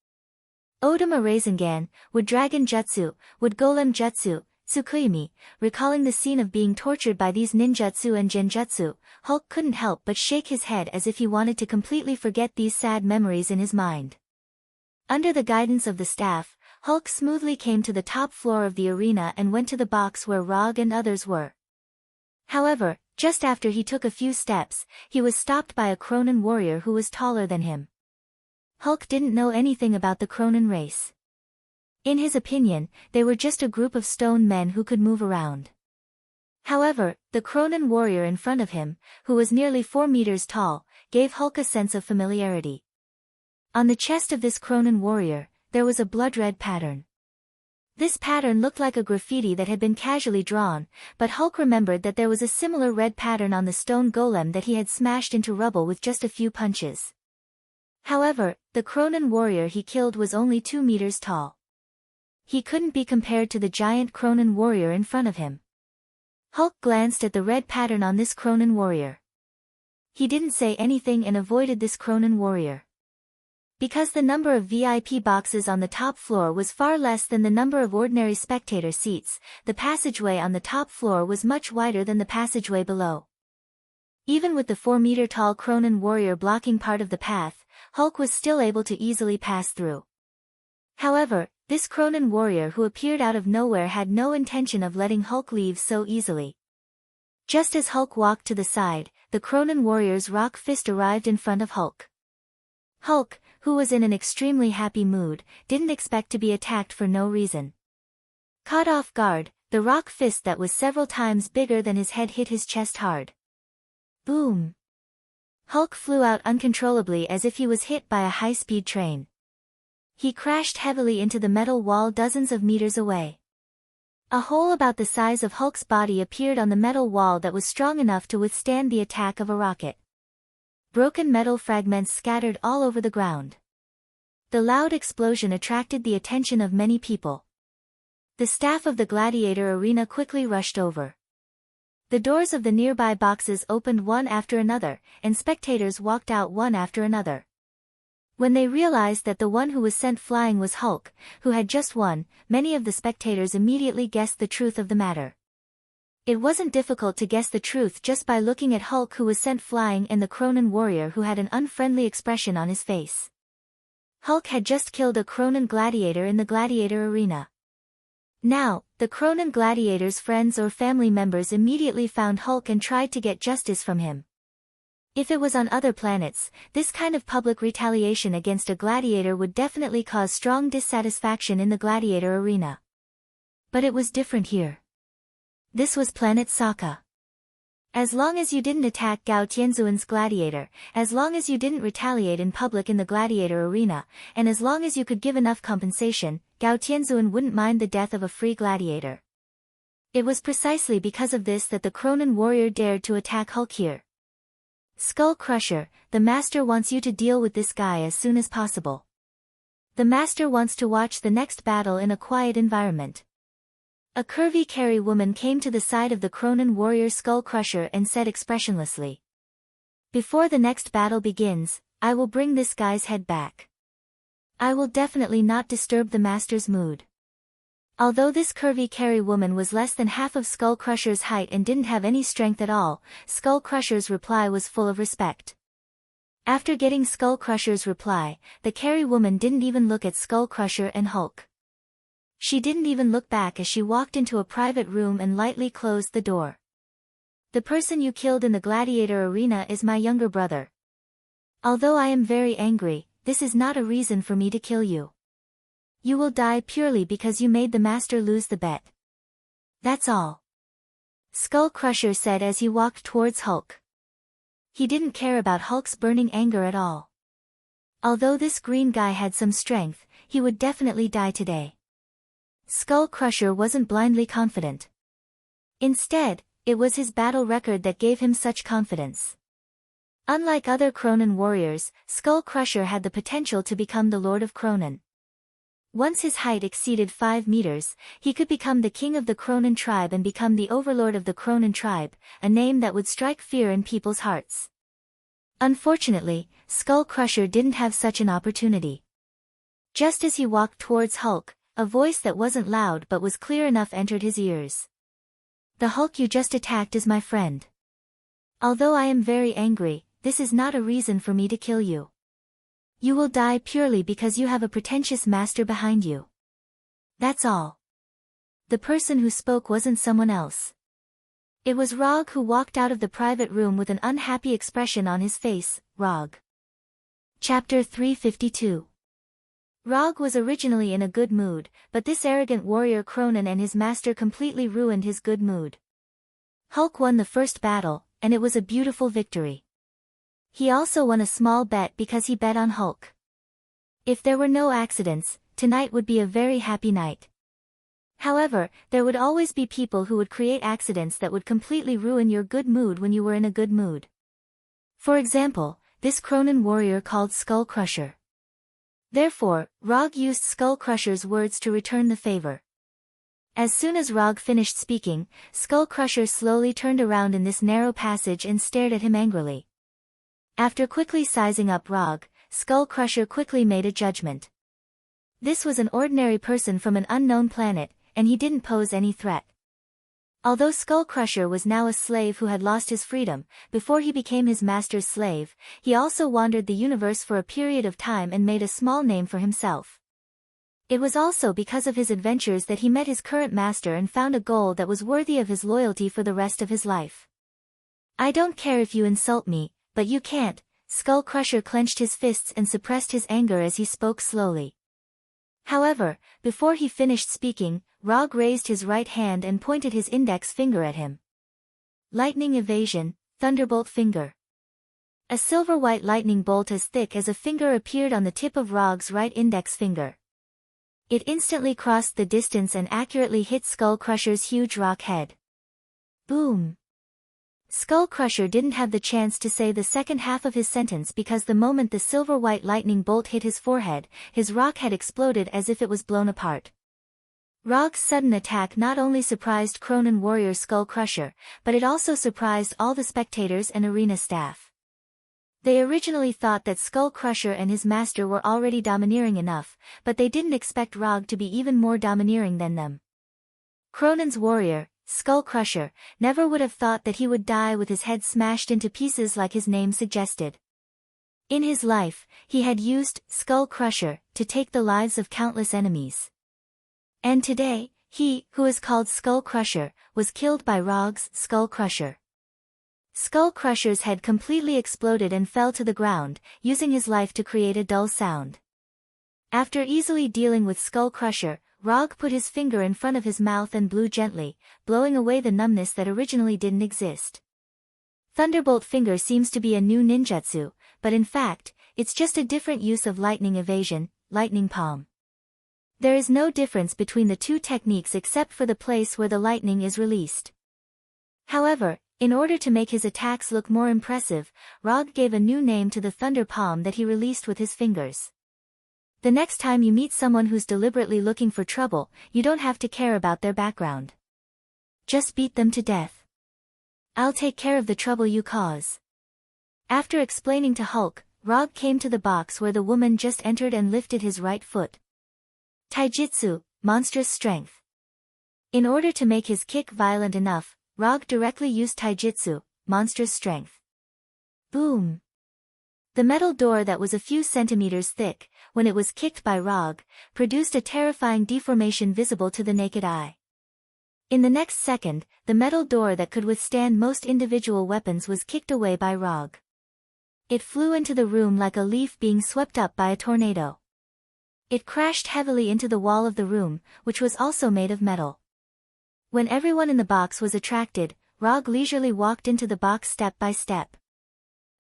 Odama Rasengan, would Dragon Jutsu, would Golem Jutsu, Tsukuyomi, recalling the scene of being tortured by these ninjutsu and genjutsu, Hulk couldn't help but shake his head as if he wanted to completely forget these sad memories in his mind. Under the guidance of the staff, Hulk smoothly came to the top floor of the arena and went to the box where Rog and others were. However, just after he took a few steps, he was stopped by a Cronan warrior who was taller than him. Hulk didn't know anything about the Cronan race. In his opinion, they were just a group of stone men who could move around. However, the Cronan warrior in front of him, who was nearly 4 meters tall, gave Hulk a sense of familiarity. On the chest of this Cronan warrior, there was a blood-red pattern. This pattern looked like a graffiti that had been casually drawn, but Hulk remembered that there was a similar red pattern on the stone golem that he had smashed into rubble with just a few punches. However, the Cronan warrior he killed was only 2 meters tall. He couldn't be compared to the giant Cronan warrior in front of him. Hulk glanced at the red pattern on this Cronan warrior. He didn't say anything and avoided this Cronan warrior. Because the number of VIP boxes on the top floor was far less than the number of ordinary spectator seats, the passageway on the top floor was much wider than the passageway below. Even with the 4-meter-tall Cronan warrior blocking part of the path, Hulk was still able to easily pass through. However, this Cronin warrior who appeared out of nowhere had no intention of letting Hulk leave so easily. Just as Hulk walked to the side, the Cronin warrior's rock fist arrived in front of Hulk. Hulk, who was in an extremely happy mood, didn't expect to be attacked for no reason. Caught off guard, the rock fist that was several times bigger than his head hit his chest hard. Boom! Hulk flew out uncontrollably as if he was hit by a high-speed train. He crashed heavily into the metal wall dozens of meters away. A hole about the size of Hulk's body appeared on the metal wall that was strong enough to withstand the attack of a rocket. Broken metal fragments scattered all over the ground. The loud explosion attracted the attention of many people. The staff of the gladiator arena quickly rushed over. The doors of the nearby boxes opened one after another, and spectators walked out one after another. When they realized that the one who was sent flying was Hulk, who had just won, many of the spectators immediately guessed the truth of the matter. It wasn't difficult to guess the truth just by looking at Hulk who was sent flying and the Cronin warrior who had an unfriendly expression on his face. Hulk had just killed a Cronin gladiator in the gladiator arena. Now, the Cronin gladiator's friends or family members immediately found Hulk and tried to get justice from him. If it was on other planets, this kind of public retaliation against a gladiator would definitely cause strong dissatisfaction in the gladiator arena. But it was different here. This was planet Sokka. As long as you didn't attack Gao Tianzuan's gladiator, as long as you didn't retaliate in public in the gladiator arena, and as long as you could give enough compensation, Gao Tianzuan wouldn't mind the death of a free gladiator. It was precisely because of this that the Cronin warrior dared to attack Hulk here. Skull Crusher, the master wants you to deal with this guy as soon as possible. The master wants to watch the next battle in a quiet environment. A curvy Carrie woman came to the side of the Cronin warrior Skull Crusher and said expressionlessly, "Before the next battle begins, I will bring this guy's head back. I will definitely not disturb the master's mood." Although this curvy Carrie woman was less than half of Skull Crusher's height and didn't have any strength at all, Skull Crusher's reply was full of respect. After getting Skull Crusher's reply, the Carrie woman didn't even look at Skull Crusher and Hulk. She didn't even look back as she walked into a private room and lightly closed the door. "The person you killed in the gladiator arena is my younger brother. Although I am very angry, this is not a reason for me to kill you. You will die purely because you made the master lose the bet. That's all," Skull Crusher said as he walked towards Hulk. He didn't care about Hulk's burning anger at all. Although this green guy had some strength, he would definitely die today. Skull Crusher wasn't blindly confident. Instead, it was his battle record that gave him such confidence. Unlike other Cronin warriors, Skull Crusher had the potential to become the Lord of Cronin. Once his height exceeded 5 meters, he could become the king of the Cronin tribe and become the overlord of the Cronin tribe, a name that would strike fear in people's hearts. Unfortunately, Skull Crusher didn't have such an opportunity. Just as he walked towards Hulk, a voice that wasn't loud but was clear enough entered his ears. "The Hulk you just attacked is my friend. Although I am very angry, this is not a reason for me to kill you. You will die purely because you have a pretentious master behind you. That's all." The person who spoke wasn't someone else. It was Rog, who walked out of the private room with an unhappy expression on his face. Rog. Chapter 352. Rog was originally in a good mood, but this arrogant warrior Cronin and his master completely ruined his good mood. Hulk won the first battle, and it was a beautiful victory. He also won a small bet because he bet on Hulk. If there were no accidents, tonight would be a very happy night. However, there would always be people who would create accidents that would completely ruin your good mood when you were in a good mood. For example, this Cronin warrior called Skull Crusher. Therefore, Rog used Skull Crusher's words to return the favor. As soon as Rog finished speaking, Skull Crusher slowly turned around in this narrow passage and stared at him angrily. After quickly sizing up Rog, Skull Crusher quickly made a judgment. This was an ordinary person from an unknown planet, and he didn't pose any threat. Although Skull Crusher was now a slave who had lost his freedom, before he became his master's slave, he also wandered the universe for a period of time and made a small name for himself. It was also because of his adventures that he met his current master and found a goal that was worthy of his loyalty for the rest of his life. I don't care if you insult me, but you can't. Skull Crusher clenched his fists and suppressed his anger as he spoke slowly. However, before he finished speaking, Rog raised his right hand and pointed his index finger at him. Lightning evasion, Thunderbolt finger. A silver-white lightning bolt as thick as a finger appeared on the tip of Rog's right index finger. It instantly crossed the distance and accurately hit Skull Crusher's huge rock head. Boom! Skull Crusher didn't have the chance to say the second half of his sentence because the moment the silver-white lightning bolt hit his forehead, his rock head exploded as if it was blown apart. Rog's sudden attack not only surprised Cronin warrior Skull Crusher, but it also surprised all the spectators and arena staff. They originally thought that Skull Crusher and his master were already domineering enough, but they didn't expect Rog to be even more domineering than them. Cronin's warrior, Skull Crusher, never would have thought that he would die with his head smashed into pieces like his name suggested. In his life, he had used Skull Crusher to take the lives of countless enemies. And today, he, who is called Skull Crusher, was killed by Rog's Skull Crusher. Skull Crusher's head completely exploded and fell to the ground, using his life to create a dull sound. After easily dealing with Skull Crusher, Rog put his finger in front of his mouth and blew gently, blowing away the numbness that originally didn't exist. Thunderbolt finger seems to be a new ninjutsu, but in fact, it's just a different use of lightning evasion, lightning palm. There is no difference between the two techniques except for the place where the lightning is released. However, in order to make his attacks look more impressive, Rog gave a new name to the thunder palm that he released with his fingers. The next time you meet someone who's deliberately looking for trouble, you don't have to care about their background. Just beat them to death. I'll take care of the trouble you cause. After explaining to Hulk, Rog came to the box where the woman just entered and lifted his right foot. Taijutsu, monstrous strength. In order to make his kick violent enough, Rog directly used Taijutsu, monstrous strength. Boom! The metal door that was a few centimeters thick, when it was kicked by Rog, produced a terrifying deformation visible to the naked eye. In the next second, the metal door that could withstand most individual weapons was kicked away by Rog. It flew into the room like a leaf being swept up by a tornado. It crashed heavily into the wall of the room, which was also made of metal. When everyone in the box was attracted, Rog leisurely walked into the box step by step.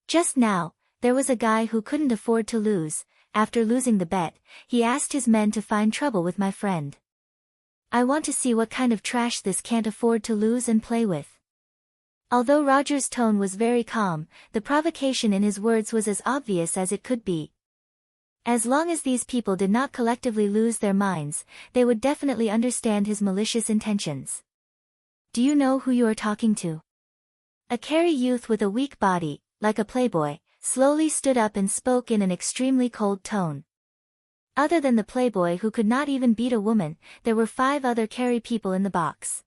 Just now, there was a guy who couldn't afford to lose. After losing the bet, he asked his men to find trouble with my friend. I want to see what kind of trash this can't afford to lose and play with. Although Roger's tone was very calm, the provocation in his words was as obvious as it could be. As long as these people did not collectively lose their minds, they would definitely understand his malicious intentions. Do you know who you are talking to? A Carry youth with a weak body, like a playboy, slowly stood up and spoke in an extremely cold tone. Other than the playboy who could not even beat a woman, there were 5 other Carry people in the box.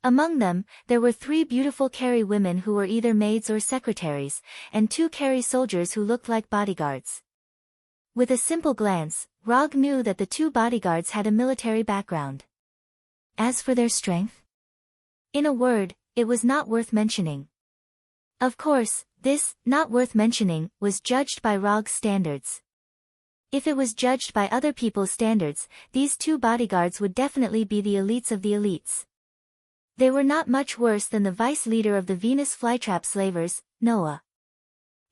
Among them, there were 3 beautiful Carry women who were either maids or secretaries, and 2 Carry soldiers who looked like bodyguards. With a simple glance, Rog knew that the 2 bodyguards had a military background. As for their strength? In a word, it was not worth mentioning. Of course, this, not worth mentioning, was judged by Rog's standards. If it was judged by other people's standards, these 2 bodyguards would definitely be the elites of the elites. They were not much worse than the vice leader of the Venus flytrap slavers, Noah.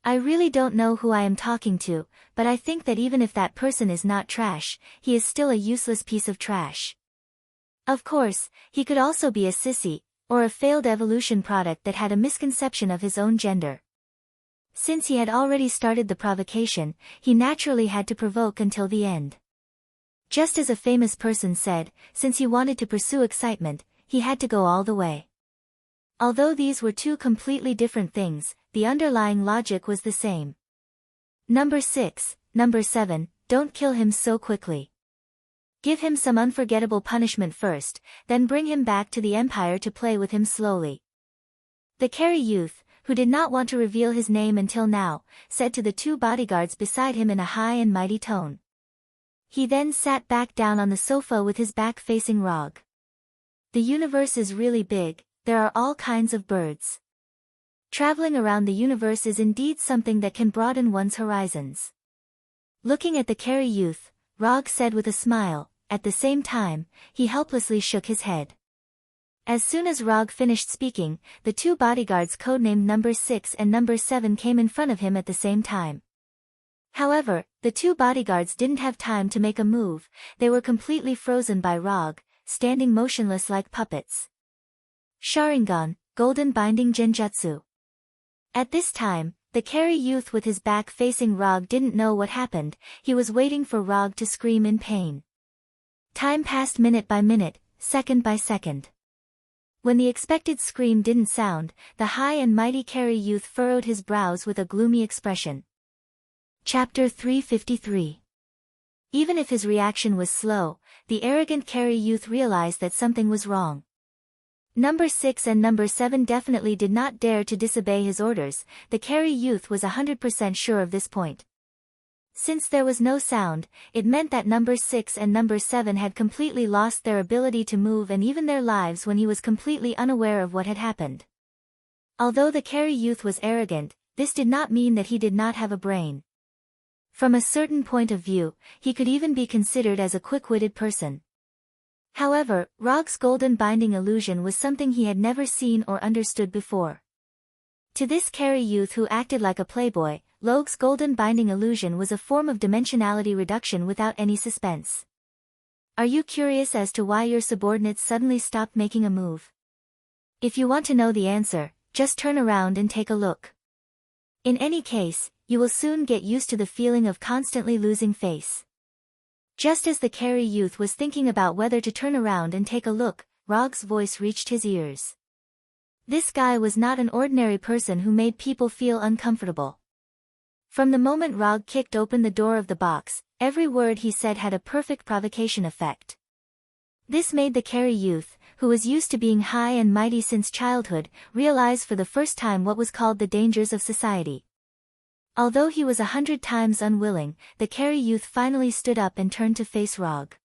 I really don't know who I am talking to, but I think that even if that person is not trash, he is still a useless piece of trash. Of course, he could also be a sissy, or a failed evolution product that had a misconception of his own gender. Since he had already started the provocation, he naturally had to provoke until the end. Just as a famous person said, since he wanted to pursue excitement, he had to go all the way. Although these were 2 completely different things, the underlying logic was the same. Number 6, Number 7, don't kill him so quickly. Give him some unforgettable punishment first, then bring him back to the Empire to play with him slowly. The Carey youth, who did not want to reveal his name until now, said to the two bodyguards beside him in a high and mighty tone. He then sat back down on the sofa with his back facing Rog. The universe is really big, there are all kinds of birds. Traveling around the universe is indeed something that can broaden one's horizons. Looking at the Carey youth, Rog said with a smile, at the same time, he helplessly shook his head. As soon as Rog finished speaking, the two bodyguards codenamed Number 6 and Number 7 came in front of him at the same time. However, the two bodyguards didn't have time to make a move, they were completely frozen by Rog, standing motionless like puppets. Sharingan, Golden Binding Genjutsu. At this time, the Carey youth with his back facing Rog didn't know what happened, he was waiting for Rog to scream in pain. Time passed minute by minute, second by second. When the expected scream didn't sound, the high and mighty Carey youth furrowed his brows with a gloomy expression. Chapter 353. Even if his reaction was slow, the arrogant Carey youth realized that something was wrong. Number 6 and Number 7 definitely did not dare to disobey his orders, the Carey youth was 100% sure of this point. Since there was no sound, it meant that Number 6 and Number 7 had completely lost their ability to move and even their lives when he was completely unaware of what had happened. Although the Carey youth was arrogant, this did not mean that he did not have a brain. From a certain point of view, he could even be considered as a quick-witted person. However, Rog's golden binding illusion was something he had never seen or understood before. To this Carey youth who acted like a playboy, Log's golden binding illusion was a form of dimensionality reduction without any suspense. Are you curious as to why your subordinates suddenly stopped making a move? If you want to know the answer, just turn around and take a look. In any case, you will soon get used to the feeling of constantly losing face. Just as the Carey youth was thinking about whether to turn around and take a look, Rog's voice reached his ears. This guy was not an ordinary person who made people feel uncomfortable. From the moment Rog kicked open the door of the box, every word he said had a perfect provocation effect. This made the Carey youth, who was used to being high and mighty since childhood, realize for the first time what was called the dangers of society. Although he was 100 times unwilling, the Carey youth finally stood up and turned to face Rog.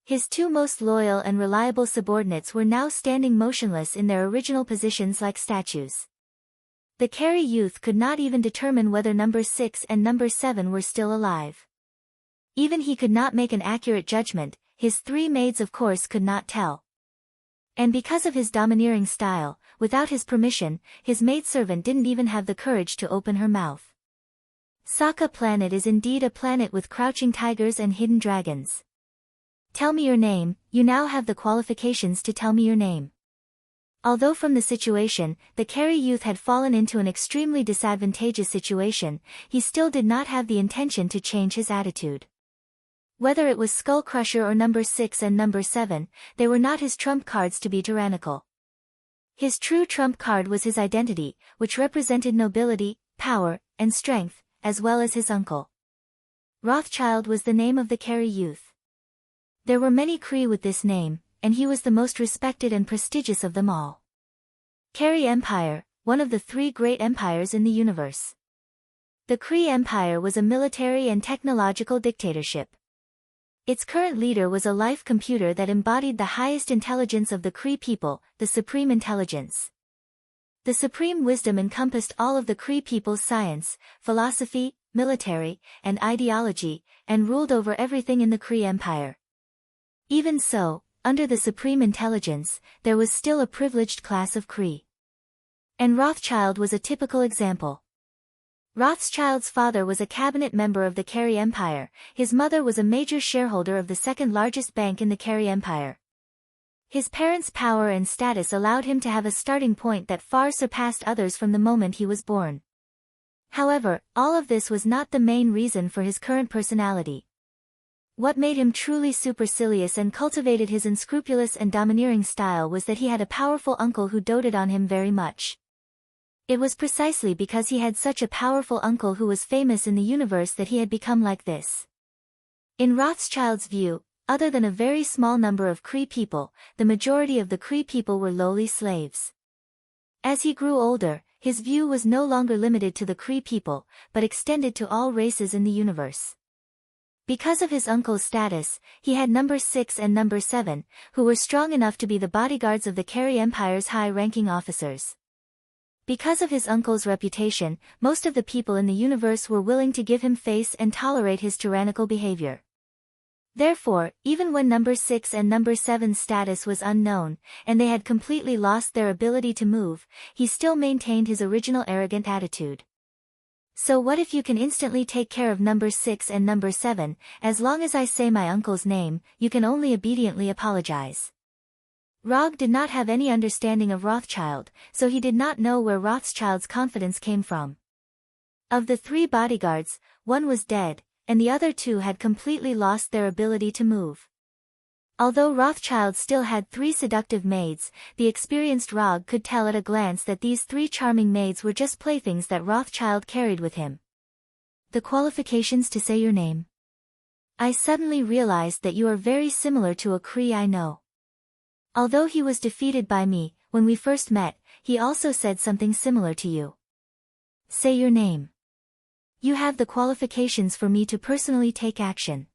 His two most loyal and reliable subordinates were now standing motionless in their original positions like statues. The Carey youth could not even determine whether Number 6 and Number 7 were still alive. Even he could not make an accurate judgment, his three maids of course could not tell. And because of his domineering style, without his permission, his maidservant didn't even have the courage to open her mouth. Sokka planet is indeed a planet with crouching tigers and hidden dragons. Tell me your name, you now have the qualifications to tell me your name. Although from the situation, the Carey youth had fallen into an extremely disadvantageous situation, he still did not have the intention to change his attitude. Whether it was Skull Crusher or Number 6 and Number 7, they were not his trump cards to be tyrannical. His true trump card was his identity, which represented nobility, power, and strength, as well as his uncle. Rothschild was the name of the Carey youth. There were many Kree with this name, and he was the most respected and prestigious of them all. Carey Empire, one of the three great empires in the universe. The Kree Empire was a military and technological dictatorship. Its current leader was a life computer that embodied the highest intelligence of the Kree people, the Supreme Intelligence. The Supreme Wisdom encompassed all of the Kree people's science, philosophy, military, and ideology, and ruled over everything in the Kree Empire. Even so, under the Supreme Intelligence, there was still a privileged class of Kree. And Rothschild was a typical example. Rothschild's father was a cabinet member of the Carey Empire, his mother was a major shareholder of the second largest bank in the Carey Empire. His parents' power and status allowed him to have a starting point that far surpassed others from the moment he was born. However, all of this was not the main reason for his current personality. What made him truly supercilious and cultivated his unscrupulous and domineering style was that he had a powerful uncle who doted on him very much. It was precisely because he had such a powerful uncle who was famous in the universe that he had become like this. In Rothschild's view, other than a very small number of Cree people, the majority of the Cree people were lowly slaves. As he grew older, his view was no longer limited to the Cree people, but extended to all races in the universe. Because of his uncle's status, he had number 6 and number 7, who were strong enough to be the bodyguards of the Carey Empire's high-ranking officers. Because of his uncle's reputation, most of the people in the universe were willing to give him face and tolerate his tyrannical behavior. Therefore, even when number 6 and number 7's status was unknown, and they had completely lost their ability to move, he still maintained his original arrogant attitude. So what if you can instantly take care of number 6 and number 7, as long as I say my uncle's name, you can only obediently apologize. Rog did not have any understanding of Rothschild, so he did not know where Rothschild's confidence came from. Of the 3 bodyguards, one was dead, and the other 2 had completely lost their ability to move. Although Rothschild still had 3 seductive maids, the experienced Rog could tell at a glance that these 3 charming maids were just playthings that Rothschild carried with him. The qualifications to say your name. I suddenly realized that you are very similar to a Cree I know. Although he was defeated by me, when we first met, he also said something similar to you. Say your name. You have the qualifications for me to personally take action.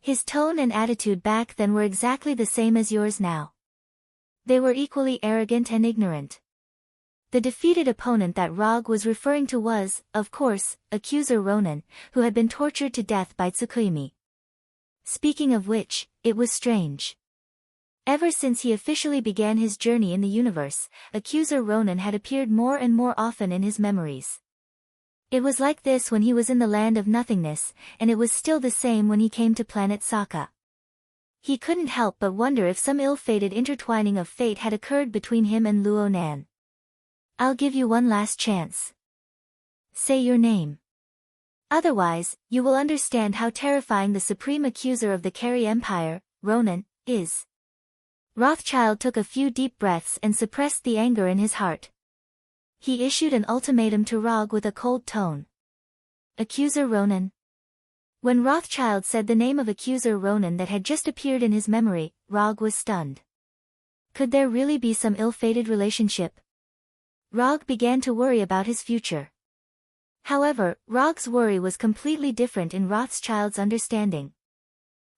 His tone and attitude back then were exactly the same as yours now. They were equally arrogant and ignorant. The defeated opponent that Rog was referring to was, of course, accuser Ronan, who had been tortured to death by Tsukuyomi. Speaking of which, it was strange. Ever since he officially began his journey in the universe, accuser Ronan had appeared more and more often in his memories. It was like this when he was in the land of nothingness, and it was still the same when he came to planet Sokka. He couldn't help but wonder if some ill-fated intertwining of fate had occurred between him and Luo Nan. I'll give you one last chance. Say your name. Otherwise, you will understand how terrifying the supreme accuser of the Carey Empire, Ronan, is. Rothschild took a few deep breaths and suppressed the anger in his heart. He issued an ultimatum to Rog with a cold tone. Accuser Ronan. When Rothschild said the name of accuser Ronan that had just appeared in his memory, Rog was stunned. Could there really be some ill-fated relationship? Rog began to worry about his future. However, Rog's worry was completely different in Rothschild's understanding.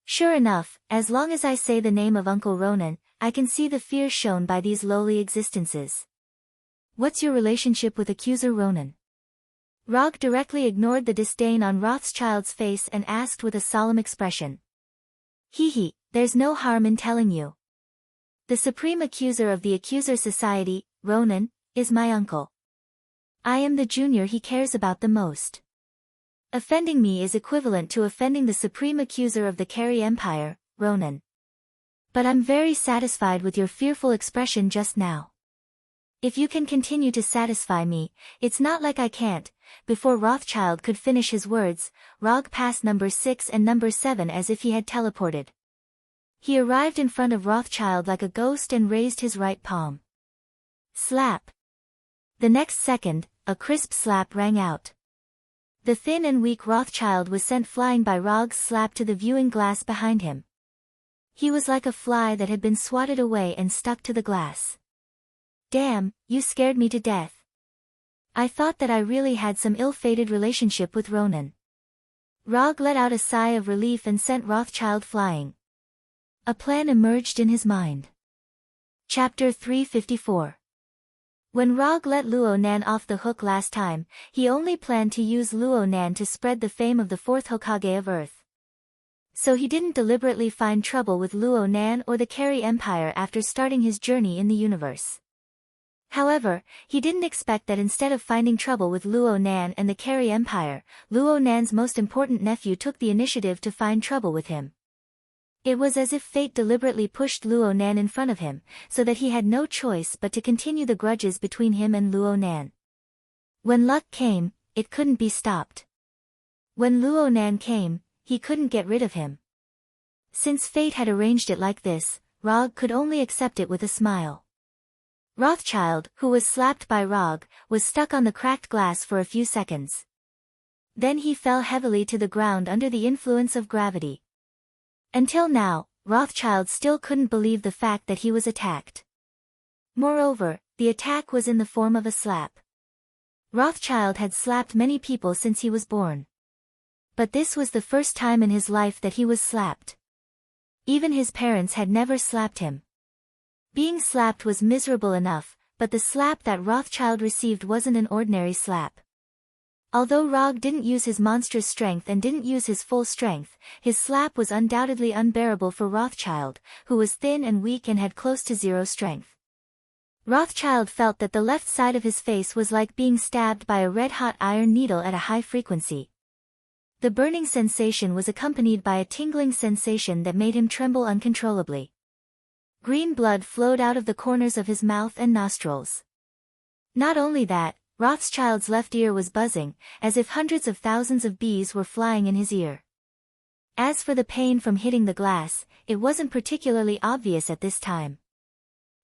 Sure enough, as long as I say the name of Uncle Ronan, I can see the fear shown by these lowly existences. What's your relationship with accuser Ronan? Rog directly ignored the disdain on Rothschild's face and asked with a solemn expression. Hee, there's no harm in telling you. The supreme accuser of the Accuser Society, Ronan, is my uncle. I am the junior he cares about the most. Offending me is equivalent to offending the supreme accuser of the Carey Empire, Ronan. But I'm very satisfied with your fearful expression just now. If you can continue to satisfy me, it's not like I can't. Before Rothschild could finish his words, Rog passed number 6 and number 7 as if he had teleported. He arrived in front of Rothschild like a ghost and raised his right palm. Slap. The next second, a crisp slap rang out. The thin and weak Rothschild was sent flying by Rog's slap to the viewing glass behind him. He was like a fly that had been swatted away and stuck to the glass. Damn, you scared me to death. I thought that I really had some ill-fated relationship with Ronan. Rog let out a sigh of relief and sent Rothschild flying. A plan emerged in his mind. Chapter 354. When Rog let Luo Nan off the hook last time, he only planned to use Luo Nan to spread the fame of the 4th Hokage of Earth. So he didn't deliberately find trouble with Luo Nan or the Carey Empire after starting his journey in the universe. However, he didn't expect that instead of finding trouble with Luo Nan and the Carey Empire, Luo Nan's most important nephew took the initiative to find trouble with him. It was as if fate deliberately pushed Luo Nan in front of him, so that he had no choice but to continue the grudges between him and Luo Nan. When luck came, it couldn't be stopped. When Luo Nan came, he couldn't get rid of him. Since fate had arranged it like this, Rog could only accept it with a smile. Rothschild, who was slapped by Rog, was stuck on the cracked glass for a few seconds. Then he fell heavily to the ground under the influence of gravity. Until now, Rothschild still couldn't believe the fact that he was attacked. Moreover, the attack was in the form of a slap. Rothschild had slapped many people since he was born. But this was the first time in his life that he was slapped. Even his parents had never slapped him. Being slapped was miserable enough, but the slap that Rothschild received wasn't an ordinary slap. Although Rog didn't use his monstrous strength and didn't use his full strength, his slap was undoubtedly unbearable for Rothschild, who was thin and weak and had close to zero strength. Rothschild felt that the left side of his face was like being stabbed by a red-hot iron needle at a high frequency. The burning sensation was accompanied by a tingling sensation that made him tremble uncontrollably. Green blood flowed out of the corners of his mouth and nostrils. Not only that, Rothschild's left ear was buzzing, as if hundreds of thousands of bees were flying in his ear. As for the pain from hitting the glass, it wasn't particularly obvious at this time.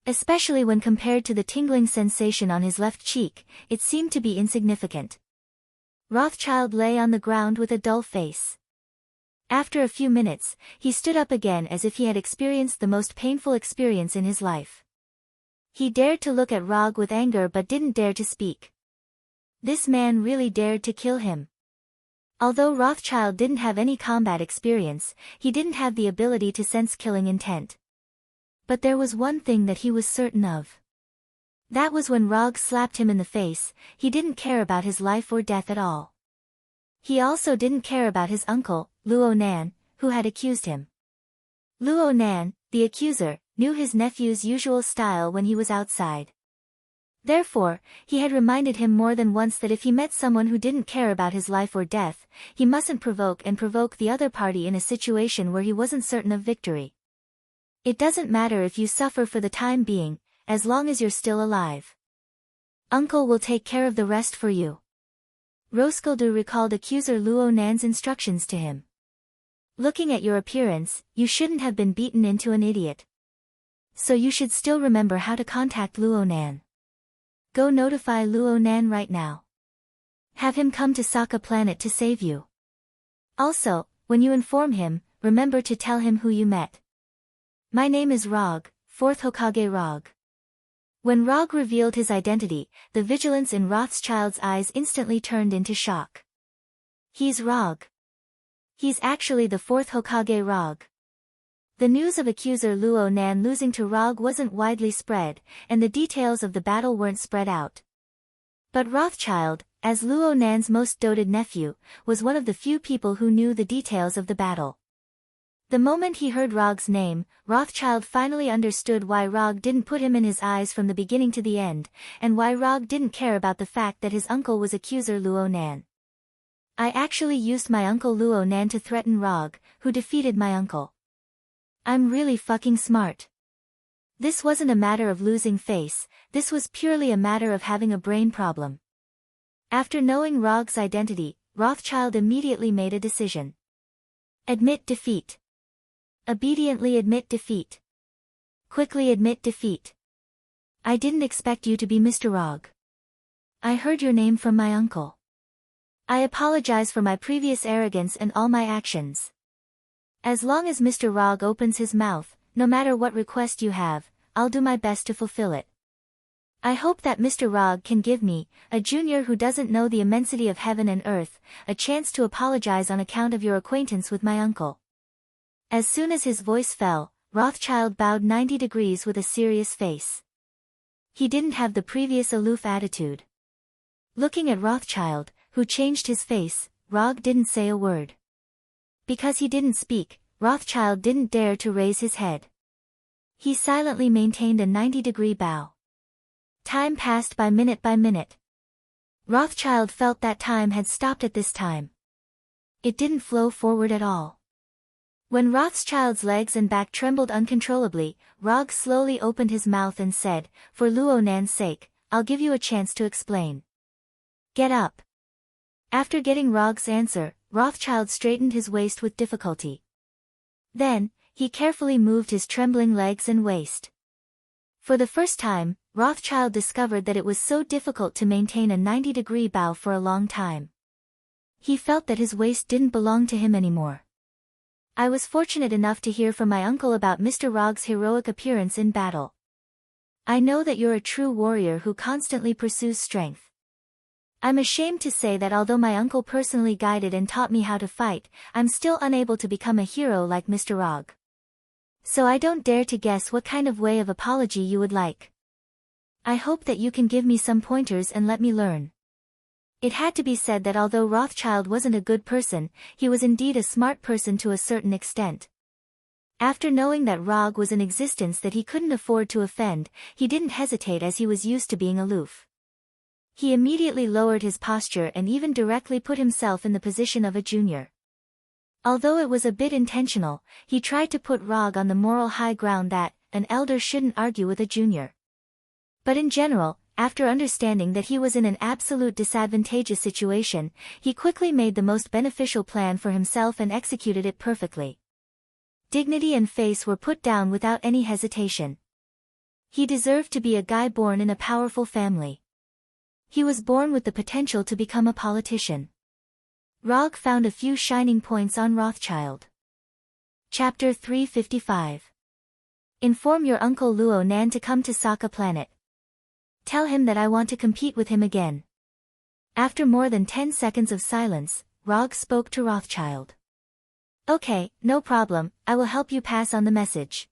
Especially when compared to the tingling sensation on his left cheek, it seemed to be insignificant. Rothschild lay on the ground with a dull face. After a few minutes, he stood up again as if he had experienced the most painful experience in his life. He dared to look at Rog with anger but didn't dare to speak. This man really dared to kill him. Although Rothschild didn't have any combat experience, he didn't have the ability to sense killing intent. But there was one thing that he was certain of. That was when Rog slapped him in the face, he didn't care about his life or death at all. He also didn't care about his uncle, Luo Nan, who had accused him. Luo Nan, the accuser, knew his nephew's usual style when he was outside. Therefore, he had reminded him more than once that if he met someone who didn't care about his life or death, he mustn't provoke the other party in a situation where he wasn't certain of victory. It doesn't matter if you suffer for the time being, as long as you're still alive. Uncle will take care of the rest for you. Roskilde recalled accuser Luo Nan's instructions to him. Looking at your appearance, you shouldn't have been beaten into an idiot. So you should still remember how to contact Luo Nan. Go notify Luo Nan right now. Have him come to Sokka planet to save you. Also, when you inform him, remember to tell him who you met. My name is Rog, 4th Hokage Rog. When Rog revealed his identity, the vigilance in Rothschild's eyes instantly turned into shock. He's Rog. He's actually the 4th Hokage Rog. The news of accuser Luo Nan losing to Rog wasn't widely spread, and the details of the battle weren't spread out. But Rothschild, as Luo Nan's most doted nephew, was one of the few people who knew the details of the battle. The moment he heard Rog's name, Rothschild finally understood why Rog didn't put him in his eyes from the beginning to the end, and why Rog didn't care about the fact that his uncle was accuser Luo Nan. I actually used my uncle Luo Nan to threaten Rog, who defeated my uncle. I'm really fucking smart. This wasn't a matter of losing face, this was purely a matter of having a brain problem. After knowing Rog's identity, Rothschild immediately made a decision. Admit defeat. Obediently admit defeat. Quickly admit defeat. I didn't expect you to be Mr. Rog. I heard your name from my uncle. I apologize for my previous arrogance and all my actions. As long as Mr. Rog opens his mouth, no matter what request you have, I'll do my best to fulfill it. I hope that Mr. Rog can give me, a junior who doesn't know the immensity of heaven and earth, a chance to apologize on account of your acquaintance with my uncle. As soon as his voice fell, Rothschild bowed 90 degrees with a serious face. He didn't have the previous aloof attitude. Looking at Rothschild, who changed his face, Rog didn't say a word. Because he didn't speak, Rothschild didn't dare to raise his head. He silently maintained a 90-degree bow. Time passed by minute. Rothschild felt that time had stopped at this time. It didn't flow forward at all. When Rothschild's legs and back trembled uncontrollably, Rog slowly opened his mouth and said, "For Luo Nan's sake, I'll give you a chance to explain. Get up." After getting Rog's answer, Rothschild straightened his waist with difficulty. Then, he carefully moved his trembling legs and waist. For the first time, Rothschild discovered that it was so difficult to maintain a 90-degree bow for a long time. He felt that his waist didn't belong to him anymore. I was fortunate enough to hear from my uncle about Mr. Rog's heroic appearance in battle. I know that you're a true warrior who constantly pursues strength. I'm ashamed to say that although my uncle personally guided and taught me how to fight, I'm still unable to become a hero like Mr. Rog. So I don't dare to guess what kind of way of apology you would like. I hope that you can give me some pointers and let me learn. It had to be said that although Rothschild wasn't a good person, he was indeed a smart person to a certain extent. After knowing that Rog was an existence that he couldn't afford to offend, he didn't hesitate as he was used to being aloof. He immediately lowered his posture and even directly put himself in the position of a junior. Although it was a bit intentional, he tried to put Rog on the moral high ground that an elder shouldn't argue with a junior. But in general, after understanding that he was in an absolute disadvantageous situation, he quickly made the most beneficial plan for himself and executed it perfectly. Dignity and face were put down without any hesitation. He deserved to be a guy born in a powerful family. He was born with the potential to become a politician. Rog found a few shining points on Rothschild. Chapter 355. Inform your uncle Luo Nan to come to Sokka Planet. Tell him that I want to compete with him again. After more than 10 seconds of silence, Rog spoke to Rothschild. Okay, no problem, I will help you pass on the message.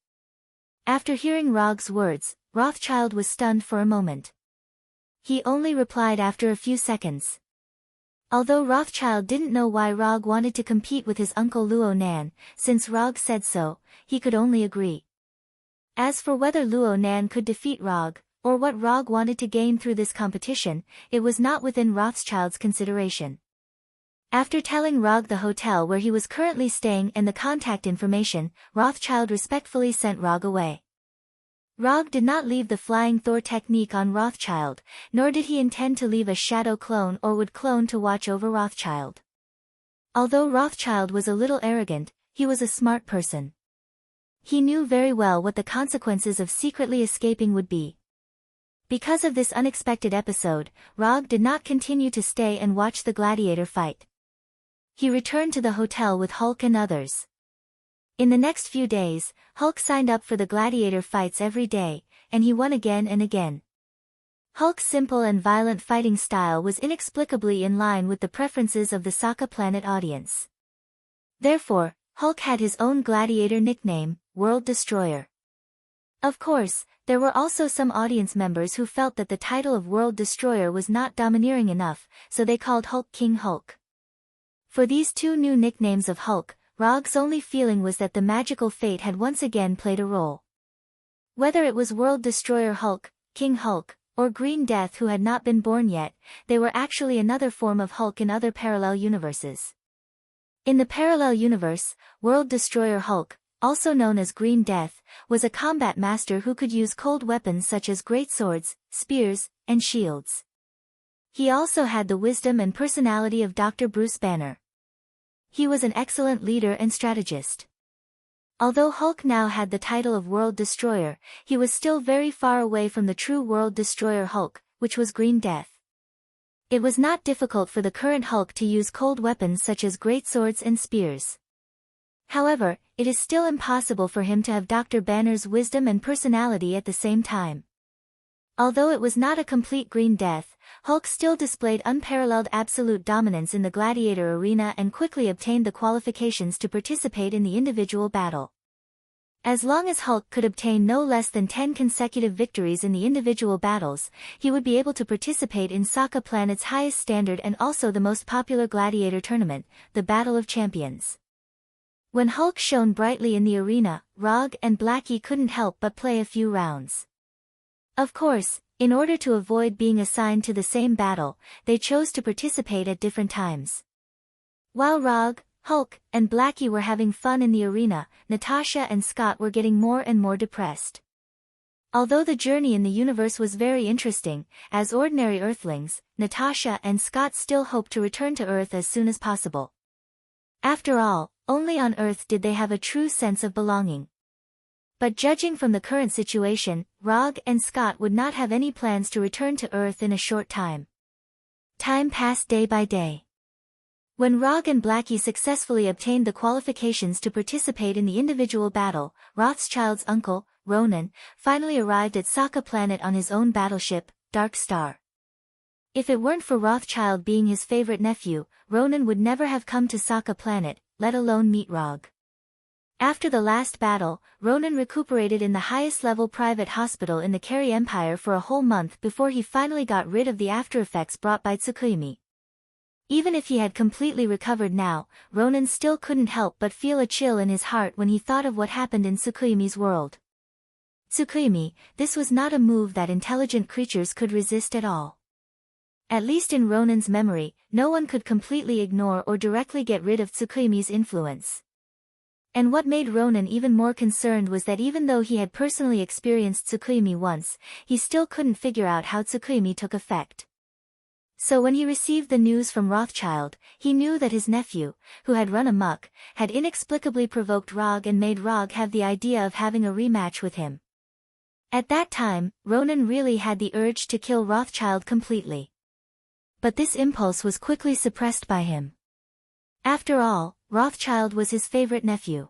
After hearing Rog's words, Rothschild was stunned for a moment. He only replied after a few seconds. Although Rothschild didn't know why Rog wanted to compete with his uncle Luo Nan, since Rog said so, he could only agree. As for whether Luo Nan could defeat Rog, or what Rog wanted to gain through this competition, it was not within Rothschild's consideration. After telling Rog the hotel where he was currently staying and the contact information, Rothschild respectfully sent Rog away. Rog did not leave the flying Thor technique on Rothschild, nor did he intend to leave a shadow clone or wood clone to watch over Rothschild. Although Rothschild was a little arrogant, he was a smart person. He knew very well what the consequences of secretly escaping would be. Because of this unexpected episode, Rog did not continue to stay and watch the gladiator fight. He returned to the hotel with Hulk and others. In the next few days, Hulk signed up for the gladiator fights every day, and he won again and again. Hulk's simple and violent fighting style was inexplicably in line with the preferences of the Sokka Planet audience. Therefore, Hulk had his own gladiator nickname, World Destroyer. Of course, there were also some audience members who felt that the title of World Destroyer was not domineering enough, so they called Hulk King Hulk. For these two new nicknames of Hulk, Rog's only feeling was that the magical fate had once again played a role. Whether it was World Destroyer Hulk, King Hulk, or Green Death who had not been born yet, they were actually another form of Hulk in other parallel universes. In the parallel universe, World Destroyer Hulk, also known as Green Death, was a combat master who could use cold weapons such as great swords, spears, and shields. He also had the wisdom and personality of Dr. Bruce Banner. He was an excellent leader and strategist. Although Hulk now had the title of World Destroyer, he was still very far away from the true World Destroyer Hulk, which was Green Death. It was not difficult for the current Hulk to use cold weapons such as great swords and spears. However, it is still impossible for him to have Dr. Banner's wisdom and personality at the same time. Although it was not a complete Green Death, Hulk still displayed unparalleled absolute dominance in the gladiator arena and quickly obtained the qualifications to participate in the individual battle. As long as Hulk could obtain no less than 10 consecutive victories in the individual battles, he would be able to participate in Sokka Planet's highest standard and also the most popular gladiator tournament, the Battle of Champions. When Hulk shone brightly in the arena, Rog and Blackie couldn't help but play a few rounds. Of course, in order to avoid being assigned to the same battle, they chose to participate at different times. While Rog, Hulk, and Blackie were having fun in the arena, Natasha and Scott were getting more and more depressed. Although the journey in the universe was very interesting, as ordinary Earthlings, Natasha and Scott still hoped to return to Earth as soon as possible. After all, only on Earth did they have a true sense of belonging. But judging from the current situation, Rog and Scott would not have any plans to return to Earth in a short time. Time passed day by day. When Rog and Blackie successfully obtained the qualifications to participate in the individual battle, Rothschild's uncle, Ronan, finally arrived at Sokka Planet on his own battleship, Dark Star. If it weren't for Rothschild being his favorite nephew, Ronan would never have come to Sokka Planet, let alone meet Rog. After the last battle, Ronan recuperated in the highest-level private hospital in the Kari Empire for a whole month before he finally got rid of the aftereffects brought by Tsukuyomi. Even if he had completely recovered now, Ronan still couldn't help but feel a chill in his heart when he thought of what happened in Tsukuyomi's world. Tsukuyomi, this was not a move that intelligent creatures could resist at all. At least in Ronan's memory, no one could completely ignore or directly get rid of Tsukuyomi's influence. And what made Ronan even more concerned was that even though he had personally experienced Tsukuyomi once, he still couldn't figure out how Tsukuyomi took effect. So when he received the news from Rothschild, he knew that his nephew, who had run amok, had inexplicably provoked Rog and made Rog have the idea of having a rematch with him. At that time, Ronan really had the urge to kill Rothschild completely. But this impulse was quickly suppressed by him. After all, Rothschild was his favorite nephew.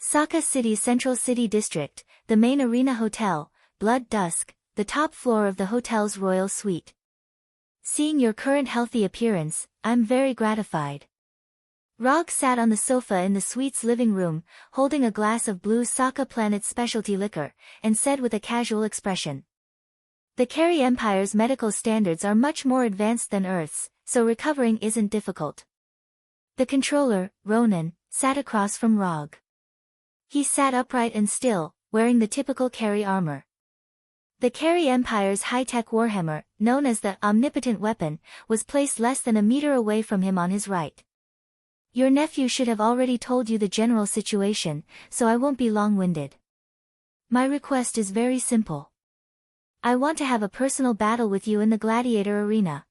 Sokka City's Central City District, the main arena hotel, Blood Dusk, the top floor of the hotel's royal suite. Seeing your current healthy appearance, I'm very gratified. Rog sat on the sofa in the suite's living room, holding a glass of blue Sokka Planet specialty liquor, and said with a casual expression. The Kari Empire's medical standards are much more advanced than Earth's, so recovering isn't difficult. The controller, Ronan, sat across from Rog. He sat upright and still, wearing the typical Kari armor. The Kari Empire's high-tech warhammer, known as the Omnipotent Weapon, was placed less than a meter away from him on his right. Your nephew should have already told you the general situation, so I won't be long-winded. My request is very simple. I want to have a personal battle with you in the gladiator arena.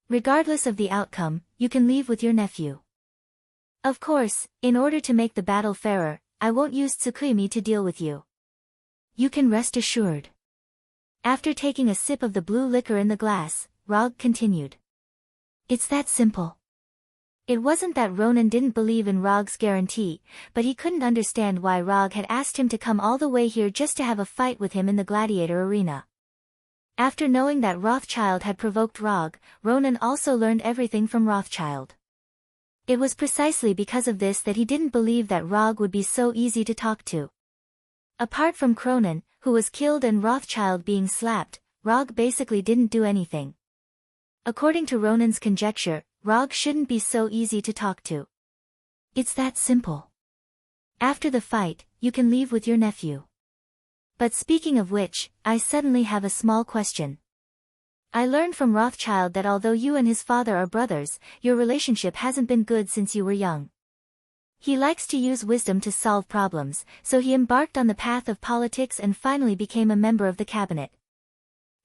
Regardless of the outcome, you can leave with your nephew. Of course, in order to make the battle fairer, I won't use Tsukuyomi to deal with you. You can rest assured. After taking a sip of the blue liquor in the glass, Rog continued. It's that simple. It wasn't that Ronan didn't believe in Rog's guarantee, but he couldn't understand why Rog had asked him to come all the way here just to have a fight with him in the gladiator arena. After knowing that Rothschild had provoked Rog, Ronan also learned everything from Rothschild. It was precisely because of this that he didn't believe that Rog would be so easy to talk to. Apart from Cronin, who was killed and Rothschild being slapped, Rog basically didn't do anything. According to Ronan's conjecture, Rog shouldn't be so easy to talk to. It's that simple. After the fight, you can leave with your nephew. But speaking of which, I suddenly have a small question. I learned from Rothschild that although you and his father are brothers, your relationship hasn't been good since you were young. He likes to use wisdom to solve problems, so he embarked on the path of politics and finally became a member of the cabinet.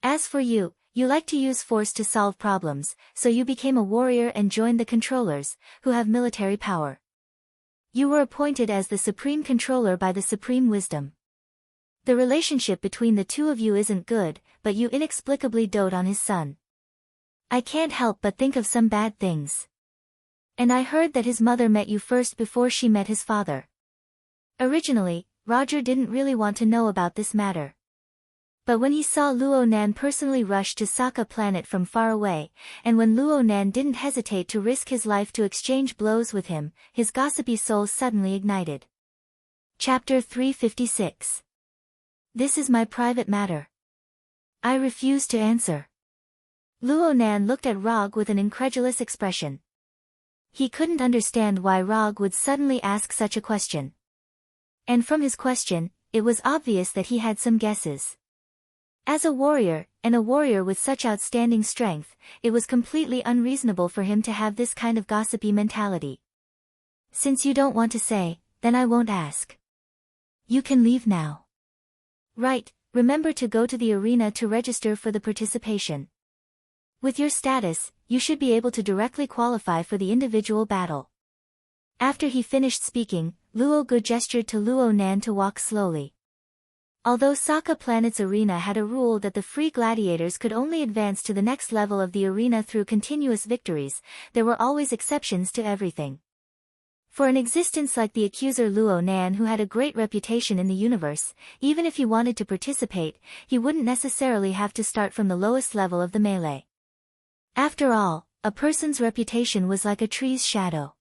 As for you, you like to use force to solve problems, so you became a warrior and joined the controllers, who have military power. You were appointed as the Supreme Controller by the Supreme Wisdom. The relationship between the two of you isn't good, but you inexplicably dote on his son. I can't help but think of some bad things. And I heard that his mother met you first before she met his father. Originally, Roger didn't really want to know about this matter. But when he saw Luo Nan personally rush to Sokka Planet from far away, and when Luo Nan didn't hesitate to risk his life to exchange blows with him, his gossipy soul suddenly ignited. Chapter 356. This is my private matter. I refuse to answer. Luo Nan looked at Rog with an incredulous expression. He couldn't understand why Rog would suddenly ask such a question. And from his question, it was obvious that he had some guesses. As a warrior, and a warrior with such outstanding strength, it was completely unreasonable for him to have this kind of gossipy mentality. Since you don't want to say, then I won't ask. You can leave now. Right, remember to go to the arena to register for the participation. With your status, you should be able to directly qualify for the individual battle. After he finished speaking, Luo Gu gestured to Luo Nan to walk slowly. Although Sokka Planet's arena had a rule that the free gladiators could only advance to the next level of the arena through continuous victories, there were always exceptions to everything. For an existence like the accuser Luo Nan, who had a great reputation in the universe, even if he wanted to participate, he wouldn't necessarily have to start from the lowest level of the melee. After all, a person's reputation was like a tree's shadow.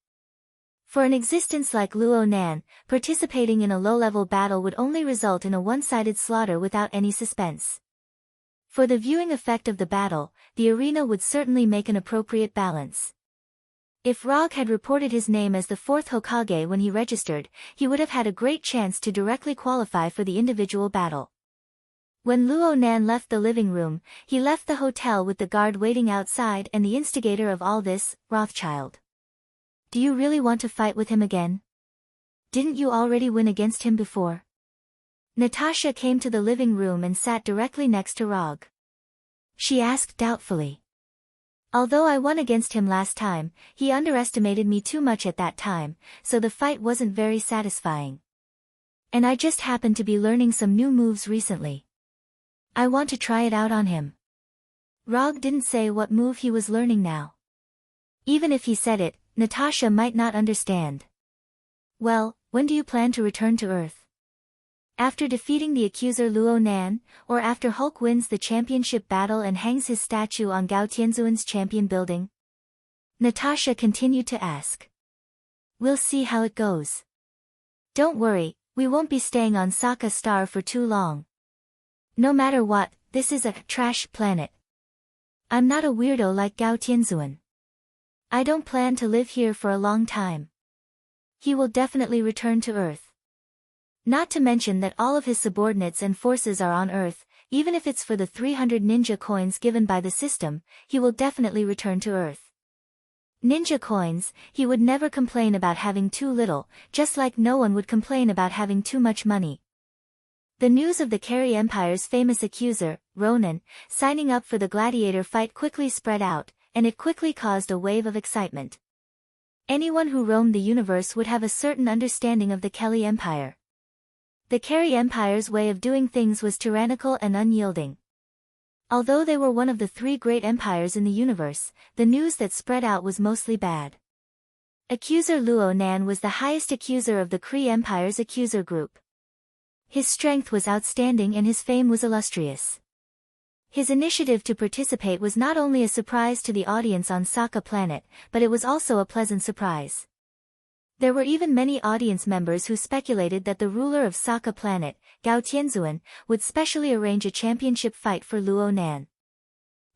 For an existence like Luo Nan, participating in a low-level battle would only result in a one-sided slaughter without any suspense. For the viewing effect of the battle, the arena would certainly make an appropriate balance. If Rog had reported his name as the fourth Hokage when he registered, he would have had a great chance to directly qualify for the individual battle. When Luo Nan left the living room, he left the hotel with the guard waiting outside and the instigator of all this, Rothschild. Do you really want to fight with him again? Didn't you already win against him before? Natasha came to the living room and sat directly next to Rog. She asked doubtfully. Although I won against him last time, he underestimated me too much at that time, so the fight wasn't very satisfying. And I just happened to be learning some new moves recently. I want to try it out on him. Rog didn't say what move he was learning now. Even if he said it, Natasha might not understand. Well, when do you plan to return to Earth? After defeating the accuser Luo Nan, or after Hulk wins the championship battle and hangs his statue on Gao Tianzuan's champion building? Natasha continued to ask. We'll see how it goes. Don't worry, we won't be staying on Sokka Star for too long. No matter what, this is a trash planet. I'm not a weirdo like Gao Tianzuan. I don't plan to live here for a long time. He will definitely return to Earth. Not to mention that all of his subordinates and forces are on Earth, even if it's for the 300 ninja coins given by the system, he will definitely return to Earth. Ninja coins, he would never complain about having too little, just like no one would complain about having too much money. The news of the Carey Empire's famous accuser, Ronin, signing up for the gladiator fight quickly spread out, and it quickly caused a wave of excitement. Anyone who roamed the universe would have a certain understanding of the Kelly Empire. The Carey Empire's way of doing things was tyrannical and unyielding. Although they were one of the 3 great empires in the universe, the news that spread out was mostly bad. Accuser Luo Nan was the highest accuser of the Kree Empire's accuser group. His strength was outstanding and his fame was illustrious. His initiative to participate was not only a surprise to the audience on Sokka Planet, but it was also a pleasant surprise. There were even many audience members who speculated that the ruler of Sokka Planet, Gao Tianzuan, would specially arrange a championship fight for Luo Nan.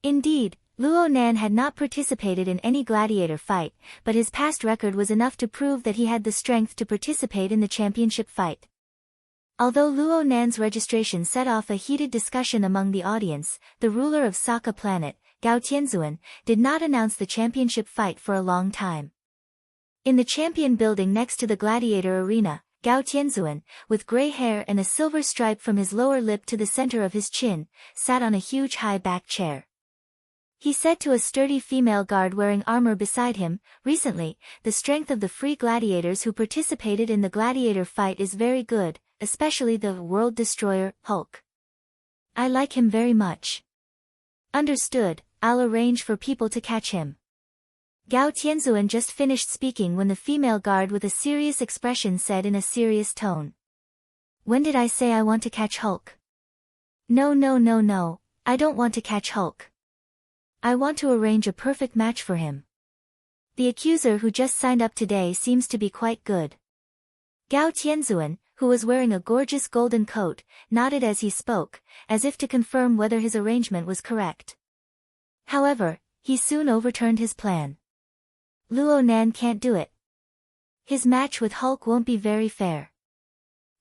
Indeed, Luo Nan had not participated in any gladiator fight, but his past record was enough to prove that he had the strength to participate in the championship fight. Although Luo Nan's registration set off a heated discussion among the audience, the ruler of Sokka Planet, Gao Tianzuan, did not announce the championship fight for a long time. In the champion building next to the gladiator arena, Gao Tianzuan, with gray hair and a silver stripe from his lower lip to the center of his chin, sat on a huge high-back chair. He said to a sturdy female guard wearing armor beside him, "Recently, the strength of the free gladiators who participated in the gladiator fight is very good, especially the World Destroyer, Hulk. I like him very much." "Understood, I'll arrange for people to catch him." Gao Tianzuan just finished speaking when the female guard with a serious expression said in a serious tone. "When did I say I want to catch Hulk? No, I don't want to catch Hulk. I want to arrange a perfect match for him. The accuser who just signed up today seems to be quite good." Gao Tianzuan, who was wearing a gorgeous golden coat, nodded as he spoke, as if to confirm whether his arrangement was correct. However, he soon overturned his plan. Luo Nan can't do it. His match with Hulk won't be very fair.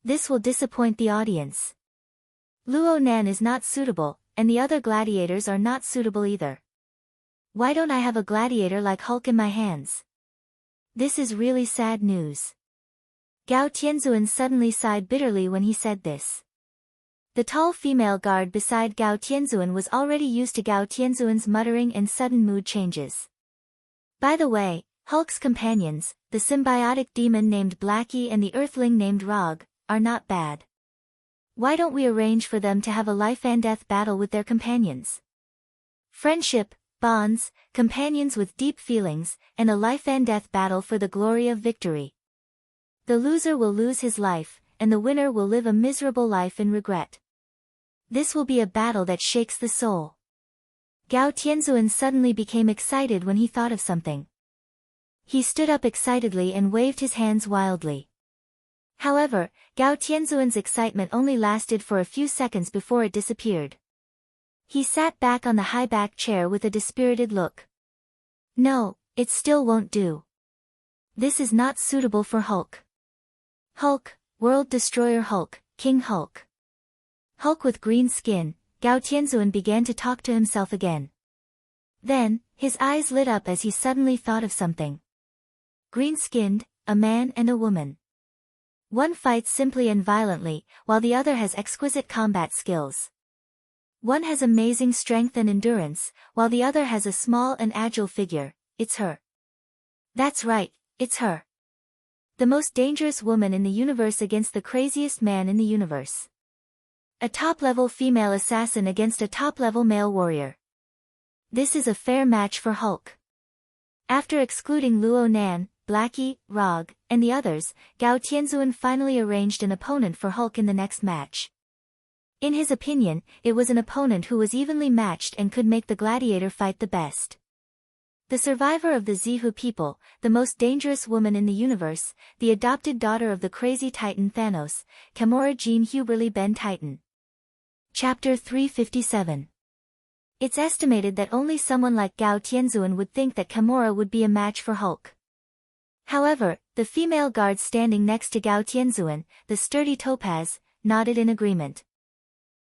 This will disappoint the audience. Luo Nan is not suitable, and the other gladiators are not suitable either. Why don't I have a gladiator like Hulk in my hands? This is really sad news. Gao Tianzuan suddenly sighed bitterly when he said this. The tall female guard beside Gao Tianzuan was already used to Gao Tianzuan's muttering and sudden mood changes. By the way, Hulk's companions, the symbiotic demon named Blackie and the earthling named Rog, are not bad. Why don't we arrange for them to have a life and death battle with their companions? Friendship, bonds, companions with deep feelings, and a life and death battle for the glory of victory. The loser will lose his life, and the winner will live a miserable life in regret. This will be a battle that shakes the soul. Gao Tianzuan suddenly became excited when he thought of something. He stood up excitedly and waved his hands wildly. However, Gao Tianzuan's excitement only lasted for a few seconds before it disappeared. He sat back on the high-backed chair with a dispirited look. No, it still won't do. This is not suitable for Hulk. Hulk, World Destroyer Hulk, King Hulk. Hulk with green skin, Gao Tianzuan began to talk to himself again. Then, his eyes lit up as he suddenly thought of something. Green-skinned, a man and a woman. One fights simply and violently, while the other has exquisite combat skills. One has amazing strength and endurance, while the other has a small and agile figure. It's her. That's right, it's her. The most dangerous woman in the universe against the craziest man in the universe. A top-level female assassin against a top-level male warrior. This is a fair match for Hulk. After excluding Luo Nan, Blackie, Rog, and the others, Gao Tianzuan finally arranged an opponent for Hulk in the next match. In his opinion, it was an opponent who was evenly matched and could make the gladiator fight the best. The survivor of the Zihu people, the most dangerous woman in the universe, the adopted daughter of the crazy Titan Thanos, Kimura Jean Huberly Ben Titan. Chapter 357. It's estimated that only someone like Gao Tianzuan would think that Kimura would be a match for Hulk. However, the female guard standing next to Gao Tianzuan, the sturdy Topaz, nodded in agreement.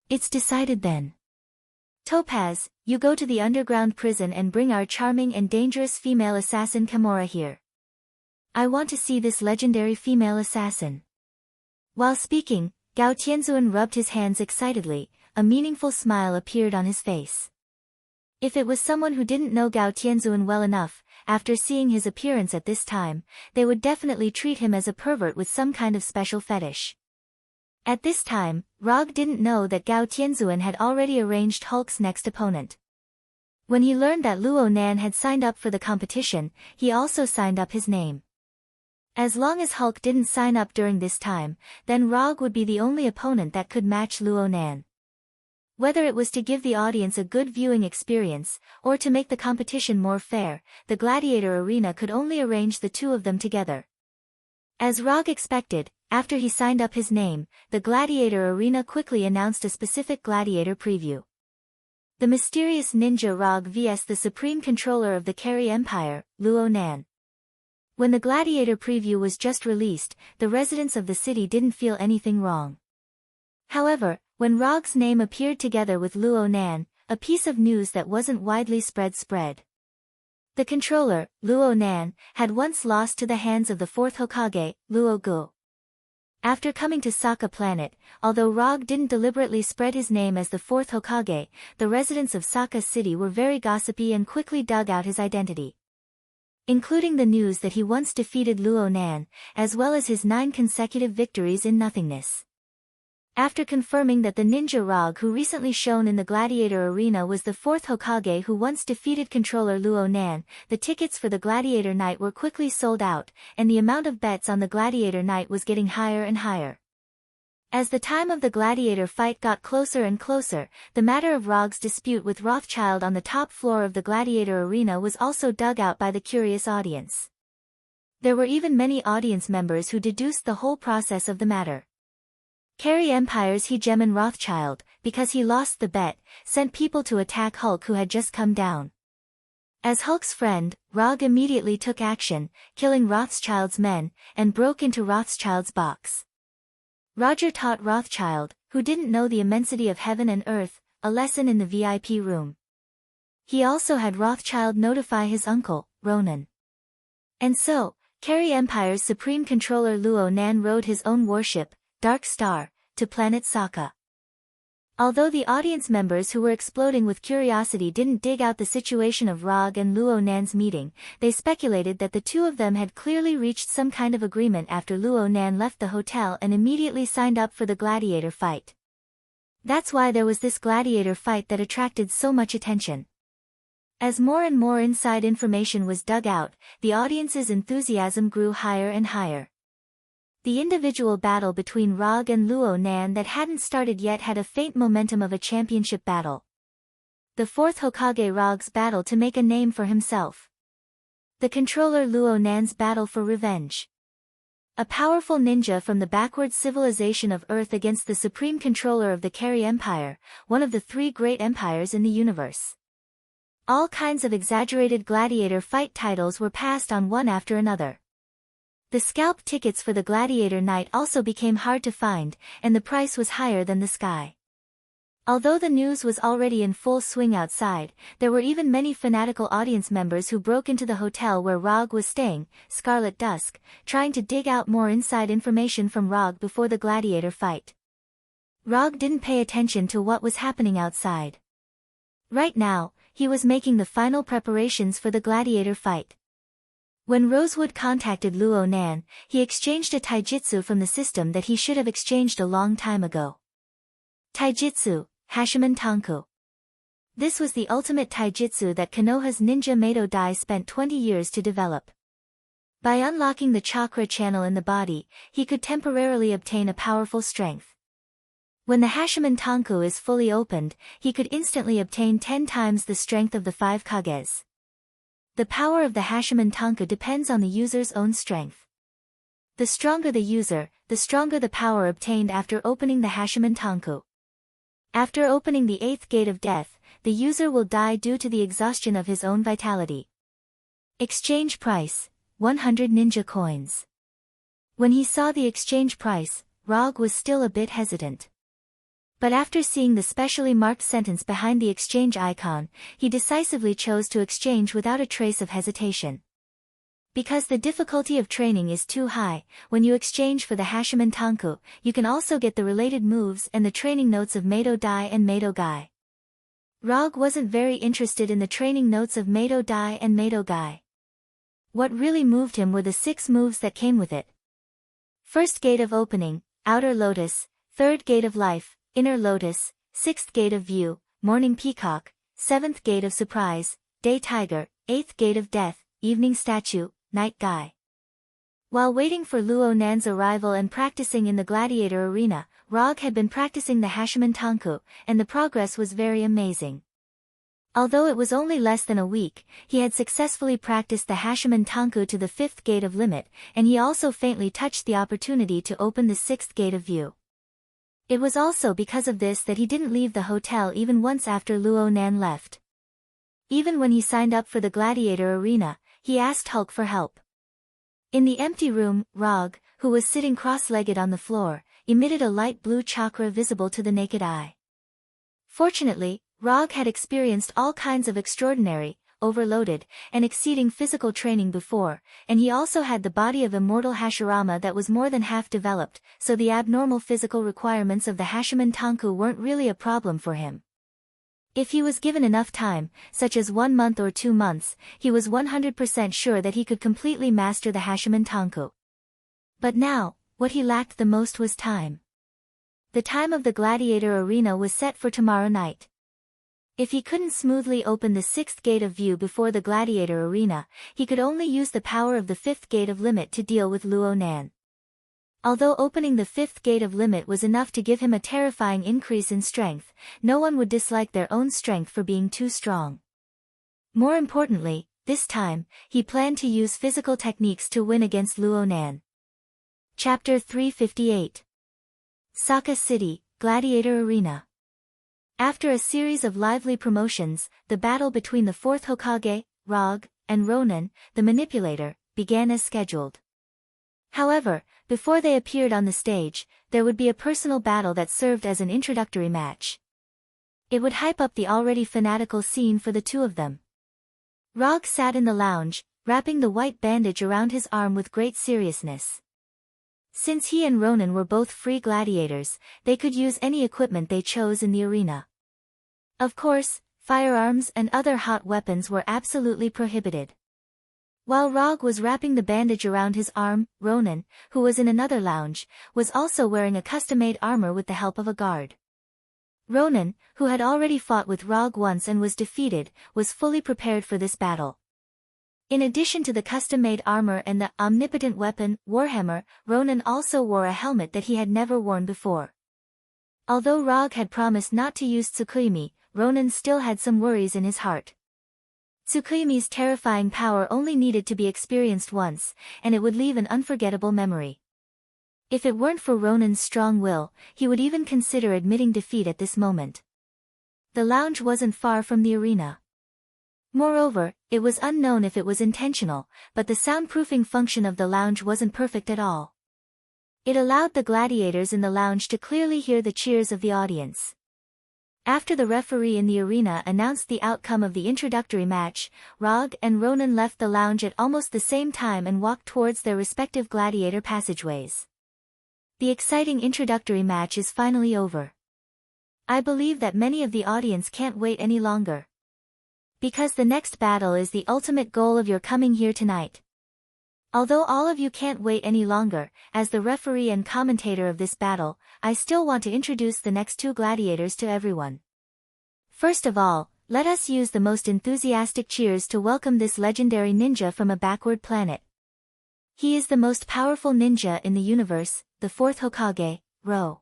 It's decided then. Topaz, you go to the underground prison and bring our charming and dangerous female assassin Kimura here. I want to see this legendary female assassin. While speaking, Gao Tianzuan rubbed his hands excitedly, a meaningful smile appeared on his face. If it was someone who didn't know Gao Tianzuan well enough, after seeing his appearance at this time, they would definitely treat him as a pervert with some kind of special fetish. At this time, Rog didn't know that Gao Tianzuan had already arranged Hulk's next opponent. When he learned that Luo Nan had signed up for the competition, he also signed up his name. As long as Hulk didn't sign up during this time, then Rog would be the only opponent that could match Luo Nan. Whether it was to give the audience a good viewing experience, or to make the competition more fair, the gladiator arena could only arrange the two of them together. As Rog expected, after he signed up his name, the gladiator arena quickly announced a specific gladiator preview. The mysterious ninja Rog vs the supreme controller of the Carry Empire, Luo Nan. When the gladiator preview was just released, the residents of the city didn't feel anything wrong. However, when Rog's name appeared together with Luo Nan, a piece of news that wasn't widely spread. The controller, Luo Nan, had once lost to the hands of the fourth Hokage, Luo Gu. After coming to Sokka Planet, although Rog didn't deliberately spread his name as the fourth Hokage, the residents of Sokka City were very gossipy and quickly dug out his identity. Including the news that he once defeated Luo Nan, as well as his 9 consecutive victories in nothingness. After confirming that the ninja Rog who recently shone in the gladiator arena was the fourth Hokage who once defeated controller Luo Nan, the tickets for the gladiator night were quickly sold out, and the amount of bets on the gladiator night was getting higher and higher. As the time of the gladiator fight got closer and closer, the matter of Rog's dispute with Rothschild on the top floor of the gladiator arena was also dug out by the curious audience. There were even many audience members who deduced the whole process of the matter. Carry Empire's Hegemon Rothschild, because he lost the bet, sent people to attack Hulk who had just come down. As Hulk's friend, Rog immediately took action, killing Rothschild's men, and broke into Rothschild's box. Roger taught Rothschild, who didn't know the immensity of heaven and earth, a lesson in the VIP room. He also had Rothschild notify his uncle, Ronan. And so, Carry Empire's supreme controller Luo Nan rode his own warship, Dark Star, to planet Sokka. Although the audience members who were exploding with curiosity didn't dig out the situation of Rog and Luo Nan's meeting, they speculated that the two of them had clearly reached some kind of agreement after Luo Nan left the hotel and immediately signed up for the gladiator fight. That's why there was this gladiator fight that attracted so much attention. As more and more inside information was dug out, the audience's enthusiasm grew higher and higher. The individual battle between Rog and Luo Nan that hadn't started yet had a faint momentum of a championship battle. The fourth Hokage Rog's battle to make a name for himself. The controller Luo Nan's battle for revenge. A powerful ninja from the backward civilization of Earth against the supreme controller of the Kari Empire, one of the three great empires in the universe. All kinds of exaggerated gladiator fight titles were passed on one after another. The scalp tickets for the gladiator night also became hard to find, and the price was higher than the sky. Although the news was already in full swing outside, there were even many fanatical audience members who broke into the hotel where Rog was staying, Scarlet Dusk, trying to dig out more inside information from Rog before the gladiator fight. Rog didn't pay attention to what was happening outside. Right now, he was making the final preparations for the gladiator fight. When Rosewood contacted Luo Nan, he exchanged a taijutsu from the system that he should have exchanged a long time ago. Taijutsu, Hashiman Tanku. This was the ultimate taijutsu that Konoha's ninja Mado Dai spent 20 years to develop. By unlocking the chakra channel in the body, he could temporarily obtain a powerful strength. When the Hashiman Tanku is fully opened, he could instantly obtain 10 times the strength of the 5 Kages. The power of the Hashiman Tanku depends on the user's own strength. The stronger the user, the stronger the power obtained after opening the Hashiman Tanku. After opening the 8th gate of death, the user will die due to the exhaustion of his own vitality. Exchange price, 100 ninja coins. When he saw the exchange price, Rog was still a bit hesitant. But after seeing the specially marked sentence behind the exchange icon, he decisively chose to exchange without a trace of hesitation. Because the difficulty of training is too high, when you exchange for the Hashiman Tanku, you can also get the related moves and the training notes of Mado Dai and Mado Gai. Rog wasn't very interested in the training notes of Mado Dai and Mado Gai. What really moved him were the 6 moves that came with it. First gate of opening, Outer Lotus, third gate of life, Inner Lotus, 6th gate of view, Morning Peacock, 7th gate of surprise, Day Tiger, 8th gate of death, Evening Statue, Night Guy. While waiting for Luo Nan's arrival and practicing in the gladiator arena, Rog had been practicing the Hashiman Tanku, and the progress was very amazing. Although it was only less than a week, he had successfully practiced the Hashiman Tanku to the 5th gate of limit, and he also faintly touched the opportunity to open the 6th gate of view. It was also because of this that he didn't leave the hotel even once after Luo Nan left. Even when he signed up for the gladiator arena, he asked Hulk for help. In the empty room, Rog, who was sitting cross-legged on the floor, emitted a light blue chakra visible to the naked eye. Fortunately, Rog had experienced all kinds of extraordinary, overloaded, and exceeding physical training before, and he also had the body of immortal Hashirama that was more than half developed, so the abnormal physical requirements of the Hashiman Tanku weren't really a problem for him. If he was given enough time, such as 1 month or 2 months, he was 100% sure that he could completely master the Hashiman Tanku. But now, what he lacked the most was time. The time of the gladiator arena was set for tomorrow night. If he couldn't smoothly open the 6th gate of view before the gladiator arena, he could only use the power of the 5th gate of limit to deal with Luo Nan. Although opening the 5th gate of limit was enough to give him a terrifying increase in strength, no one would dislike their own strength for being too strong. More importantly, this time, he planned to use physical techniques to win against Luo Nan. Chapter 358. Saka City, Gladiator Arena. After a series of lively promotions, the battle between the 4th Hokage, Rog, and Ronin, the manipulator, began as scheduled. However, before they appeared on the stage, there would be a personal battle that served as an introductory match. It would hype up the already fanatical scene for the two of them. Rog sat in the lounge, wrapping the white bandage around his arm with great seriousness. Since he and Ronin were both free gladiators, they could use any equipment they chose in the arena. Of course, firearms and other hot weapons were absolutely prohibited. While Rog was wrapping the bandage around his arm, Ronin, who was in another lounge, was also wearing a custom-made armor with the help of a guard. Ronan, who had already fought with Rog once and was defeated, was fully prepared for this battle. In addition to the custom-made armor and the omnipotent weapon, Warhammer, Ronan also wore a helmet that he had never worn before. Although Rog had promised not to use Tsukuyomi, Ronan still had some worries in his heart. Tsukuyomi's terrifying power only needed to be experienced once, and it would leave an unforgettable memory. If it weren't for Ronan's strong will, he would even consider admitting defeat at this moment. The lounge wasn't far from the arena. Moreover, it was unknown if it was intentional, but the soundproofing function of the lounge wasn't perfect at all. It allowed the gladiators in the lounge to clearly hear the cheers of the audience. After the referee in the arena announced the outcome of the introductory match, Rog and Ronan left the lounge at almost the same time and walked towards their respective gladiator passageways. The exciting introductory match is finally over. I believe that many of the audience can't wait any longer. Because the next battle is the ultimate goal of your coming here tonight. Although all of you can't wait any longer, as the referee and commentator of this battle, I still want to introduce the next two gladiators to everyone. First of all, let us use the most enthusiastic cheers to welcome this legendary ninja from a backward planet. He is the most powerful ninja in the universe, the fourth Hokage, Ro.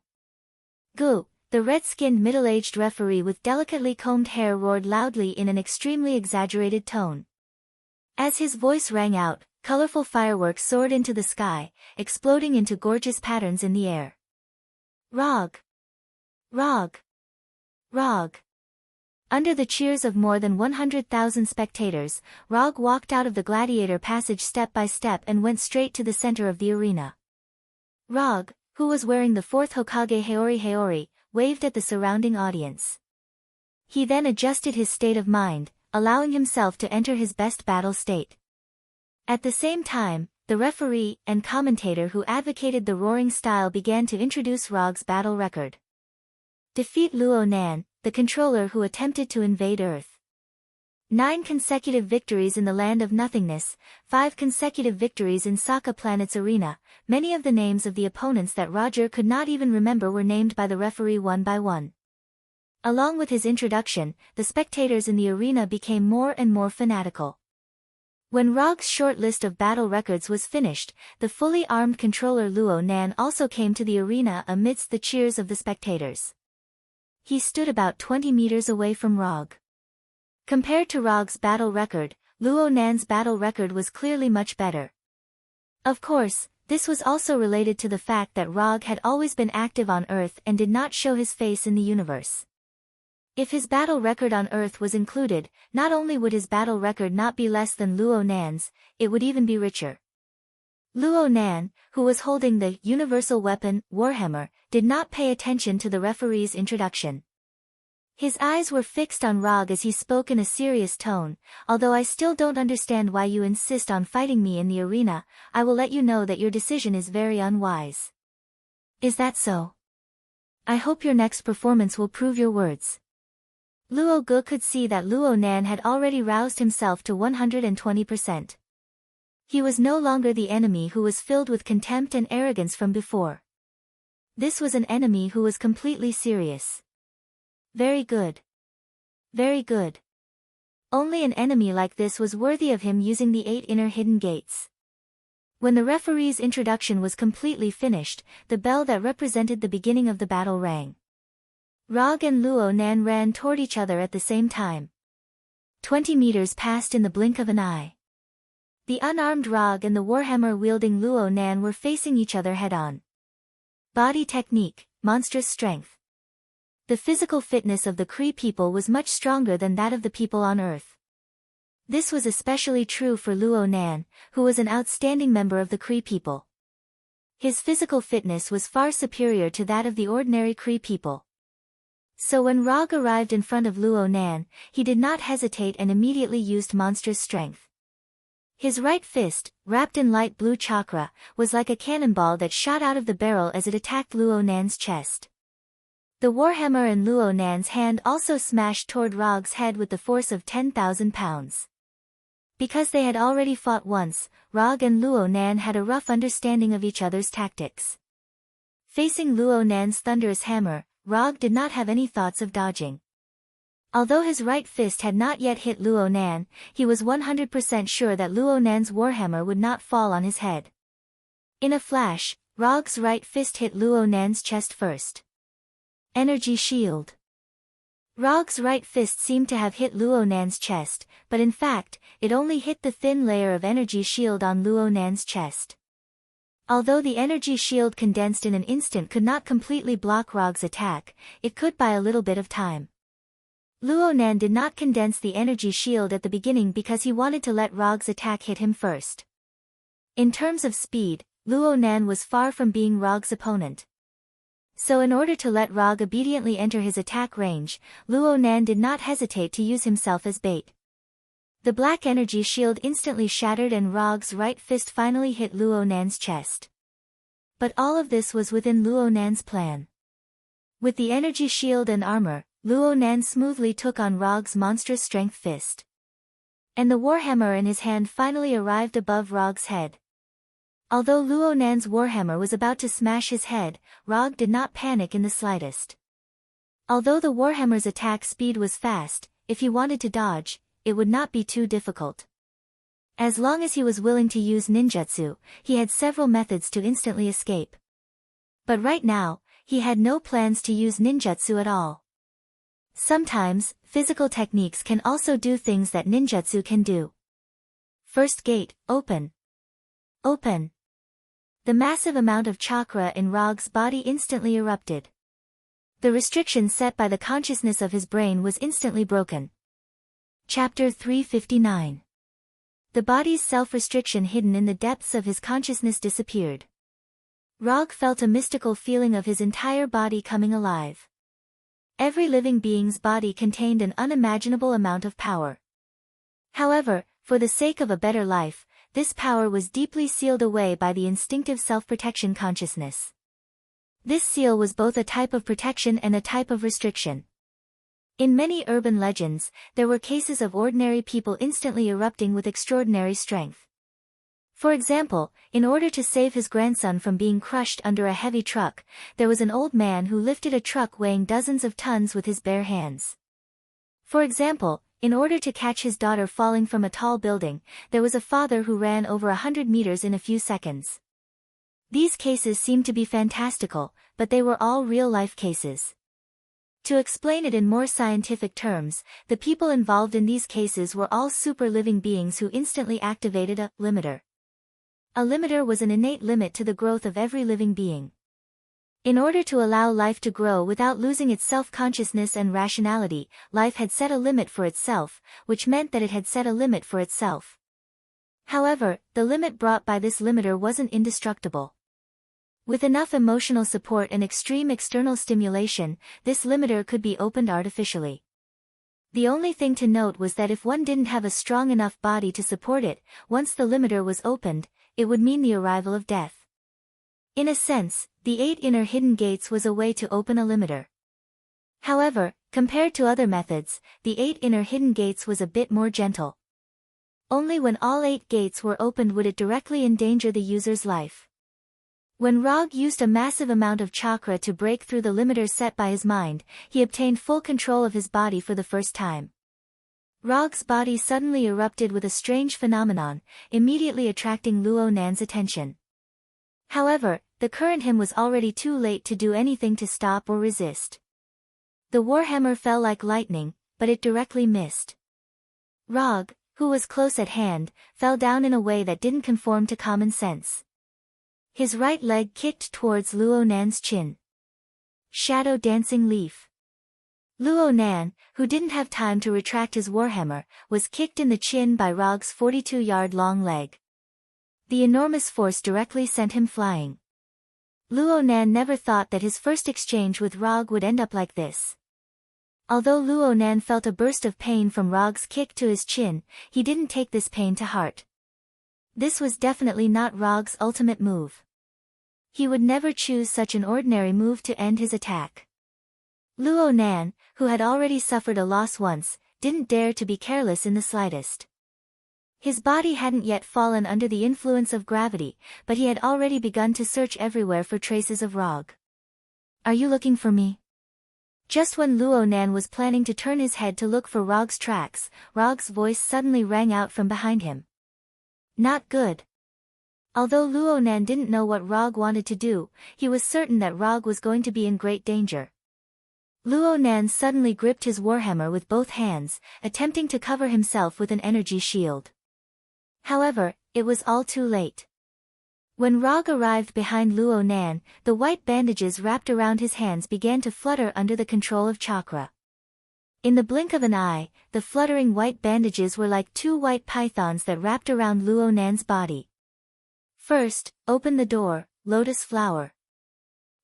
Gu. The red-skinned middle-aged referee with delicately combed hair roared loudly in an extremely exaggerated tone. As his voice rang out, colorful fireworks soared into the sky, exploding into gorgeous patterns in the air. Rog! Rog! Rog! Under the cheers of more than 100,000 spectators, Rog walked out of the gladiator passage step by step and went straight to the center of the arena. Rog, who was wearing the fourth Hokage Haori, waved at the surrounding audience. He then adjusted his state of mind, allowing himself to enter his best battle state. At the same time, the referee and commentator who advocated the roaring style began to introduce Rog's battle record. Defeat Luo Nan, the controller who attempted to invade Earth. 9 consecutive victories in the Land of Nothingness, 5 consecutive victories in Sokka Planet's arena. Many of the names of the opponents that Roger could not even remember were named by the referee one by one. Along with his introduction, the spectators in the arena became more and more fanatical. When Rog's short list of battle records was finished, the fully armed controller Luo Nan also came to the arena amidst the cheers of the spectators. He stood about 20 meters away from Rog. Compared to Rog's battle record, Luo Nan's battle record was clearly much better. Of course, this was also related to the fact that Rog had always been active on Earth and did not show his face in the universe. If his battle record on Earth was included, not only would his battle record not be less than Luo Nan's, it would even be richer. Luo Nan, who was holding the universal weapon, Warhammer, did not pay attention to the referee's introduction. His eyes were fixed on Rog as he spoke in a serious tone. Although I still don't understand why you insist on fighting me in the arena, I will let you know that your decision is very unwise. Is that so? I hope your next performance will prove your words. Luo Gu could see that Luo Nan had already roused himself to 120%. He was no longer the enemy who was filled with contempt and arrogance from before. This was an enemy who was completely serious. Very good. Very good. Only an enemy like this was worthy of him using the 8 inner hidden gates. When the referee's introduction was completely finished, the bell that represented the beginning of the battle rang. Rog and Luo Nan ran toward each other at the same time. 20 meters passed in the blink of an eye. The unarmed Rog and the Warhammer-wielding Luo Nan were facing each other head-on. Body technique, monstrous strength. The physical fitness of the Kree people was much stronger than that of the people on Earth. This was especially true for Luo Nan, who was an outstanding member of the Kree people. His physical fitness was far superior to that of the ordinary Kree people. So when Rog arrived in front of Luo Nan, he did not hesitate and immediately used monstrous strength. His right fist, wrapped in light blue chakra, was like a cannonball that shot out of the barrel as it attacked Luo Nan's chest. The Warhammer in Luo Nan's hand also smashed toward Rog's head with the force of 10,000 pounds. Because they had already fought once, Rog and Luo Nan had a rough understanding of each other's tactics. Facing Luo Nan's thunderous hammer, Rog did not have any thoughts of dodging. Although his right fist had not yet hit Luo Nan, he was 100% sure that Luo Nan's warhammer would not fall on his head. In a flash, Rog's right fist hit Luo Nan's chest first. Energy shield. Rog's right fist seemed to have hit Luo Nan's chest, but in fact, it only hit the thin layer of energy shield on Luo Nan's chest. Although the energy shield condensed in an instant could not completely block Rog's attack, it could buy a little bit of time. Luo Nan did not condense the energy shield at the beginning because he wanted to let Rog's attack hit him first. In terms of speed, Luo Nan was far from being Rog's opponent. So in order to let Rog obediently enter his attack range, Luo Nan did not hesitate to use himself as bait. The black energy shield instantly shattered and Rog's right fist finally hit Luo Nan's chest. But all of this was within Luo Nan's plan. With the energy shield and armor, Luo Nan smoothly took on Rog's monstrous strength fist. And the warhammer in his hand finally arrived above Rog's head. Although Luo Nan's warhammer was about to smash his head, Rog did not panic in the slightest. Although the warhammer's attack speed was fast, if he wanted to dodge, it would not be too difficult. As long as he was willing to use ninjutsu, he had several methods to instantly escape. But right now, he had no plans to use ninjutsu at all. Sometimes, physical techniques can also do things that ninjutsu can do. First gate, open. Open. The massive amount of chakra in Rog's body instantly erupted. The restriction set by the consciousness of his brain was instantly broken. Chapter 359. The body's self-restriction hidden in the depths of his consciousness disappeared. Rog felt a mystical feeling of his entire body coming alive. Every living being's body contained an unimaginable amount of power. However, for the sake of a better life, this power was deeply sealed away by the instinctive self-protection consciousness. This seal was both a type of protection and a type of restriction. In many urban legends, there were cases of ordinary people instantly erupting with extraordinary strength. For example, in order to save his grandson from being crushed under a heavy truck, there was an old man who lifted a truck weighing dozens of tons with his bare hands. For example, in order to catch his daughter falling from a tall building, there was a father who ran over 100 meters in a few seconds. These cases seemed to be fantastical, but they were all real-life cases. To explain it in more scientific terms, the people involved in these cases were all super living beings who instantly activated a limiter. A limiter was an innate limit to the growth of every living being. In order to allow life to grow without losing its self-consciousness and rationality, life had set a limit for itself, which meant that it had set a limit for itself. However, the limit brought by this limiter wasn't indestructible. With enough emotional support and extreme external stimulation, this limiter could be opened artificially. The only thing to note was that if one didn't have a strong enough body to support it, once the limiter was opened, it would mean the arrival of death. In a sense, the 8 inner hidden gates was a way to open a limiter. However, compared to other methods, the 8 inner hidden gates was a bit more gentle. Only when all 8 gates were opened would it directly endanger the user's life. When Rog used a massive amount of chakra to break through the limiter set by his mind, he obtained full control of his body for the first time. Rog's body suddenly erupted with a strange phenomenon, immediately attracting Luo Nan's attention. However, the current him was already too late to do anything to stop or resist. The warhammer fell like lightning, but it directly missed. Rog, who was close at hand, fell down in a way that didn't conform to common sense. His right leg kicked towards Luo Nan's chin. Shadow dancing leaf. Luo Nan, who didn't have time to retract his warhammer, was kicked in the chin by Rog's 42-yard-long leg. The enormous force directly sent him flying. Luo Nan never thought that his first exchange with Rog would end up like this. Although Luo Nan felt a burst of pain from Rog's kick to his chin, he didn't take this pain to heart. This was definitely not Rog's ultimate move. He would never choose such an ordinary move to end his attack. Luo Nan, who had already suffered a loss once, didn't dare to be careless in the slightest. His body hadn't yet fallen under the influence of gravity, but he had already begun to search everywhere for traces of Rog. "Are you looking for me?" Just when Luo Nan was planning to turn his head to look for Rog's tracks, Rog's voice suddenly rang out from behind him. Not good. Although Luo Nan didn't know what Rog wanted to do, he was certain that Rog was going to be in great danger. Luo Nan suddenly gripped his warhammer with both hands, attempting to cover himself with an energy shield. However, it was all too late. When Rog arrived behind Luo Nan, the white bandages wrapped around his hands began to flutter under the control of chakra. In the blink of an eye, the fluttering white bandages were like two white pythons that wrapped around Luo Nan's body. First, open the door, lotus flower.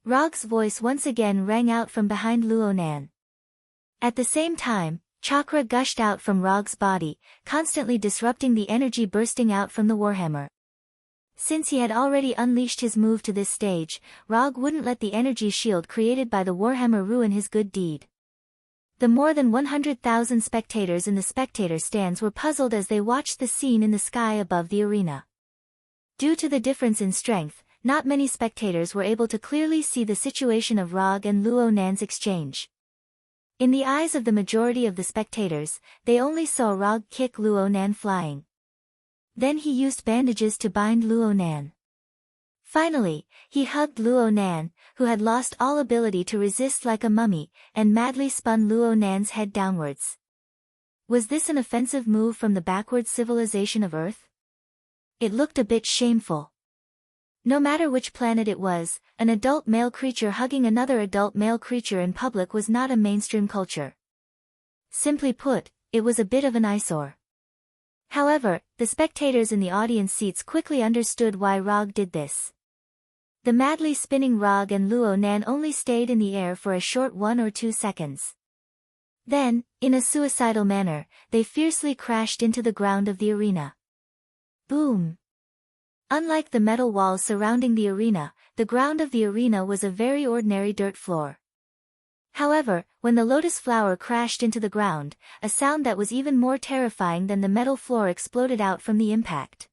Rog's voice once again rang out from behind Luo Nan. At the same time, chakra gushed out from Rog's body, constantly disrupting the energy bursting out from the warhammer. Since he had already unleashed his move to this stage, Rog wouldn't let the energy shield created by the warhammer ruin his good deed. The more than 100,000 spectators in the spectator stands were puzzled as they watched the scene in the sky above the arena. Due to the difference in strength, not many spectators were able to clearly see the situation of Rog and Luo Nan's exchange. In the eyes of the majority of the spectators, they only saw Rog kick Luo Nan flying. Then he used bandages to bind Luo Nan. Finally, he hugged Luo Nan, who had lost all ability to resist like a mummy, and madly spun Luo Nan's head downwards. Was this an offensive move from the backward civilization of Earth? It looked a bit shameful. No matter which planet it was, an adult male creature hugging another adult male creature in public was not a mainstream culture. Simply put, it was a bit of an eyesore. However, the spectators in the audience seats quickly understood why Rog did this. The madly spinning Rog and Luo Nan only stayed in the air for a short 1 or 2 seconds. Then, in a suicidal manner, they fiercely crashed into the ground of the arena. Boom! Unlike the metal walls surrounding the arena, the ground of the arena was a very ordinary dirt floor. However, when the lotus flower crashed into the ground, a sound that was even more terrifying than the metal floor exploded out from the impact.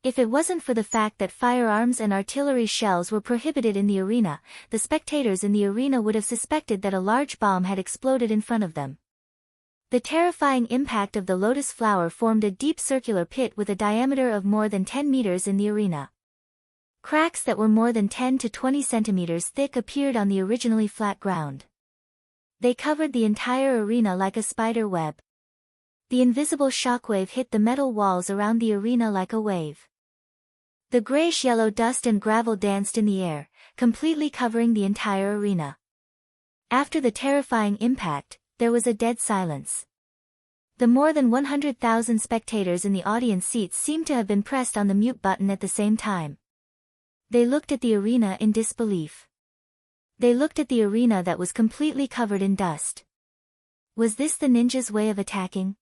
If it wasn't for the fact that firearms and artillery shells were prohibited in the arena, the spectators in the arena would have suspected that a large bomb had exploded in front of them. The terrifying impact of the lotus flower formed a deep circular pit with a diameter of more than 10 meters in the arena. Cracks that were more than 10 to 20 centimeters thick appeared on the originally flat ground. They covered the entire arena like a spider web. The invisible shockwave hit the metal walls around the arena like a wave. The grayish-yellow dust and gravel danced in the air, completely covering the entire arena. After the terrifying impact, there was a dead silence. The more than 100,000 spectators in the audience seats seemed to have been pressed on the mute button at the same time. They looked at the arena in disbelief. They looked at the arena that was completely covered in dust. Was this the ninja's way of attacking?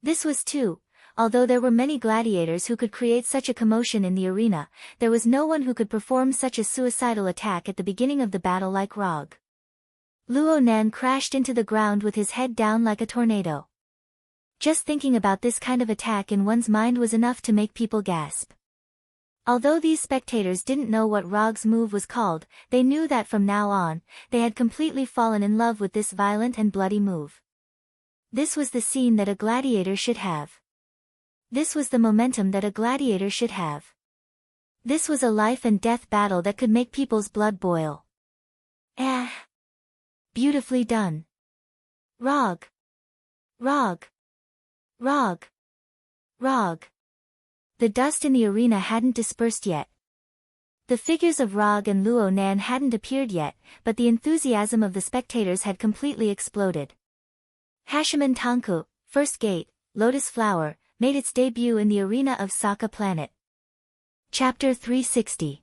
This was too. Although there were many gladiators who could create such a commotion in the arena, there was no one who could perform such a suicidal attack at the beginning of the battle like Rog. Luo Nan crashed into the ground with his head down like a tornado. Just thinking about this kind of attack in one's mind was enough to make people gasp. Although these spectators didn't know what Rog's move was called, they knew that from now on, they had completely fallen in love with this violent and bloody move. This was the scene that a gladiator should have. This was the momentum that a gladiator should have. This was a life and death battle that could make people's blood boil. Beautifully done. Rog. Rog. Rog. Rog. The dust in the arena hadn't dispersed yet. The figures of Rog and Luo Nan hadn't appeared yet, but the enthusiasm of the spectators had completely exploded. Hashiman Tanku, First Gate, Lotus Flower, made its debut in the arena of Sokka Planet. Chapter 360.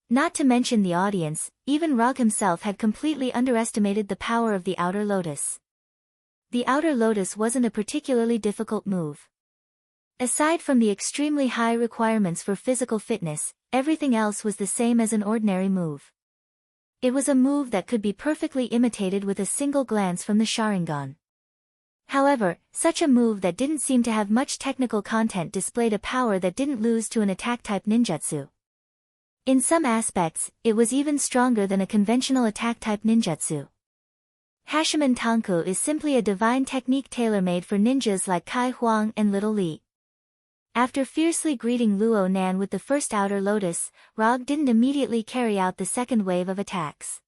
Not to mention the audience, even Rog himself had completely underestimated the power of the Outer Lotus. The Outer Lotus wasn't a particularly difficult move. Aside from the extremely high requirements for physical fitness, everything else was the same as an ordinary move. It was a move that could be perfectly imitated with a single glance from the Sharingan. However, such a move that didn't seem to have much technical content displayed a power that didn't lose to an attack-type ninjutsu. In some aspects, it was even stronger than a conventional attack-type ninjutsu. Hashimen Tanku is simply a divine technique tailor-made for ninjas like Kai Huang and Little Li. After fiercely greeting Luo Nan with the first outer lotus, Rog didn't immediately carry out the second wave of attacks.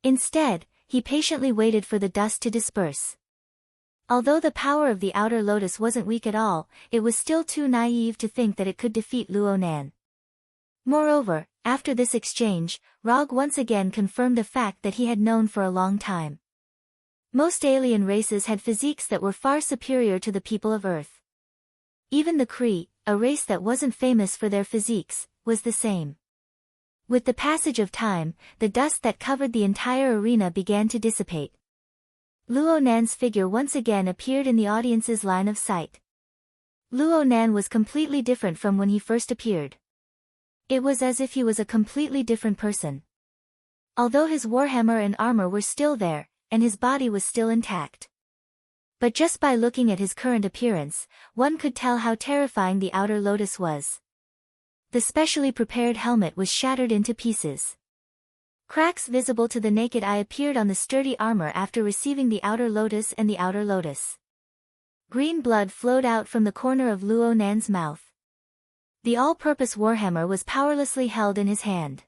Instead, he patiently waited for the dust to disperse. Although the power of the outer lotus wasn't weak at all, it was still too naive to think that it could defeat Luo Nan. Moreover, after this exchange, Rog once again confirmed a fact that he had known for a long time. Most alien races had physiques that were far superior to the people of Earth. Even the Kree, a race that wasn't famous for their physiques, was the same. With the passage of time, the dust that covered the entire arena began to dissipate. Luo Nan's figure once again appeared in the audience's line of sight. Luo Nan was completely different from when he first appeared. It was as if he was a completely different person. Although his warhammer and armor were still there, and his body was still intact. But just by looking at his current appearance, one could tell how terrifying the outer lotus was. The specially prepared helmet was shattered into pieces. Cracks visible to the naked eye appeared on the sturdy armor after receiving the outer lotus and the outer lotus. Green blood flowed out from the corner of Luo Nan's mouth. The all-purpose warhammer was powerlessly held in his hand.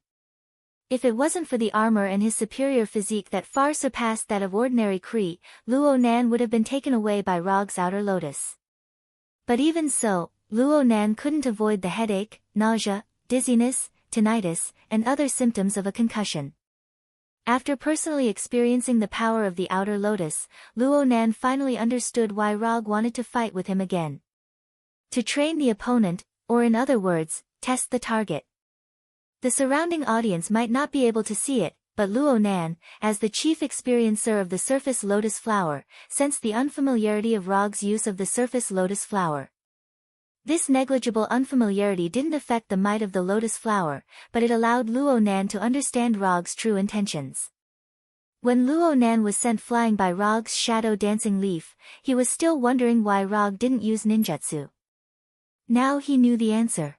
If it wasn't for the armor and his superior physique that far surpassed that of ordinary Kree, Luo Nan would have been taken away by Rog's outer lotus. But even so, Luo Nan couldn't avoid the headache, nausea, dizziness, tinnitus, and other symptoms of a concussion. After personally experiencing the power of the outer lotus, Luo Nan finally understood why Rog wanted to fight with him again. To train the opponent, or in other words, test the target. The surrounding audience might not be able to see it, but Luo Nan, as the chief experiencer of the surface lotus flower, sensed the unfamiliarity of Rog's use of the surface lotus flower. This negligible unfamiliarity didn't affect the might of the lotus flower, but it allowed Luo Nan to understand Rog's true intentions. When Luo Nan was sent flying by Rog's shadow dancing leaf, he was still wondering why Rog didn't use ninjutsu. Now he knew the answer.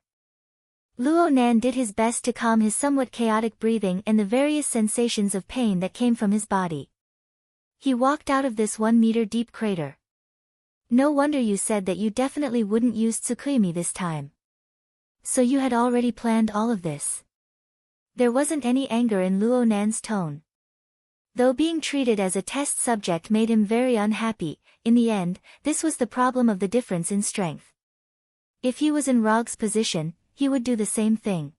Luo Nan did his best to calm his somewhat chaotic breathing and the various sensations of pain that came from his body. He walked out of this 1-meter-deep crater. No wonder you said that you definitely wouldn't use Tsukuyomi this time. So you had already planned all of this. There wasn't any anger in Luo Nan's tone. Though being treated as a test subject made him very unhappy, in the end, this was the problem of the difference in strength. If he was in Rog's position, he would do the same thing.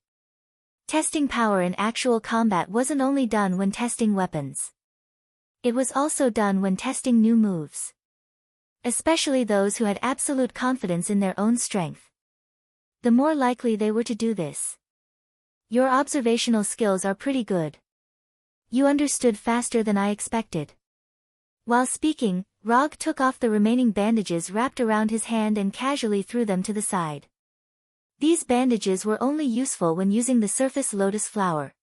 Testing power in actual combat wasn't only done when testing weapons. It was also done when testing new moves. Especially those who had absolute confidence in their own strength. The more likely they were to do this. Your observational skills are pretty good. You understood faster than I expected. While speaking, Rog took off the remaining bandages wrapped around his hand and casually threw them to the side. These bandages were only useful when using the surface lotus flower.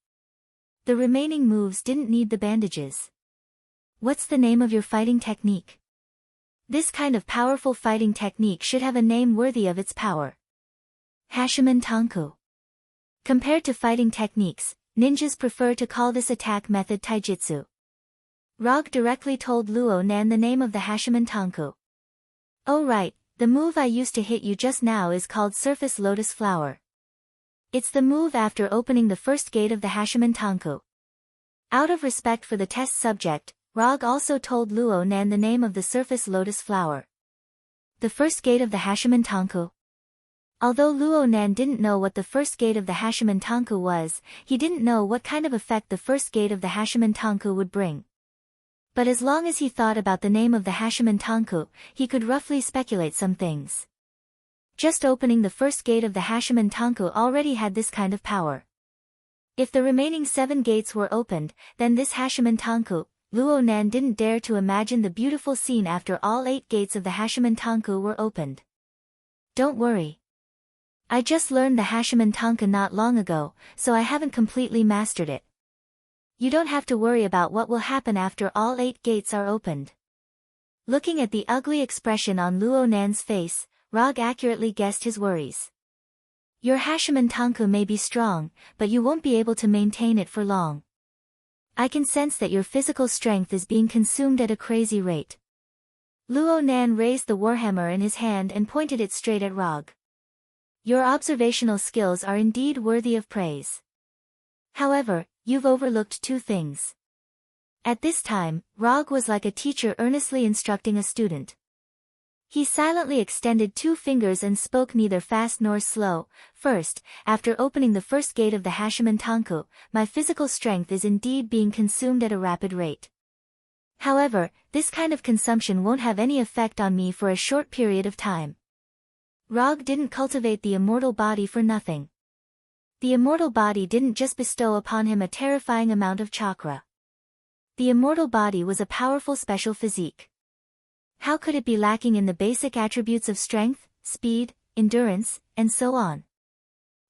The remaining moves didn't need the bandages. What's the name of your fighting technique? This kind of powerful fighting technique should have a name worthy of its power. Hashimen Tanku. Compared to fighting techniques, ninjas prefer to call this attack method taijutsu. Rog directly told Luo Nan the name of the Hashimen Tanku. Oh right, the move I used to hit you just now is called Surface Lotus Flower. It's the move after opening the first gate of the Hashimen Tanku. Out of respect for the test subject, Rog also told Luo Nan the name of the Surface Lotus Flower. The first gate of the Hashimen Tanku. Although Luo Nan didn't know what the first gate of the Hashimen Tanku was, he didn't know what kind of effect the first gate of the Hashimen Tanku would bring. But as long as he thought about the name of the Hashimen Tanku, he could roughly speculate some things. Just opening the first gate of the Hashimen Tanku already had this kind of power. If the remaining 7 gates were opened, then this Hashimen Tanku, Luo Nan didn't dare to imagine the beautiful scene after all 8 gates of the Hashimen Tanku were opened. Don't worry. I just learned the Hashimen Tanku not long ago, so I haven't completely mastered it. You don't have to worry about what will happen after all 8 gates are opened. Looking at the ugly expression on Luo Nan's face, Rog accurately guessed his worries. Your Hashimen Tanku may be strong, but you won't be able to maintain it for long. I can sense that your physical strength is being consumed at a crazy rate. Luo Nan raised the warhammer in his hand and pointed it straight at Rog. Your observational skills are indeed worthy of praise. However, you've overlooked two things. At this time, Rog was like a teacher earnestly instructing a student. He silently extended two fingers and spoke neither fast nor slow. First, after opening the first gate of the Hashiman Tanku, my physical strength is indeed being consumed at a rapid rate. However, this kind of consumption won't have any effect on me for a short period of time. Rog didn't cultivate the immortal body for nothing. The immortal body didn't just bestow upon him a terrifying amount of chakra. The immortal body was a powerful special physique. How could it be lacking in the basic attributes of strength, speed, endurance, and so on?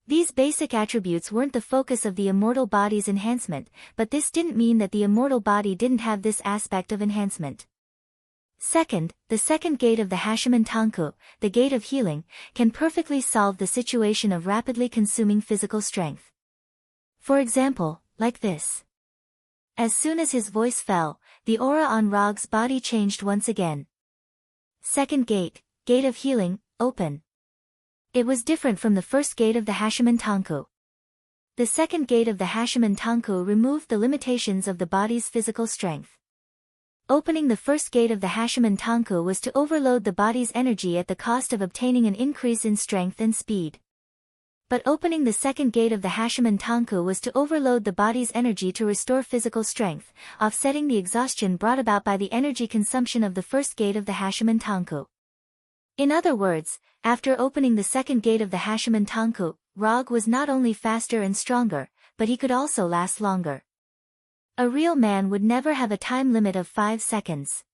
These basic attributes weren't the focus of the immortal body's enhancement, but this didn't mean that the immortal body didn't have this aspect of enhancement. Second, the second gate of the Hashiman Tanku, the gate of healing, can perfectly solve the situation of rapidly consuming physical strength. For example, like this. As soon as his voice fell, the aura on Rog's body changed once again. Second gate, gate of healing, open. It was different from the first gate of the Hashiman Tanku. The second gate of the Hashiman Tanku removed the limitations of the body's physical strength. Opening the first gate of the Hashiman Tanku was to overload the body's energy at the cost of obtaining an increase in strength and speed. But opening the second gate of the Hashiman Tanku was to overload the body's energy to restore physical strength, offsetting the exhaustion brought about by the energy consumption of the first gate of the Hashiman Tanku. In other words, after opening the second gate of the Hashiman Tanku, Rog was not only faster and stronger, but he could also last longer. A real man would never have a time limit of 5 seconds.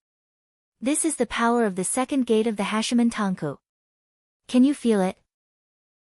This is the power of the second gate of the Hashiman Tanku. Can you feel it?